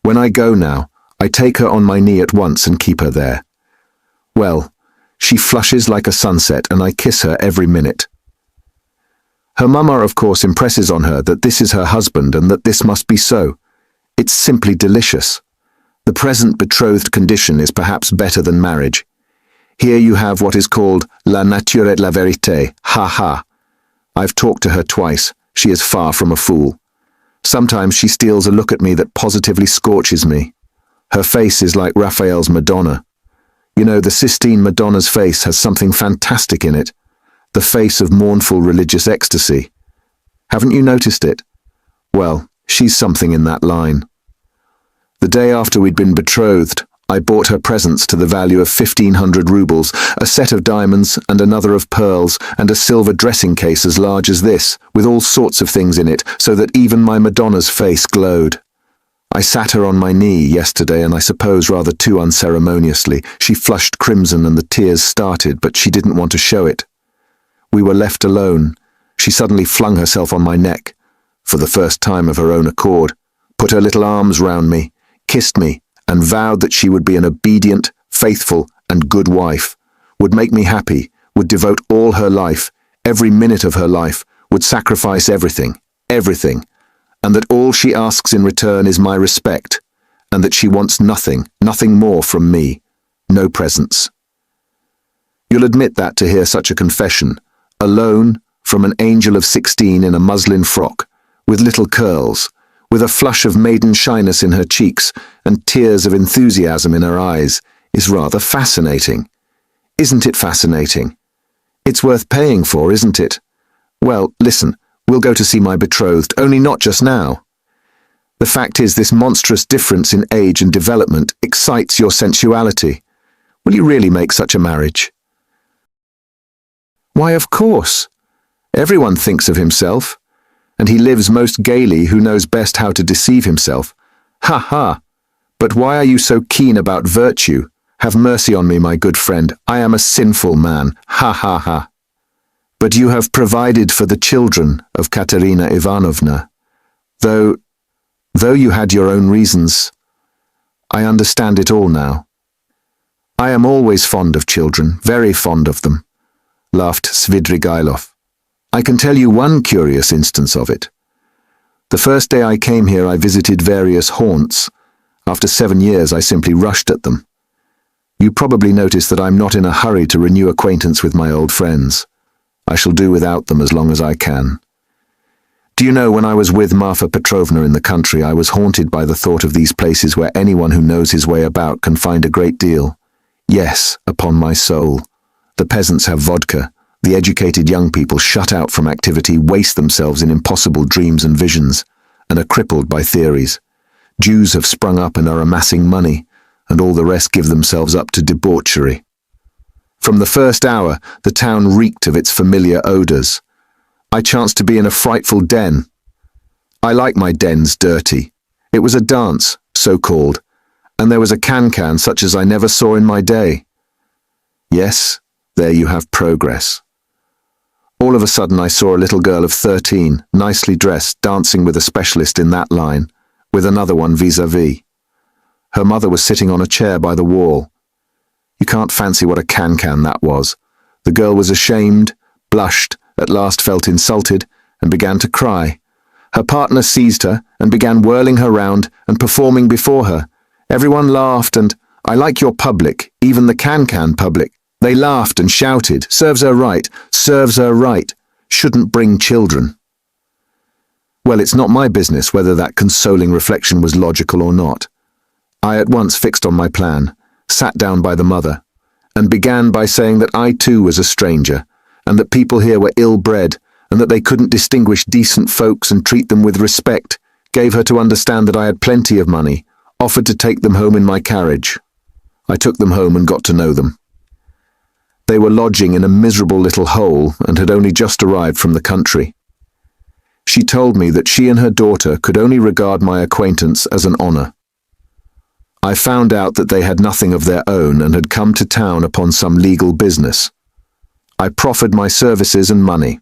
When I go now, I take her on my knee at once and keep her there. Well, she flushes like a sunset and I kiss her every minute. Her mama, of course, impresses on her that this is her husband and that this must be so. It's simply delicious. The present betrothed condition is perhaps better than marriage. Here you have what is called la nature et la vérité, ha ha. I've talked to her twice. She is far from a fool. Sometimes she steals a look at me that positively scorches me. Her face is like Raphael's Madonna. You know, the Sistine Madonna's face has something fantastic in it. The face of mournful religious ecstasy. Haven't you noticed it? Well, she's something in that line. The day after we'd been betrothed, I bought her presents to the value of 1,500 rubles, a set of diamonds and another of pearls, and a silver dressing case as large as this, with all sorts of things in it, so that even my Madonna's face glowed. I sat her on my knee yesterday, and I suppose rather too unceremoniously. She flushed crimson and the tears started, but she didn't want to show it. We were left alone. She suddenly flung herself on my neck, for the first time of her own accord, put her little arms round me, kissed me, and vowed that she would be an obedient, faithful, and good wife, would make me happy, would devote all her life, every minute of her life, would sacrifice everything, and that all she asks in return is my respect, and that she wants nothing more from me, no presents. You'll admit that to hear such a confession, alone, from an angel of 16 in a muslin frock, with little curls, with a flush of maiden shyness in her cheeks and tears of enthusiasm in her eyes, is rather fascinating. Isn't it fascinating? It's worth paying for, isn't it? Well, listen, we'll go to see my betrothed, only not just now. The fact is, this monstrous difference in age and development excites your sensuality. Will you really make such a marriage? Why, of course. Everyone thinks of himself, and he lives most gaily who knows best how to deceive himself. Ha ha! But why are you so keen about virtue? Have mercy on me, my good friend. I am a sinful man. Ha ha ha! But you have provided for the children of Katerina Ivanovna. Though you had your own reasons, I understand it all now. I am always fond of children, very fond of them, laughed Svidrigailov. I can tell you one curious instance of it. The first day I came here I visited various haunts. After 7 years I simply rushed at them. You probably notice that I'm not in a hurry to renew acquaintance with my old friends. I shall do without them as long as I can. Do you know, when I was with Marfa Petrovna in the country, I was haunted by the thought of these places where anyone who knows his way about can find a great deal. Yes, upon my soul. The peasants have vodka. The educated young people, shut out from activity, waste themselves in impossible dreams and visions, and are crippled by theories. Jews have sprung up and are amassing money, and all the rest give themselves up to debauchery. From the first hour, the town reeked of its familiar odours. I chanced to be in a frightful den. I like my dens dirty. It was a dance, so-called, and there was a can-can such as I never saw in my day. Yes, there you have progress. All of a sudden I saw a little girl of 13, nicely dressed, dancing with a specialist in that line, with another one vis-à-vis. Her mother was sitting on a chair by the wall. You can't fancy what a can-can that was. The girl was ashamed, blushed, at last felt insulted, and began to cry. Her partner seized her and began whirling her round and performing before her. Everyone laughed, and I like your public, even the can-can public. They laughed and shouted, serves her right, shouldn't bring children. Well, it's not my business whether that consoling reflection was logical or not. I at once fixed on my plan, sat down by the mother, and began by saying that I too was a stranger, and that people here were ill-bred, and that they couldn't distinguish decent folks and treat them with respect, gave her to understand that I had plenty of money, offered to take them home in my carriage. I took them home and got to know them. They were lodging in a miserable little hole and had only just arrived from the country. She told me that she and her daughter could only regard my acquaintance as an honour. I found out that they had nothing of their own and had come to town upon some legal business. I proffered my services and money.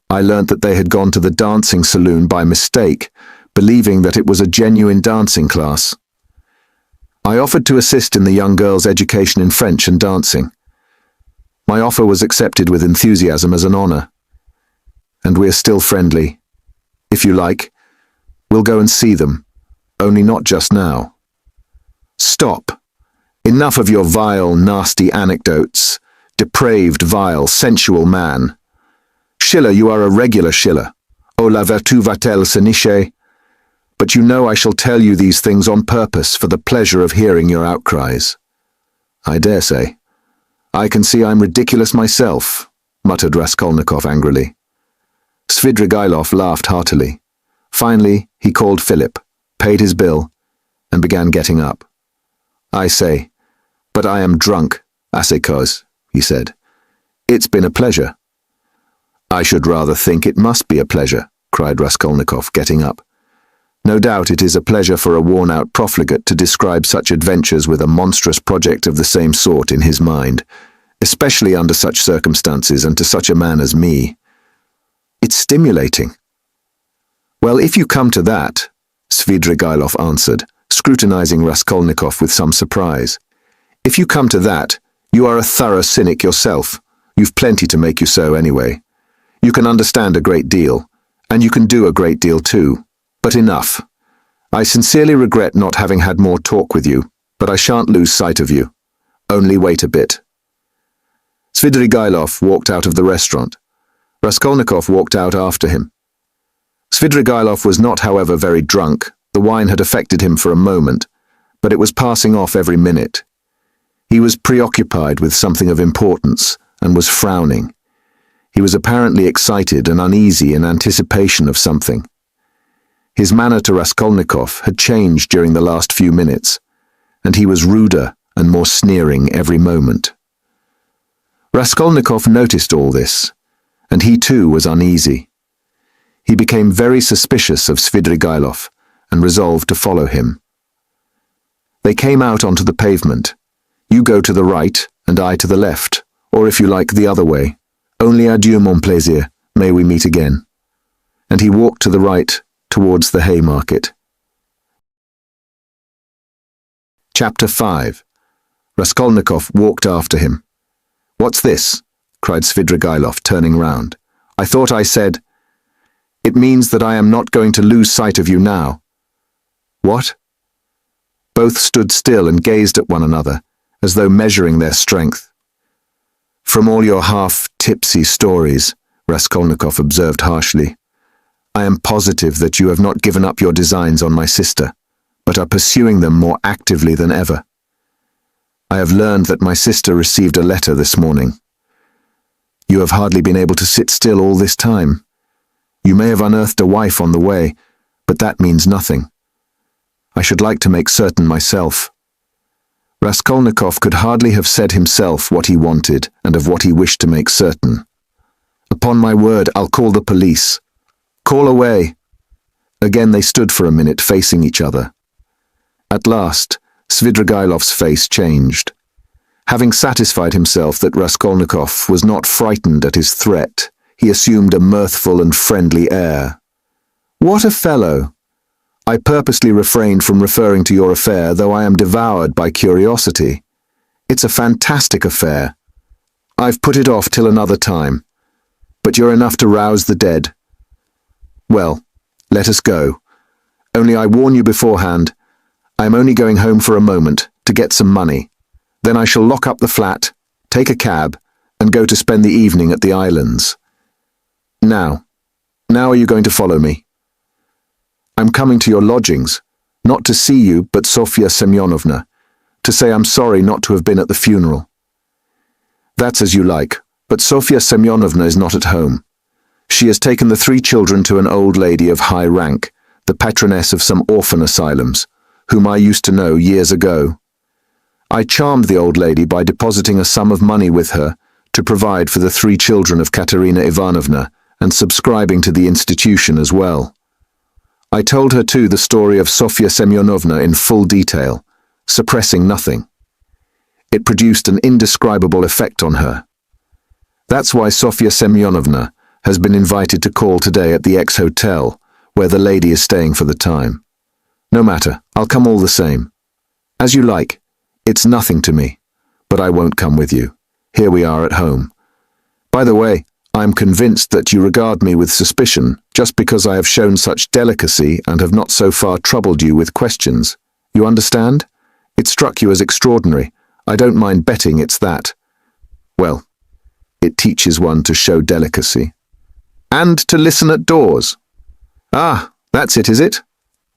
I learnt that they had gone to the dancing saloon by mistake, believing that it was a genuine dancing class. I offered to assist in the young girl's education in French and dancing. My offer was accepted with enthusiasm as an honour. And we are still friendly. If you like, we'll go and see them, only not just now. Stop. Enough of your vile, nasty anecdotes. Depraved, vile, sensual man. Schiller, you are a regular Schiller. Oh, la vertu va-t-elle se nicher? But you know I shall tell you these things on purpose for the pleasure of hearing your outcries. I dare say. I can see I'm ridiculous myself, muttered Raskolnikov angrily. Svidrigailov laughed heartily. Finally, he called Philip, paid his bill, and began getting up. I say, "But I am drunk, Asekos," he said. "It's been a pleasure." "I should rather think it must be a pleasure," cried Raskolnikov, getting up. "No doubt it is a pleasure for a worn-out profligate to describe such adventures with a monstrous project of the same sort in his mind, especially under such circumstances and to such a man as me. It's stimulating." "Well, if you come to that," Svidrigailov answered, scrutinizing Raskolnikov with some surprise. "If you come to that, you are a thorough cynic yourself. You've plenty to make you so anyway. You can understand a great deal, and you can do a great deal too. But enough. I sincerely regret not having had more talk with you, but I shan't lose sight of you. Only wait a bit." Svidrigailov walked out of the restaurant. Raskolnikov walked out after him. Svidrigailov was not, however, very drunk. The wine had affected him for a moment, but it was passing off every minute. He was preoccupied with something of importance and was frowning. He was apparently excited and uneasy in anticipation of something. His manner to Raskolnikov had changed during the last few minutes, and he was ruder and more sneering every moment. Raskolnikov noticed all this, and he too was uneasy. He became very suspicious of Svidrigailov and resolved to follow him. They came out onto the pavement. You go to the right and I to the left, or if you like the other way. Only adieu, mon plaisir, may we meet again. And he walked to the right, towards the Haymarket. Chapter 5. Raskolnikov walked after him. "What's this?" cried Svidrigailov, turning round. "I thought I said—" "It means that I am not going to lose sight of you now." "What?" Both stood still and gazed at one another, as though measuring their strength. "From all your half-tipsy stories," Raskolnikov observed harshly, "I am positive that you have not given up your designs on my sister, but are pursuing them more actively than ever. I have learned that my sister received a letter this morning. You have hardly been able to sit still all this time. You may have unearthed a wife on the way, but that means nothing. I should like to make certain myself." Raskolnikov could hardly have said himself what he wanted and of what he wished to make certain. "Upon my word, I'll call the police." "Call away." Again they stood for a minute facing each other. At last, Svidrigailov's face changed. Having satisfied himself that Raskolnikov was not frightened at his threat, he assumed a mirthful and friendly air. "What a fellow! I purposely refrained from referring to your affair, though I am devoured by curiosity. It's a fantastic affair. I've put it off till another time. But you're enough to rouse the dead. Well, let us go. Only I warn you beforehand, I am only going home for a moment, to get some money. Then I shall lock up the flat, take a cab, and go to spend the evening at the islands. Now are you going to follow me? I'm coming to your lodgings, not to see you, but Sofya Semyonovna, to say I'm sorry not to have been at the funeral." "That's as you like, but Sofya Semyonovna is not at home. She has taken the 3 children to an old lady of high rank, the patroness of some orphan asylums, whom I used to know years ago. I charmed the old lady by depositing a sum of money with her to provide for the 3 children of Katerina Ivanovna and subscribing to the institution as well. I told her too the story of Sofya Semyonovna in full detail, suppressing nothing. It produced an indescribable effect on her. That's why Sofya Semyonovna has been invited to call today at the ex-hotel, where the lady is staying for the time. No matter, I'll come all the same. As you like, it's nothing to me, but I won't come with you. Here we are at home. By the way, I'm convinced that you regard me with suspicion just because I have shown such delicacy and have not so far troubled you with questions. You understand? It struck you as extraordinary. I don't mind betting it's that. Well, it teaches one to show delicacy. And to listen at doors. Ah, that's it, is it?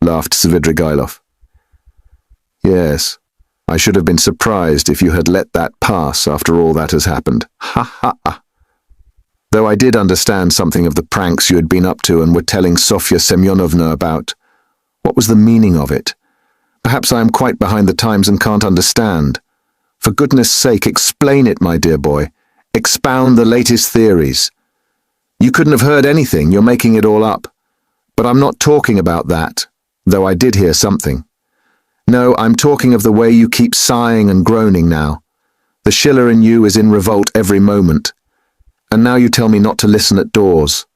Laughed Svidrigailov. Yes, I should have been surprised if you had let that pass after all that has happened. Ha ha ha. Though I did understand something of the pranks you had been up to and were telling Sofya Semyonovna about. What was the meaning of it? Perhaps I am quite behind the times and can't understand. For goodness sake, explain it, my dear boy. Expound the latest theories. You couldn't have heard anything, you're making it all up. But I'm not talking about that, though I did hear something. No, I'm talking of the way you keep sighing and groaning now. The Schiller in you is in revolt every moment. And now you tell me not to listen at doors.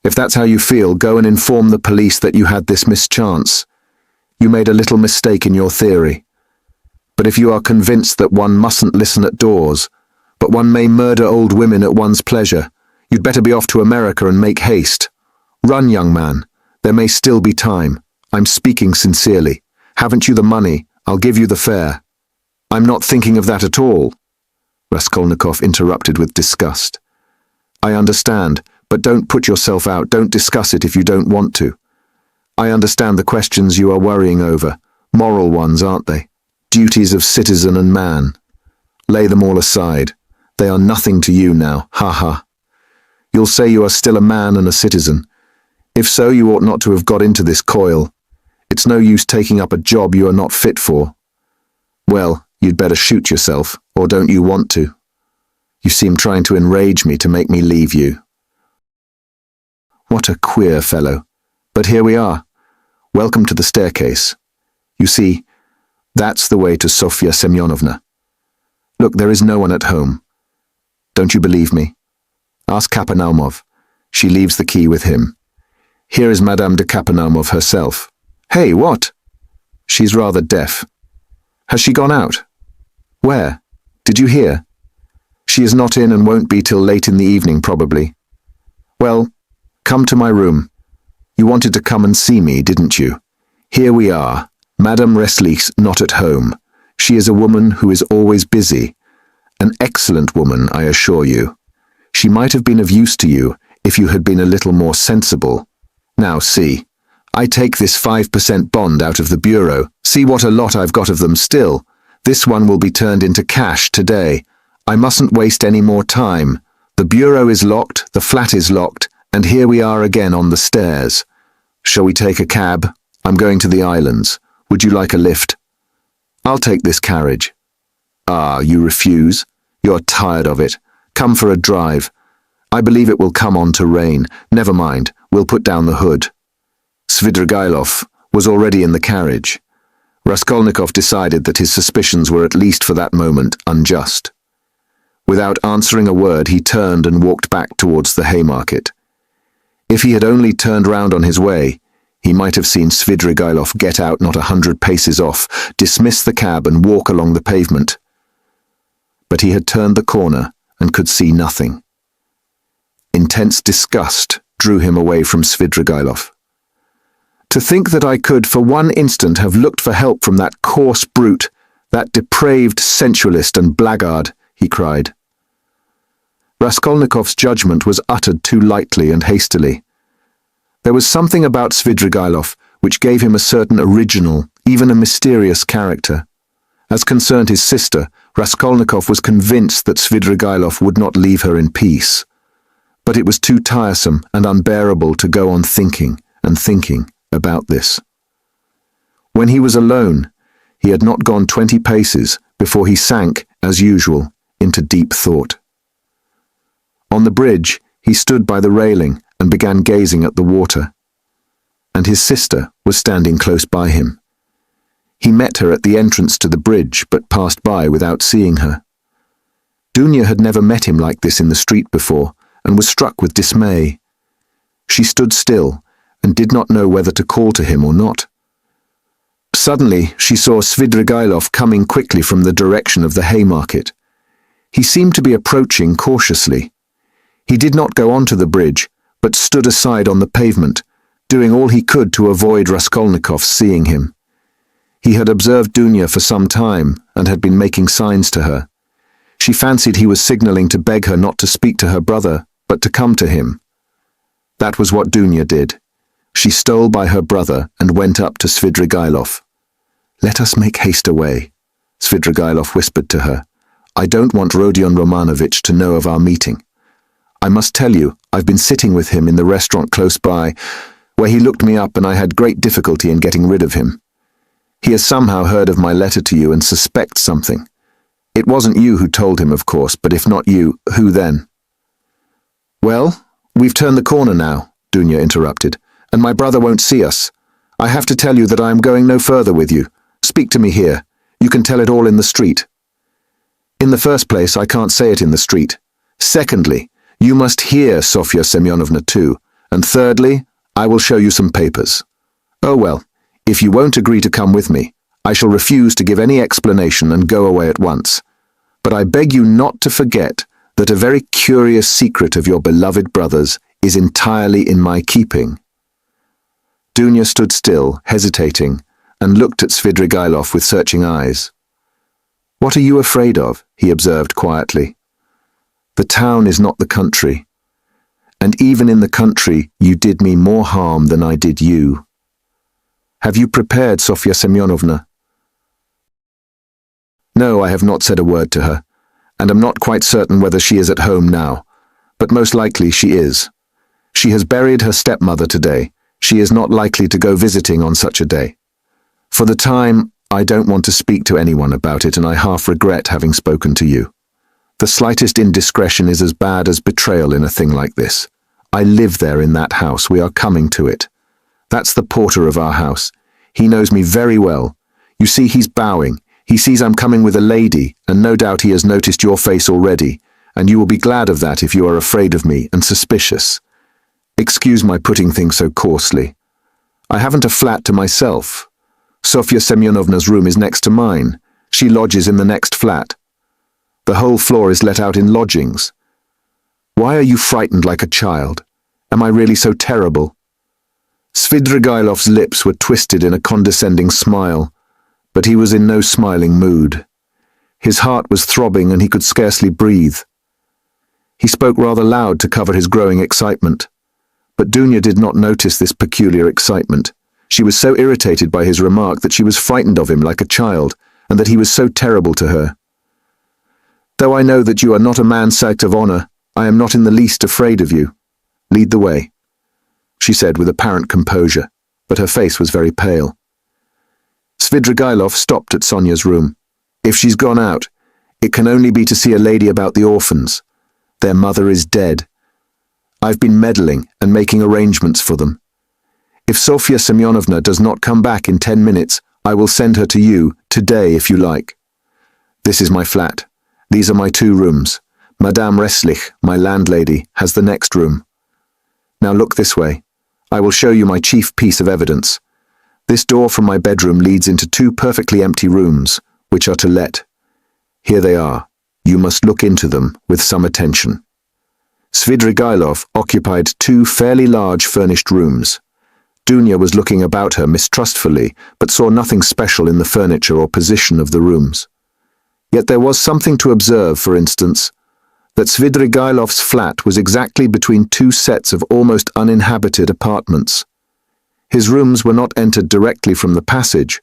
If that's how you feel, go and inform the police that you had this mischance. You made a little mistake in your theory. But if you are convinced that one mustn't listen at doors, but one may murder old women at one's pleasure, you'd better be off to America and make haste. Run, young man. There may still be time. I'm speaking sincerely. Haven't you the money? I'll give you the fare. I'm not thinking of that at all, Raskolnikov interrupted with disgust. I understand, but don't put yourself out, don't discuss it if you don't want to. I understand the questions you are worrying over, moral ones, aren't they? Duties of citizen and man. Lay them all aside. They are nothing to you now, ha ha. You'll say you are still a man and a citizen. If so, you ought not to have got into this coil. It's no use taking up a job you are not fit for. Well, you'd better shoot yourself, or don't you want to? You seem trying to enrage me to make me leave you. What a queer fellow. But here we are. Welcome to the staircase. You see, that's the way to Sofya Semyonovna. Look, there is no one at home. Don't you believe me? Ask Kapernaumov. She leaves the key with him. Here is Madame de Kapernaumov herself. Hey, what? She's rather deaf. Has she gone out? Where? Did you hear? She is not in and won't be till late in the evening, probably. Well, come to my room. You wanted to come and see me, didn't you? Here we are. Madame Resslich's not at home. She is a woman who is always busy. An excellent woman, I assure you. She might have been of use to you if you had been a little more sensible. Now see, I take this 5% bond out of the bureau. See what a lot I've got of them still. This one will be turned into cash today. I mustn't waste any more time. The bureau is locked, the flat is locked, and here we are again on the stairs. Shall we take a cab? I'm going to the islands. Would you like a lift? I'll take this carriage. Ah, you refuse? You're tired of it. Come for a drive. I believe it will come on to rain. Never mind, we'll put down the hood. Svidrigailov was already in the carriage. Raskolnikov decided that his suspicions were at least for that moment unjust. Without answering a word, he turned and walked back towards the Haymarket. If he had only turned round on his way, he might have seen Svidrigailov get out not 100 paces off, dismiss the cab and walk along the pavement. But he had turned the corner and could see nothing. Intense disgust drew him away from Svidrigailov. To think that I could for one instant have looked for help from that coarse brute, that depraved sensualist and blackguard, he cried. Raskolnikov's judgment was uttered too lightly and hastily. There was something about Svidrigailov which gave him a certain original, even a mysterious character. As concerned his sister, Raskolnikov was convinced that Svidrigailov would not leave her in peace. But it was too tiresome and unbearable to go on thinking and thinking about this. When he was alone, he had not gone 20 paces before he sank, as usual, into deep thought. On the bridge, he stood by the railing and began gazing at the water. And his sister was standing close by him. He met her at the entrance to the bridge, but passed by without seeing her. Dunya had never met him like this in the street before, and was struck with dismay. She stood still, and did not know whether to call to him or not. Suddenly, she saw Svidrigailov coming quickly from the direction of the Haymarket. He seemed to be approaching cautiously. He did not go onto the bridge, but stood aside on the pavement, doing all he could to avoid Raskolnikov seeing him. He had observed Dunya for some time, and had been making signs to her. She fancied he was signaling to beg her not to speak to her brother, but to come to him. That was what Dunya did. She stole by her brother and went up to Svidrigailov. "Let us make haste away," Svidrigailov whispered to her. "I don't want Rodion Romanovich to know of our meeting. I must tell you, I've been sitting with him in the restaurant close by, where he looked me up and I had great difficulty in getting rid of him. He has somehow heard of my letter to you and suspects something. It wasn't you who told him, of course, but if not you, who then? Well, we've turned the corner now, Dunya interrupted, and my brother won't see us. I have to tell you that I am going no further with you. Speak to me here. You can tell it all in the street. In the first place, I can't say it in the street. Secondly, you must hear Sofya Semyonovna too. And thirdly, I will show you some papers. Oh well, if you won't agree to come with me, I shall refuse to give any explanation and go away at once. But I beg you not to forget that a very curious secret of your beloved brother's is entirely in my keeping. Dunya stood still, hesitating, and looked at Svidrigailov with searching eyes. What are you afraid of? He observed quietly. The town is not the country, and even in the country you did me more harm than I did you. Have you prepared Sofya Semyonovna? No, I have not said a word to her, and am not quite certain whether she is at home now, but most likely she is. She has buried her stepmother today. She is not likely to go visiting on such a day. For the time, I don't want to speak to anyone about it, and I half regret having spoken to you. The slightest indiscretion is as bad as betrayal in a thing like this. I live there in that house. We are coming to it. That's the porter of our house. He knows me very well. You see, he's bowing. He sees I'm coming with a lady, and no doubt he has noticed your face already, and you will be glad of that if you are afraid of me and suspicious. Excuse my putting things so coarsely. I haven't a flat to myself. Sofya Semyonovna's room is next to mine. She lodges in the next flat. The whole floor is let out in lodgings. Why are you frightened like a child? Am I really so terrible? Svidrigailov's lips were twisted in a condescending smile, but he was in no smiling mood. His heart was throbbing and he could scarcely breathe. He spoke rather loud to cover his growing excitement, but Dunya did not notice this peculiar excitement. She was so irritated by his remark that she was frightened of him like a child, and that he was so terrible to her. Though I know that you are not a man sacked of honor, I am not in the least afraid of you. Lead the way, she said with apparent composure, but her face was very pale. Svidrigailov stopped at Sonia's room. If she's gone out, it can only be to see a lady about the orphans. Their mother is dead. I've been meddling and making arrangements for them. If Sofya Semyonovna does not come back in 10 minutes, I will send her to you, today if you like. This is my flat. These are my 2 rooms. Madame Reslich, my landlady, has the next room. Now look this way. I will show you my chief piece of evidence. This door from my bedroom leads into 2 perfectly empty rooms, which are to let. Here they are. You must look into them with some attention. Svidrigailov occupied 2 fairly large furnished rooms. Dunya was looking about her mistrustfully, but saw nothing special in the furniture or position of the rooms. Yet there was something to observe, for instance, that Svidrigailov's flat was exactly between 2 sets of almost uninhabited apartments. His rooms were not entered directly from the passage,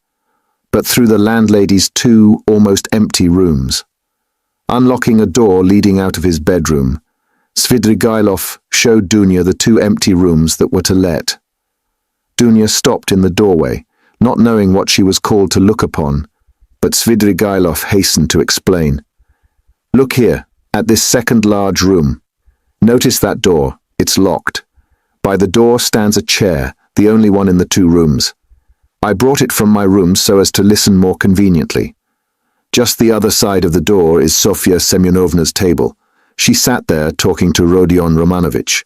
but through the landlady's 2 almost empty rooms. Unlocking a door leading out of his bedroom, Svidrigailov showed Dunya the 2 empty rooms that were to let. Dunya stopped in the doorway, not knowing what she was called to look upon, but Svidrigailov hastened to explain. Look here, at this second large room. Notice that door, it's locked. By the door stands a chair, the only one in the 2 rooms. I brought it from my room so as to listen more conveniently. Just the other side of the door is Sofya Semyonovna's table. She sat there talking to Rodion Romanovich,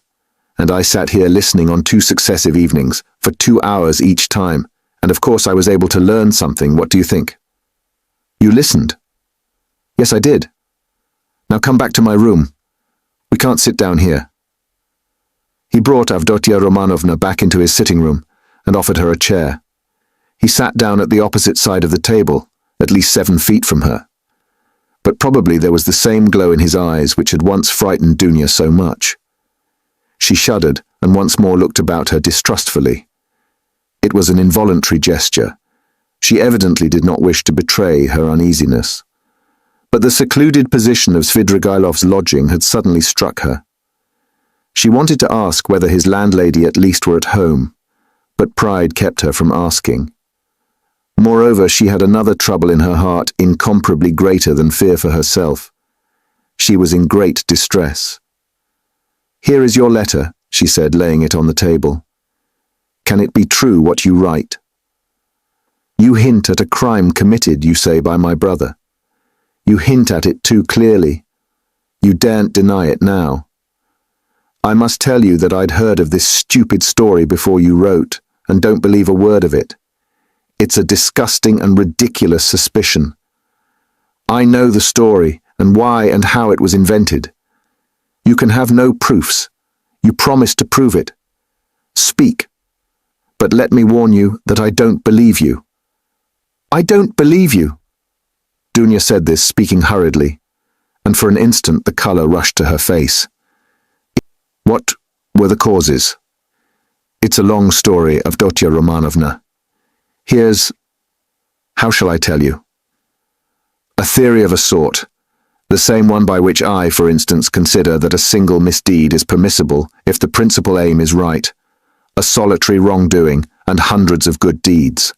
and I sat here listening on 2 successive evenings, for 2 hours each time, and of course I was able to learn something. What do you think? You listened? Yes, I did. Now come back to my room. We can't sit down here. He brought Avdotia Romanovna back into his sitting room and offered her a chair. He sat down at the opposite side of the table, at least 7 feet from her. But probably there was the same glow in his eyes which had once frightened Dunya so much. She shuddered and once more looked about her distrustfully. It was an involuntary gesture. She evidently did not wish to betray her uneasiness. But the secluded position of Svidrigailov's lodging had suddenly struck her. She wanted to ask whether his landlady at least were at home, but pride kept her from asking. Moreover, she had another trouble in her heart incomparably greater than fear for herself. She was in great distress. "Here is your letter," she said, laying it on the table. "Can it be true what you write? You hint at a crime committed, you say, by my brother. You hint at it too clearly. You daren't deny it now. I must tell you that I'd heard of this stupid story before you wrote, and don't believe a word of it. It's a disgusting and ridiculous suspicion. I know the story, and why and how it was invented. You can have no proofs. You promised to prove it. Speak. But let me warn you that I don't believe you." "I don't believe you." Dunya said this, speaking hurriedly, and for an instant the colour rushed to her face. "What were the causes?" "It's a long story, Avdotya Romanovna. How shall I tell you? A theory of a sort, the same one by which I, for instance, consider that a single misdeed is permissible if the principal aim is right, a solitary wrongdoing and hundreds of good deeds.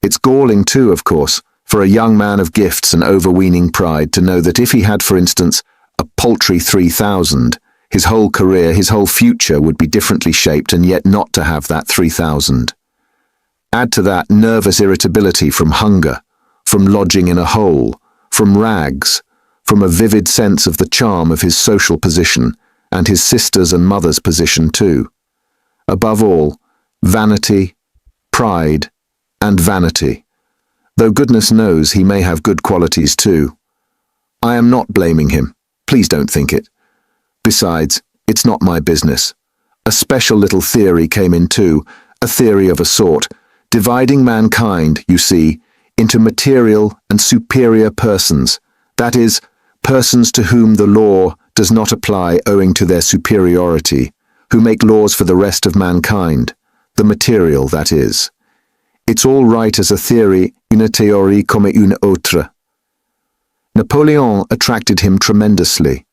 It's galling too, of course, for a young man of gifts and overweening pride to know that if he had, for instance, a paltry 3,000, his whole career, his whole future would be differently shaped, and yet not to have that 3,000. Add to that nervous irritability from hunger, from lodging in a hole, from rags, from a vivid sense of the charm of his social position, and his sister's and mother's position too. Above all, vanity, pride, and vanity, though goodness knows he may have good qualities too. I am not blaming him, please don't think it. Besides, it's not my business. A special little theory came in too, a theory of a sort, dividing mankind, you see, into material and superior persons, that is, persons to whom the law does not apply owing to their superiority, who make laws for the rest of mankind, the material, that is. It's all right as a theory, une théorie comme une autre. Napoleon attracted him tremendously.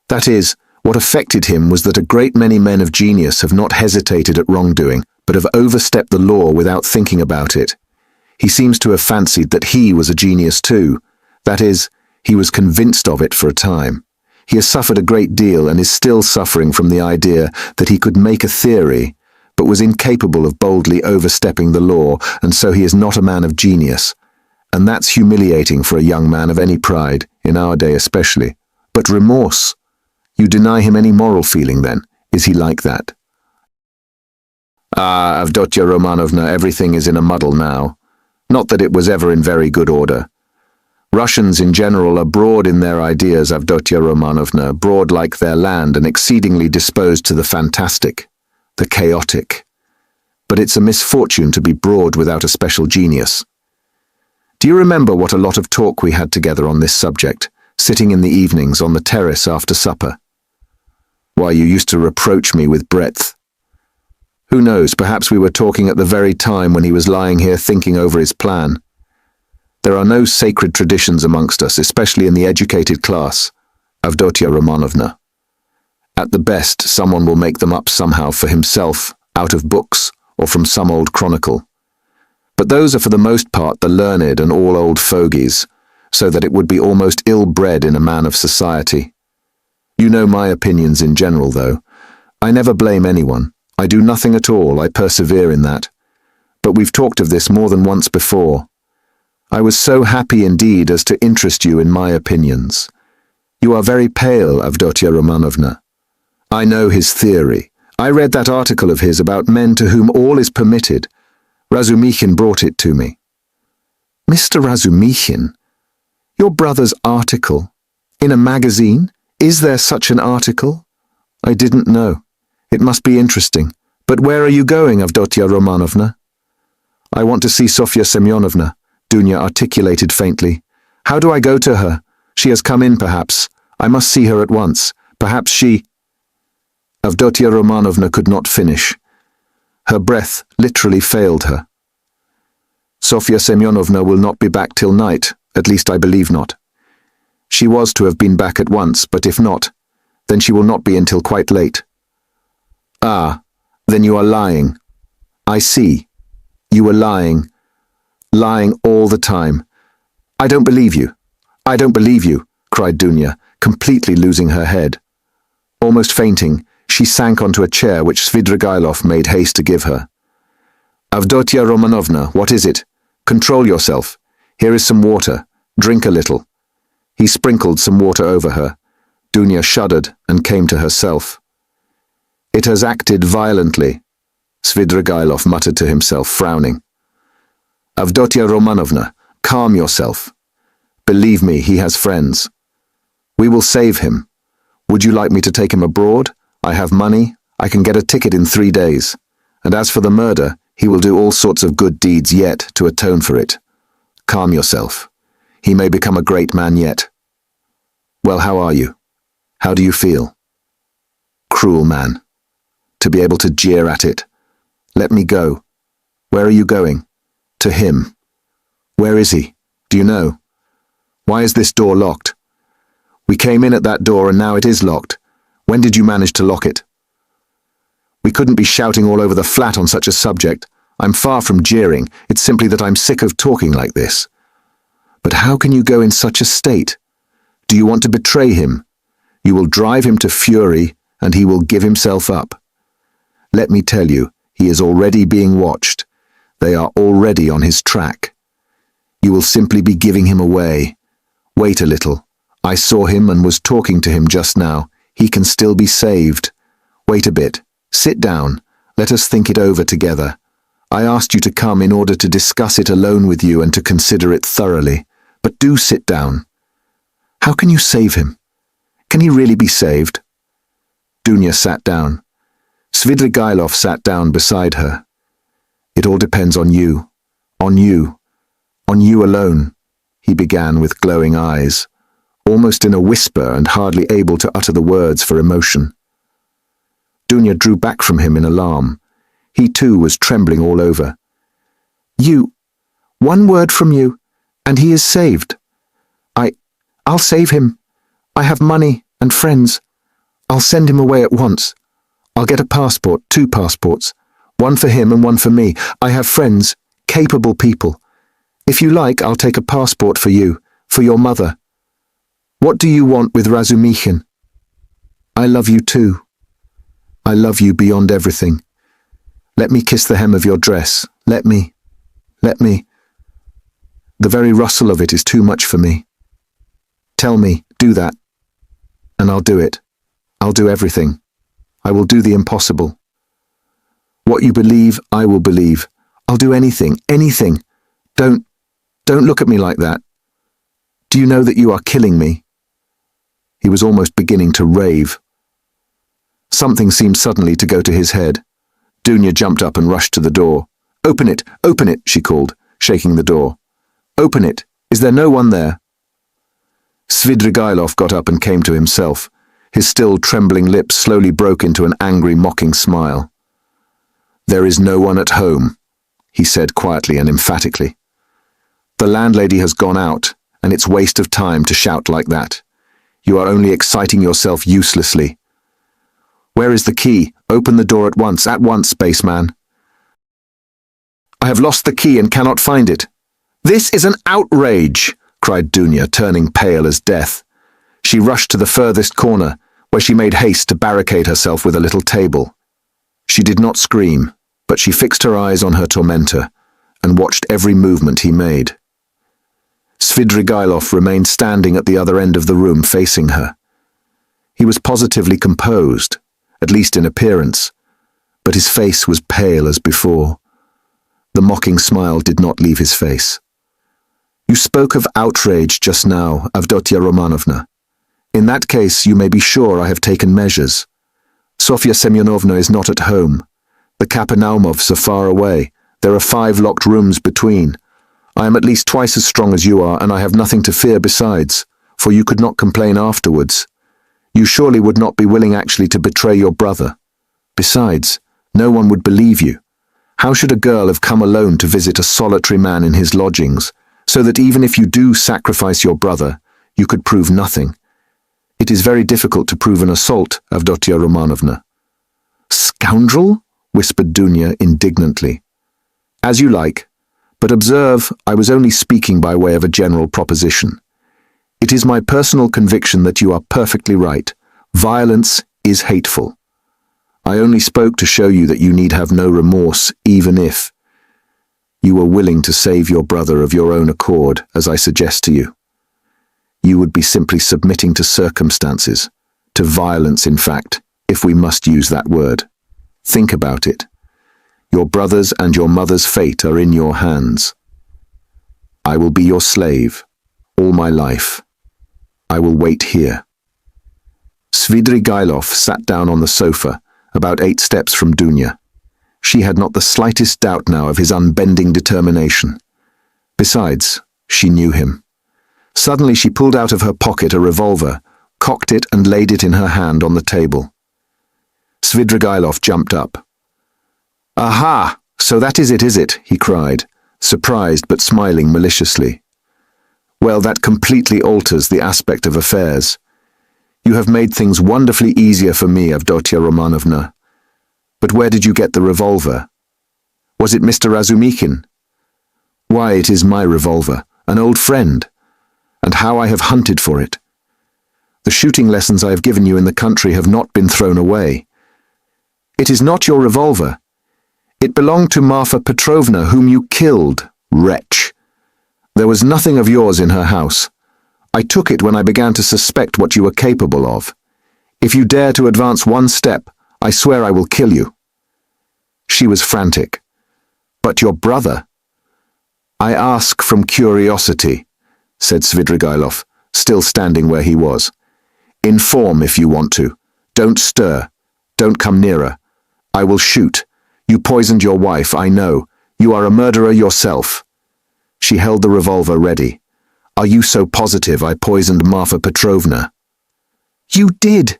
That is, what affected him was that a great many men of genius have not hesitated at wrongdoing, but have overstepped the law without thinking about it. He seems to have fancied that he was a genius too. That is, he was convinced of it for a time. He has suffered a great deal and is still suffering from the idea that he could make a theory, but was incapable of boldly overstepping the law, and so he is not a man of genius. And that's humiliating for a young man of any pride, in our day especially. But remorse? You deny him any moral feeling then? Is he like that? Ah, Avdotya Romanovna, everything is in a muddle now. Not that it was ever in very good order. Russians in general are broad in their ideas, Avdotya Romanovna, broad like their land and exceedingly disposed to the fantastic, the chaotic. But it's a misfortune to be broad without a special genius. Do you remember what a lot of talk we had together on this subject, sitting in the evenings on the terrace after supper? Why, you used to reproach me with breadth. Who knows, perhaps we were talking at the very time when he was lying here thinking over his plan. There are no sacred traditions amongst us, especially in the educated class, Avdotya Romanovna. At the best, someone will make them up somehow for himself, out of books, or from some old chronicle. But those are for the most part the learned and all old fogies, so that it would be almost ill-bred in a man of society. You know my opinions in general, though. I never blame anyone. I do nothing at all, I persevere in that. But we've talked of this more than once before. I was so happy indeed as to interest you in my opinions. You are very pale, Avdotya Romanovna. I know his theory. I read that article of his about men to whom all is permitted. Razumikhin brought it to me. Mr. Razumikhin? Your brother's article? In a magazine? Is there such an article? I didn't know. It must be interesting. But where are you going, Avdotya Romanovna? I want to see Sofya Semyonovna, Dunya articulated faintly. How do I go to her? She has come in, perhaps. I must see her at once. Perhaps she... Avdotya Romanovna could not finish. Her breath literally failed her. Sofya Semyonovna will not be back till night, at least I believe not. She was to have been back at once, but if not, then she will not be until quite late. Ah, then you are lying. I see. You were lying. Lying all the time. I don't believe you. I don't believe you, cried Dunya, completely losing her head. Almost fainting, she sank onto a chair which Svidrigailov made haste to give her. Avdotia Romanovna, what is it? Control yourself. Here is some water. Drink a little. He sprinkled some water over her. Dunya shuddered and came to herself. It has acted violently, Svidrigailov muttered to himself, frowning. Avdotia Romanovna, calm yourself. Believe me, he has friends. We will save him. Would you like me to take him abroad? I have money. I can get a ticket in 3 days. And as for the murder, he will do all sorts of good deeds yet to atone for it. Calm yourself. He may become a great man yet. Well, how are you? How do you feel? Cruel man. To be able to jeer at it. Let me go. Where are you going? To him. Where is he? Do you know? Why is this door locked? We came in at that door and now it is locked. When did you manage to lock it? We couldn't be shouting all over the flat on such a subject. I'm far from jeering. It's simply that I'm sick of talking like this. But how can you go in such a state? Do you want to betray him? You will drive him to fury and he will give himself up. Let me tell you, he is already being watched. They are already on his track. You will simply be giving him away. Wait a little. I saw him and was talking to him just now. He can still be saved. Wait a bit. Sit down. Let us think it over together. I asked you to come in order to discuss it alone with you and to consider it thoroughly. But do sit down. How can you save him? Can he really be saved? Dunya sat down. Svidrigailov sat down beside her. It all depends on you. On you. On you alone, he began with glowing eyes, almost in a whisper and hardly able to utter the words for emotion. Dunya drew back from him in alarm. He too was trembling all over. You. One word from you, and he is saved. I'll save him. I have money and friends. I'll send him away at once. I'll get a passport, 2 passports, one for him and one for me. I have friends, capable people. If you like, I'll take a passport for you, for your mother. What do you want with Razumikhin? I love you too. I love you beyond everything. Let me kiss the hem of your dress. Let me. The very rustle of it is too much for me. Tell me, do that. And I'll do it. I'll do everything. I will do the impossible. What you believe, I will believe. I'll do anything, anything. Don't look at me like that. Do you know that you are killing me? He was almost beginning to rave. Something seemed suddenly to go to his head. Dunya jumped up and rushed to the door. Open it, she called, shaking the door. Open it. Is there no one there? Svidrigailov got up and came to himself. His still trembling lips slowly broke into an angry, mocking smile. There is no one at home, he said quietly and emphatically. The landlady has gone out, and it's waste of time to shout like that. You are only exciting yourself uselessly. Where is the key? Open the door at once, spaceman. I have lost the key and cannot find it. This is an outrage, cried Dunya, turning pale as death. She rushed to the furthest corner, where she made haste to barricade herself with a little table. She did not scream, but she fixed her eyes on her tormentor and watched every movement he made. Svidrigailov remained standing at the other end of the room facing her. He was positively composed, at least in appearance, but his face was pale as before. The mocking smile did not leave his face. You spoke of outrage just now, Avdotia Romanovna. In that case, you may be sure I have taken measures. Sofya Semyonovna is not at home. The Kapernaumovs are far away. There are 5 locked rooms between. I am at least twice as strong as you are, and I have nothing to fear besides, for you could not complain afterwards. You surely would not be willing actually to betray your brother. Besides, no one would believe you. How should a girl have come alone to visit a solitary man in his lodgings, so that even if you do sacrifice your brother, you could prove nothing? It is very difficult to prove an assault, Avdotia Romanovna. Scoundrel? Whispered Dunya indignantly. As you like, But observe, I was only speaking by way of a general proposition. It is my personal conviction that you are perfectly right. Violence is hateful. I only spoke to show you that you need have no remorse, even if you were willing to save your brother of your own accord, as I suggest to you. You would be simply submitting to circumstances, to violence, in fact, if we must use that word. Think about it. Your brother's and your mother's fate are in your hands. I will be your slave, all my life. I will wait here. Svidrigailov sat down on the sofa, about 8 steps from Dunya. She had not the slightest doubt now of his unbending determination. Besides, she knew him. Suddenly she pulled out of her pocket a revolver, cocked it and laid it in her hand on the table. Svidrigailov jumped up. "Aha! So that is it?" he cried, surprised but smiling maliciously. "Well, that completely alters the aspect of affairs. You have made things wonderfully easier for me, Avdotia Romanovna. But where did you get the revolver? Was it Mr. Razumikin? Why, it is my revolver, an old friend, and how I have hunted for it. The shooting lessons I have given you in the country have not been thrown away. It is not your revolver. It belonged to Marfa Petrovna, whom you killed, wretch. There was nothing of yours in her house. I took it when I began to suspect what you were capable of. If you dare to advance one step, I swear I will kill you." She was frantic. "But your brother?" "I ask from curiosity," said Svidrigailov, still standing where he was. "Inform if you want to. Don't stir. Don't come nearer. I will shoot. You poisoned your wife, I know. You are a murderer yourself." She held the revolver ready. "Are you so positive I poisoned Marfa Petrovna?" "You did.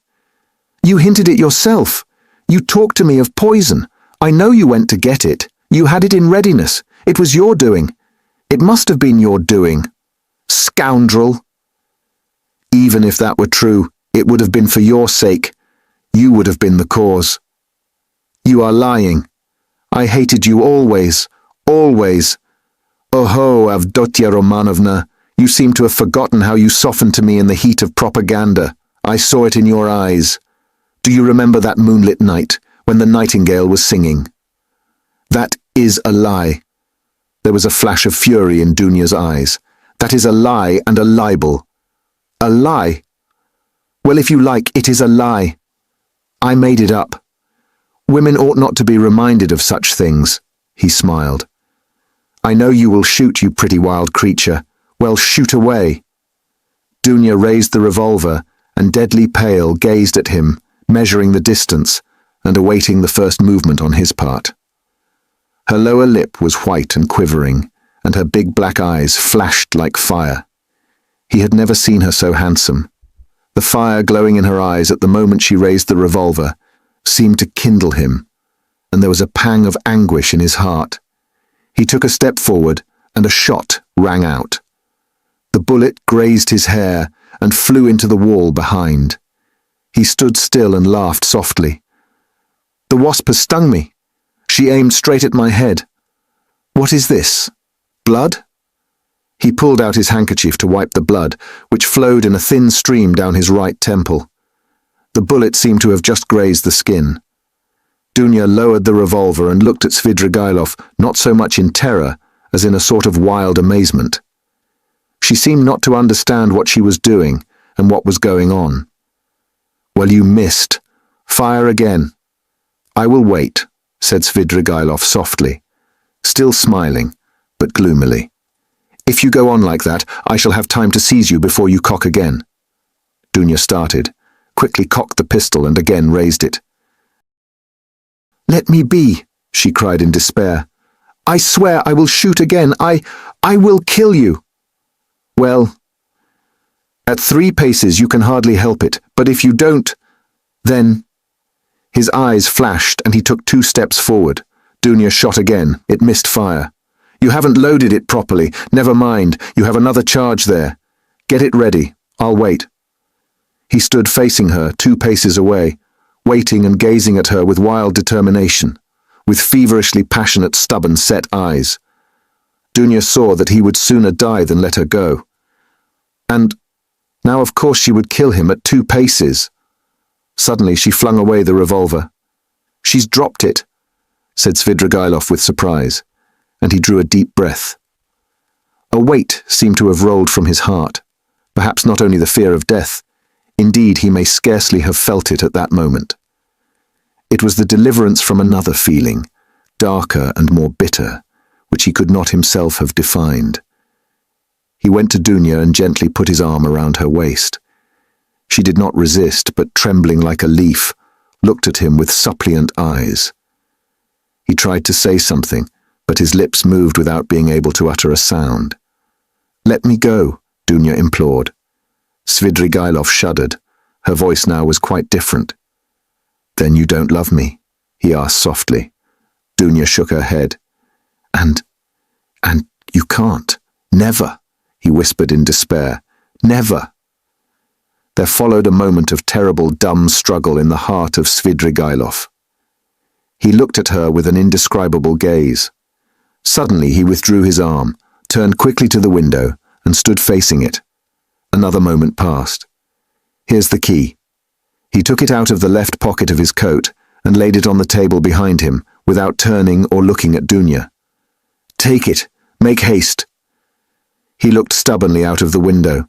You hinted it yourself. You talked to me of poison. I know you went to get it. You had it in readiness. It was your doing. It must have been your doing. Scoundrel!" "Even if that were true, it would have been for your sake. You would have been the cause." "You are lying. I hated you always, always. Oho, Avdotia Romanovna, you seem to have forgotten how you softened to me in the heat of propaganda. I saw it in your eyes. Do you remember that moonlit night, when the nightingale was singing?" "That is a lie." There was a flash of fury in Dunya's eyes. "That is a lie and a libel." "A lie? Well, if you like, it is a lie. I made it up. Women ought not to be reminded of such things," he smiled. "I know you will shoot, you pretty wild creature. Well, shoot away." Dunya raised the revolver and, deadly pale, gazed at him, measuring the distance and awaiting the first movement on his part. Her lower lip was white and quivering, and her big black eyes flashed like fire. He had never seen her so handsome. The fire glowing in her eyes at the moment she raised the revolver seemed to kindle him, and there was a pang of anguish in his heart. He took a step forward, and a shot rang out. The bullet grazed his hair and flew into the wall behind. He stood still and laughed softly. "The wasp has stung me. She aimed straight at my head. What is this? Blood?" He pulled out his handkerchief to wipe the blood, which flowed in a thin stream down his right temple. The bullet seemed to have just grazed the skin. Dunya lowered the revolver and looked at Svidrigailov not so much in terror as in a sort of wild amazement. She seemed not to understand what she was doing and what was going on. "Well, you missed. Fire again." "I will wait," said Svidrigailov softly, still smiling, but gloomily. "If you go on like that, I shall have time to seize you before you cock again." Dunya started, quickly cocked the pistol and again raised it. "Let me be," she cried in despair. "I swear I will shoot again. I will kill you." "Well, at 3 paces you can hardly help it, but if you don't, then—" His eyes flashed and he took 2 steps forward. Dunya shot again. It missed fire. "You haven't loaded it properly. Never mind, you have another charge there. Get it ready. I'll wait." He stood facing her 2 paces away, waiting and gazing at her with wild determination, with feverishly passionate, stubborn, set eyes. Dunya saw that he would sooner die than let her go. And now of course she would kill him at 2 paces. Suddenly she flung away the revolver. "She's dropped it," said Svidrigailov with surprise, and he drew a deep breath. A weight seemed to have rolled from his heart, perhaps not only the fear of death, indeed he may scarcely have felt it at that moment. It was the deliverance from another feeling, darker and more bitter, which he could not himself have defined. He went to Dunya and gently put his arm around her waist. She did not resist, but trembling like a leaf, looked at him with suppliant eyes. He tried to say something, but his lips moved without being able to utter a sound. "Let me go," Dunya implored. Svidrigailov shuddered. Her voice now was quite different. "Then you don't love me?" he asked softly. Dunya shook her head. And you can't. Never," he whispered in despair. "Never." There followed a moment of terrible dumb struggle in the heart of Svidrigailov. He looked at her with an indescribable gaze. Suddenly he withdrew his arm, turned quickly to the window, and stood facing it. Another moment passed. "Here's the key." He took it out of the left pocket of his coat and laid it on the table behind him, without turning or looking at Dunya. "Take it. Make haste." He looked stubbornly out of the window.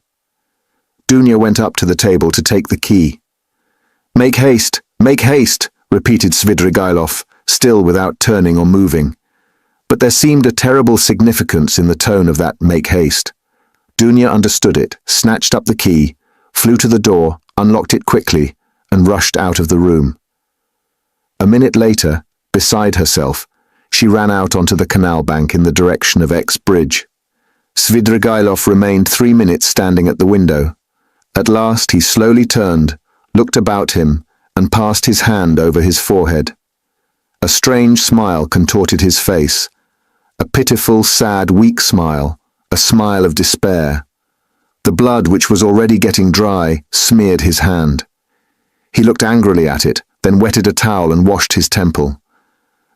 Dunya went up to the table to take the key. "Make haste, repeated Svidrigailov, still without turning or moving. But there seemed a terrible significance in the tone of that "make haste." Dunya understood it, snatched up the key, flew to the door, unlocked it quickly, and rushed out of the room. A minute later, beside herself, she ran out onto the canal bank in the direction of X Bridge. Svidrigailov remained 3 minutes standing at the window. At last he slowly turned, looked about him, and passed his hand over his forehead. A strange smile contorted his face, a pitiful, sad, weak smile, a smile of despair. The blood, which was already getting dry, smeared his hand. He looked angrily at it, then wetted a towel and washed his temple.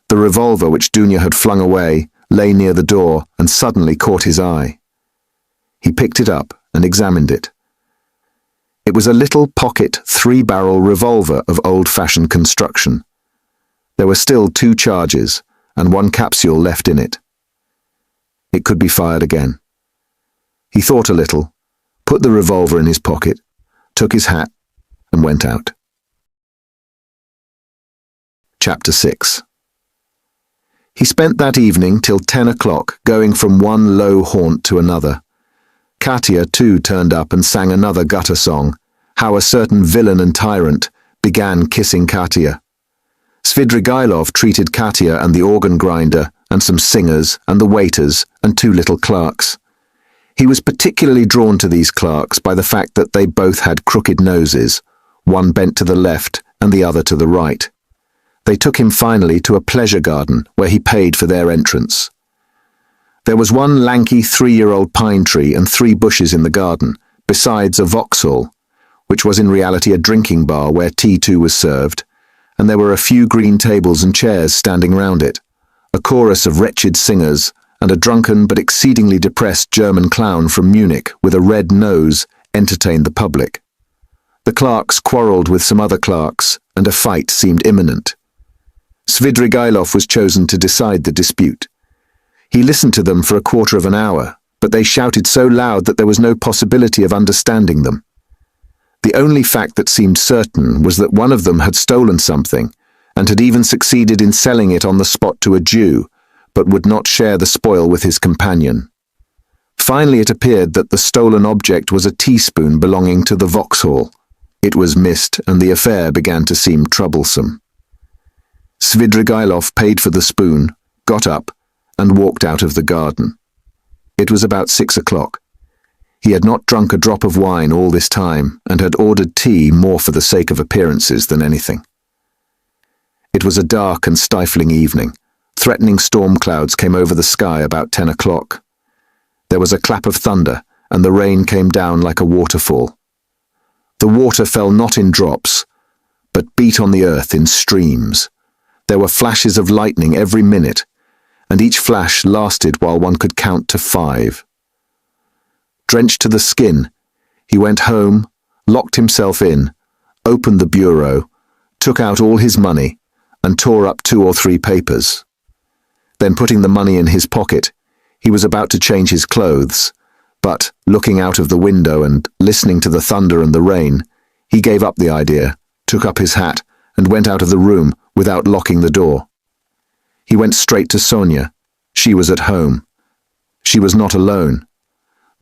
The revolver, which Dunya had flung away, lay near the door and suddenly caught his eye. He picked it up and examined it. It was a little pocket 3-barrel revolver of old-fashioned construction. There were still 2 charges and 1 capsule left in it. It could be fired again. He thought a little, put the revolver in his pocket, took his hat, and went out. Chapter 6. He spent that evening till 10 o'clock going from one low haunt to another. Katya too turned up and sang another gutter song, how a certain villain and tyrant began kissing Katya. Svidrigailov treated Katya and the organ grinder and some singers and the waiters and 2 little clerks. He was particularly drawn to these clerks by the fact that they both had crooked noses, one bent to the left and the other to the right. They took him finally to a pleasure garden where he paid for their entrance. There was one lanky 3-year-old pine tree and 3 bushes in the garden, besides a Vauxhall, which was in reality a drinking bar where tea too was served, and there were a few green tables and chairs standing round it. A chorus of wretched singers and a drunken but exceedingly depressed German clown from Munich with a red nose entertained the public. The clerks quarrelled with some other clerks, and a fight seemed imminent. Svidrigailov was chosen to decide the dispute. He listened to them for a quarter of an hour, but they shouted so loud that there was no possibility of understanding them. The only fact that seemed certain was that one of them had stolen something, and had even succeeded in selling it on the spot to a Jew, but would not share the spoil with his companion. Finally it appeared that the stolen object was a teaspoon belonging to the Vauxhall. It was missed, and the affair began to seem troublesome. Svidrigailov paid for the spoon, got up, and walked out of the garden. It was about 6 o'clock. He had not drunk a drop of wine all this time, and had ordered tea more for the sake of appearances than anything. It was a dark and stifling evening. Threatening storm clouds came over the sky about 10 o'clock. There was a clap of thunder, and the rain came down like a waterfall. The water fell not in drops, but beat on the earth in streams. There were flashes of lightning every minute, and each flash lasted while one could count to 5. Drenched to the skin, he went home, locked himself in, opened the bureau, took out all his money, and tore up 2 or 3 papers. Then, putting the money in his pocket, he was about to change his clothes, but, looking out of the window and listening to the thunder and the rain, he gave up the idea, took up his hat, and went out of the room without locking the door. He went straight to Sonia. She was at home. She was not alone.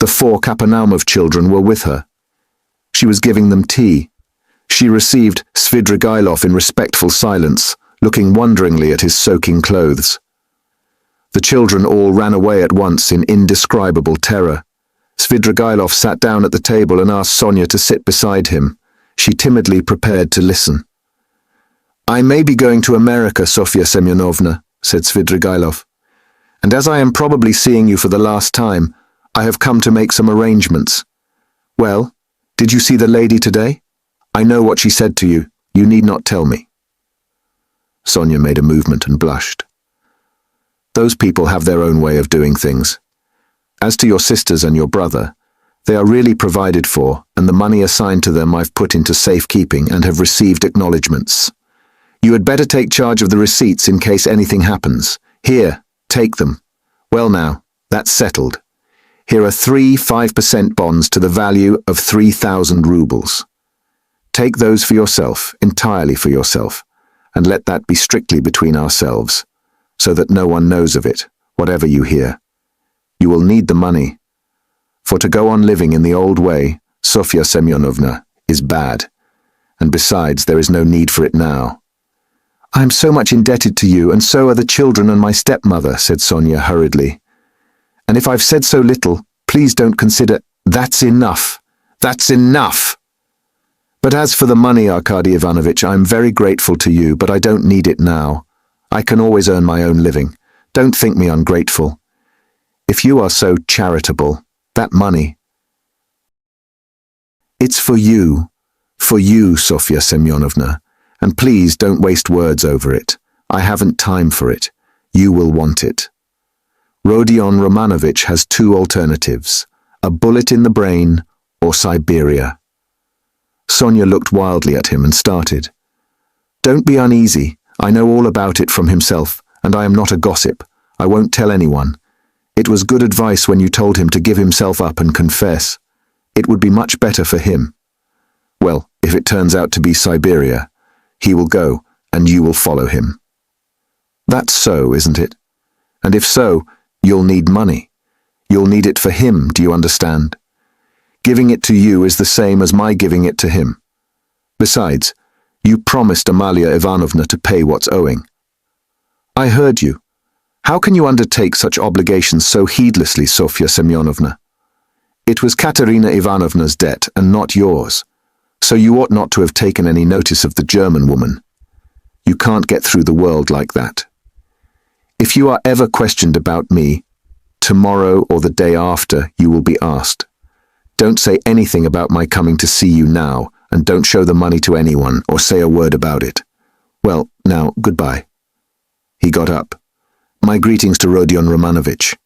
The 4 Kapernaumov children were with her. She was giving them tea. She received Svidrigailov in respectful silence, looking wonderingly at his soaking clothes. The children all ran away at once in indescribable terror. Svidrigailov sat down at the table and asked Sonia to sit beside him. She timidly prepared to listen. "I may be going to America, Sofya Semyonovna," said Svidrigailov. "And as I am probably seeing you for the last time, I have come to make some arrangements." "Well, did you see the lady today? I know what she said to you. You need not tell me." Sonia made a movement and blushed. "Those people have their own way of doing things. As to your sisters and your brother, they are really provided for, and the money assigned to them I've put into safekeeping and have received acknowledgements. You had better take charge of the receipts in case anything happens. Here, take them. Well now, that's settled. Here are 3 5% bonds to the value of 3,000 rubles. Take those for yourself, entirely for yourself, and let that be strictly between ourselves, so that no one knows of it, whatever you hear. You will need the money, for to go on living in the old way, Sofya Semyonovna, is bad, and besides there is no need for it now." "I am so much indebted to you, and so are the children and my stepmother," said Sonia hurriedly. "And if I've said so little, please don't consider—" "That's enough! That's enough! But as for the money, Arkady Ivanovitch, I'm very grateful to you, but I don't need it now. I can always earn my own living. Don't think me ungrateful. If you are so charitable, that money—" "It's for you, Sofya Semyonovna, and please don't waste words over it. I haven't time for it. You will want it. Rodion Romanovich has 2 alternatives, a bullet in the brain or Siberia." Sonia looked wildly at him and started. "Don't be uneasy. I know all about it from himself, and I am not a gossip. I won't tell anyone. It was good advice when you told him to give himself up and confess. It would be much better for him. Well, if it turns out to be Siberia, he will go, and you will follow him. That's so, isn't it? And if so, you'll need money. You'll need it for him, do you understand? Giving it to you is the same as my giving it to him. Besides, you promised Amalia Ivanovna to pay what's owing." "I heard you. How can you undertake such obligations so heedlessly, Sofya Semyonovna? It was Katerina Ivanovna's debt and not yours, so you ought not to have taken any notice of the German woman. You can't get through the world like that. If you are ever questioned about me, tomorrow or the day after you will be asked. Don't say anything about my coming to see you now, and don't show the money to anyone or say a word about it. Well, now, goodbye." He got up. "My greetings to Rodion Romanovich.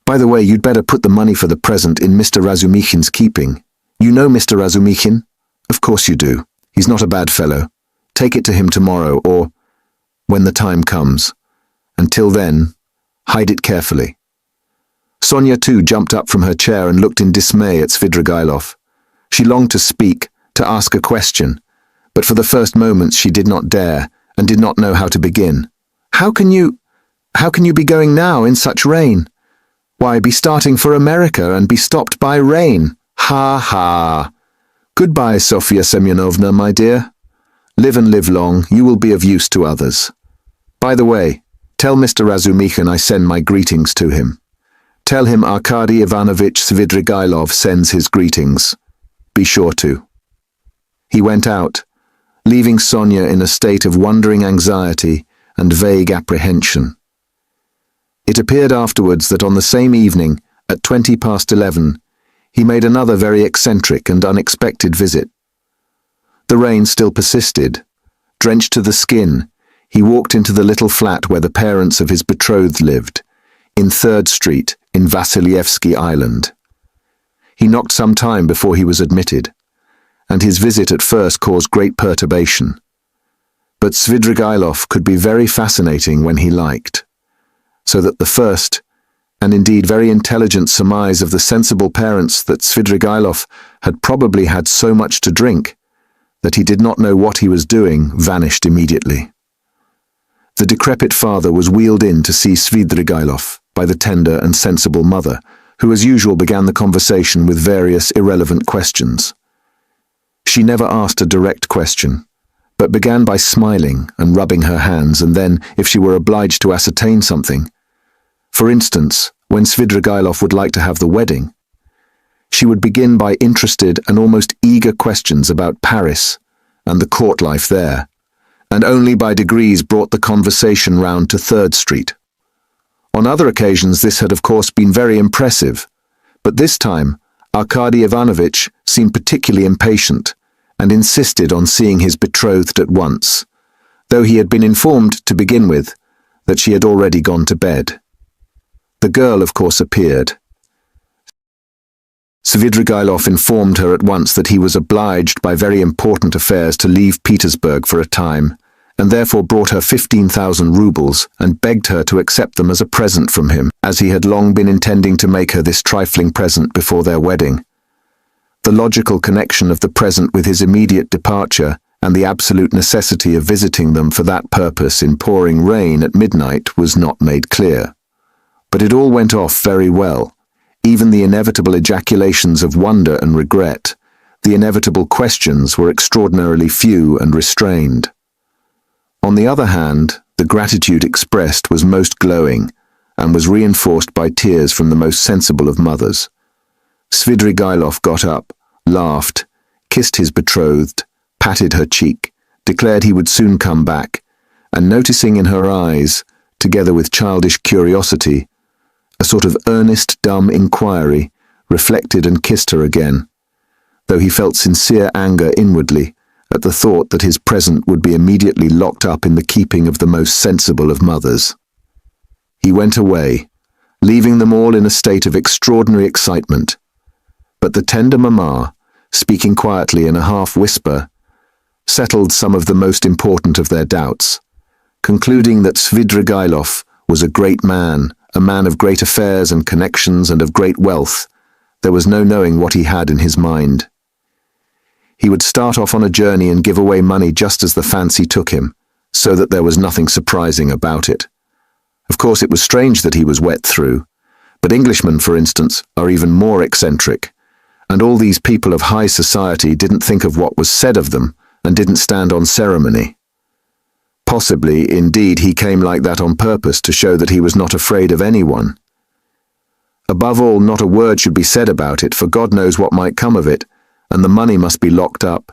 By the way, you'd better put the money for the present in Mr. Razumikhin's keeping. You know Mr. Razumikhin? Of course you do. He's not a bad fellow. Take it to him tomorrow or when the time comes. Until then, hide it carefully." Sonia too jumped up from her chair and looked in dismay at Svidrigailov. She longed to speak, to ask a question, but for the first moments she did not dare and did not know how to begin. How can you be going now in such rain? Why, be starting for America and be stopped by rain. Ha ha! Goodbye, Sofya Semyonovna, my dear. Live and live long, you will be of use to others. By the way, tell Mr. Razumikhin I send my greetings to him. Tell him Arkady Ivanovich Svidrigailov sends his greetings. Be sure to." He went out, leaving Sonia in a state of wondering anxiety and vague apprehension. It appeared afterwards that on the same evening, at 11:20, he made another very eccentric and unexpected visit. The rain still persisted. Drenched to the skin, He walked into the little flat where the parents of his betrothed lived, in 3rd Street in Vasilyevsky Island. He knocked some time before he was admitted, and his visit at first caused great perturbation. But Svidrigailov could be very fascinating when he liked, so that the first, and indeed very intelligent surmise of the sensible parents that Svidrigailov had probably had so much to drink that he did not know what he was doing vanished immediately. The decrepit father was wheeled in to see Svidrigailov by the tender and sensible mother, who as usual began the conversation with various irrelevant questions. She never asked a direct question, but began by smiling and rubbing her hands, and then, if she were obliged to ascertain something, for instance, when Svidrigailov would like to have the wedding, she would begin by interested and almost eager questions about Paris and the court life there, and only by degrees brought the conversation round to 3rd Street. On other occasions this had of course been very impressive, but this time Arkady Ivanovitch seemed particularly impatient and insisted on seeing his betrothed at once, though he had been informed to begin with that she had already gone to bed. The girl, of course, appeared. Svidrigailov informed her at once that he was obliged by very important affairs to leave Petersburg for a time, and therefore brought her 15,000 rubles and begged her to accept them as a present from him, as he had long been intending to make her this trifling present before their wedding. The logical connection of the present with his immediate departure and the absolute necessity of visiting them for that purpose in pouring rain at midnight was not made clear. But it all went off very well, even the inevitable ejaculations of wonder and regret. The inevitable questions were extraordinarily few and restrained. On the other hand, the gratitude expressed was most glowing, and was reinforced by tears from the most sensible of mothers. Svidrigailov got up, laughed, kissed his betrothed, patted her cheek, declared he would soon come back, and noticing in her eyes, together with childish curiosity, a sort of earnest, dumb inquiry, reflected and kissed her again, though he felt sincere anger inwardly at the thought that his present would be immediately locked up in the keeping of the most sensible of mothers. He went away, leaving them all in a state of extraordinary excitement, but the tender mamma, speaking quietly in a half-whisper, settled some of the most important of their doubts, concluding that Svidrigailov was a great man, a man of great affairs and connections and of great wealth. There was no knowing what he had in his mind. He would start off on a journey and give away money just as the fancy took him, so that there was nothing surprising about it. Of course, it was strange that he was wet through, but Englishmen, for instance, are even more eccentric, and all these people of high society didn't think of what was said of them and didn't stand on ceremony. Possibly, indeed, he came like that on purpose to show that he was not afraid of anyone. Above all, not a word should be said about it, for God knows what might come of it, and the money must be locked up,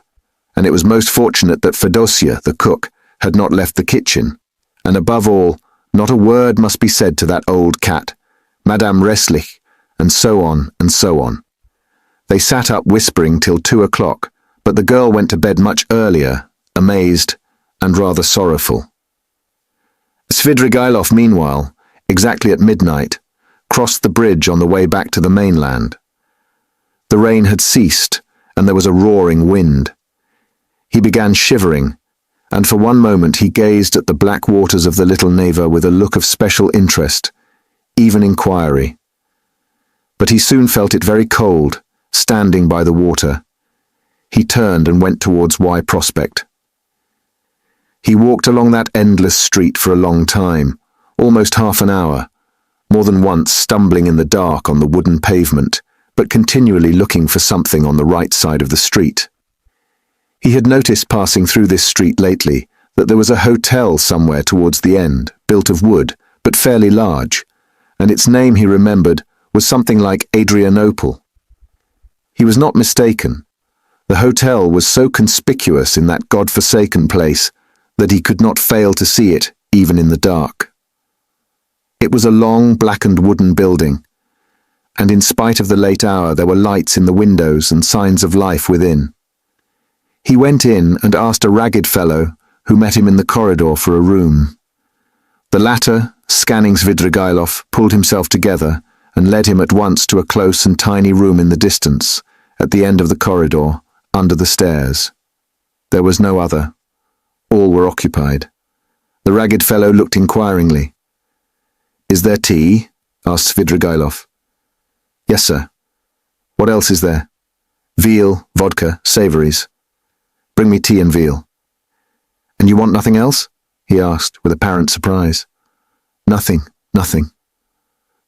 and it was most fortunate that Fedosia, the cook, had not left the kitchen, and above all, not a word must be said to that old cat, Madame Reslich, and so on and so on. They sat up whispering till 2 o'clock, but the girl went to bed much earlier, amazed and rather sorrowful. Svidrigailov, meanwhile, exactly at midnight, crossed the bridge on the way back to the mainland. The rain had ceased, and there was a roaring wind. He began shivering, and for one moment he gazed at the black waters of the little Neva with a look of special interest, even inquiry. But he soon felt it very cold, standing by the water. He turned and went towards Y Prospect. He walked along that endless street for a long time, almost half an hour, more than once stumbling in the dark on the wooden pavement, but continually looking for something on the right side of the street. He had noticed passing through this street lately that there was a hotel somewhere towards the end, built of wood, but fairly large, and its name, he remembered, was something like Adrianople. He was not mistaken. The hotel was so conspicuous in that God-forsaken place that he could not fail to see it, even in the dark. It was a long, blackened wooden building, and in spite of the late hour there were lights in the windows and signs of life within. He went in and asked a ragged fellow, who met him in the corridor for a room. The latter, scanning Svidrigailov, pulled himself together and led him at once to a close and tiny room in the distance, at the end of the corridor, under the stairs. There was no other. All were occupied. The ragged fellow looked inquiringly. "Is there tea?" asked Svidrigailov. "Yes, sir." "What else is there?" "Veal, vodka, savouries." "Bring me tea and veal." "And you want nothing else?" he asked, with apparent surprise. "Nothing, nothing."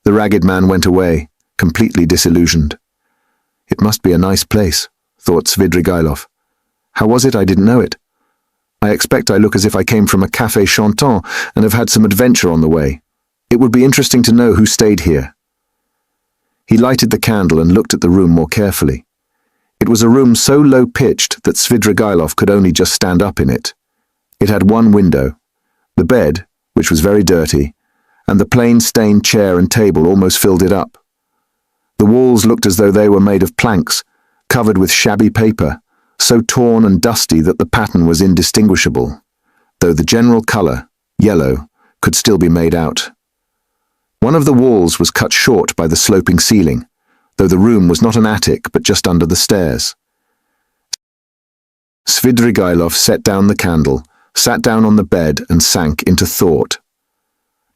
The ragged man went away, completely disillusioned. "It must be a nice place," thought Svidrigailov. "How was it I didn't know it? I expect I look as if I came from a café chantant and have had some adventure on the way. It would be interesting to know who stayed here." He lighted the candle and looked at the room more carefully. It was a room so low-pitched that Svidrigailov could only just stand up in it. It had one window, the bed, which was very dirty, and the plain stained chair and table almost filled it up. The walls looked as though they were made of planks, covered with shabby paper, so torn and dusty that the pattern was indistinguishable, though the general colour, yellow, could still be made out. One of the walls was cut short by the sloping ceiling, though the room was not an attic but just under the stairs. Svidrigailov set down the candle, sat down on the bed and sank into thought.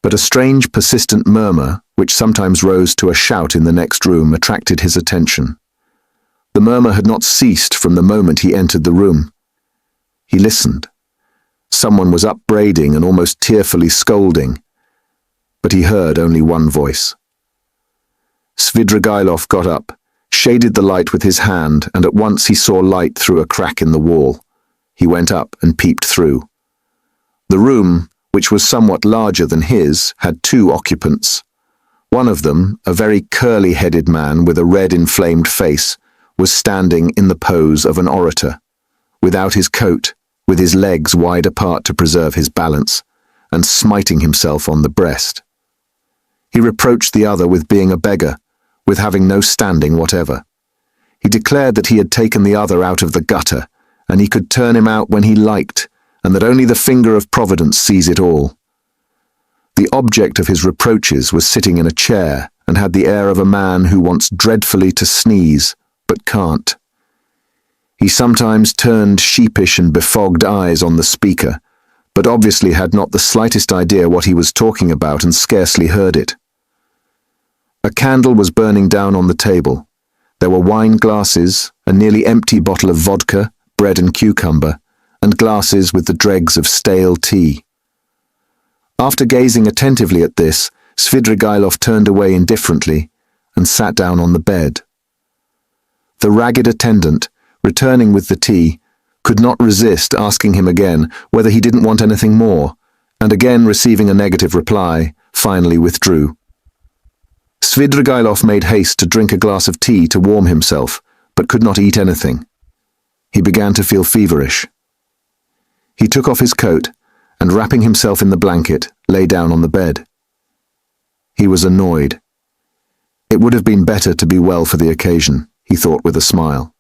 But a strange, persistent murmur, which sometimes rose to a shout in the next room, attracted his attention. The murmur had not ceased from the moment he entered the room. He listened. Someone was upbraiding and almost tearfully scolding, but he heard only one voice. Svidrigailov got up, shaded the light with his hand, and at once he saw light through a crack in the wall. He went up and peeped through. The room, which was somewhat larger than his, had two occupants. One of them, a very curly-headed man with a red inflamed face, was standing in the pose of an orator, without his coat, with his legs wide apart to preserve his balance, and smiting himself on the breast. He reproached the other with being a beggar, with having no standing whatever. He declared that he had taken the other out of the gutter, and he could turn him out when he liked, and that only the finger of Providence sees it all. The object of his reproaches was sitting in a chair, and had the air of a man who wants dreadfully to sneeze, but can't. He sometimes turned sheepish and befogged eyes on the speaker, but obviously had not the slightest idea what he was talking about and scarcely heard it. A candle was burning down on the table. There were wine glasses, a nearly empty bottle of vodka, bread and cucumber, and glasses with the dregs of stale tea. After gazing attentively at this, Svidrigailov turned away indifferently and sat down on the bed. The ragged attendant, returning with the tea, could not resist asking him again whether he didn't want anything more, and again receiving a negative reply, finally withdrew. Svidrigailov made haste to drink a glass of tea to warm himself, but could not eat anything. He began to feel feverish. He took off his coat, and wrapping himself in the blanket, lay down on the bed. He was annoyed. It would have been better to be well for the occasion, he thought with a smile.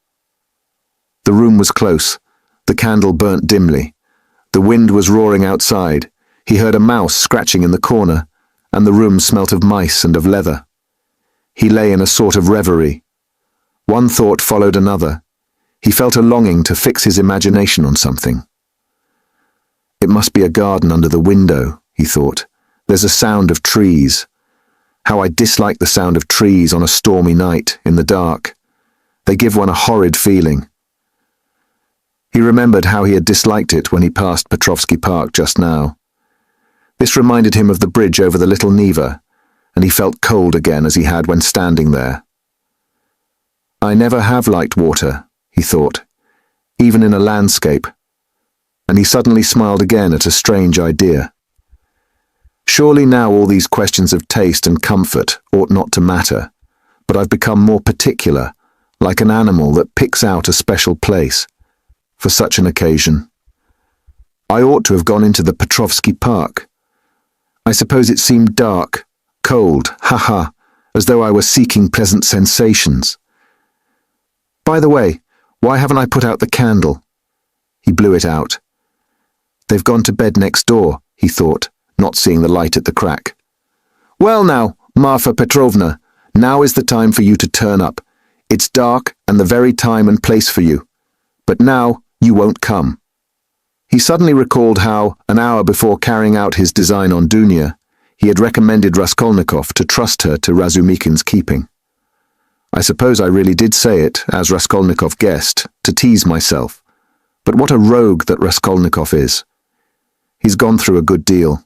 The room was close. The candle burnt dimly. The wind was roaring outside. He heard a mouse scratching in the corner, and the room smelt of mice and of leather. He lay in a sort of reverie. One thought followed another. He felt a longing to fix his imagination on something. It must be a garden under the window, he thought. There's a sound of trees. How I dislike the sound of trees on a stormy night, in the dark. They give one a horrid feeling. He remembered how he had disliked it when he passed Petrovsky Park just now. This reminded him of the bridge over the Little Neva, and he felt cold again as he had when standing there. I never have liked water, he thought, even in a landscape, and he suddenly smiled again at a strange idea. Surely now all these questions of taste and comfort ought not to matter, but I've become more particular, like an animal that picks out a special place for such an occasion. I ought to have gone into the Petrovsky Park. I suppose it seemed dark, cold, as though I were seeking pleasant sensations. By the way, why haven't I put out the candle? He blew it out. They've gone to bed next door, he thought, not seeing the light at the crack. Well now, Marfa Petrovna, now is the time for you to turn up. It's dark and the very time and place for you. But now you won't come. He suddenly recalled how, an hour before carrying out his design on Dunya, he had recommended Raskolnikov to trust her to Razumikin's keeping. I suppose I really did say it, as Raskolnikov guessed, to tease myself. But what a rogue that Raskolnikov is. He's gone through a good deal.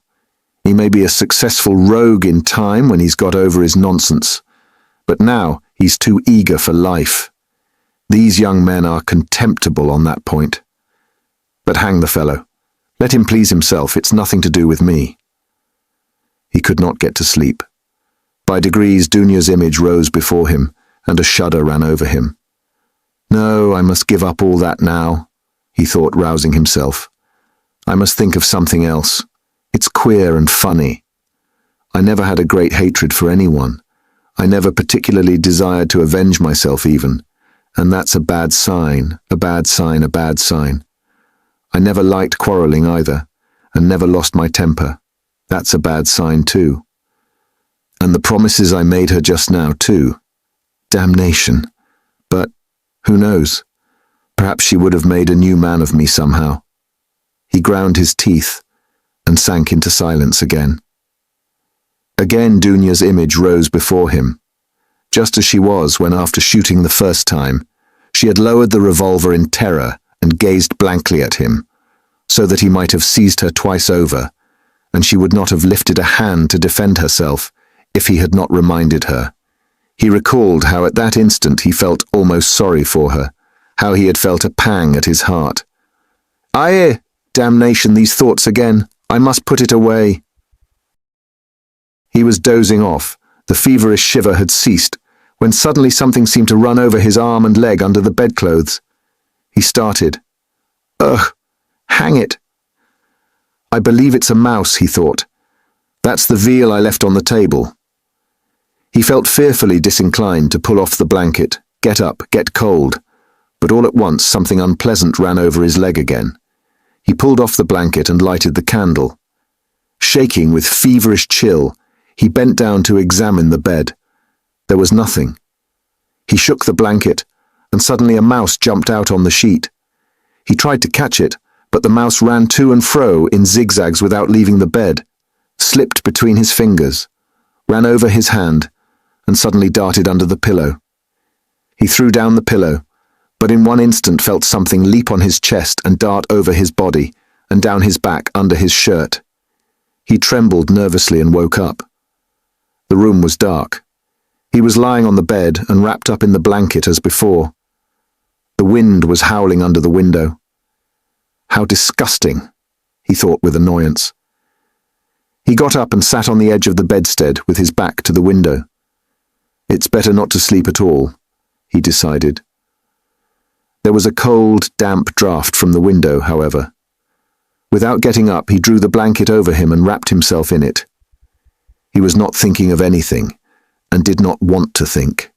He may be a successful rogue in time when he's got over his nonsense. But now he's too eager for life. These young men are contemptible on that point. But hang the fellow. Let him please himself, it's nothing to do with me. He could not get to sleep. By degrees Dunya's image rose before him, and a shudder ran over him. No, I must give up all that now, he thought, rousing himself. I must think of something else. It's queer and funny. I never had a great hatred for anyone. I never particularly desired to avenge myself even, and that's a bad sign, a bad sign, a bad sign. I never liked quarrelling either, and never lost my temper. That's a bad sign too. And the promises I made her just now too. Damnation. But, who knows? Perhaps she would have made a new man of me somehow. He ground his teeth and sank into silence again. Again Dunya's image rose before him, just as she was when, after shooting the first time, she had lowered the revolver in terror and gazed blankly at him, so that he might have seized her twice over, and she would not have lifted a hand to defend herself if he had not reminded her. He recalled how at that instant he felt almost sorry for her, how he had felt a pang at his heart. Aye, damnation, these thoughts again. I must put it away. He was dozing off. The feverish shiver had ceased, when suddenly something seemed to run over his arm and leg under the bedclothes. He started. Ugh, hang it. I believe it's a mouse, he thought. That's the veal I left on the table. He felt fearfully disinclined to pull off the blanket, get up, get cold, but all at once something unpleasant ran over his leg again. He pulled off the blanket and lighted the candle. Shaking with feverish chill, he bent down to examine the bed. There was nothing. He shook the blanket, and suddenly a mouse jumped out on the sheet. He tried to catch it, but the mouse ran to and fro in zigzags without leaving the bed, slipped between his fingers, ran over his hand, and suddenly darted under the pillow. He threw down the pillow, but in one instant felt something leap on his chest and dart over his body and down his back under his shirt. He trembled nervously and woke up. The room was dark. He was lying on the bed and wrapped up in the blanket as before. The wind was howling under the window. How disgusting, he thought with annoyance. He got up and sat on the edge of the bedstead with his back to the window. It's better not to sleep at all, he decided. There was a cold, damp draught from the window, however. Without getting up, he drew the blanket over him and wrapped himself in it. He was not thinking of anything, and did not want to think.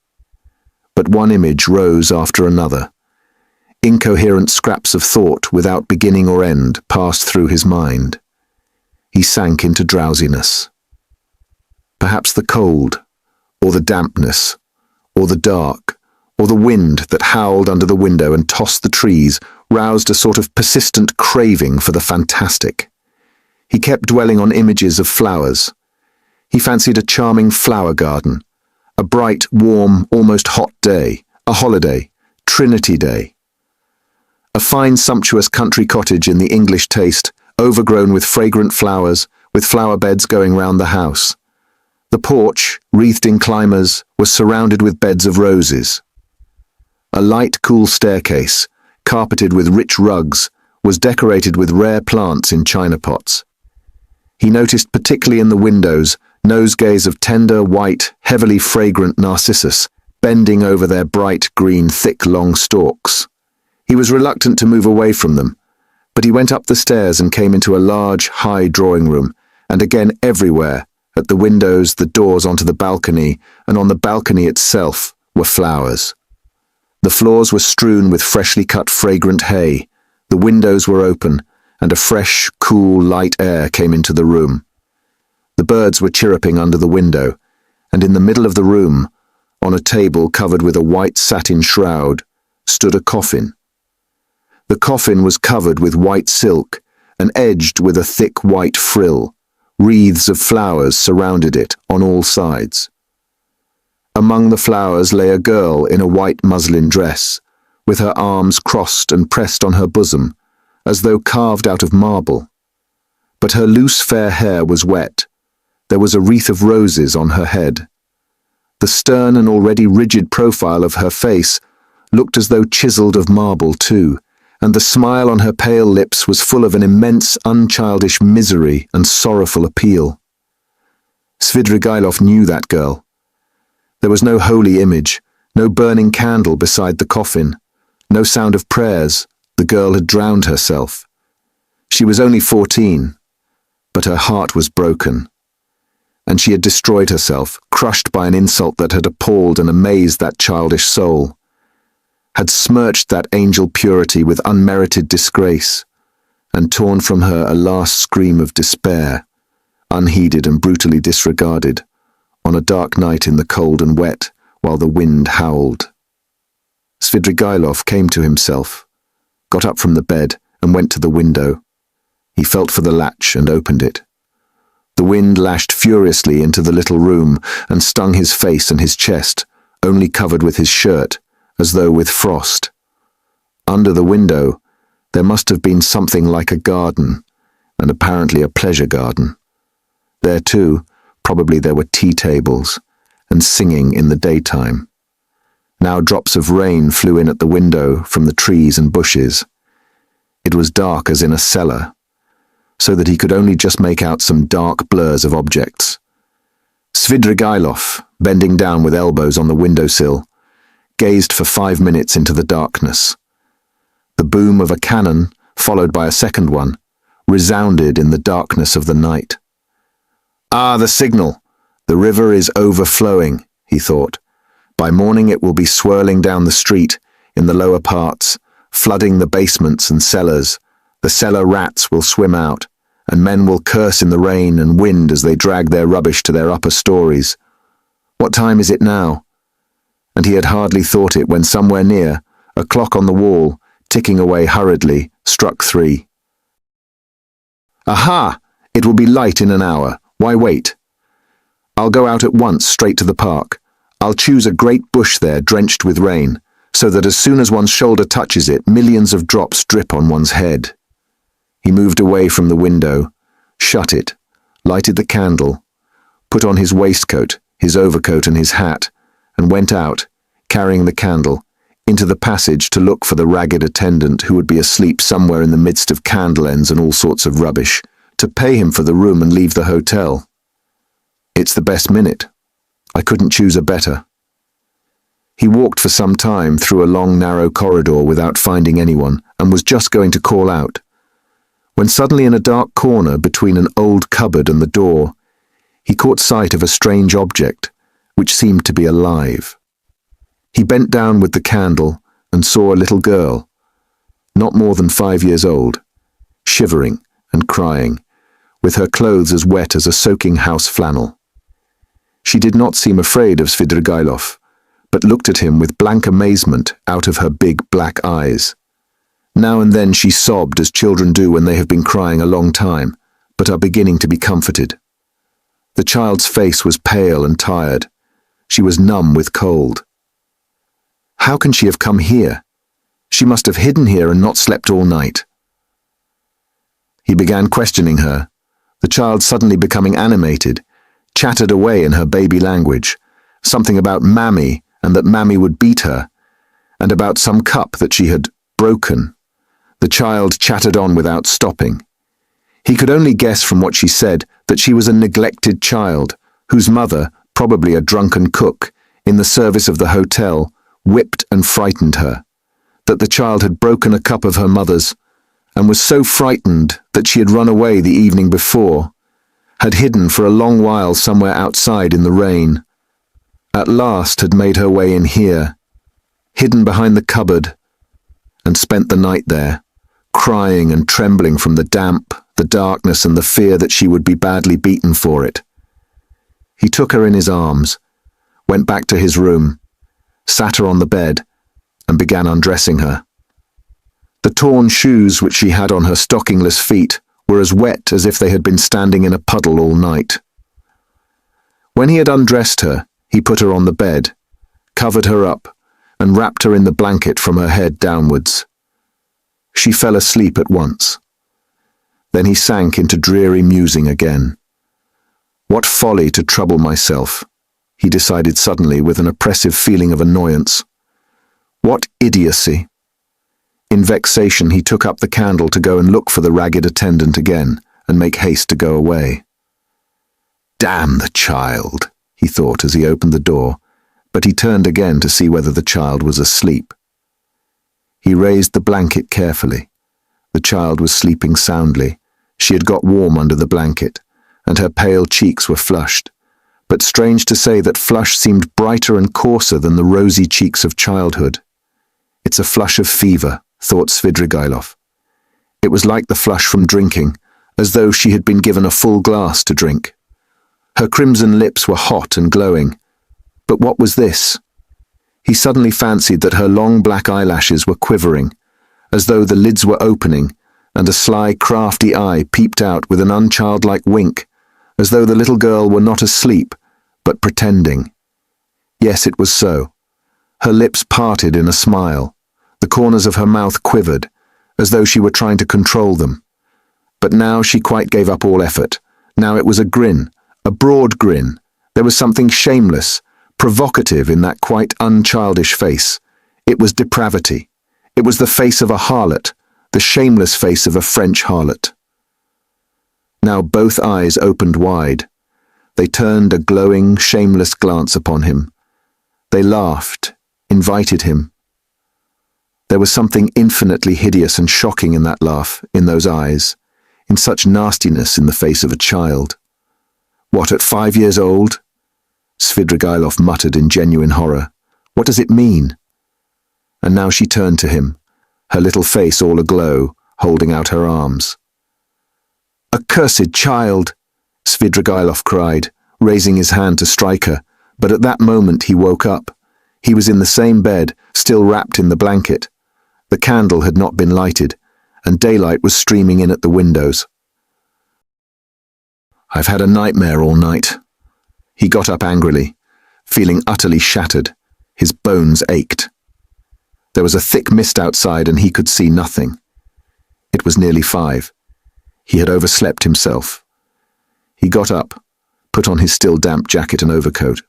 But one image rose after another. Incoherent scraps of thought without beginning or end passed through his mind. He sank into drowsiness. Perhaps the cold, or the dampness, or the dark, or the wind that howled under the window and tossed the trees roused a sort of persistent craving for the fantastic. He kept dwelling on images of flowers. He fancied a charming flower garden, a bright, warm, almost hot day, a holiday, Trinity Day. A fine, sumptuous country cottage in the English taste, overgrown with fragrant flowers, with flower beds going round the house. The porch, wreathed in climbers, was surrounded with beds of roses. A light, cool staircase, carpeted with rich rugs, was decorated with rare plants in china pots. He noticed particularly in the windows nosegays of tender, white, heavily fragrant narcissus, bending over their bright green, thick, long stalks. He was reluctant to move away from them, but he went up the stairs and came into a large, high drawing room, and again everywhere, at the windows, the doors onto the balcony, and on the balcony itself, were flowers. The floors were strewn with freshly cut fragrant hay, the windows were open, and a fresh, cool, light air came into the room. The birds were chirruping under the window, and in the middle of the room, on a table covered with a white satin shroud, stood a coffin. The coffin was covered with white silk and edged with a thick white frill. Wreaths of flowers surrounded it on all sides. Among the flowers lay a girl in a white muslin dress, with her arms crossed and pressed on her bosom, as though carved out of marble. But her loose fair hair was wet. There was a wreath of roses on her head. The stern and already rigid profile of her face looked as though chiseled of marble too, and the smile on her pale lips was full of an immense, unchildish misery and sorrowful appeal. Svidrigailov knew that girl. There was no holy image, no burning candle beside the coffin, no sound of prayers. The girl had drowned herself. She was only 14, but her heart was broken. And she had destroyed herself, crushed by an insult that had appalled and amazed that childish soul, had smirched that angel purity with unmerited disgrace, and torn from her a last scream of despair, unheeded and brutally disregarded, on a dark night in the cold and wet, while the wind howled. Svidrigailov came to himself, got up from the bed and went to the window. He felt for the latch and opened it. The wind lashed furiously into the little room and stung his face and his chest, only covered with his shirt, as though with frost. Under the window, there must have been something like a garden, and apparently a pleasure garden. There too, probably there were tea tables, and singing in the daytime. Now drops of rain flew in at the window from the trees and bushes. It was dark as in a cellar, so that he could only just make out some dark blurs of objects. Svidrigailov, bending down with elbows on the windowsill, gazed for 5 minutes into the darkness. The boom of a cannon, followed by a second one, resounded in the darkness of the night. Ah, the signal! The river is overflowing, he thought. By morning it will be swirling down the street, in the lower parts, flooding the basements and cellars. The cellar rats will swim out, and men will curse in the rain and wind as they drag their rubbish to their upper stories. What time is it now? And he had hardly thought it when somewhere near, a clock on the wall, ticking away hurriedly, struck 3. Aha! It will be light in an hour. Why wait? I'll go out at once straight to the park. I'll choose a great bush there drenched with rain, so that as soon as one's shoulder touches it, millions of drops drip on one's head. He moved away from the window, shut it, lighted the candle, put on his waistcoat, his overcoat and his hat, and went out, carrying the candle, into the passage to look for the ragged attendant who would be asleep somewhere in the midst of candle ends and all sorts of rubbish, to pay him for the room and leave the hotel. It's the best minute. I couldn't choose a better. He walked for some time through a long narrow corridor without finding anyone, and was just going to call out, when suddenly in a dark corner between an old cupboard and the door, he caught sight of a strange object, which seemed to be alive. He bent down with the candle and saw a little girl, not more than 5 years old, shivering and crying, with her clothes as wet as a soaking house flannel. She did not seem afraid of Svidrigailov, but looked at him with blank amazement out of her big black eyes. Now and then she sobbed as children do when they have been crying a long time, but are beginning to be comforted. The child's face was pale and tired. She was numb with cold. How can she have come here? She must have hidden here and not slept all night. He began questioning her, the child suddenly becoming animated, chattered away in her baby language, something about Mammy and that Mammy would beat her, and about some cup that she had broken. The child chattered on without stopping. He could only guess from what she said that she was a neglected child, whose mother, probably a drunken cook, in the service of the hotel, whipped and frightened her, that the child had broken a cup of her mother's, and was so frightened that she had run away the evening before, had hidden for a long while somewhere outside in the rain, at last had made her way in here, hidden behind the cupboard, and spent the night there, crying and trembling from the damp, the darkness, and the fear that she would be badly beaten for it. He took her in his arms, went back to his room, sat her on the bed, and began undressing her. The torn shoes which she had on her stockingless feet were as wet as if they had been standing in a puddle all night. When he had undressed her, he put her on the bed, covered her up, and wrapped her in the blanket from her head downwards. She fell asleep at once. Then he sank into dreary musing again. What folly to trouble myself, he decided suddenly with an oppressive feeling of annoyance. What idiocy! In vexation he took up the candle to go and look for the ragged attendant again, and make haste to go away. Damn the child, he thought as he opened the door, but he turned again to see whether the child was asleep. He raised the blanket carefully. The child was sleeping soundly. She had got warm under the blanket, and her pale cheeks were flushed. But strange to say, that flush seemed brighter and coarser than the rosy cheeks of childhood. It's a flush of fever, thought Svidrigailov. It was like the flush from drinking, as though she had been given a full glass to drink. Her crimson lips were hot and glowing. But what was this? He suddenly fancied that her long black eyelashes were quivering, as though the lids were opening, and a sly, crafty eye peeped out with an unchildlike wink, as though the little girl were not asleep, but pretending. Yes, it was so. Her lips parted in a smile. The corners of her mouth quivered, as though she were trying to control them. But now she quite gave up all effort. Now it was a grin, a broad grin. There was something shameless, provocative in that quite unchildish face. It was depravity. It was the face of a harlot, the shameless face of a French harlot. Now both eyes opened wide. They turned a glowing, shameless glance upon him. They laughed, invited him. There was something infinitely hideous and shocking in that laugh, in those eyes, in such nastiness in the face of a child. What, at 5 years old? Svidrigailov muttered in genuine horror. What does it mean? And now she turned to him, her little face all aglow, holding out her arms. Accursed child! Svidrigailov cried, raising his hand to strike her, but at that moment he woke up. He was in the same bed, still wrapped in the blanket. The candle had not been lighted, and daylight was streaming in at the windows. I've had a nightmare all night. He got up angrily, feeling utterly shattered. His bones ached. There was a thick mist outside and he could see nothing. It was nearly 5. He had overslept himself. He got up, put on his still damp jacket and overcoat.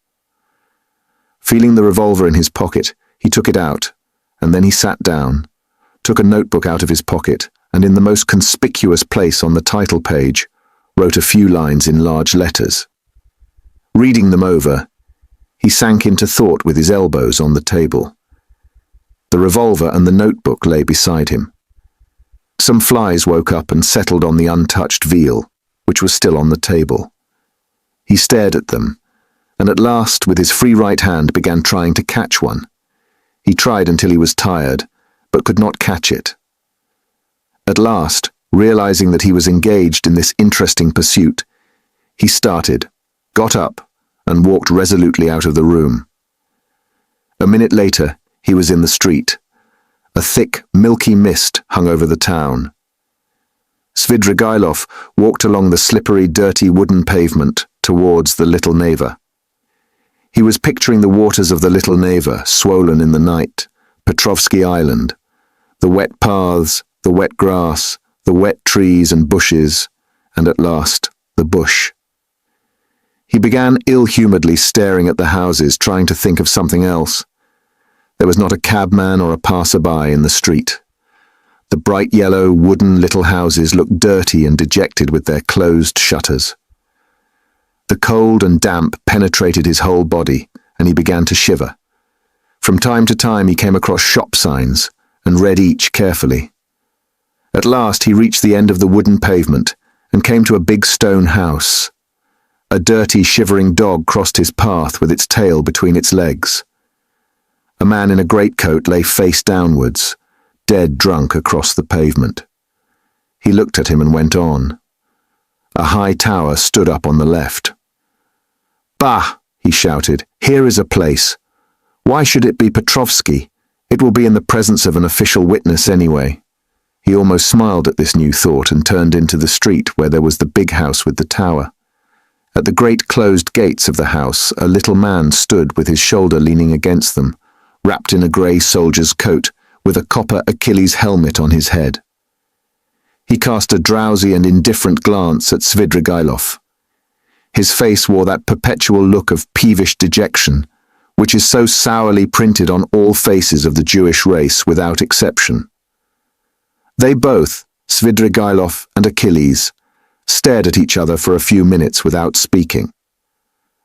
Feeling the revolver in his pocket, he took it out, and then he sat down, took a notebook out of his pocket, and in the most conspicuous place on the title page, wrote a few lines in large letters. Reading them over, he sank into thought with his elbows on the table. The revolver and the notebook lay beside him. Some flies woke up and settled on the untouched veal, which was still on the table. He stared at them, and at last, with his free right hand, began trying to catch one. He tried until he was tired, but could not catch it. At last, realizing that he was engaged in this interesting pursuit, he started, got up, and walked resolutely out of the room. A minute later, he was in the street. A thick, milky mist hung over the town. Svidrigailov walked along the slippery, dirty wooden pavement towards the Little Neva. He was picturing the waters of the Little Neva, swollen in the night, Petrovsky Island, the wet paths, the wet grass, the wet trees and bushes, and at last, the bush. He began ill-humouredly staring at the houses, trying to think of something else. There was not a cabman or a passer-by in the street. The bright yellow, wooden little houses looked dirty and dejected with their closed shutters. The cold and damp penetrated his whole body, and he began to shiver. From time to time he came across shop signs, and read each carefully. At last he reached the end of the wooden pavement, and came to a big stone house. A dirty, shivering dog crossed his path with its tail between its legs. A man in a greatcoat lay face downwards, dead drunk across the pavement. He looked at him and went on. A high tower stood up on the left. "Bah!" he shouted. "Here is a place. Why should it be Petrovsky? It will be in the presence of an official witness anyway." He almost smiled at this new thought and turned into the street where there was the big house with the tower. At the great closed gates of the house, a little man stood with his shoulder leaning against them, wrapped in a grey soldier's coat, with a copper Achilles helmet on his head. He cast a drowsy and indifferent glance at Svidrigailov. His face wore that perpetual look of peevish dejection, which is so sourly printed on all faces of the Jewish race without exception. They both, Svidrigailov and Achilles, stared at each other for a few minutes without speaking.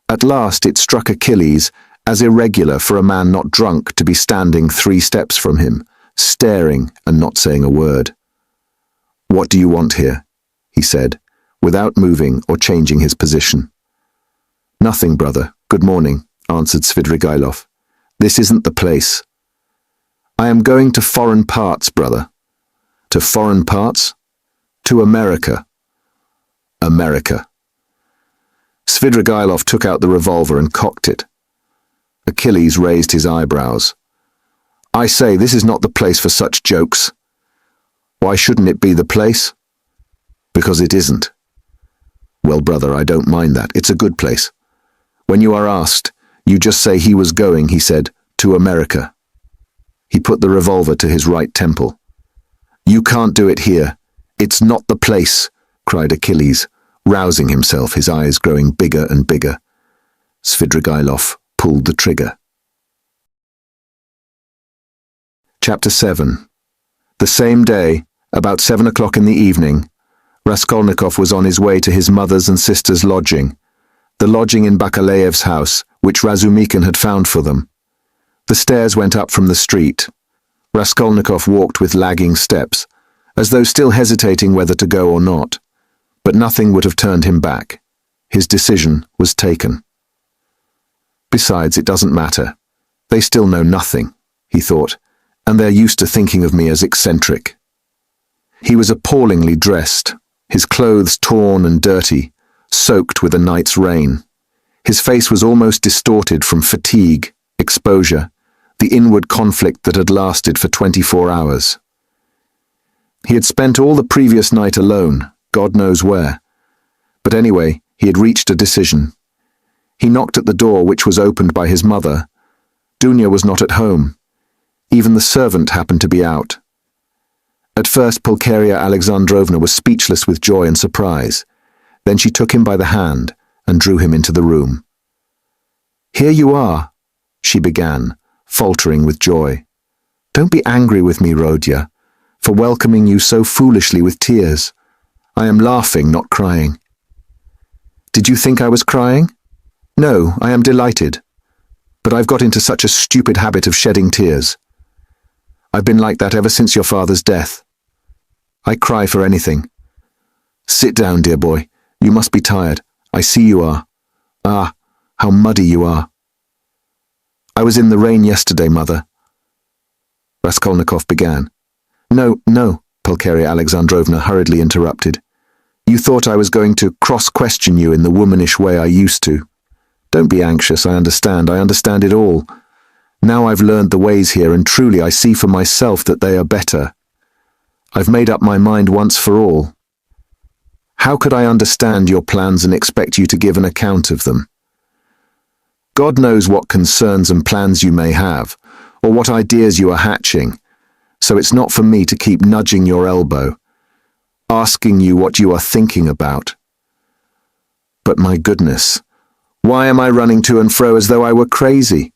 At last it struck Achilles as irregular for a man not drunk to be standing 3 steps from him, staring and not saying a word. "What do you want here?" he said, without moving or changing his position. "Nothing, brother. Good morning," answered Svidrigailov. "This isn't the place." "I am going to foreign parts, brother." "To foreign parts?" "To America." "America." Svidrigailov took out the revolver and cocked it. Achilles raised his eyebrows. "I say, this is not the place for such jokes." "Why shouldn't it be the place?" "Because it isn't." "Well, brother, I don't mind that. It's a good place. When you are asked, you just say he was going, he said, to America." He put the revolver to his right temple. "You can't do it here. It's not the place," cried Achilles, rousing himself, his eyes growing bigger and bigger. Svidrigailov pulled the trigger. Chapter 7. The same day, about 7 o'clock in the evening, Raskolnikov was on his way to his mother's and sister's lodging, the lodging in Bakalaev's house, which Razumikin had found for them. The stairs went up from the street. Raskolnikov walked with lagging steps, as though still hesitating whether to go or not, but nothing would have turned him back. His decision was taken. "Besides, it doesn't matter. They still know nothing," he thought, "and they're used to thinking of me as eccentric." He was appallingly dressed, his clothes torn and dirty, soaked with a night's rain. His face was almost distorted from fatigue, exposure, the inward conflict that had lasted for 24 hours. He had spent all the previous night alone, God knows where. But anyway, he had reached a decision. He knocked at the door, which was opened by his mother. Dunya was not at home. Even the servant happened to be out. At first Pulcheria Alexandrovna was speechless with joy and surprise. Then she took him by the hand and drew him into the room. "Here you are," she began, faltering with joy. "Don't be angry with me, Rodya, for welcoming you so foolishly with tears. I am laughing, not crying." "Did you think I was crying?" "No, I am delighted. But I've got into such a stupid habit of shedding tears. I've been like that ever since your father's death. I cry for anything. Sit down, dear boy. You must be tired. I see you are. Ah, how muddy you are." "I was in the rain yesterday, mother," Raskolnikov began. No, Pulcheria Alexandrovna hurriedly interrupted. "You thought I was going to cross-question you in the womanish way I used to. Don't be anxious, I understand it all. Now I've learned the ways here, and truly I see for myself that they are better. I've made up my mind once for all. How could I understand your plans and expect you to give an account of them? God knows what concerns and plans you may have, or what ideas you are hatching, so it's not for me to keep nudging your elbow, asking you what you are thinking about. But my goodness, why am I running to and fro as though I were crazy?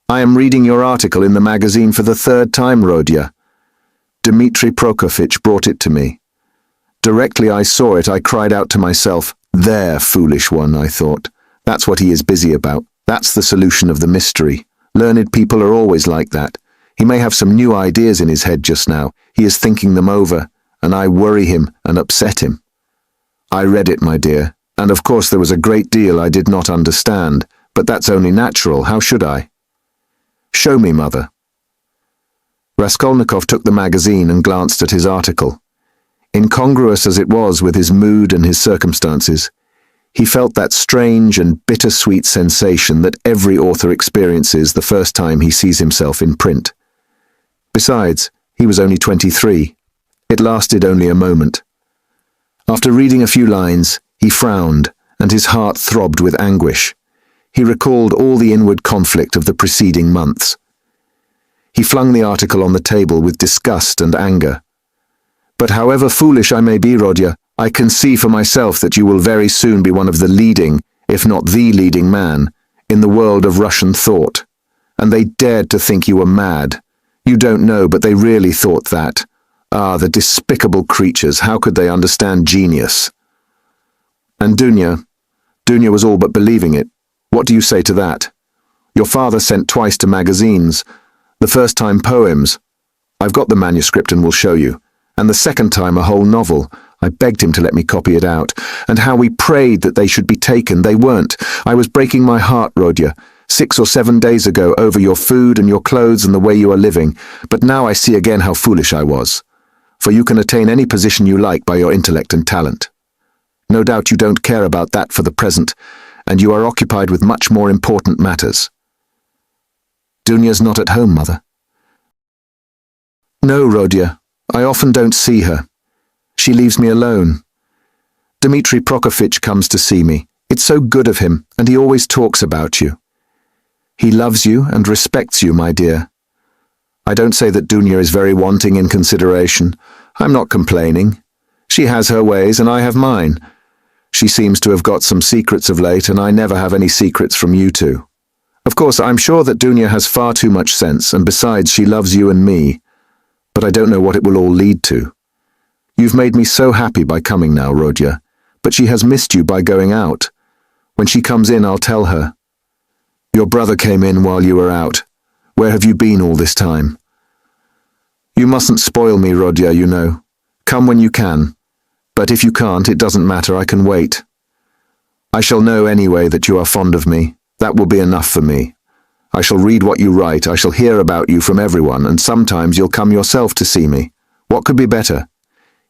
I am reading your article in the magazine for the 3rd time, Rodya. Dmitri Prokofitch brought it to me. Directly I saw it, I cried out to myself, 'There, foolish one,' I thought. That's what he is busy about. That's the solution of the mystery. Learned people are always like that. He may have some new ideas in his head just now. He is thinking them over, and I worry him and upset him.' I read it, my dear, and of course there was a great deal I did not understand, but that's only natural. How should I?" "Show me, mother." Raskolnikov took the magazine and glanced at his article. Incongruous as it was with his mood and his circumstances, he felt that strange and bittersweet sensation that every author experiences the first time he sees himself in print. Besides, he was only 23. It lasted only a moment. After reading a few lines, he frowned, and his heart throbbed with anguish. He recalled all the inward conflict of the preceding months. He flung the article on the table with disgust and anger. "But however foolish I may be, Rodya, I can see for myself that you will very soon be one of the leading, if not the leading man, in the world of Russian thought. And they dared to think you were mad. You don't know, but they really thought that. Ah, the despicable creatures, how could they understand genius?" And Dunya was all but believing it. What do you say to that? Your father sent twice to magazines. The first time poems. I've got the manuscript and will show you. And the second time a whole novel. I begged him to let me copy it out. And how we prayed that they should be taken. They weren't. I was breaking my heart, Rodya, 6 or 7 days ago over your food and your clothes and the way you are living. But now I see again how foolish I was. For you can attain any position you like by your intellect and talent. No doubt you don't care about that for the present, and you are occupied with much more important matters. Dunya's not at home, Mother. No, Rodya. I often don't see her. She leaves me alone. Dmitri Prokofitch comes to see me. It's so good of him, and he always talks about you. He loves you and respects you, my dear. I don't say that Dunya is very wanting in consideration. I'm not complaining. She has her ways and I have mine. She seems to have got some secrets of late, and I never have any secrets from you two. Of course, I'm sure that Dunya has far too much sense, and besides, she loves you and me. But I don't know what it will all lead to. You've made me so happy by coming now, Rodya, but she has missed you by going out. When she comes in, I'll tell her. Your brother came in while you were out. Where have you been all this time? You mustn't spoil me, Rodya, you know. Come when you can. But if you can't, it doesn't matter, I can wait. I shall know anyway that you are fond of me. That will be enough for me. I shall read what you write, I shall hear about you from everyone, and sometimes you'll come yourself to see me. What could be better?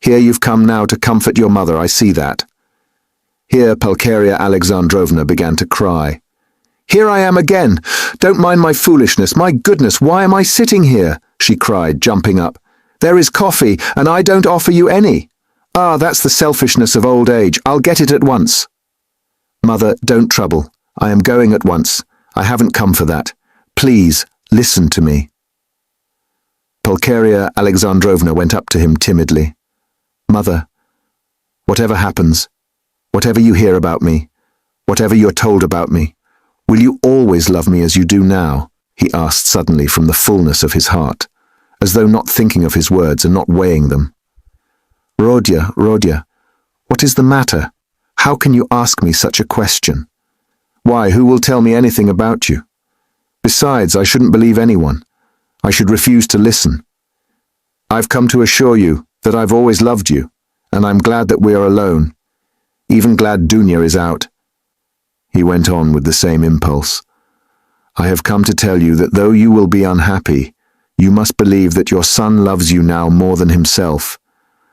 Here you've come now to comfort your mother, I see that. Here Pulcheria Alexandrovna began to cry. Here I am again! Don't mind my foolishness, my goodness, why am I sitting here? She cried, jumping up. There is coffee, and I don't offer you any. Ah, that's the selfishness of old age. I'll get it at once. Mother, don't trouble. I am going at once. I haven't come for that. Please, listen to me. Pulcheria Alexandrovna went up to him timidly. Mother, whatever happens, whatever you hear about me, whatever you're told about me, will you always love me as you do now? He asked suddenly from the fullness of his heart, as though not thinking of his words and not weighing them. Rodya, what is the matter? How can you ask me such a question? Why, who will tell me anything about you? Besides, I shouldn't believe anyone. I should refuse to listen. I've come to assure you that I've always loved you, and I'm glad that we are alone. Even glad Dunya is out. He went on with the same impulse. I have come to tell you that though you will be unhappy, you must believe that your son loves you now more than himself,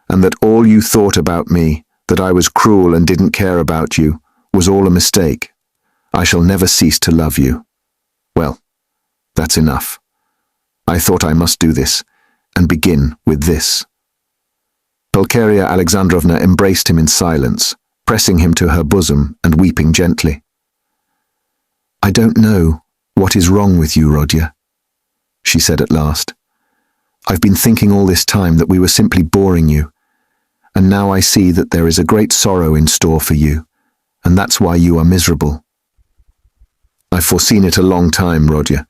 and that all you thought about me, that I was cruel and didn't care about you, was all a mistake. I shall never cease to love you. Well, that's enough. I thought I must do this, and begin with this. Pulcheria Alexandrovna embraced him in silence, pressing him to her bosom and weeping gently. I don't know what is wrong with you, Rodya, she said at last. I've been thinking all this time that we were simply boring you, and now I see that there is a great sorrow in store for you, and that's why you are miserable. I've foreseen it a long time, Rodya.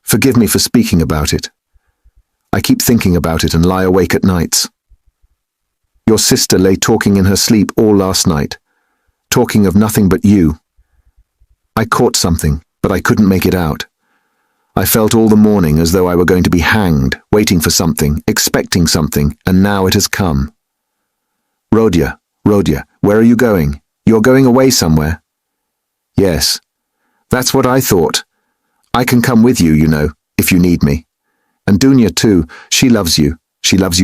Forgive me for speaking about it. I keep thinking about it and lie awake at nights. Your sister lay talking in her sleep all last night, talking of nothing but you. I caught something, but I couldn't make it out. I felt all the morning as though I were going to be hanged, waiting for something, expecting something, and now it has come. Rodya, where are you going? You're going away somewhere? Yes, that's what I thought. I can come with you, you know, if you need me. And Dunya too, she loves you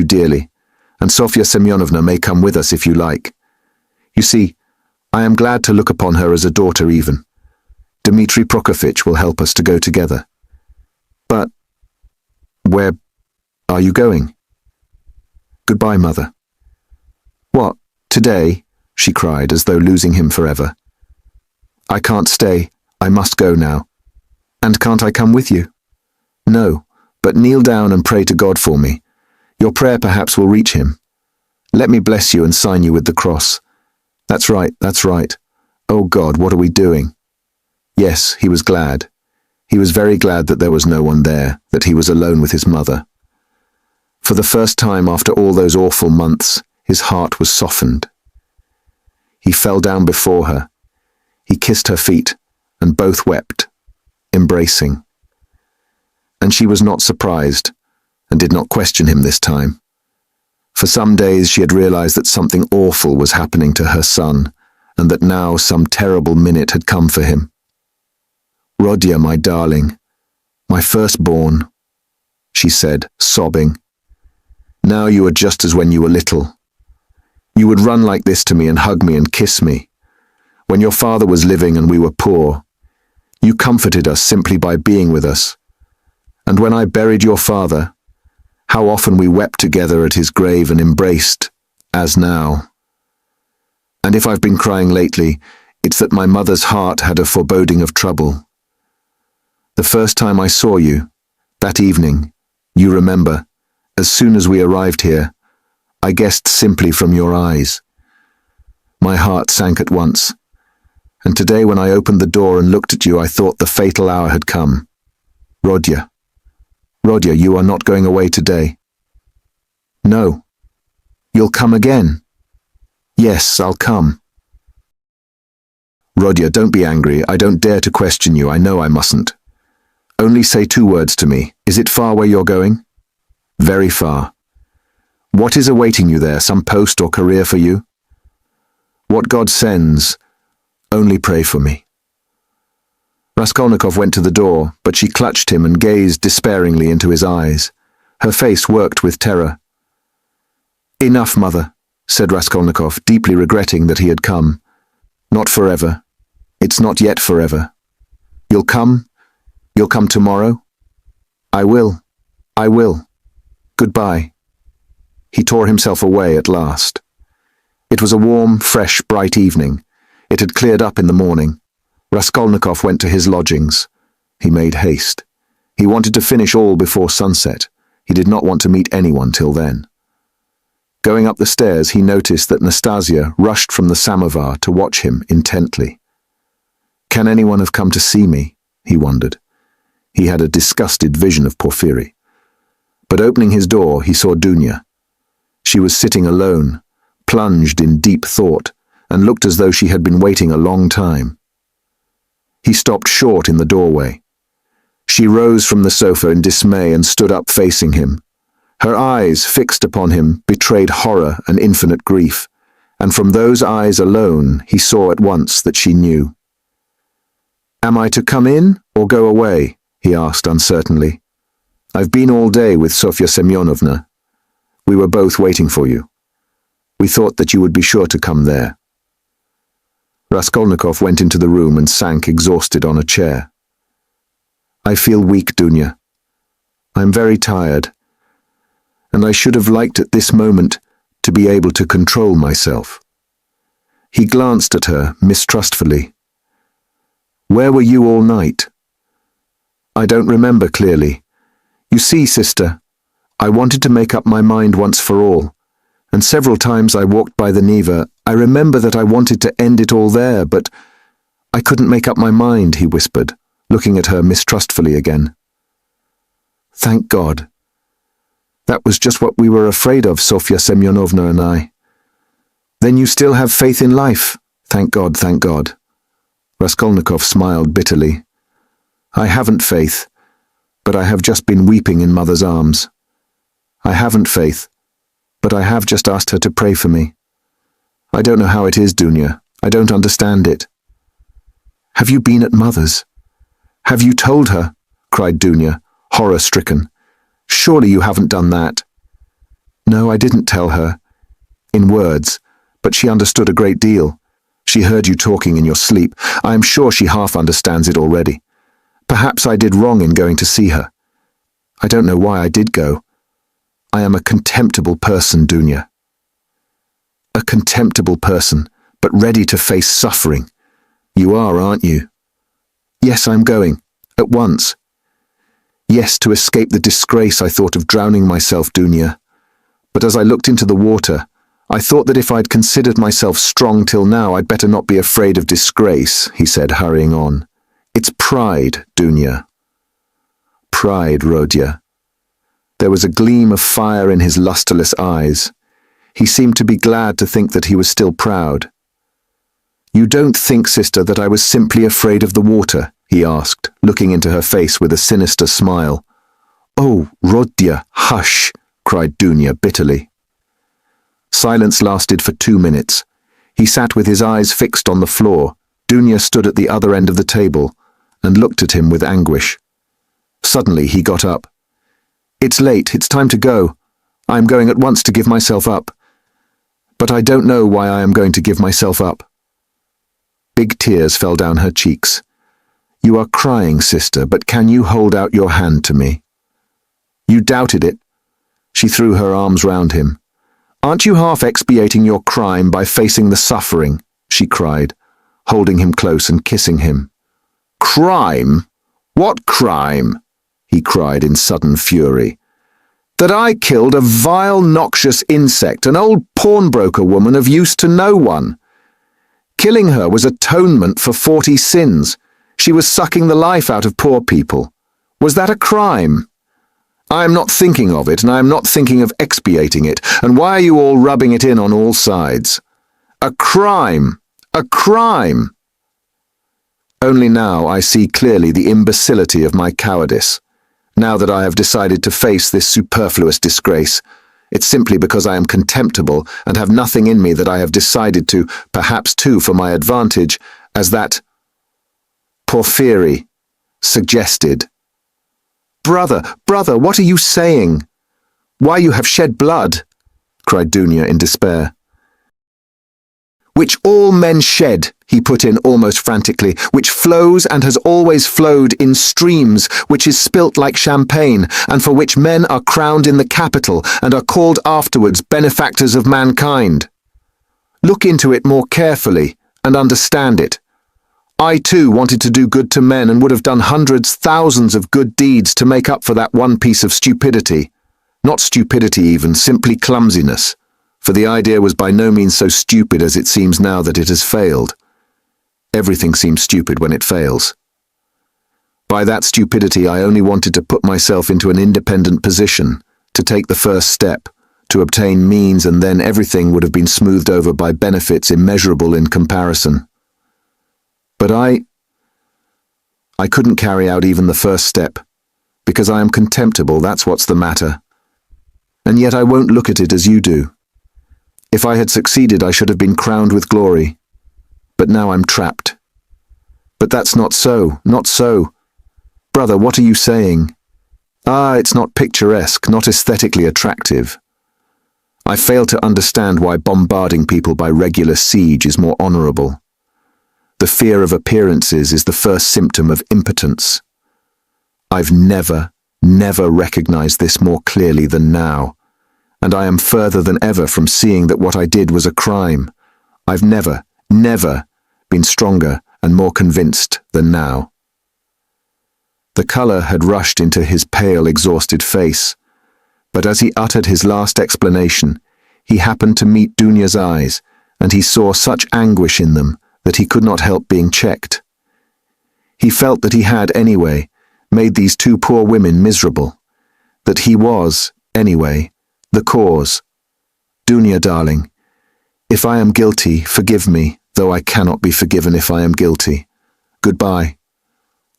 dearly. and Sofya Semyonovna may come with us if you like. You see, I am glad to look upon her as a daughter even. Dmitri Prokofitch will help us to go together. But where are you going? Goodbye, Mother. What, today? She cried, as though losing him forever. I can't stay. I must go now. And can't I come with you? No, but kneel down and pray to God for me. Your prayer perhaps will reach him. Let me bless you and sign you with the cross. That's right, that's right. Oh God, what are we doing? Yes, he was glad. He was very glad that there was no one there, that he was alone with his mother. For the first time after all those awful months, his heart was softened. He fell down before her. He kissed her feet, and both wept, embracing. And she was not surprised, and did not question him this time. For some days she had realized that something awful was happening to her son, and that now some terrible minute had come for him. Rodya, my darling, my firstborn, she said, sobbing. Now you are just as when you were little. You would run like this to me and hug me and kiss me. When your father was living and we were poor, you comforted us simply by being with us. And when I buried your father, how often we wept together at his grave and embraced, as now. And if I've been crying lately, it's that my mother's heart had a foreboding of trouble. The first time I saw you, that evening, you remember, as soon as we arrived here, I guessed simply from your eyes. My heart sank at once, and today when I opened the door and looked at you, I thought the fatal hour had come. Rodya, Rodya, you are not going away today. No. You'll come again. Yes, I'll come. Rodya, don't be angry. I don't dare to question you. I know I mustn't. Only say 2 words to me. Is it far where you're going? Very far. What is awaiting you there? Some post or career for you? What God sends, only pray for me. Raskolnikov went to the door, but she clutched him and gazed despairingly into his eyes. Her face worked with terror. Enough, mother, said Raskolnikov, deeply regretting that he had come. Not forever. It's not yet forever. You'll come? You'll come tomorrow? I will. I will. Goodbye. He tore himself away at last. It was a warm, fresh, bright evening. It had cleared up in the morning. Raskolnikov went to his lodgings. He made haste. He wanted to finish all before sunset. He did not want to meet anyone till then. Going up the stairs, he noticed that Nastasia rushed from the samovar to watch him intently. Can anyone have come to see me? He wondered. He had a disgusted vision of Porfiry. But opening his door, he saw Dunya. She was sitting alone, plunged in deep thought, and looked as though she had been waiting a long time. He stopped short in the doorway. She rose from the sofa in dismay and stood up facing him. Her eyes, fixed upon him, betrayed horror and infinite grief, and from those eyes alone he saw at once that she knew. Am I to come in or go away? He asked uncertainly. I've been all day with Sofya Semyonovna. We were both waiting for you. We thought that you would be sure to come there. Raskolnikov went into the room and sank exhausted on a chair. I feel weak, Dunya. I'm very tired, and I should have liked at this moment to be able to control myself. He glanced at her mistrustfully. Where were you all night? I don't remember clearly. You see, sister, I wanted to make up my mind once for all, and several times I walked by the Neva. I remember that I wanted to end it all there, but I couldn't make up my mind, he whispered, looking at her mistrustfully again. Thank God. That was just what we were afraid of, Sofya Semyonovna and I. Then you still have faith in life? Thank God, thank God. Raskolnikov smiled bitterly. I haven't faith, but I have just been weeping in Mother's arms. I haven't faith, but I have just asked her to pray for me. I don't know how it is, Dunya. I don't understand it. Have you been at Mother's? Have you told her? Cried Dunya, horror-stricken. Surely you haven't done that. No, I didn't tell her. In words, but she understood a great deal. She heard you talking in your sleep. I am sure she half understands it already. Perhaps I did wrong in going to see her. I don't know why I did go. I am a contemptible person, Dunya. A contemptible person, but ready to face suffering. You are, aren't you? Yes, I'm going. At once. Yes, to escape the disgrace I thought of drowning myself, Dunya. But as I looked into the water, I thought that if I'd considered myself strong till now, I'd better not be afraid of disgrace, he said, hurrying on. It's pride, Dunya. Pride, Rodya. There was a gleam of fire in his lusterless eyes. He seemed to be glad to think that he was still proud. You don't think, sister, that I was simply afraid of the water? He asked, looking into her face with a sinister smile. Oh, Rodya, hush, cried Dunya bitterly. Silence lasted for 2 minutes. He sat with his eyes fixed on the floor. Dunya stood at the other end of the table and looked at him with anguish. Suddenly he got up. It's late, it's time to go. I am going at once to give myself up. But I don't know why I am going to give myself up. Big tears fell down her cheeks. You are crying, sister, but can you hold out your hand to me? You doubted it. She threw her arms round him. Aren't you half expiating your crime by facing the suffering? She cried, holding him close and kissing him. Crime? What crime? He cried in sudden fury. That I killed a vile, noxious insect, an old pawnbroker woman of use to no one. Killing her was atonement for 40 sins. She was sucking the life out of poor people. Was that a crime? I am not thinking of it, and I am not thinking of expiating it, and why are you all rubbing it in on all sides? A crime! A crime! Only now I see clearly the imbecility of my cowardice. Now that I have decided to face this superfluous disgrace, it's simply because I am contemptible and have nothing in me that I have decided to, perhaps too for my advantage, as that Porphyry suggested. Brother, what are you saying? Why, you have shed blood, cried Dunya in despair. Which all men shed, he put in almost frantically, which flows and has always flowed in streams, which is spilt like champagne, and for which men are crowned in the capital and are called afterwards benefactors of mankind. Look into it more carefully and understand it. I too wanted to do good to men and would have done hundreds, thousands of good deeds to make up for that one piece of stupidity. Not stupidity even, simply clumsiness. For the idea was by no means so stupid as it seems now that it has failed. Everything seems stupid when it fails. By that stupidity I only wanted to put myself into an independent position, to take the first step, to obtain means, and then everything would have been smoothed over by benefits immeasurable in comparison. But I couldn't carry out even the first step, because I am contemptible, that's what's the matter. And yet I won't look at it as you do. If I had succeeded, I should have been crowned with glory. But now I'm trapped. But that's not so, not so. Brother, what are you saying? It's not picturesque, not aesthetically attractive. I fail to understand why bombarding people by regular siege is more honorable. The fear of appearances is the first symptom of impotence. I've never recognized this more clearly than now, and I am further than ever from seeing that what I did was a crime. I've never been stronger and more convinced than now. The color had rushed into his pale, exhausted face, but as he uttered his last explanation, he happened to meet Dunya's eyes, and he saw such anguish in them that he could not help being checked. He felt that he had, anyway, made these 2 poor women miserable, that he was, anyway, the cause. Dunya, darling, if I am guilty, forgive me, though I cannot be forgiven if I am guilty. Goodbye.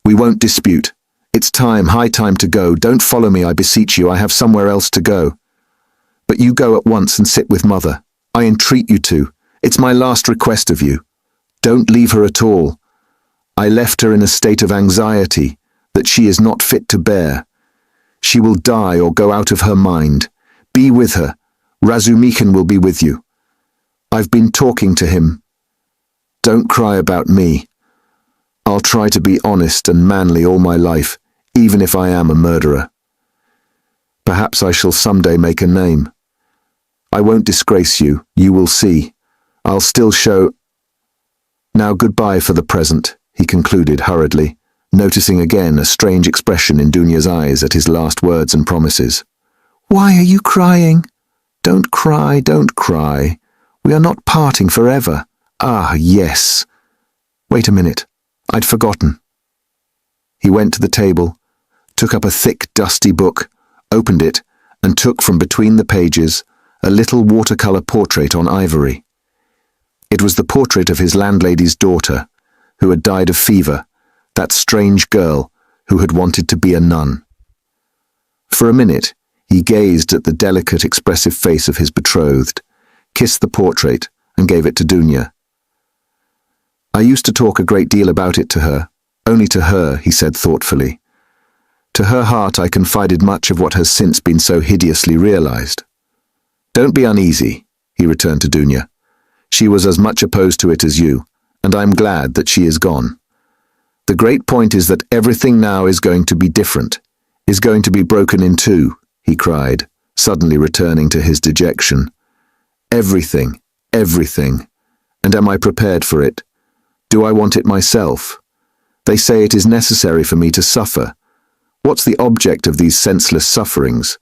We won't dispute. It's time, high time to go. Don't follow me, I beseech you. I have somewhere else to go. But you go at once and sit with Mother. I entreat you to. It's my last request of you. Don't leave her at all. I left her in a state of anxiety that she is not fit to bear. She will die or go out of her mind. Be with her. Razumikin will be with you. I've been talking to him. Don't cry about me. I'll try to be honest and manly all my life, even if I am a murderer. Perhaps I shall someday make a name. I won't disgrace you, you will see. I'll still show... Now goodbye for the present, he concluded hurriedly, noticing again a strange expression in Dunya's eyes at his last words and promises. Why are you crying? Don't cry, don't cry. We are not parting forever. Ah, yes. Wait a minute. I'd forgotten. He went to the table, took up a thick, dusty book, opened it, and took from between the pages a little watercolor portrait on ivory. It was the portrait of his landlady's daughter, who had died of fever, that strange girl who had wanted to be a nun. For a minute, he gazed at the delicate, expressive face of his betrothed, kissed the portrait, and gave it to Dunya. I used to talk a great deal about it to her, only to her, he said thoughtfully. To her heart I confided much of what has since been so hideously realized. Don't be uneasy, he returned to Dunya. She was as much opposed to it as you, and I'm glad that she is gone. The great point is that everything now is going to be different, is going to be broken in two, he cried, suddenly returning to his dejection. Everything, everything. And am I prepared for it? Do I want it myself? They say it is necessary for me to suffer. What's the object of these senseless sufferings?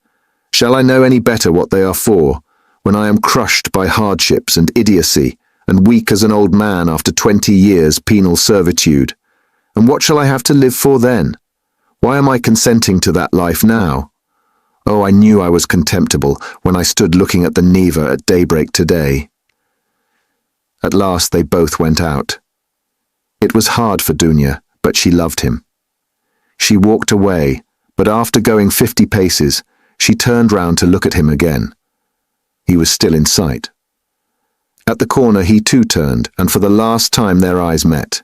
Shall I know any better what they are for, when I am crushed by hardships and idiocy, and weak as an old man after 20 years' penal servitude? And what shall I have to live for then? Why am I consenting to that life now? Oh, I knew I was contemptible when I stood looking at the Neva at daybreak today. At last they both went out. It was hard for Dunya, but she loved him. She walked away, but after going 50 paces, she turned round to look at him again. He was still in sight. At the corner he too turned, and for the last time their eyes met.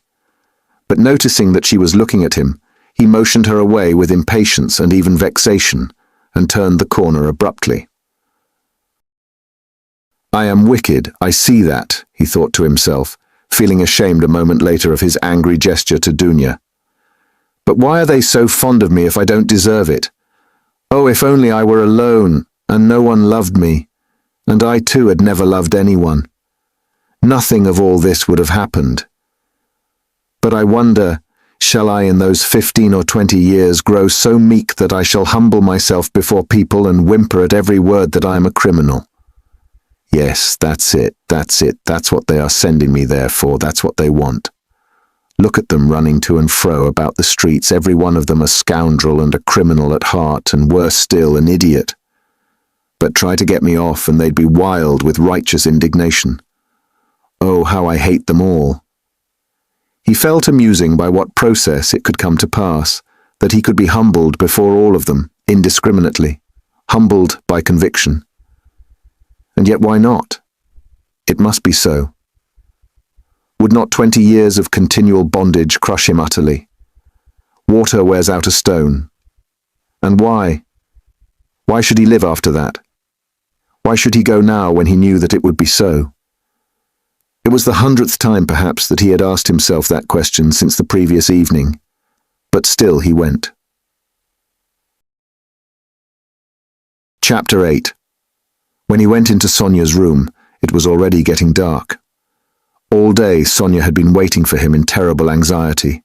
But noticing that she was looking at him, he motioned her away with impatience and even vexation, and turned the corner abruptly. I am wicked, I see that, he thought to himself, feeling ashamed a moment later of his angry gesture to Dunya. But why are they so fond of me if I don't deserve it? Oh, if only I were alone, and no one loved me, and I too had never loved anyone. Nothing of all this would have happened. But I wonder, shall I in those 15 or 20 years grow so meek that I shall humble myself before people and whimper at every word that I am a criminal? Yes, that's it, that's what they are sending me there for, that's what they want. Look at them running to and fro about the streets, every one of them a scoundrel and a criminal at heart, and worse still, an idiot. But try to get me off and they'd be wild with righteous indignation. Oh, how I hate them all. He fell to musing by what process it could come to pass, that he could be humbled before all of them, indiscriminately, humbled by conviction. And yet why not? It must be so. Would not 20 years of continual bondage crush him utterly? Water wears out a stone. And why? Why should he live after that? Why should he go now when he knew that it would be so? It was the 100th time, perhaps, that he had asked himself that question since the previous evening, but still he went. Chapter 8. When he went into Sonia's room, it was already getting dark. All day Sonia had been waiting for him in terrible anxiety.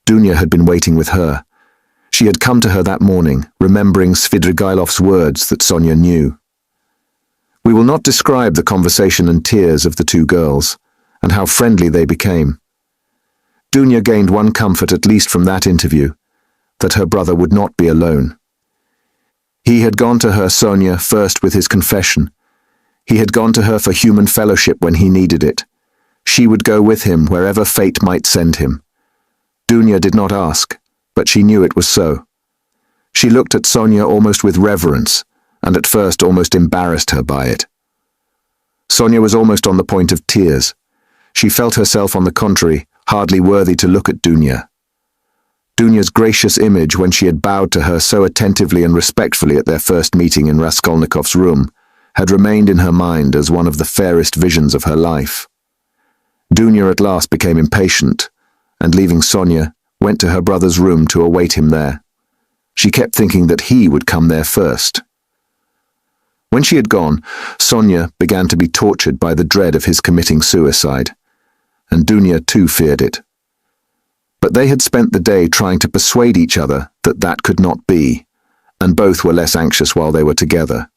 Dunya had been waiting with her. She had come to her that morning, remembering Svidrigailov's words that Sonia knew. We will not describe the conversation and tears of the two girls, and how friendly they became. Dunya gained one comfort at least from that interview, that her brother would not be alone. He had gone to her, Sonia, first with his confession. He had gone to her for human fellowship when he needed it. She would go with him wherever fate might send him. Dunya did not ask, but she knew it was so. She looked at Sonia almost with reverence, and at first almost embarrassed her by it. Sonia was almost on the point of tears. She felt herself, on the contrary, hardly worthy to look at Dunya. Dunya's gracious image, when she had bowed to her so attentively and respectfully at their first meeting in Raskolnikov's room, had remained in her mind as one of the fairest visions of her life. Dunya at last became impatient, and leaving Sonia, went to her brother's room to await him there. She kept thinking that he would come there first. When she had gone, Sonia began to be tortured by the dread of his committing suicide, and Dunya too feared it. But they had spent the day trying to persuade each other that that could not be, and both were less anxious while they were together.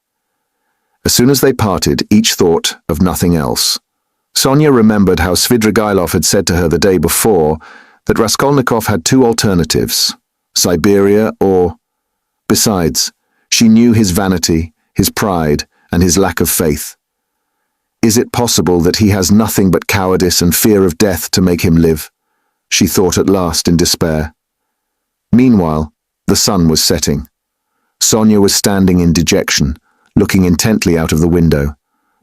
As soon as they parted, each thought of nothing else. Sonia remembered how Svidrigailov had said to her the day before that Raskolnikov had two alternatives, Siberia or... Besides, she knew his vanity, his pride, and his lack of faith. Is it possible that he has nothing but cowardice and fear of death to make him live? She thought at last in despair. Meanwhile, the sun was setting. Sonia was standing in dejection, looking intently out of the window,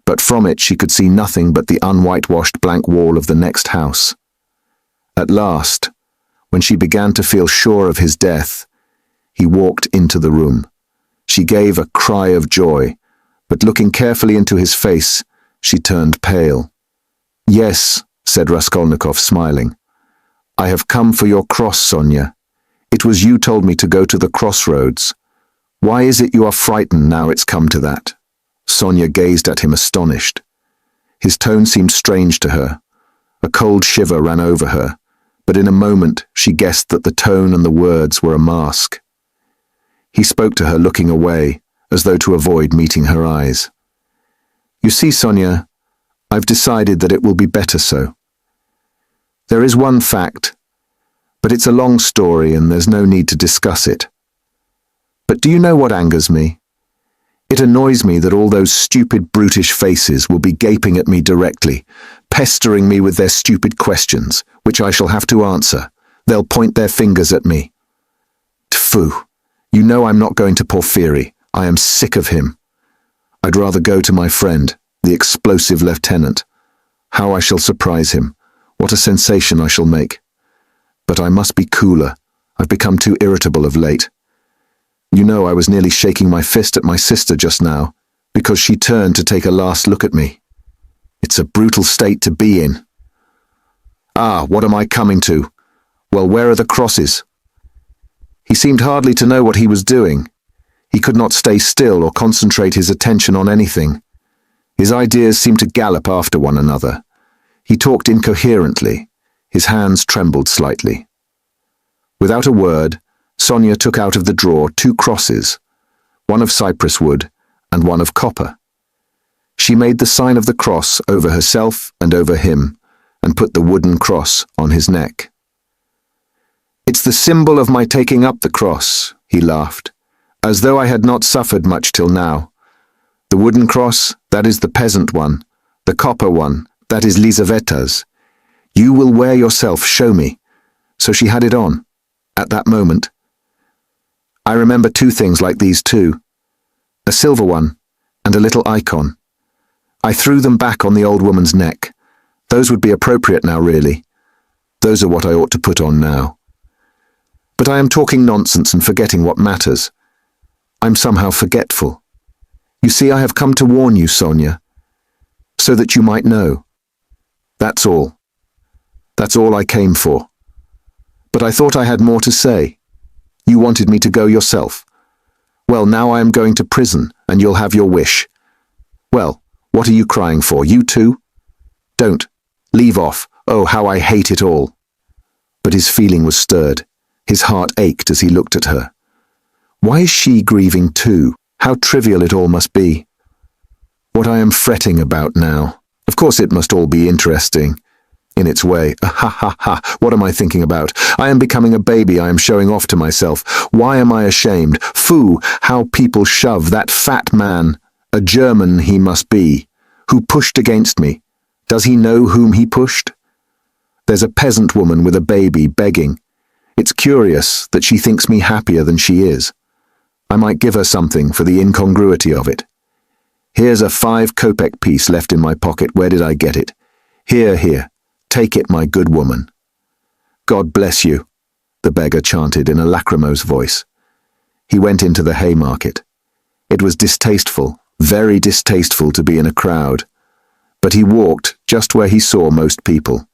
but from it she could see nothing but the unwhitewashed blank wall of the next house. At last, when she began to feel sure of his death, he walked into the room. She gave a cry of joy, but looking carefully into his face, she turned pale. "Yes," said Raskolnikov, smiling. "I have come for your cross, Sonia. It was you told me to go to the crossroads. Why is it you are frightened now it's come to that?" Sonia gazed at him astonished. His tone seemed strange to her. A cold shiver ran over her, but in a moment she guessed that the tone and the words were a mask. He spoke to her looking away, as though to avoid meeting her eyes. "You see, Sonia, I've decided that it will be better so. There is one fact, but it's a long story and there's no need to discuss it. But do you know what angers me? It annoys me that all those stupid, brutish faces will be gaping at me directly, pestering me with their stupid questions, which I shall have to answer. They'll point their fingers at me. Tfu! You know I'm not going to Porfiry. I am sick of him. I'd rather go to my friend, the explosive lieutenant. How I shall surprise him. What a sensation I shall make. But I must be cooler. I've become too irritable of late. You know I was nearly shaking my fist at my sister just now, because she turned to take a last look at me. It's a brutal state to be in. Ah, what am I coming to? Well, where are the crosses?" He seemed hardly to know what he was doing. He could not stay still or concentrate his attention on anything. His ideas seemed to gallop after one another. He talked incoherently. His hands trembled slightly. Without a word, Sonia took out of the drawer two crosses, one of cypress wood and one of copper. She made the sign of the cross over herself and over him, and put the wooden cross on his neck. "It's the symbol of my taking up the cross," he laughed, "as though I had not suffered much till now. The wooden cross, that is the peasant one. The copper one, that is Lizaveta's. You will wear yourself, show me." So she had it on, at that moment. I remember two things like these too. A silver one, and a little icon. I threw them back on the old woman's neck. Those would be appropriate now, really. Those are what I ought to put on now. But I am talking nonsense and forgetting what matters. I'm somehow forgetful. You see, I have come to warn you, Sonia, so that you might know. That's all. That's all I came for. But I thought I had more to say. You wanted me to go yourself. Well, now I am going to prison, and you'll have your wish. Well, what are you crying for, you too? Don't. Leave off. Oh, how I hate it all. But his feeling was stirred. His heart ached as he looked at her. Why is she grieving too? How trivial it all must be. What I am fretting about now. Of course it must all be interesting. In its way. Ha ha ha. What am I thinking about? I am becoming a baby. I am showing off to myself. Why am I ashamed? Foo, how people shove that fat man, a German he must be, who pushed against me. Does he know whom he pushed? There's a peasant woman with a baby begging. It's curious that she thinks me happier than she is. I might give her something for the incongruity of it. Here's a 5-kopeck piece left in my pocket. Where did I get it? Here. Take it, my good woman. God bless you, the beggar chanted in a lachrymose voice. He went into the Haymarket. It was distasteful, very distasteful to be in a crowd, but he walked just where he saw most people.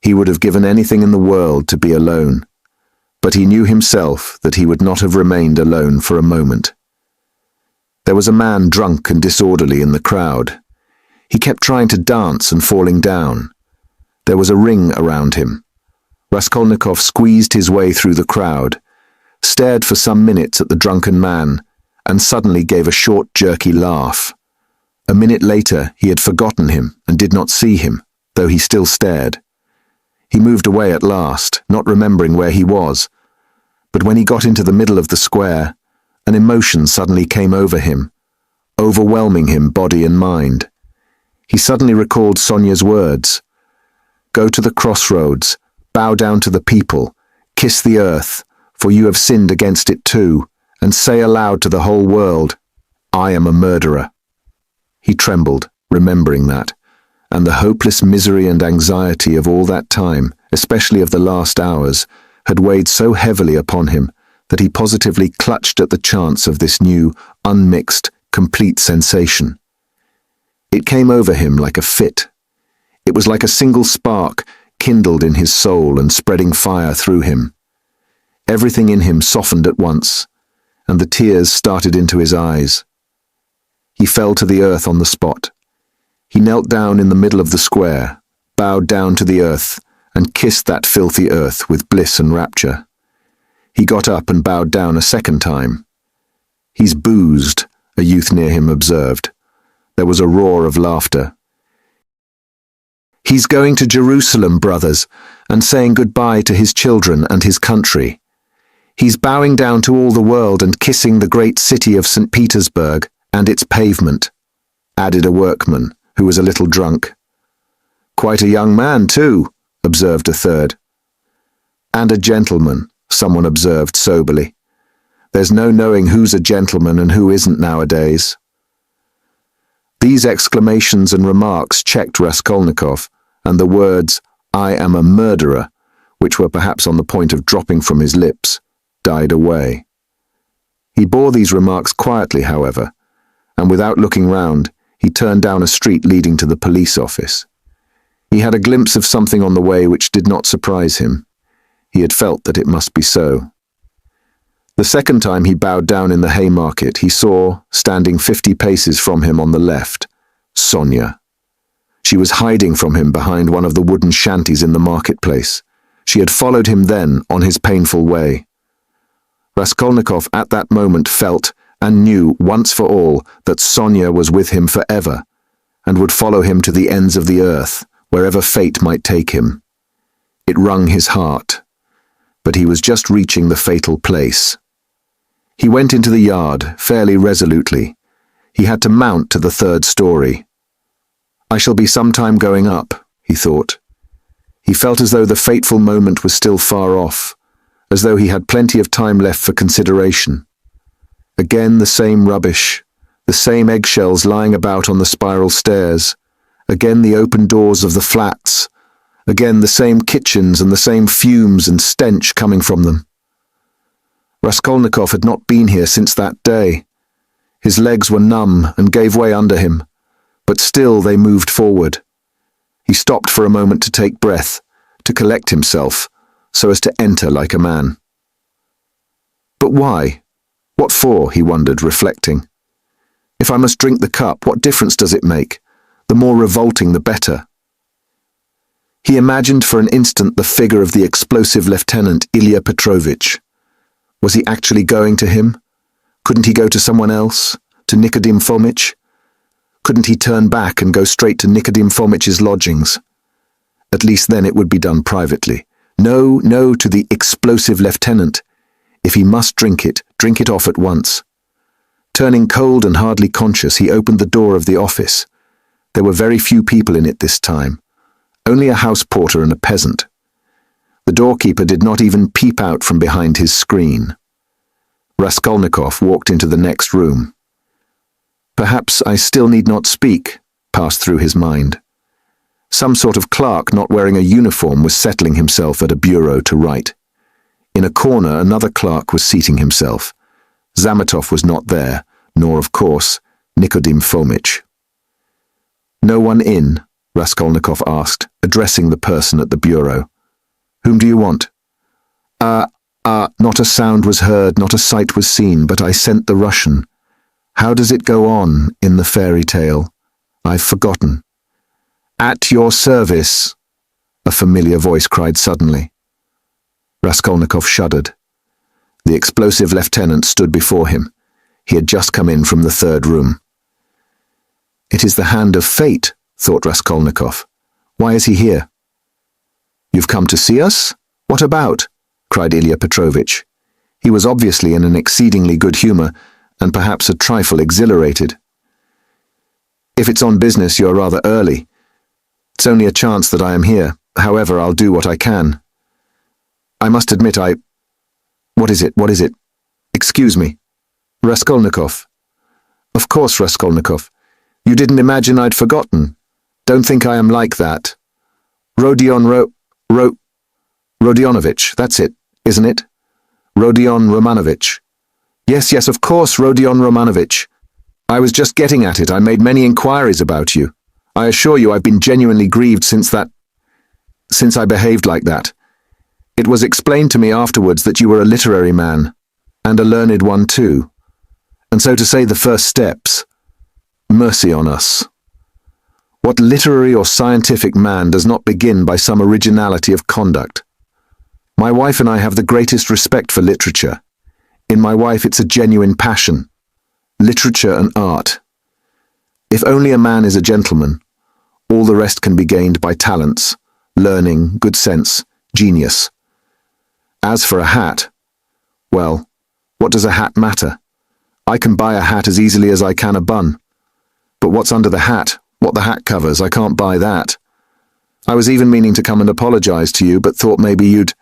He would have given anything in the world to be alone, but he knew himself that he would not have remained alone for a moment. There was a man drunk and disorderly in the crowd. He kept trying to dance and falling down. There was a ring around him. Raskolnikov squeezed his way through the crowd, stared for some minutes at the drunken man, and suddenly gave a short, jerky laugh. A minute later, he had forgotten him and did not see him, though he still stared. He moved away at last, not remembering where he was. But when he got into the middle of the square, an emotion suddenly came over him, overwhelming him body and mind. He suddenly recalled Sonia's words. "Go to the crossroads, bow down to the people, kiss the earth, for you have sinned against it too, and say aloud to the whole world, 'I am a murderer.'" He trembled, remembering that, and the hopeless misery and anxiety of all that time, especially of the last hours, had weighed so heavily upon him that he positively clutched at the chance of this new, unmixed, complete sensation. It came over him like a fit. It was like a single spark kindled in his soul and spreading fire through him. Everything in him softened at once, and the tears started into his eyes. He fell to the earth on the spot. He knelt down in the middle of the square, bowed down to the earth, and kissed that filthy earth with bliss and rapture. He got up and bowed down a second time. "He's boozed," a youth near him observed. There was a roar of laughter. "He's going to Jerusalem, brothers, and saying goodbye to his children and his country. He's bowing down to all the world and kissing the great city of St. Petersburg and its pavement," added a workman, who was a little drunk. "Quite a young man, too," observed a third. "And a gentleman," someone observed soberly. "There's no knowing who's a gentleman and who isn't nowadays." These exclamations and remarks checked Raskolnikov, and the words, "I am a murderer," which were perhaps on the point of dropping from his lips, died away. He bore these remarks quietly, however, and without looking round, he turned down a street leading to the police office. He had a glimpse of something on the way which did not surprise him. He had felt that it must be so. The second time he bowed down in the Haymarket, he saw, standing 50 paces from him on the left, Sonia. She was hiding from him behind one of the wooden shanties in the marketplace. She had followed him then on his painful way. Raskolnikov at that moment felt and knew once for all that Sonia was with him forever and would follow him to the ends of the earth, wherever fate might take him. It wrung his heart, but he was just reaching the fatal place. He went into the yard fairly resolutely. He had to mount to the third story. "I shall be some time going up," he thought. He felt as though the fateful moment was still far off, as though he had plenty of time left for consideration. Again the same rubbish, the same eggshells lying about on the spiral stairs, again the open doors of the flats, again the same kitchens and the same fumes and stench coming from them. Raskolnikov had not been here since that day. His legs were numb and gave way under him, but still they moved forward. He stopped for a moment to take breath, to collect himself, so as to enter like a man. But why? What for, he wondered, reflecting. If I must drink the cup, what difference does it make? The more revolting, the better. He imagined for an instant the figure of the explosive Lieutenant Ilya Petrovitch. Was he actually going to him? Couldn't he go to someone else? To Nikodim Fomitch? Couldn't he turn back and go straight to Nikodim Fomitch's lodgings? At least then it would be done privately. No, no to the explosive lieutenant. If he must drink it off at once. Turning cold and hardly conscious, he opened the door of the office. There were very few people in it this time. Only a house porter and a peasant. The doorkeeper did not even peep out from behind his screen. Raskolnikov walked into the next room. Perhaps I still need not speak, passed through his mind. Some sort of clerk not wearing a uniform was settling himself at a bureau to write. In a corner, another clerk was seating himself. Zametov was not there, nor, of course, Nikodim Fomich. No one in? Raskolnikov asked, addressing the person at the bureau. Whom do you want? Not a sound was heard, not a sight was seen, but I sent the Russian. How does it go on in the fairy tale? I've forgotten. At your service, a familiar voice cried suddenly. Raskolnikov shuddered. The explosive lieutenant stood before him. He had just come in from the third room. It is the hand of fate, thought Raskolnikov. Why is he here? You've come to see us? What about? Cried Ilya Petrovich. He was obviously in an exceedingly good humor, and perhaps a trifle exhilarated. If it's on business, you're rather early. It's only a chance that I am here. However, I'll do what I can. I must admit What is it? Excuse me. Raskolnikov. Of course, Raskolnikov. You didn't imagine I'd forgotten. Don't think I am like that. Rodionovich, that's it, isn't it? Rodion Romanovich. Yes, of course, Rodion Romanovich. I was just getting at it. I made many inquiries about you. I assure you I've been genuinely grieved since I behaved like that. It was explained to me afterwards that you were a literary man, and a learned one too. And so to say the first steps, mercy on us. What literary or scientific man does not begin by some originality of conduct? My wife and I have the greatest respect for literature. In my wife it's a genuine passion. Literature and art. If only a man is a gentleman, all the rest can be gained by talents, learning, good sense, genius. As for a hat, well, what does a hat matter? I can buy a hat as easily as I can a bun. But what's under the hat, what the hat covers, I can't buy that. I was even meaning to come and apologize to you, but thought maybe you'd...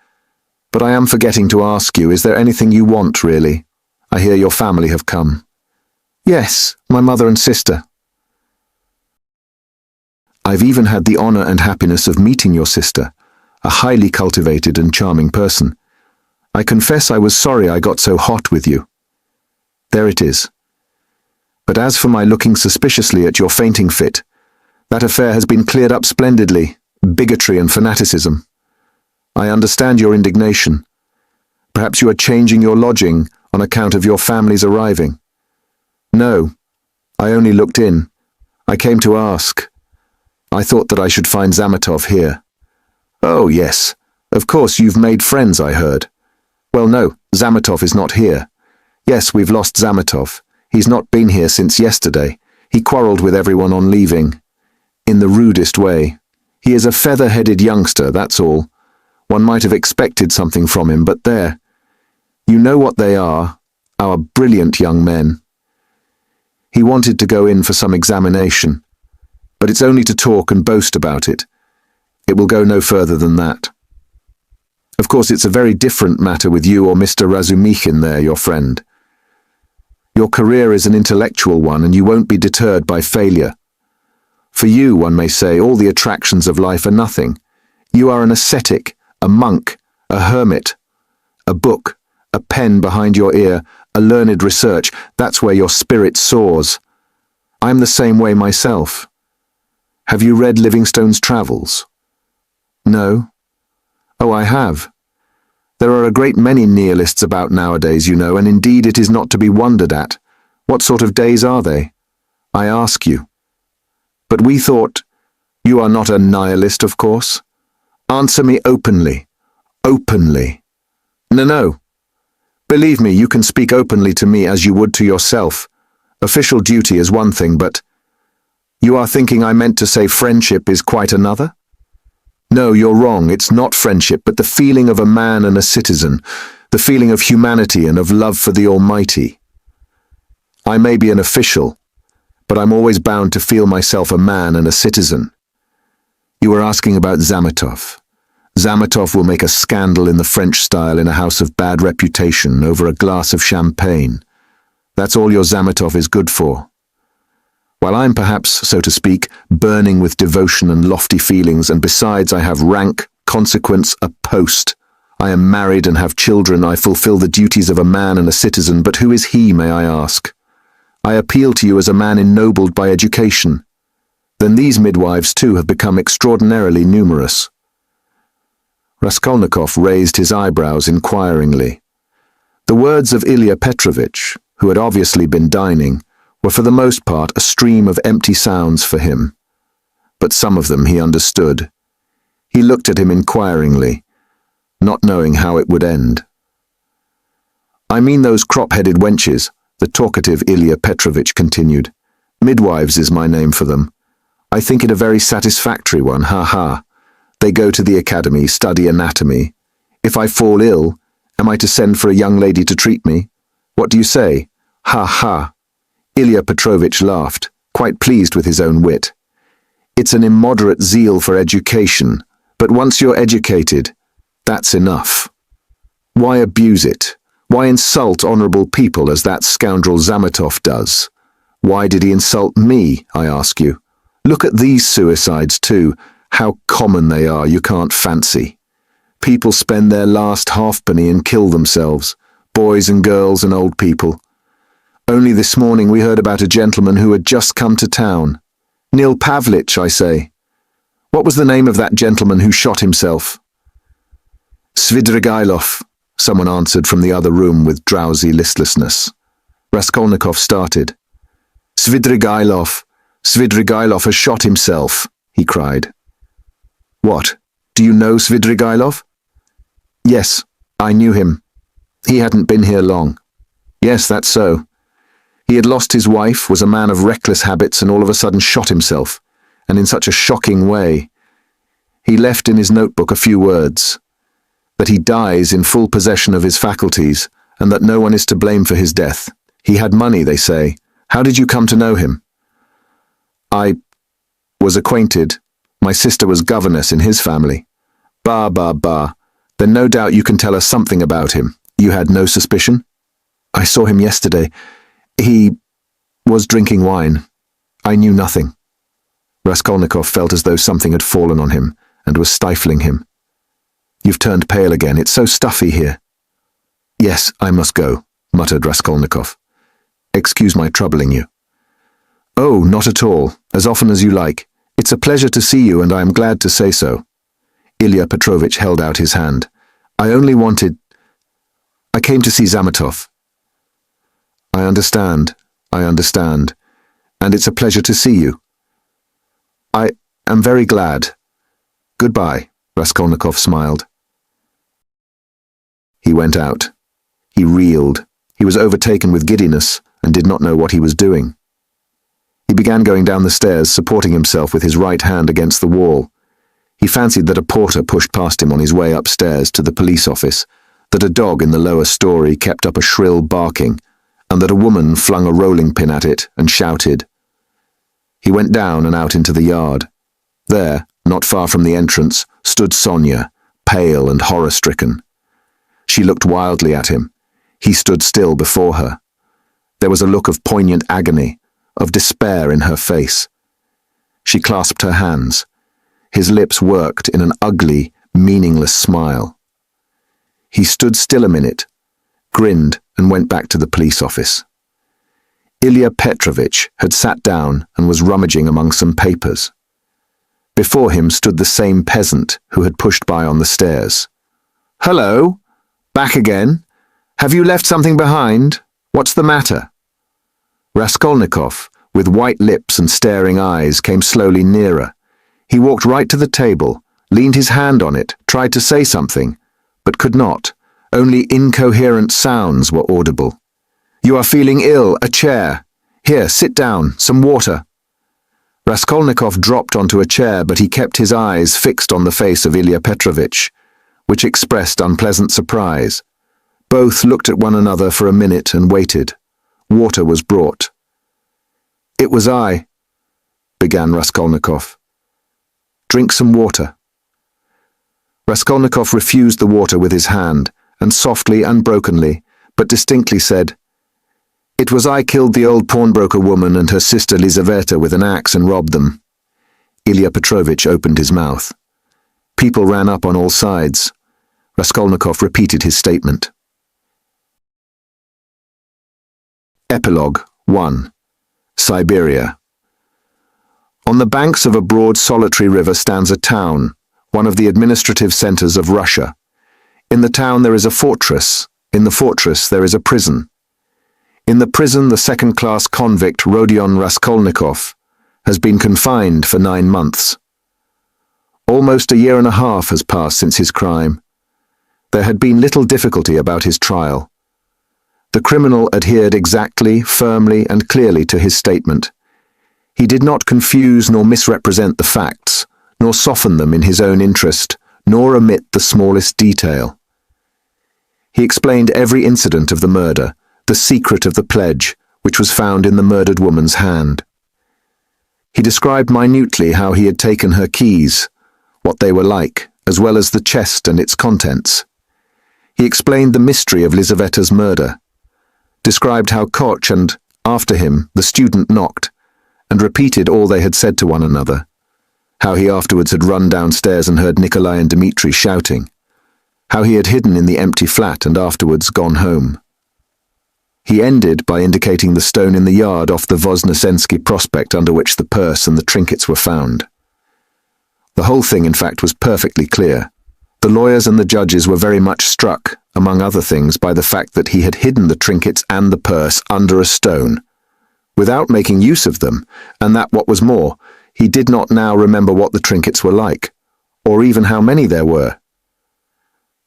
But I am forgetting to ask you, is there anything you want, really? I hear your family have come. Yes, my mother and sister. I've even had the honor and happiness of meeting your sister, a highly cultivated and charming person. I confess I was sorry I got so hot with you. There it is. But as for my looking suspiciously at your fainting fit, that affair has been cleared up splendidly, bigotry and fanaticism. I understand your indignation. Perhaps you are changing your lodging on account of your family's arriving. No, I only looked in. I came to ask. I thought that I should find Zametov here. Oh, yes. Of course, you've made friends, I heard. Well, no, Zametov is not here. Yes, we've lost Zametov. He's not been here since yesterday. He quarreled with everyone on leaving. In the rudest way. He is a feather-headed youngster, that's all. One might have expected something from him, but there. You know what they are, our brilliant young men. He wanted to go in for some examination, but it's only to talk and boast about it. It will go no further than that. Of course, it's a very different matter with you or Mr. Razumikhin there, your friend. Your career is an intellectual one, and you won't be deterred by failure. For you, one may say, all the attractions of life are nothing. You are an ascetic, a monk, a hermit, a book, a pen behind your ear, a learned research, that's where your spirit soars. I'm the same way myself. Have you read Livingstone's Travels? No? Oh, I have. There are a great many nihilists about nowadays, you know, and indeed it is not to be wondered at. What sort of days are they? I ask you. But we thought, you are not a nihilist, of course. Answer me openly. Openly. No. Believe me, you can speak openly to me as you would to yourself. Official duty is one thing, but... You are thinking I meant to say friendship is quite another? No, you're wrong. It's not friendship, but the feeling of a man and a citizen, the feeling of humanity and of love for the Almighty. I may be an official, but I'm always bound to feel myself a man and a citizen. You were asking about Zametov. Zametov will make a scandal in the French style in a house of bad reputation over a glass of champagne. That's all your Zametov is good for. While I'm perhaps, so to speak, burning with devotion and lofty feelings, and besides I have rank, consequence, a post. I am married and have children, I fulfill the duties of a man and a citizen, but who is he, may I ask? I appeal to you as a man ennobled by education. Then these midwives too have become extraordinarily numerous." Raskolnikov raised his eyebrows inquiringly. The words of Ilya Petrovich, who had obviously been dining, were for the most part a stream of empty sounds for him. But some of them he understood. He looked at him inquiringly, not knowing how it would end. "I mean those crop-headed wenches," the talkative Ilya Petrovich continued. "Midwives is my name for them. I think it a very satisfactory one, ha-ha. They go to the academy, study anatomy. If I fall ill, am I to send for a young lady to treat me? What do you say? Ha-ha." Ilya Petrovich laughed, quite pleased with his own wit. "It's an immoderate zeal for education, but once you're educated, that's enough. Why abuse it? Why insult honorable people as that scoundrel Zametov does? Why did he insult me, I ask you? Look at these suicides too. How common they are, you can't fancy. People spend their last halfpenny and kill themselves, boys and girls and old people. Only this morning we heard about a gentleman who had just come to town. Nil Pavlich, I say. What was the name of that gentleman who shot himself?" "Svidrigailov," someone answered from the other room with drowsy listlessness. Raskolnikov started. Svidrigailov has shot himself," he cried. "What, do you know Svidrigailov?" "Yes, I knew him. He hadn't been here long." "Yes, that's so. He had lost his wife, was a man of reckless habits, and all of a sudden shot himself, and in such a shocking way. He left in his notebook a few words, that he dies in full possession of his faculties, and that no one is to blame for his death. He had money, they say. How did you come to know him?" "I was acquainted. My sister was governess in his family." Bah. Then no doubt you can tell us something about him. You had no suspicion?" "I saw him yesterday. He was drinking wine. I knew nothing." Raskolnikov felt as though something had fallen on him and was stifling him. "You've turned pale again. It's so stuffy here." "Yes, I must go," muttered Raskolnikov. "Excuse my troubling you." "Oh, not at all. As often as you like. It's a pleasure to see you, and I am glad to say so." Ilya Petrovich held out his hand. I came to see Zametov." I understand. And it's a pleasure to see you." "I am very glad. Goodbye," Raskolnikov smiled. He went out. He reeled. He was overtaken with giddiness and did not know what he was doing. He began going down the stairs, supporting himself with his right hand against the wall. He fancied that a porter pushed past him on his way upstairs to the police office, that a dog in the lower story kept up a shrill barking, and that a woman flung a rolling pin at it and shouted. He went down and out into the yard. There, not far from the entrance, stood Sonia, pale and horror-stricken. She looked wildly at him. He stood still before her. There was a look of poignant agony, of despair in her face. She clasped her hands. His lips worked in an ugly, meaningless smile. He stood still a minute, grinned, and went back to the police office. Ilya Petrovich had sat down and was rummaging among some papers. Before him stood the same peasant who had pushed by on the stairs. "Hello? Back again? Have you left something behind? What's the matter?" Raskolnikov, with white lips and staring eyes, came slowly nearer. He walked right to the table, leaned his hand on it, tried to say something, but could not. Only incoherent sounds were audible. "You are feeling ill. A chair. Here, sit down. Some water." Raskolnikov dropped onto a chair, but he kept his eyes fixed on the face of Ilya Petrovich, which expressed unpleasant surprise. Both looked at one another for a minute and waited. Water was brought. "It was I," began Raskolnikov. "Drink some water." Raskolnikov refused the water with his hand, and softly and brokenly, but distinctly said, "It was I killed the old pawnbroker woman and her sister Lizaveta with an axe and robbed them." Ilya Petrovich opened his mouth. People ran up on all sides. Raskolnikov repeated his statement. Epilogue 1. Siberia. On the banks of a broad solitary river stands a town, one of the administrative centers of Russia. In the town there is a fortress. In the fortress there is a prison. In the prison the second-class convict Rodion Raskolnikov has been confined for 9 months. Almost a year and a half has passed since his crime. There had been little difficulty about his trial. The criminal adhered exactly, firmly, and clearly to his statement. He did not confuse nor misrepresent the facts, nor soften them in his own interest, nor omit the smallest detail. He explained every incident of the murder, the secret of the pledge, which was found in the murdered woman's hand. He described minutely how he had taken her keys, what they were like, as well as the chest and its contents. He explained the mystery of Lizaveta's murder, described how Koch and, after him, the student knocked, and repeated all they had said to one another, how he afterwards had run downstairs and heard Nikolai and Dmitri shouting, how he had hidden in the empty flat and afterwards gone home. He ended by indicating the stone in the yard off the Voznesensky Prospect under which the purse and the trinkets were found. The whole thing, in fact, was perfectly clear. The lawyers and the judges were very much struck, among other things, by the fact that he had hidden the trinkets and the purse under a stone, without making use of them, and that, what was more, he did not now remember what the trinkets were like, or even how many there were.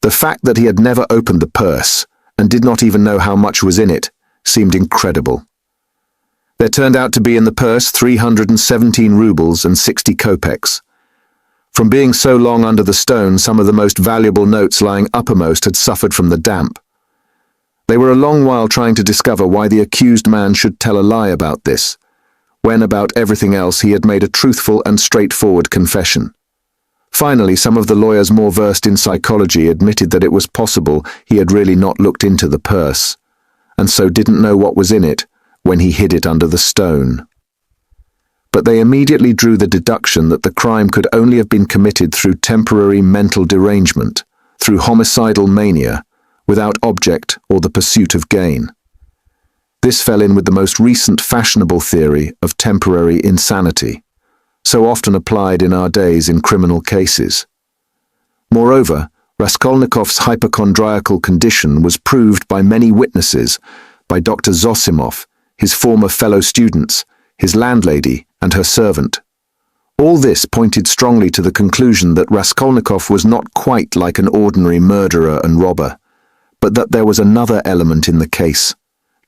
The fact that he had never opened the purse, and did not even know how much was in it, seemed incredible. There turned out to be in the purse 317 rubles and 60 kopecks. From being so long under the stone, some of the most valuable notes lying uppermost had suffered from the damp. They were a long while trying to discover why the accused man should tell a lie about this, when about everything else he had made a truthful and straightforward confession. Finally, some of the lawyers more versed in psychology admitted that it was possible he had really not looked into the purse, and so didn't know what was in it when he hid it under the stone. But they immediately drew the deduction that the crime could only have been committed through temporary mental derangement, through homicidal mania, without object or the pursuit of gain. This fell in with the most recent fashionable theory of temporary insanity, so often applied in our days in criminal cases. Moreover, Raskolnikov's hypochondriacal condition was proved by many witnesses, by Dr. Zosimov, his former fellow students, his landlady, and her servant. All this pointed strongly to the conclusion that Raskolnikov was not quite like an ordinary murderer and robber, but that there was another element in the case.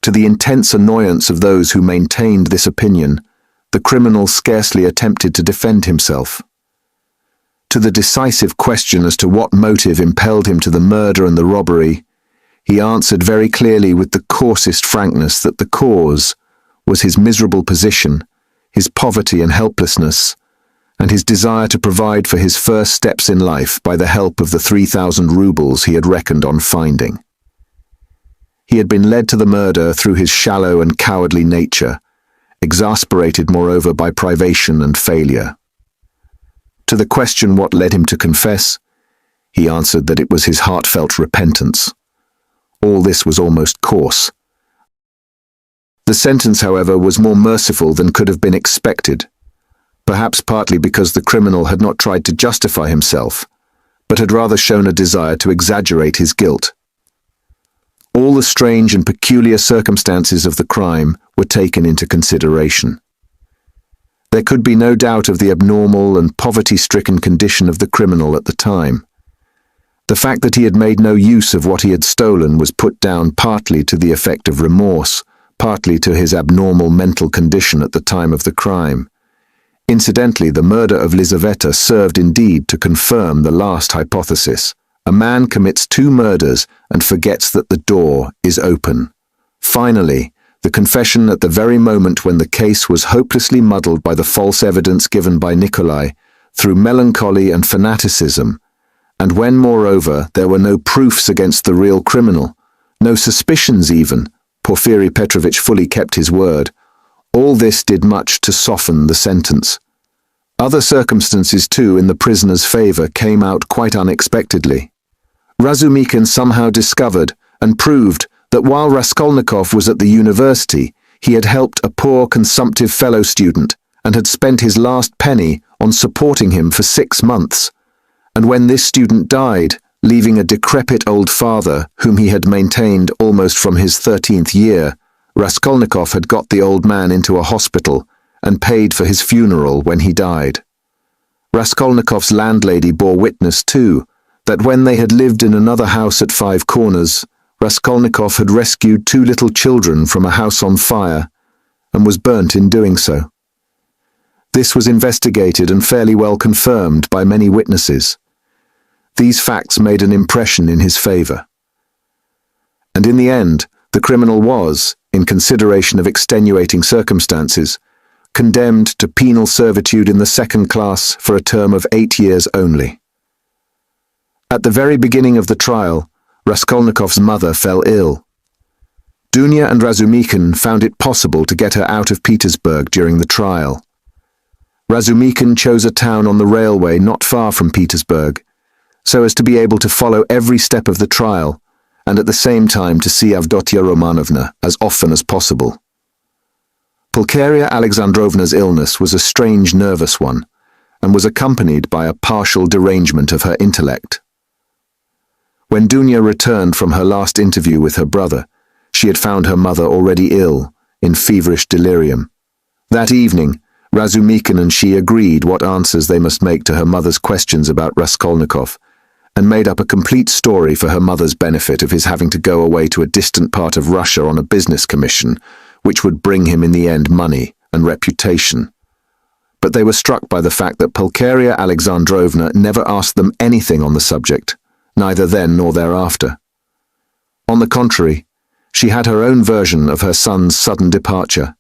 To the intense annoyance of those who maintained this opinion, the criminal scarcely attempted to defend himself. To the decisive question as to what motive impelled him to the murder and the robbery, he answered very clearly with the coarsest frankness that the cause was his miserable position, his poverty and helplessness, and his desire to provide for his first steps in life by the help of the 3,000 rubles he had reckoned on finding. He had been led to the murder through his shallow and cowardly nature, exasperated moreover by privation and failure. To the question what led him to confess, he answered that it was his heartfelt repentance. All this was almost coarse. The sentence, however, was more merciful than could have been expected, perhaps partly because the criminal had not tried to justify himself, but had rather shown a desire to exaggerate his guilt. All the strange and peculiar circumstances of the crime were taken into consideration. There could be no doubt of the abnormal and poverty-stricken condition of the criminal at the time. The fact that he had made no use of what he had stolen was put down partly to the effect of remorse, partly to his abnormal mental condition at the time of the crime. Incidentally, the murder of Lizaveta served indeed to confirm the last hypothesis. A man commits 2 murders and forgets that the door is open. Finally, the confession at the very moment when the case was hopelessly muddled by the false evidence given by Nikolai, through melancholy and fanaticism, and when, moreover, there were no proofs against the real criminal, no suspicions even, Porfiry Petrovitch fully kept his word. All this did much to soften the sentence. Other circumstances, too, in the prisoner's favor came out quite unexpectedly. Razumikin somehow discovered and proved that while Raskolnikov was at the university, he had helped a poor, consumptive fellow student and had spent his last penny on supporting him for 6 months. And when this student died, leaving a decrepit old father whom he had maintained almost from his 13th year, Raskolnikov had got the old man into a hospital and paid for his funeral when he died. Raskolnikov's landlady bore witness, too, that when they had lived in another house at 5 Corners, Raskolnikov had rescued 2 little children from a house on fire and was burnt in doing so. This was investigated and fairly well confirmed by many witnesses. These facts made an impression in his favor. And in the end, the criminal was, in consideration of extenuating circumstances, condemned to penal servitude in the 2nd class for a term of 8 years only. At the very beginning of the trial, Raskolnikov's mother fell ill. Dunya and Razumikin found it possible to get her out of Petersburg during the trial. Razumikin chose a town on the railway not far from Petersburg, so as to be able to follow every step of the trial, and at the same time to see Avdotia Romanovna as often as possible. Pulcheria Alexandrovna's illness was a strange nervous one, and was accompanied by a partial derangement of her intellect. When Dunya returned from her last interview with her brother, she had found her mother already ill, in feverish delirium. That evening, Razumikin and she agreed what answers they must make to her mother's questions about Raskolnikov, and made up a complete story for her mother's benefit of his having to go away to a distant part of Russia on a business commission, which would bring him in the end money and reputation. But they were struck by the fact that Pulcheria Alexandrovna never asked them anything on the subject, neither then nor thereafter. On the contrary, she had her own version of her son's sudden departure.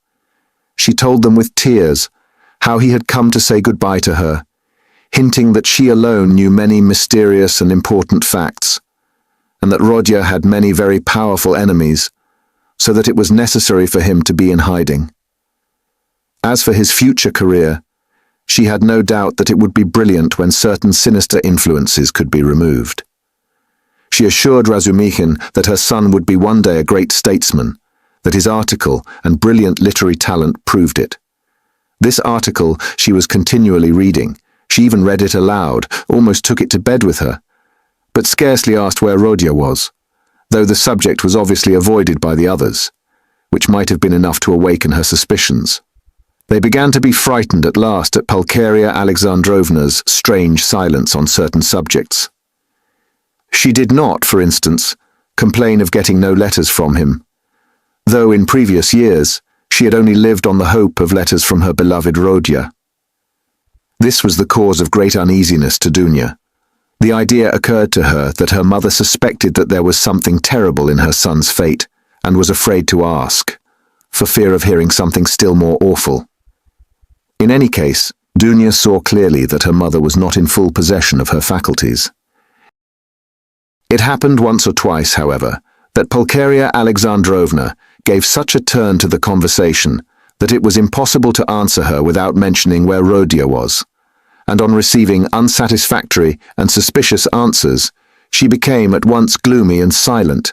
She told them with tears how he had come to say goodbye to her, hinting that she alone knew many mysterious and important facts, and that Rodya had many very powerful enemies, so that it was necessary for him to be in hiding. As for his future career, she had no doubt that it would be brilliant when certain sinister influences could be removed. She assured Razumikin that her son would be one day a great statesman, that his article and brilliant literary talent proved it. This article she was continually reading. She even read it aloud, almost took it to bed with her, but scarcely asked where Rodya was, though the subject was obviously avoided by the others, which might have been enough to awaken her suspicions. They began to be frightened at last at Pulcheria Alexandrovna's strange silence on certain subjects. She did not, for instance, complain of getting no letters from him, though in previous years she had only lived on the hope of letters from her beloved Rodya. This was the cause of great uneasiness to Dunya. The idea occurred to her that her mother suspected that there was something terrible in her son's fate, and was afraid to ask, for fear of hearing something still more awful. In any case, Dunya saw clearly that her mother was not in full possession of her faculties. It happened once or twice, however, that Pulcheria Alexandrovna gave such a turn to the conversation that it was impossible to answer her without mentioning where Rodya was, and on receiving unsatisfactory and suspicious answers, she became at once gloomy and silent,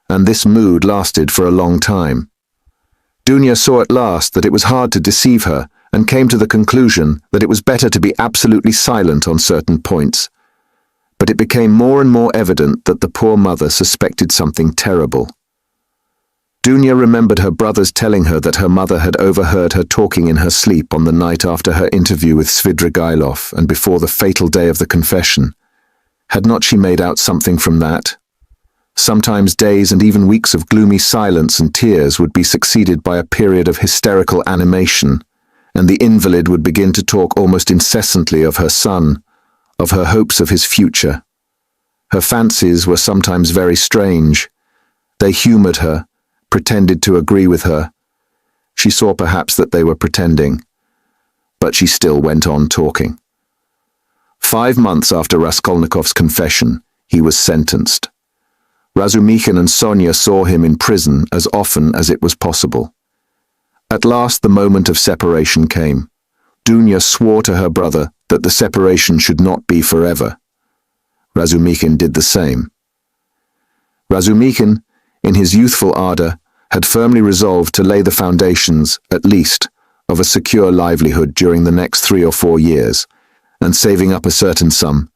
and this mood lasted for a long time. Dunya saw at last that it was hard to deceive her, and came to the conclusion that it was better to be absolutely silent on certain points. But it became more and more evident that the poor mother suspected something terrible. Dunya remembered her brothers telling her that her mother had overheard her talking in her sleep on the night after her interview with Svidrigailov and before the fatal day of the confession. Had not she made out something from that? Sometimes days and even weeks of gloomy silence and tears would be succeeded by a period of hysterical animation, and the invalid would begin to talk almost incessantly of her son, of her hopes of his future. Her fancies were sometimes very strange. They humored her, pretended to agree with her. She saw perhaps that they were pretending, but she still went on talking. 5 months after Raskolnikov's confession, he was sentenced. Razumikin and Sonia saw him in prison as often as it was possible. At last the moment of separation came. Dunya swore to her brother that the separation should not be forever. Razumikin did the same. Razumikin, in his youthful ardor, had firmly resolved to lay the foundations, at least, of a secure livelihood during the next 3 or 4 years, and saving up a certain sum,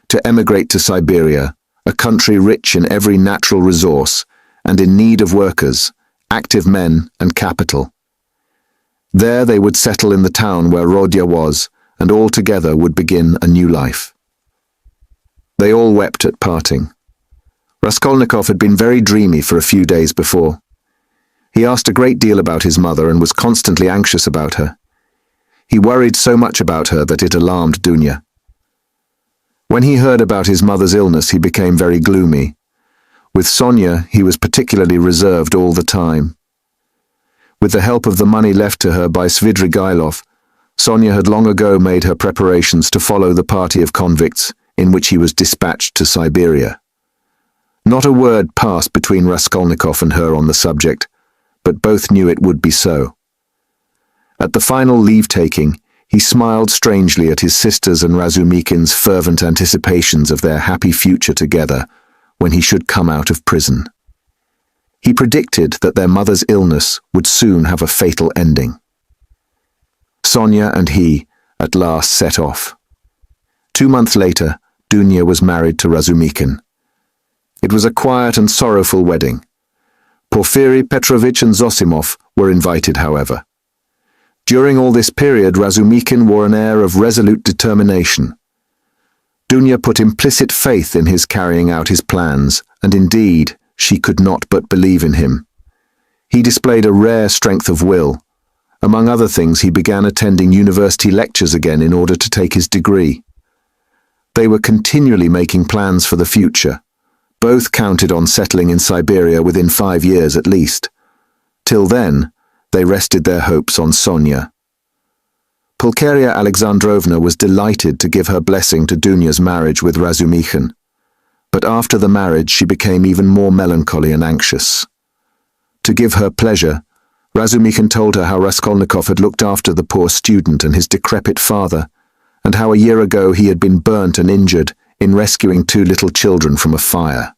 to emigrate to Siberia, a country rich in every natural resource and in need of workers, active men and capital. There they would settle in the town where Rodya was, and all together would begin a new life. They all wept at parting. Raskolnikov had been very dreamy for a few days before. He asked a great deal about his mother and was constantly anxious about her. He worried so much about her that it alarmed Dunya. When he heard about his mother's illness, he became very gloomy. With Sonia, he was particularly reserved all the time. With the help of the money left to her by Svidrigailov, Sonia had long ago made her preparations to follow the party of convicts in which he was dispatched to Siberia. Not a word passed between Raskolnikov and her on the subject, but both knew it would be so. At the final leave-taking, he smiled strangely at his sisters and Razumikin's fervent anticipations of their happy future together when he should come out of prison. He predicted that their mother's illness would soon have a fatal ending. Sonia and he at last set off. 2 months later, Dunya was married to Razumikin. It was a quiet and sorrowful wedding. Porfiry Petrovich and Zosimov were invited, however. During all this period, Razumikin wore an air of resolute determination. Dunya put implicit faith in his carrying out his plans, and indeed, she could not but believe in him. He displayed a rare strength of will. Among other things, he began attending university lectures again in order to take his degree. They were continually making plans for the future. Both counted on settling in Siberia within 5 years at least. Till then, they rested their hopes on Sonia. Pulcheria Alexandrovna was delighted to give her blessing to Dunya's marriage with Razumikin. But after the marriage, she became even more melancholy and anxious. To give her pleasure, Razumikin told her how Raskolnikov had looked after the poor student and his decrepit father, and how a year ago he had been burnt and injured in rescuing 2 little children from a fire.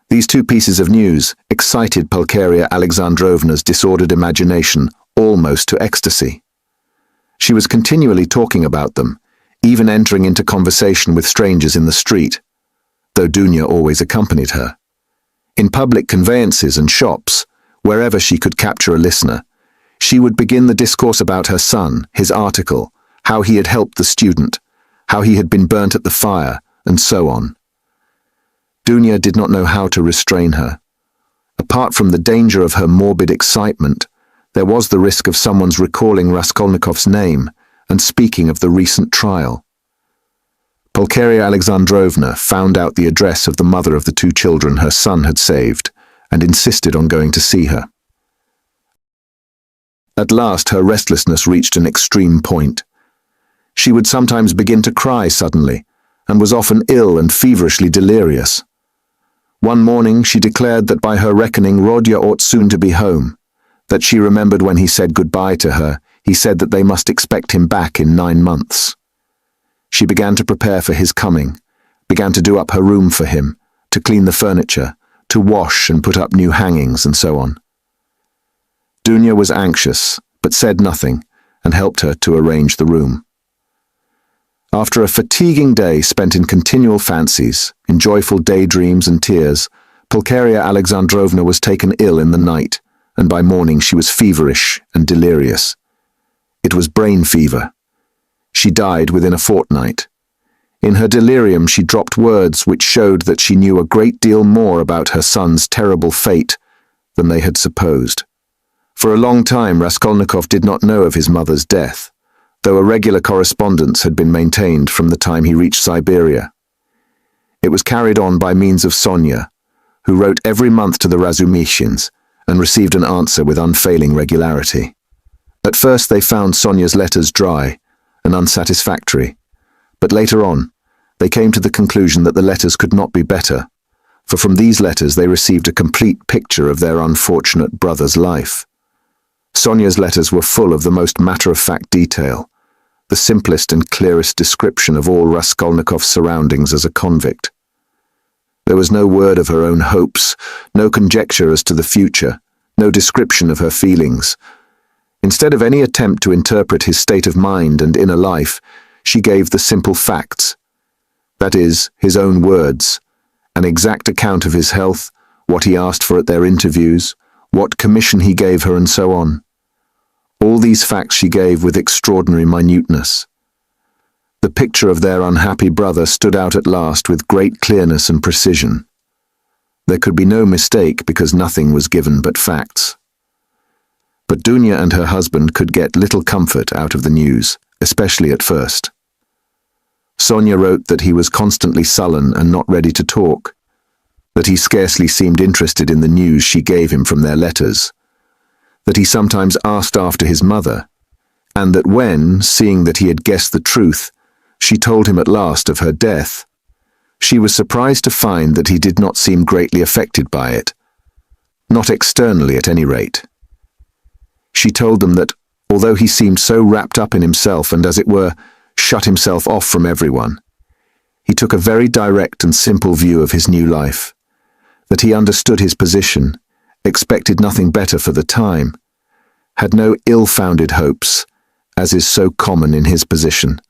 These 2 pieces of news excited Pulcheria Alexandrovna's disordered imagination almost to ecstasy. She was continually talking about them, even entering into conversation with strangers in the street, though Dunya always accompanied her. In public conveyances and shops, wherever she could capture a listener, she would begin the discourse about her son, his article, how he had helped the student, how he had been burnt at the fire, and so on. Dunya did not know how to restrain her. Apart from the danger of her morbid excitement, there was the risk of someone's recalling Raskolnikov's name and speaking of the recent trial. Pulcheria Alexandrovna found out the address of the mother of the 2 children her son had saved and insisted on going to see her. At last, her restlessness reached an extreme point. She would sometimes begin to cry suddenly, and was often ill and feverishly delirious. One morning she declared that by her reckoning Rodya ought soon to be home, that she remembered when he said goodbye to her, he said that they must expect him back in 9 months. She began to prepare for his coming, began to do up her room for him, to clean the furniture, to wash and put up new hangings, and so on. Dunya was anxious, but said nothing, and helped her to arrange the room. After a fatiguing day spent in continual fancies, in joyful daydreams and tears, Pulcheria Alexandrovna was taken ill in the night, and by morning she was feverish and delirious. It was brain fever. She died within a fortnight. In her delirium she dropped words which showed that she knew a great deal more about her son's terrible fate than they had supposed. For a long time Raskolnikov did not know of his mother's death, though a regular correspondence had been maintained from the time he reached Siberia. It was carried on by means of Sonia, who wrote every month to the Razumikins and received an answer with unfailing regularity. At first they found Sonia's letters dry and unsatisfactory, but later on they came to the conclusion that the letters could not be better, for from these letters they received a complete picture of their unfortunate brother's life. Sonia's letters were full of the most matter-of-fact detail, the simplest and clearest description of all Raskolnikov's surroundings as a convict. There was no word of her own hopes, no conjecture as to the future, no description of her feelings. Instead of any attempt to interpret his state of mind and inner life, she gave the simple facts. That is, his own words, an exact account of his health, what he asked for at their interviews, what commission he gave her, and so on. All these facts she gave with extraordinary minuteness. The picture of their unhappy brother stood out at last with great clearness and precision. There could be no mistake because nothing was given but facts. But Dunya and her husband could get little comfort out of the news, especially at first. Sonia wrote that he was constantly sullen and not ready to talk, that he scarcely seemed interested in the news she gave him from their letters, that he sometimes asked after his mother, and that when, seeing that he had guessed the truth, she told him at last of her death, she was surprised to find that he did not seem greatly affected by it, not externally at any rate. She told them that, although he seemed so wrapped up in himself and, as it were, shut himself off from everyone, he took a very direct and simple view of his new life, that he understood his position, expected nothing better for the time, had no ill-founded hopes, as is so common in his position,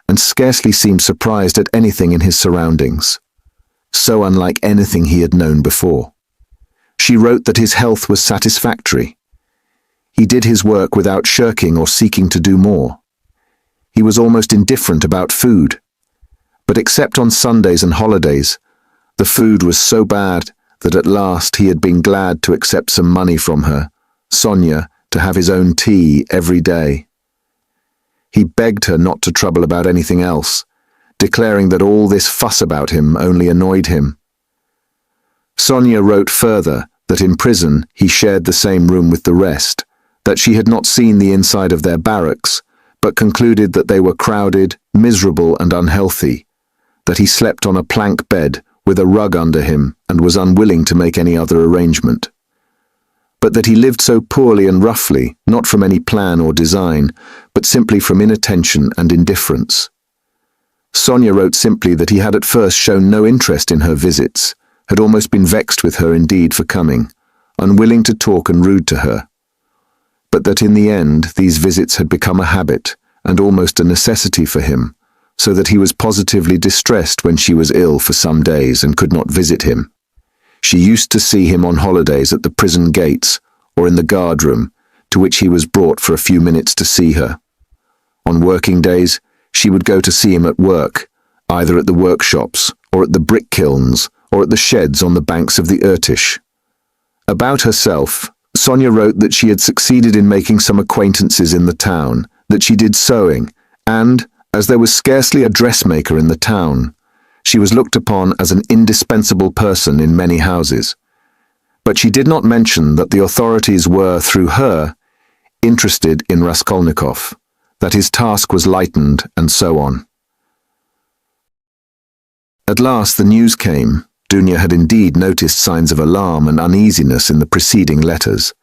and scarcely seemed surprised at anything in his surroundings, so unlike anything he had known before. She wrote that his health was satisfactory. He did his work without shirking or seeking to do more. He was almost indifferent about food, but except on Sundays and holidays, the food was so bad that at last he had been glad to accept some money from her, Sonia, to have his own tea every day. He begged her not to trouble about anything else, declaring that all this fuss about him only annoyed him. Sonia wrote further that in prison he shared the same room with the rest, that she had not seen the inside of their barracks, but concluded that they were crowded, miserable and unhealthy, that he slept on a plank bed with a rug under him and was unwilling to make any other arrangement, but that he lived so poorly and roughly, not from any plan or design, but simply from inattention and indifference. Sonia wrote simply that he had at first shown no interest in her visits, had almost been vexed with her indeed for coming, unwilling to talk and rude to her, but that in the end these visits had become a habit and almost a necessity for him, so that he was positively distressed when she was ill for some days and could not visit him. She used to see him on holidays at the prison gates or in the guard room, to which he was brought for a few minutes to see her. On working days, she would go to see him at work, either at the workshops or at the brick kilns or at the sheds on the banks of the Irtish. About herself, Sonia wrote that she had succeeded in making some acquaintances in the town, that she did sewing, and, as there was scarcely a dressmaker in the town, she was looked upon as an indispensable person in many houses. But she did not mention that the authorities were, through her, interested in Raskolnikov, that his task was lightened, and so on. At last the news came. Dunya had indeed noticed signs of alarm and uneasiness in the preceding letters,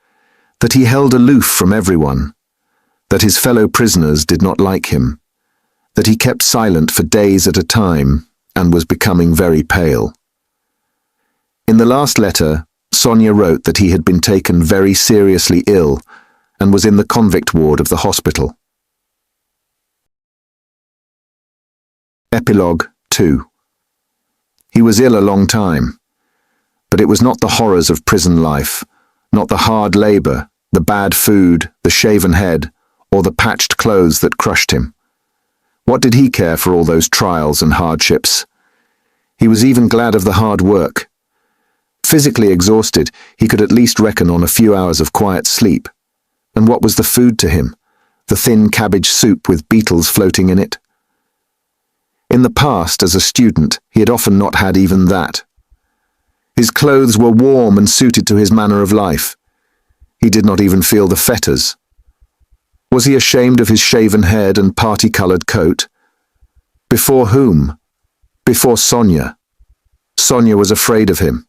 that he held aloof from everyone, that his fellow prisoners did not like him, that he kept silent for days at a time and was becoming very pale. In the last letter, Sonia wrote that he had been taken very seriously ill and was in the convict ward of the hospital. Epilogue 2. He was ill a long time, but it was not the horrors of prison life, not the hard labor, the bad food, the shaven head, or the patched clothes that crushed him. What did he care for all those trials and hardships? He was even glad of the hard work. Physically exhausted, he could at least reckon on a few hours of quiet sleep. And what was the food to him? The thin cabbage soup with beetles floating in it? In the past, as a student, he had often not had even that. His clothes were warm and suited to his manner of life. He did not even feel the fetters. Was he ashamed of his shaven head and party-coloured coat? Before whom? Before Sonia. Sonia was afraid of him.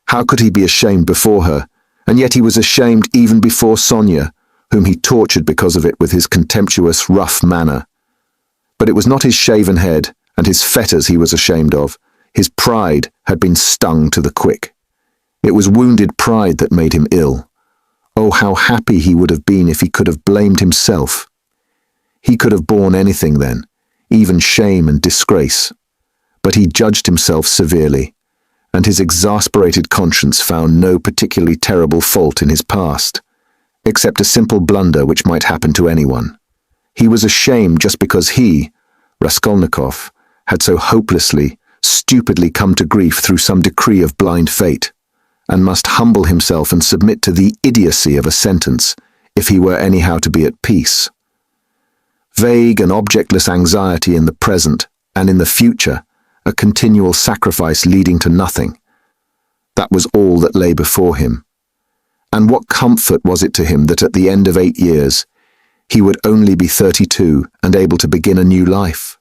How could he be ashamed before her? And yet he was ashamed even before Sonia, whom he tortured because of it with his contemptuous, rough manner. But it was not his shaven head and his fetters he was ashamed of. His pride had been stung to the quick. It was wounded pride that made him ill. Oh, how happy he would have been if he could have blamed himself. He could have borne anything then, even shame and disgrace. But he judged himself severely, and his exasperated conscience found no particularly terrible fault in his past, except a simple blunder which might happen to anyone. He was ashamed just because he, Raskolnikov, had so hopelessly, stupidly come to grief through some decree of blind fate, and must humble himself and submit to the idiocy of a sentence if he were anyhow to be at peace. Vague and objectless anxiety in the present and in the future, a continual sacrifice leading to nothing. That was all that lay before him. And what comfort was it to him that at the end of 8 years, he would only be 32 and able to begin a new life?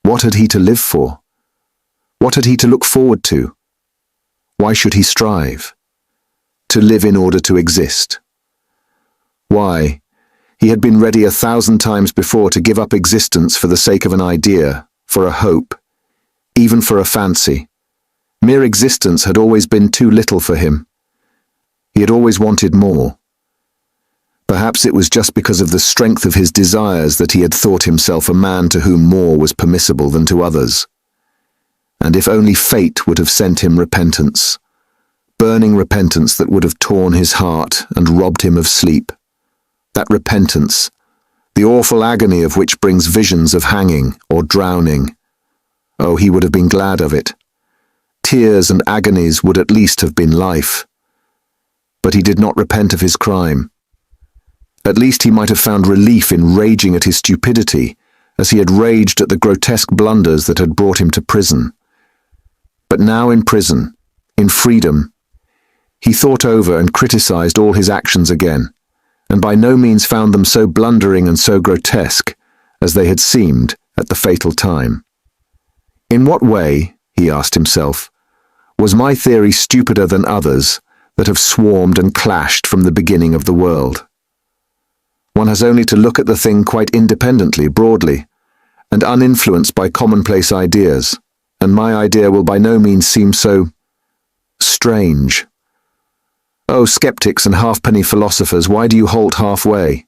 What had he to live for? What had he to look forward to? Why should he strive? To live in order to exist. Why? He had been ready 1,000 times before to give up existence for the sake of an idea, for a hope, even for a fancy. Mere existence had always been too little for him. He had always wanted more. Perhaps it was just because of the strength of his desires that he had thought himself a man to whom more was permissible than to others. And if only fate would have sent him repentance, burning repentance that would have torn his heart and robbed him of sleep. That repentance, the awful agony of which brings visions of hanging or drowning. Oh, he would have been glad of it. Tears and agonies would at least have been life. But he did not repent of his crime. At least he might have found relief in raging at his stupidity, as he had raged at the grotesque blunders that had brought him to prison. But now in prison, in freedom, he thought over and criticized all his actions again, and by no means found them so blundering and so grotesque as they had seemed at the fatal time. In what way, he asked himself, was my theory stupider than others that have swarmed and clashed from the beginning of the world? One has only to look at the thing quite independently, broadly, and uninfluenced by commonplace ideas, and my idea will by no means seem so strange. Oh, skeptics and halfpenny philosophers, why do you halt halfway?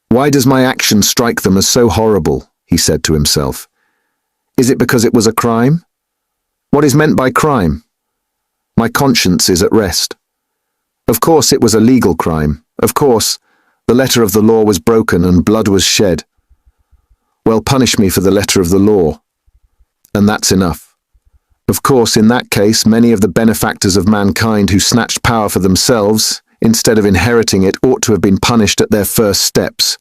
Why does my action strike them as so horrible? He said to himself. Is it because it was a crime? What is meant by crime? My conscience is at rest. Of course it was a legal crime. Of course, the letter of the law was broken and blood was shed. Well, punish me for the letter of the law. And that's enough. Of course, in that case, many of the benefactors of mankind who snatched power for themselves, instead of inheriting it, ought to have been punished at their first steps.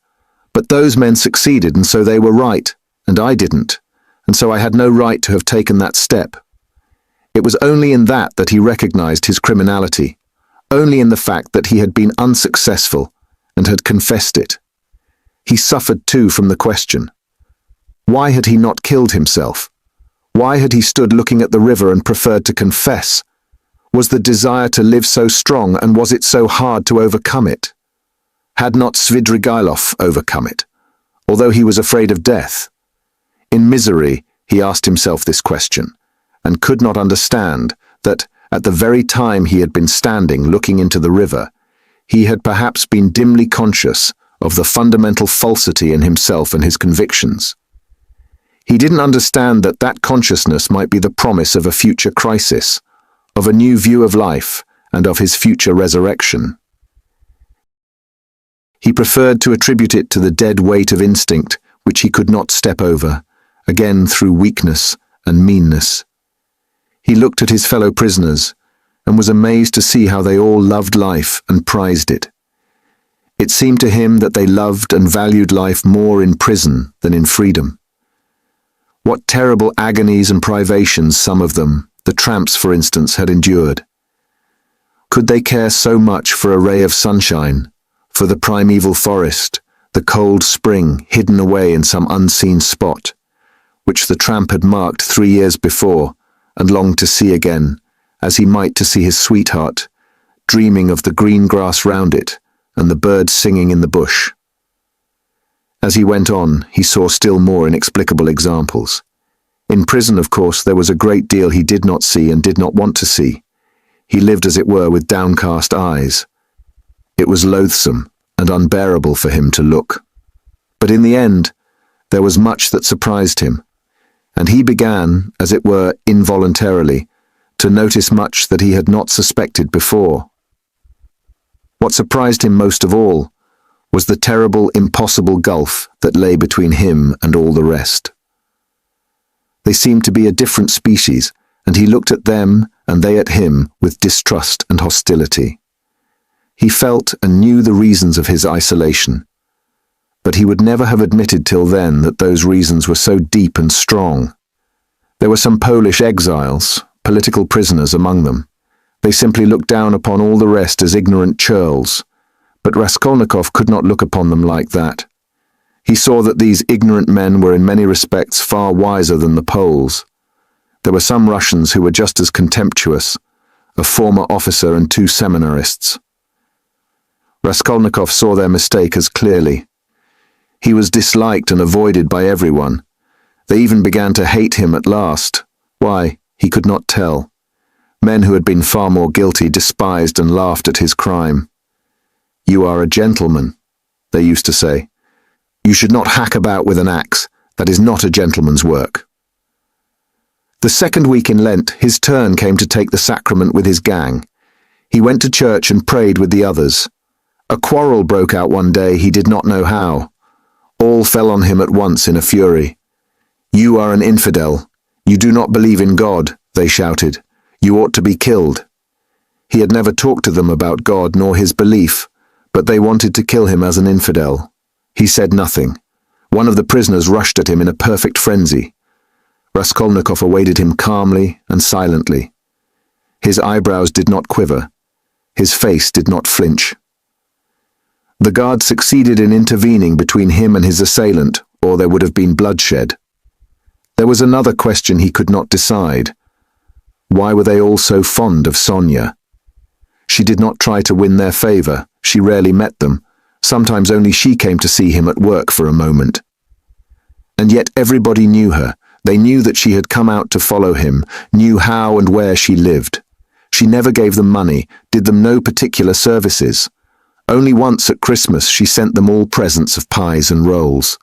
But those men succeeded, and so they were right, and I didn't, and so I had no right to have taken that step. It was only in that he recognized his criminality, only in the fact that he had been unsuccessful and had confessed it. He suffered too from the question. Why had he not killed himself? Why had he stood looking at the river and preferred to confess? Was the desire to live so strong, and was it so hard to overcome it? Had not Svidrigailov overcome it, although he was afraid of death? In misery, he asked himself this question, and could not understand that, at the very time he had been standing looking into the river, he had perhaps been dimly conscious of the fundamental falsity in himself and his convictions. He didn't understand that that consciousness might be the promise of a future crisis, of a new view of life, and of his future resurrection. He preferred to attribute it to the dead weight of instinct which he could not step over, again through weakness and meanness. He looked at his fellow prisoners and was amazed to see how they all loved life and prized it. It seemed to him that they loved and valued life more in prison than in freedom. What terrible agonies and privations some of them, the tramps for instance, had endured. Could they care so much for a ray of sunshine, for the primeval forest, the cold spring hidden away in some unseen spot, which the tramp had marked 3 years before and longed to see again, as he might to see his sweetheart, dreaming of the green grass round it and the birds singing in the bush? As he went on, he saw still more inexplicable examples. In prison, of course, there was a great deal he did not see and did not want to see. He lived, as it were, with downcast eyes. It was loathsome and unbearable for him to look. But in the end, there was much that surprised him, and he began, as it were, involuntarily, to notice much that he had not suspected before. What surprised him most of all was the terrible, impossible gulf that lay between him and all the rest. They seemed to be a different species, and he looked at them and they at him with distrust and hostility. He felt and knew the reasons of his isolation, but he would never have admitted till then that those reasons were so deep and strong. There were some Polish exiles, political prisoners among them. They simply looked down upon all the rest as ignorant churls, but Raskolnikov could not look upon them like that. He saw that these ignorant men were in many respects far wiser than the Poles. There were some Russians who were just as contemptuous, a former officer and 2 seminarists. Raskolnikov saw their mistake as clearly. He was disliked and avoided by everyone. They even began to hate him at last. Why, he could not tell. Men who had been far more guilty despised and laughed at his crime. "You are a gentleman," they used to say. "You should not hack about with an axe. That is not a gentleman's work." The second week in Lent, his turn came to take the sacrament with his gang. He went to church and prayed with the others. A quarrel broke out one day, he did not know how. All fell on him at once in a fury. "You are an infidel. You do not believe in God," they shouted. "You ought to be killed." He had never talked to them about God nor his belief, but they wanted to kill him as an infidel. He said nothing. One of the prisoners rushed at him in a perfect frenzy. Raskolnikov awaited him calmly and silently. His eyebrows did not quiver. His face did not flinch. The guard succeeded in intervening between him and his assailant, or there would have been bloodshed. There was another question he could not decide. Why were they all so fond of Sonia? She did not try to win their favor. She rarely met them. Sometimes only she came to see him at work for a moment. And yet everybody knew her. They knew that she had come out to follow him, knew how and where she lived. She never gave them money, did them no particular services. Only once at Christmas she sent them all presents of pies and rolls.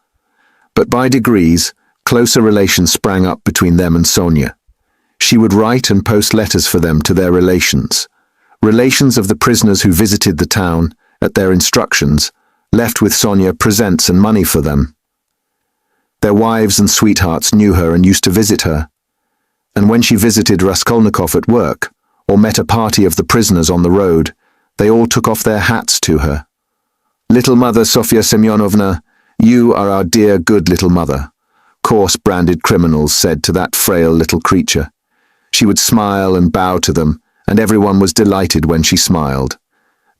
But by degrees, closer relations sprang up between them and Sonia. She would write and post letters for them to their relations. Relations of the prisoners who visited the town, at their instructions, left with Sonia presents and money for them. Their wives and sweethearts knew her and used to visit her. And when she visited Raskolnikov at work, or met a party of the prisoners on the road, they all took off their hats to her. "Little mother Sofya Semyonovna, you are our dear good little mother," coarse branded criminals said to that frail little creature. She would smile and bow to them, and everyone was delighted when she smiled.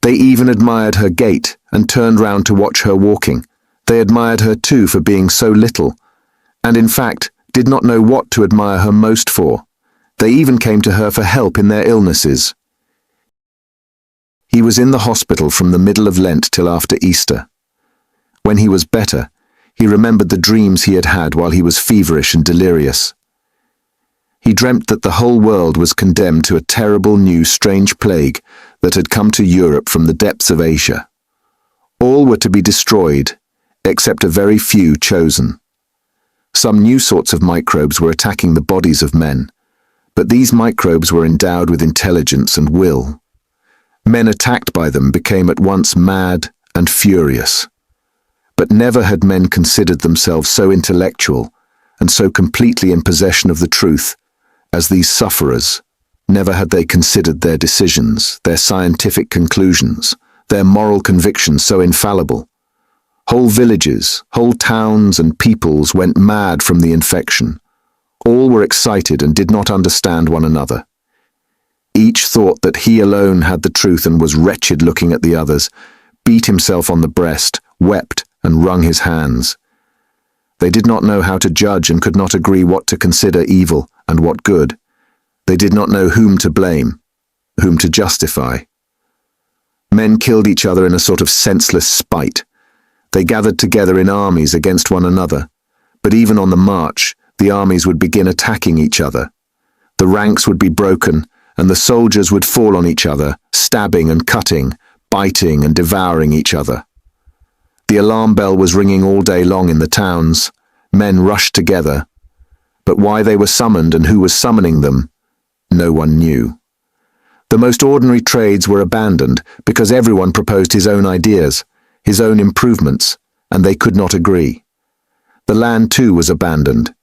They even admired her gait and turned round to watch her walking. They admired her too for being so little, and in fact did not know what to admire her most for. They even came to her for help in their illnesses. He was in the hospital from the middle of Lent till after Easter. When he was better, he remembered the dreams he had had while he was feverish and delirious. He dreamt that the whole world was condemned to a terrible new strange plague that had come to Europe from the depths of Asia. All were to be destroyed, except a very few chosen. Some new sorts of microbes were attacking the bodies of men, but these microbes were endowed with intelligence and will. Men attacked by them became at once mad and furious. But never had men considered themselves so intellectual and so completely in possession of the truth as these sufferers. Never had they considered their decisions, their scientific conclusions, their moral convictions so infallible. Whole villages, whole towns and peoples went mad from the infection. All were excited and did not understand one another. Each thought that he alone had the truth and was wretched looking at the others, beat himself on the breast, wept and wrung his hands. They did not know how to judge and could not agree what to consider evil and what good. They did not know whom to blame, whom to justify. Men killed each other in a sort of senseless spite. They gathered together in armies against one another, but even on the march, the armies would begin attacking each other. The ranks would be broken, and the soldiers would fall on each other, stabbing and cutting, biting and devouring each other. The alarm bell was ringing all day long in the towns. Men rushed together. But why they were summoned and who was summoning them, no one knew. The most ordinary trades were abandoned because everyone proposed his own ideas, his own improvements, and they could not agree. The land too was abandoned.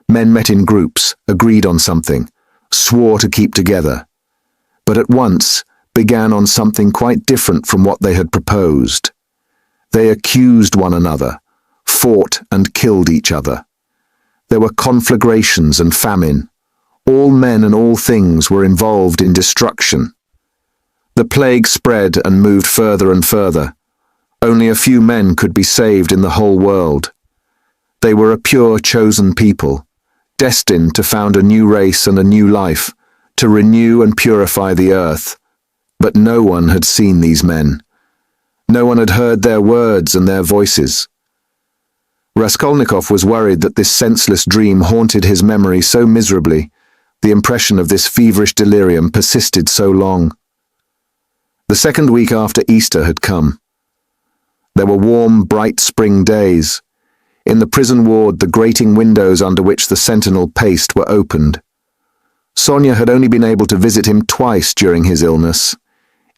Men met in groups, agreed on something, swore to keep together, but at once began on something quite different from what they had proposed. They accused one another, fought and killed each other. There were conflagrations and famine. All men and all things were involved in destruction. The plague spread and moved further and further. Only a few men could be saved in the whole world. They were a pure, chosen people, destined to found a new race and a new life, to renew and purify the earth. But no one had seen these men. No one had heard their words and their voices. Raskolnikov was worried that this senseless dream haunted his memory so miserably. The impression of this feverish delirium persisted so long. The second week after Easter had come. There were warm, bright spring days. In the prison ward, the grating windows under which the sentinel paced were opened. Sonia had only been able to visit him twice during his illness.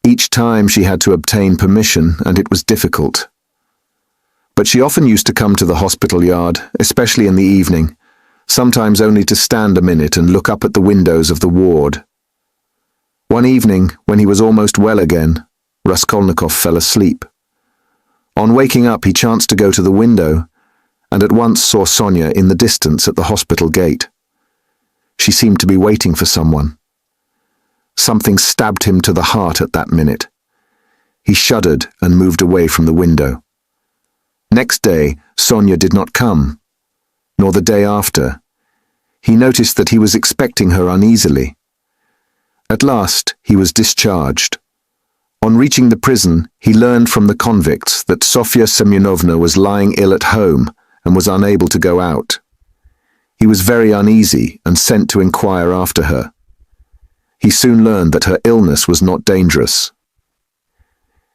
Each time she had to obtain permission, and it was difficult. But she often used to come to the hospital yard, especially in the evening, sometimes only to stand a minute and look up at the windows of the ward. One evening, when he was almost well again, Raskolnikov fell asleep. On waking up, he chanced to go to the window, and at once saw Sonia in the distance at the hospital gate. She seemed to be waiting for someone. Something stabbed him to the heart at that minute. He shuddered and moved away from the window. Next day, Sonia did not come, nor the day after. He noticed that he was expecting her uneasily. At last, he was discharged. On reaching the prison, he learned from the convicts that Sofya Semyonovna was lying ill at home and was unable to go out. He was very uneasy and sent to inquire after her. He soon learned that her illness was not dangerous.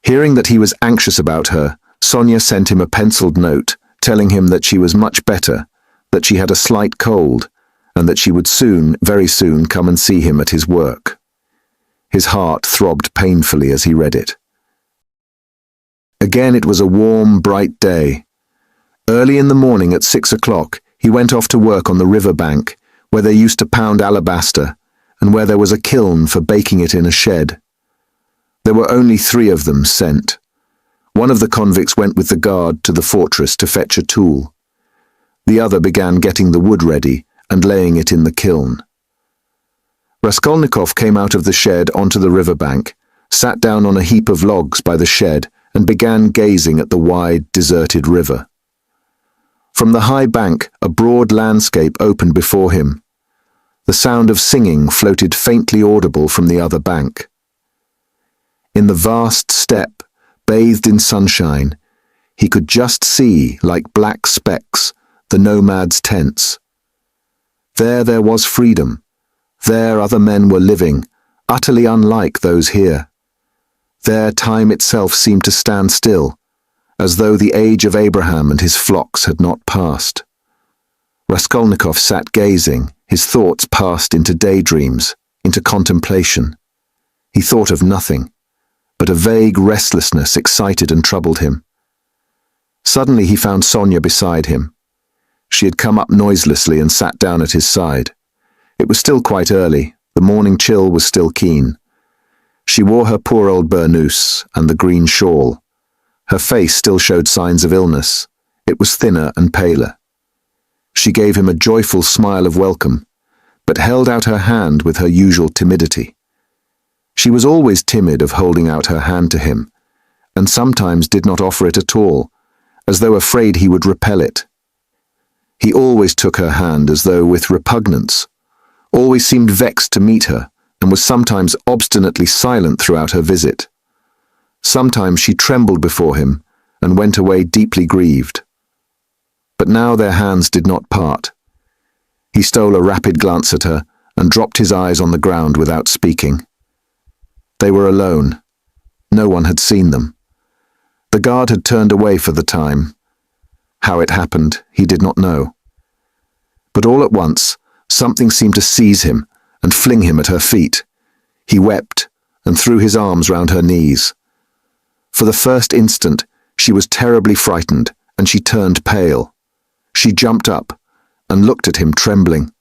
Hearing that he was anxious about her, Sonia sent him a penciled note telling him that she was much better, that she had a slight cold, and that she would soon, very soon, come and see him at his work. His heart throbbed painfully as he read it. Again it was a warm, bright day. Early in the morning at 6 o'clock, he went off to work on the river bank, where they used to pound alabaster, and where there was a kiln for baking it in a shed. There were only 3 of them sent. One of the convicts went with the guard to the fortress to fetch a tool. The other began getting the wood ready and laying it in the kiln. Raskolnikov came out of the shed onto the river bank, sat down on a heap of logs by the shed, and began gazing at the wide, deserted river. From the high bank, a broad landscape opened before him. The sound of singing floated faintly audible from the other bank. In the vast steppe, bathed in sunshine, he could just see, like black specks, the nomads' tents. There was freedom. There other men were living, utterly unlike those here. There time itself seemed to stand still, as though the age of Abraham and his flocks had not passed. Raskolnikov sat gazing, his thoughts passed into daydreams, into contemplation. He thought of nothing, but a vague restlessness excited and troubled him. Suddenly he found Sonia beside him. She had come up noiselessly and sat down at his side. It was still quite early, the morning chill was still keen. She wore her poor old burnous and the green shawl. Her face still showed signs of illness. It was thinner and paler. She gave him a joyful smile of welcome, but held out her hand with her usual timidity. She was always timid of holding out her hand to him, and sometimes did not offer it at all, as though afraid he would repel it. He always took her hand as though with repugnance, always seemed vexed to meet her, and was sometimes obstinately silent throughout her visit. Sometimes she trembled before him, and went away deeply grieved. But now their hands did not part. He stole a rapid glance at her and dropped his eyes on the ground without speaking. They were alone. No one had seen them. The guard had turned away for the time. How it happened, he did not know. But all at once, something seemed to seize him and fling him at her feet. He wept and threw his arms round her knees. For the first instant, she was terribly frightened, and she turned pale. She jumped up and looked at him trembling.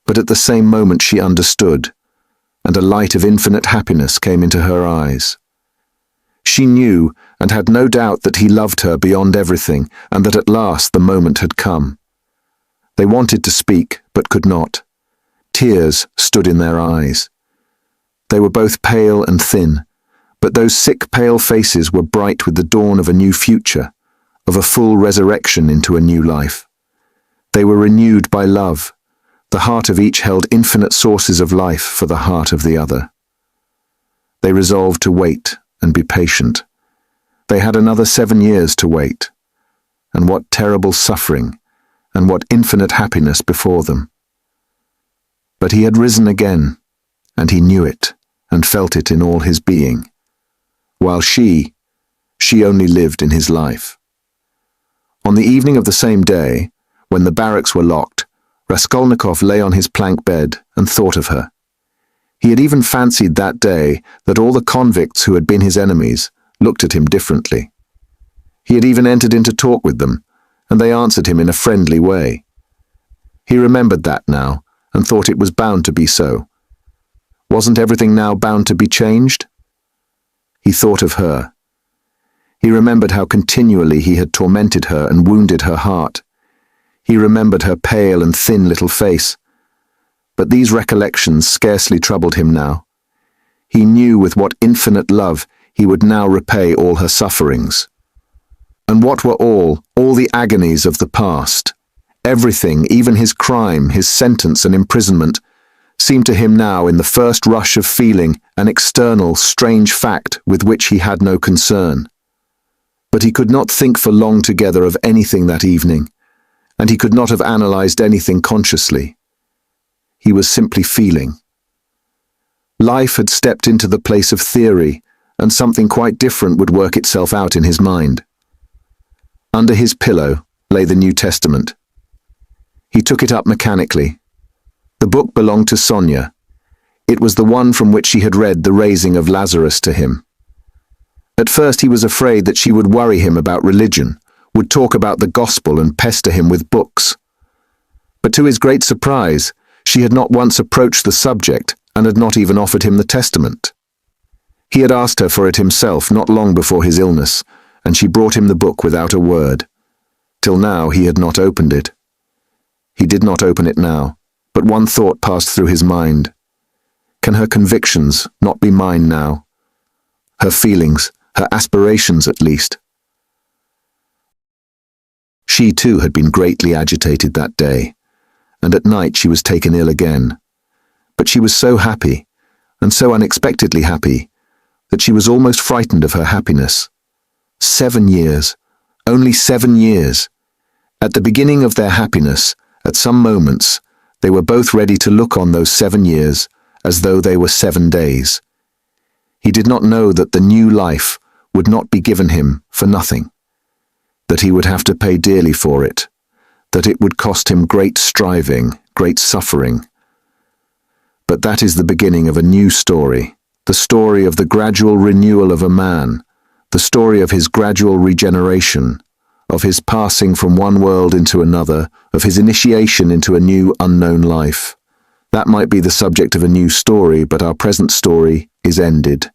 But at the same moment she understood, and a light of infinite happiness came into her eyes. She knew and had no doubt that he loved her beyond everything, and that at last the moment had come. They wanted to speak, but could not. Tears stood in their eyes. They were both pale and thin, but those sick, pale faces were bright with the dawn of a new future, of a full resurrection into a new life. They were renewed by love. The heart of each held infinite sources of life for the heart of the other. They resolved to wait and be patient. They had another 7 years to wait. And what terrible suffering, and what infinite happiness before them. But he had risen again, and he knew it, and felt it in all his being, while she only lived in his life. On the evening of the same day, when the barracks were locked, Raskolnikov lay on his plank bed and thought of her. He had even fancied that day that all the convicts who had been his enemies looked at him differently. He had even entered into talk with them, and they answered him in a friendly way. He remembered that now, and thought it was bound to be so. Wasn't everything now bound to be changed? He thought of her. He remembered how continually he had tormented her and wounded her heart. He remembered her pale and thin little face. But these recollections scarcely troubled him now. He knew with what infinite love he would now repay all her sufferings. And what were all the agonies of the past? Everything, even his crime, his sentence and imprisonment, seemed to him now in the first rush of feeling an external, strange fact with which he had no concern. But he could not think for long together of anything that evening, and he could not have analyzed anything consciously. He was simply feeling. Life had stepped into the place of theory, and something quite different would work itself out in his mind. Under his pillow lay the New Testament. He took it up mechanically. The book belonged to Sonia. It was the one from which she had read the raising of Lazarus to him. At first he was afraid that she would worry him about religion, would talk about the gospel and pester him with books. But to his great surprise, she had not once approached the subject and had not even offered him the testament. He had asked her for it himself not long before his illness, and she brought him the book without a word. Till now he had not opened it. He did not open it now, but one thought passed through his mind. Can her convictions not be mine now? Her feelings, her aspirations at least. She too had been greatly agitated that day, and at night she was taken ill again. But she was so happy, and so unexpectedly happy, that she was almost frightened of her happiness. 7 years, only 7 years. At the beginning of their happiness, at some moments, they were both ready to look on those 7 years as though they were 7 days. He did not know that the new life would not be given him for nothing, that he would have to pay dearly for it, that it would cost him great striving, great suffering. But that is the beginning of a new story, the story of the gradual renewal of a man, the story of his gradual regeneration, of his passing from one world into another, of his initiation into a new unknown life. That might be the subject of a new story, but our present story is ended.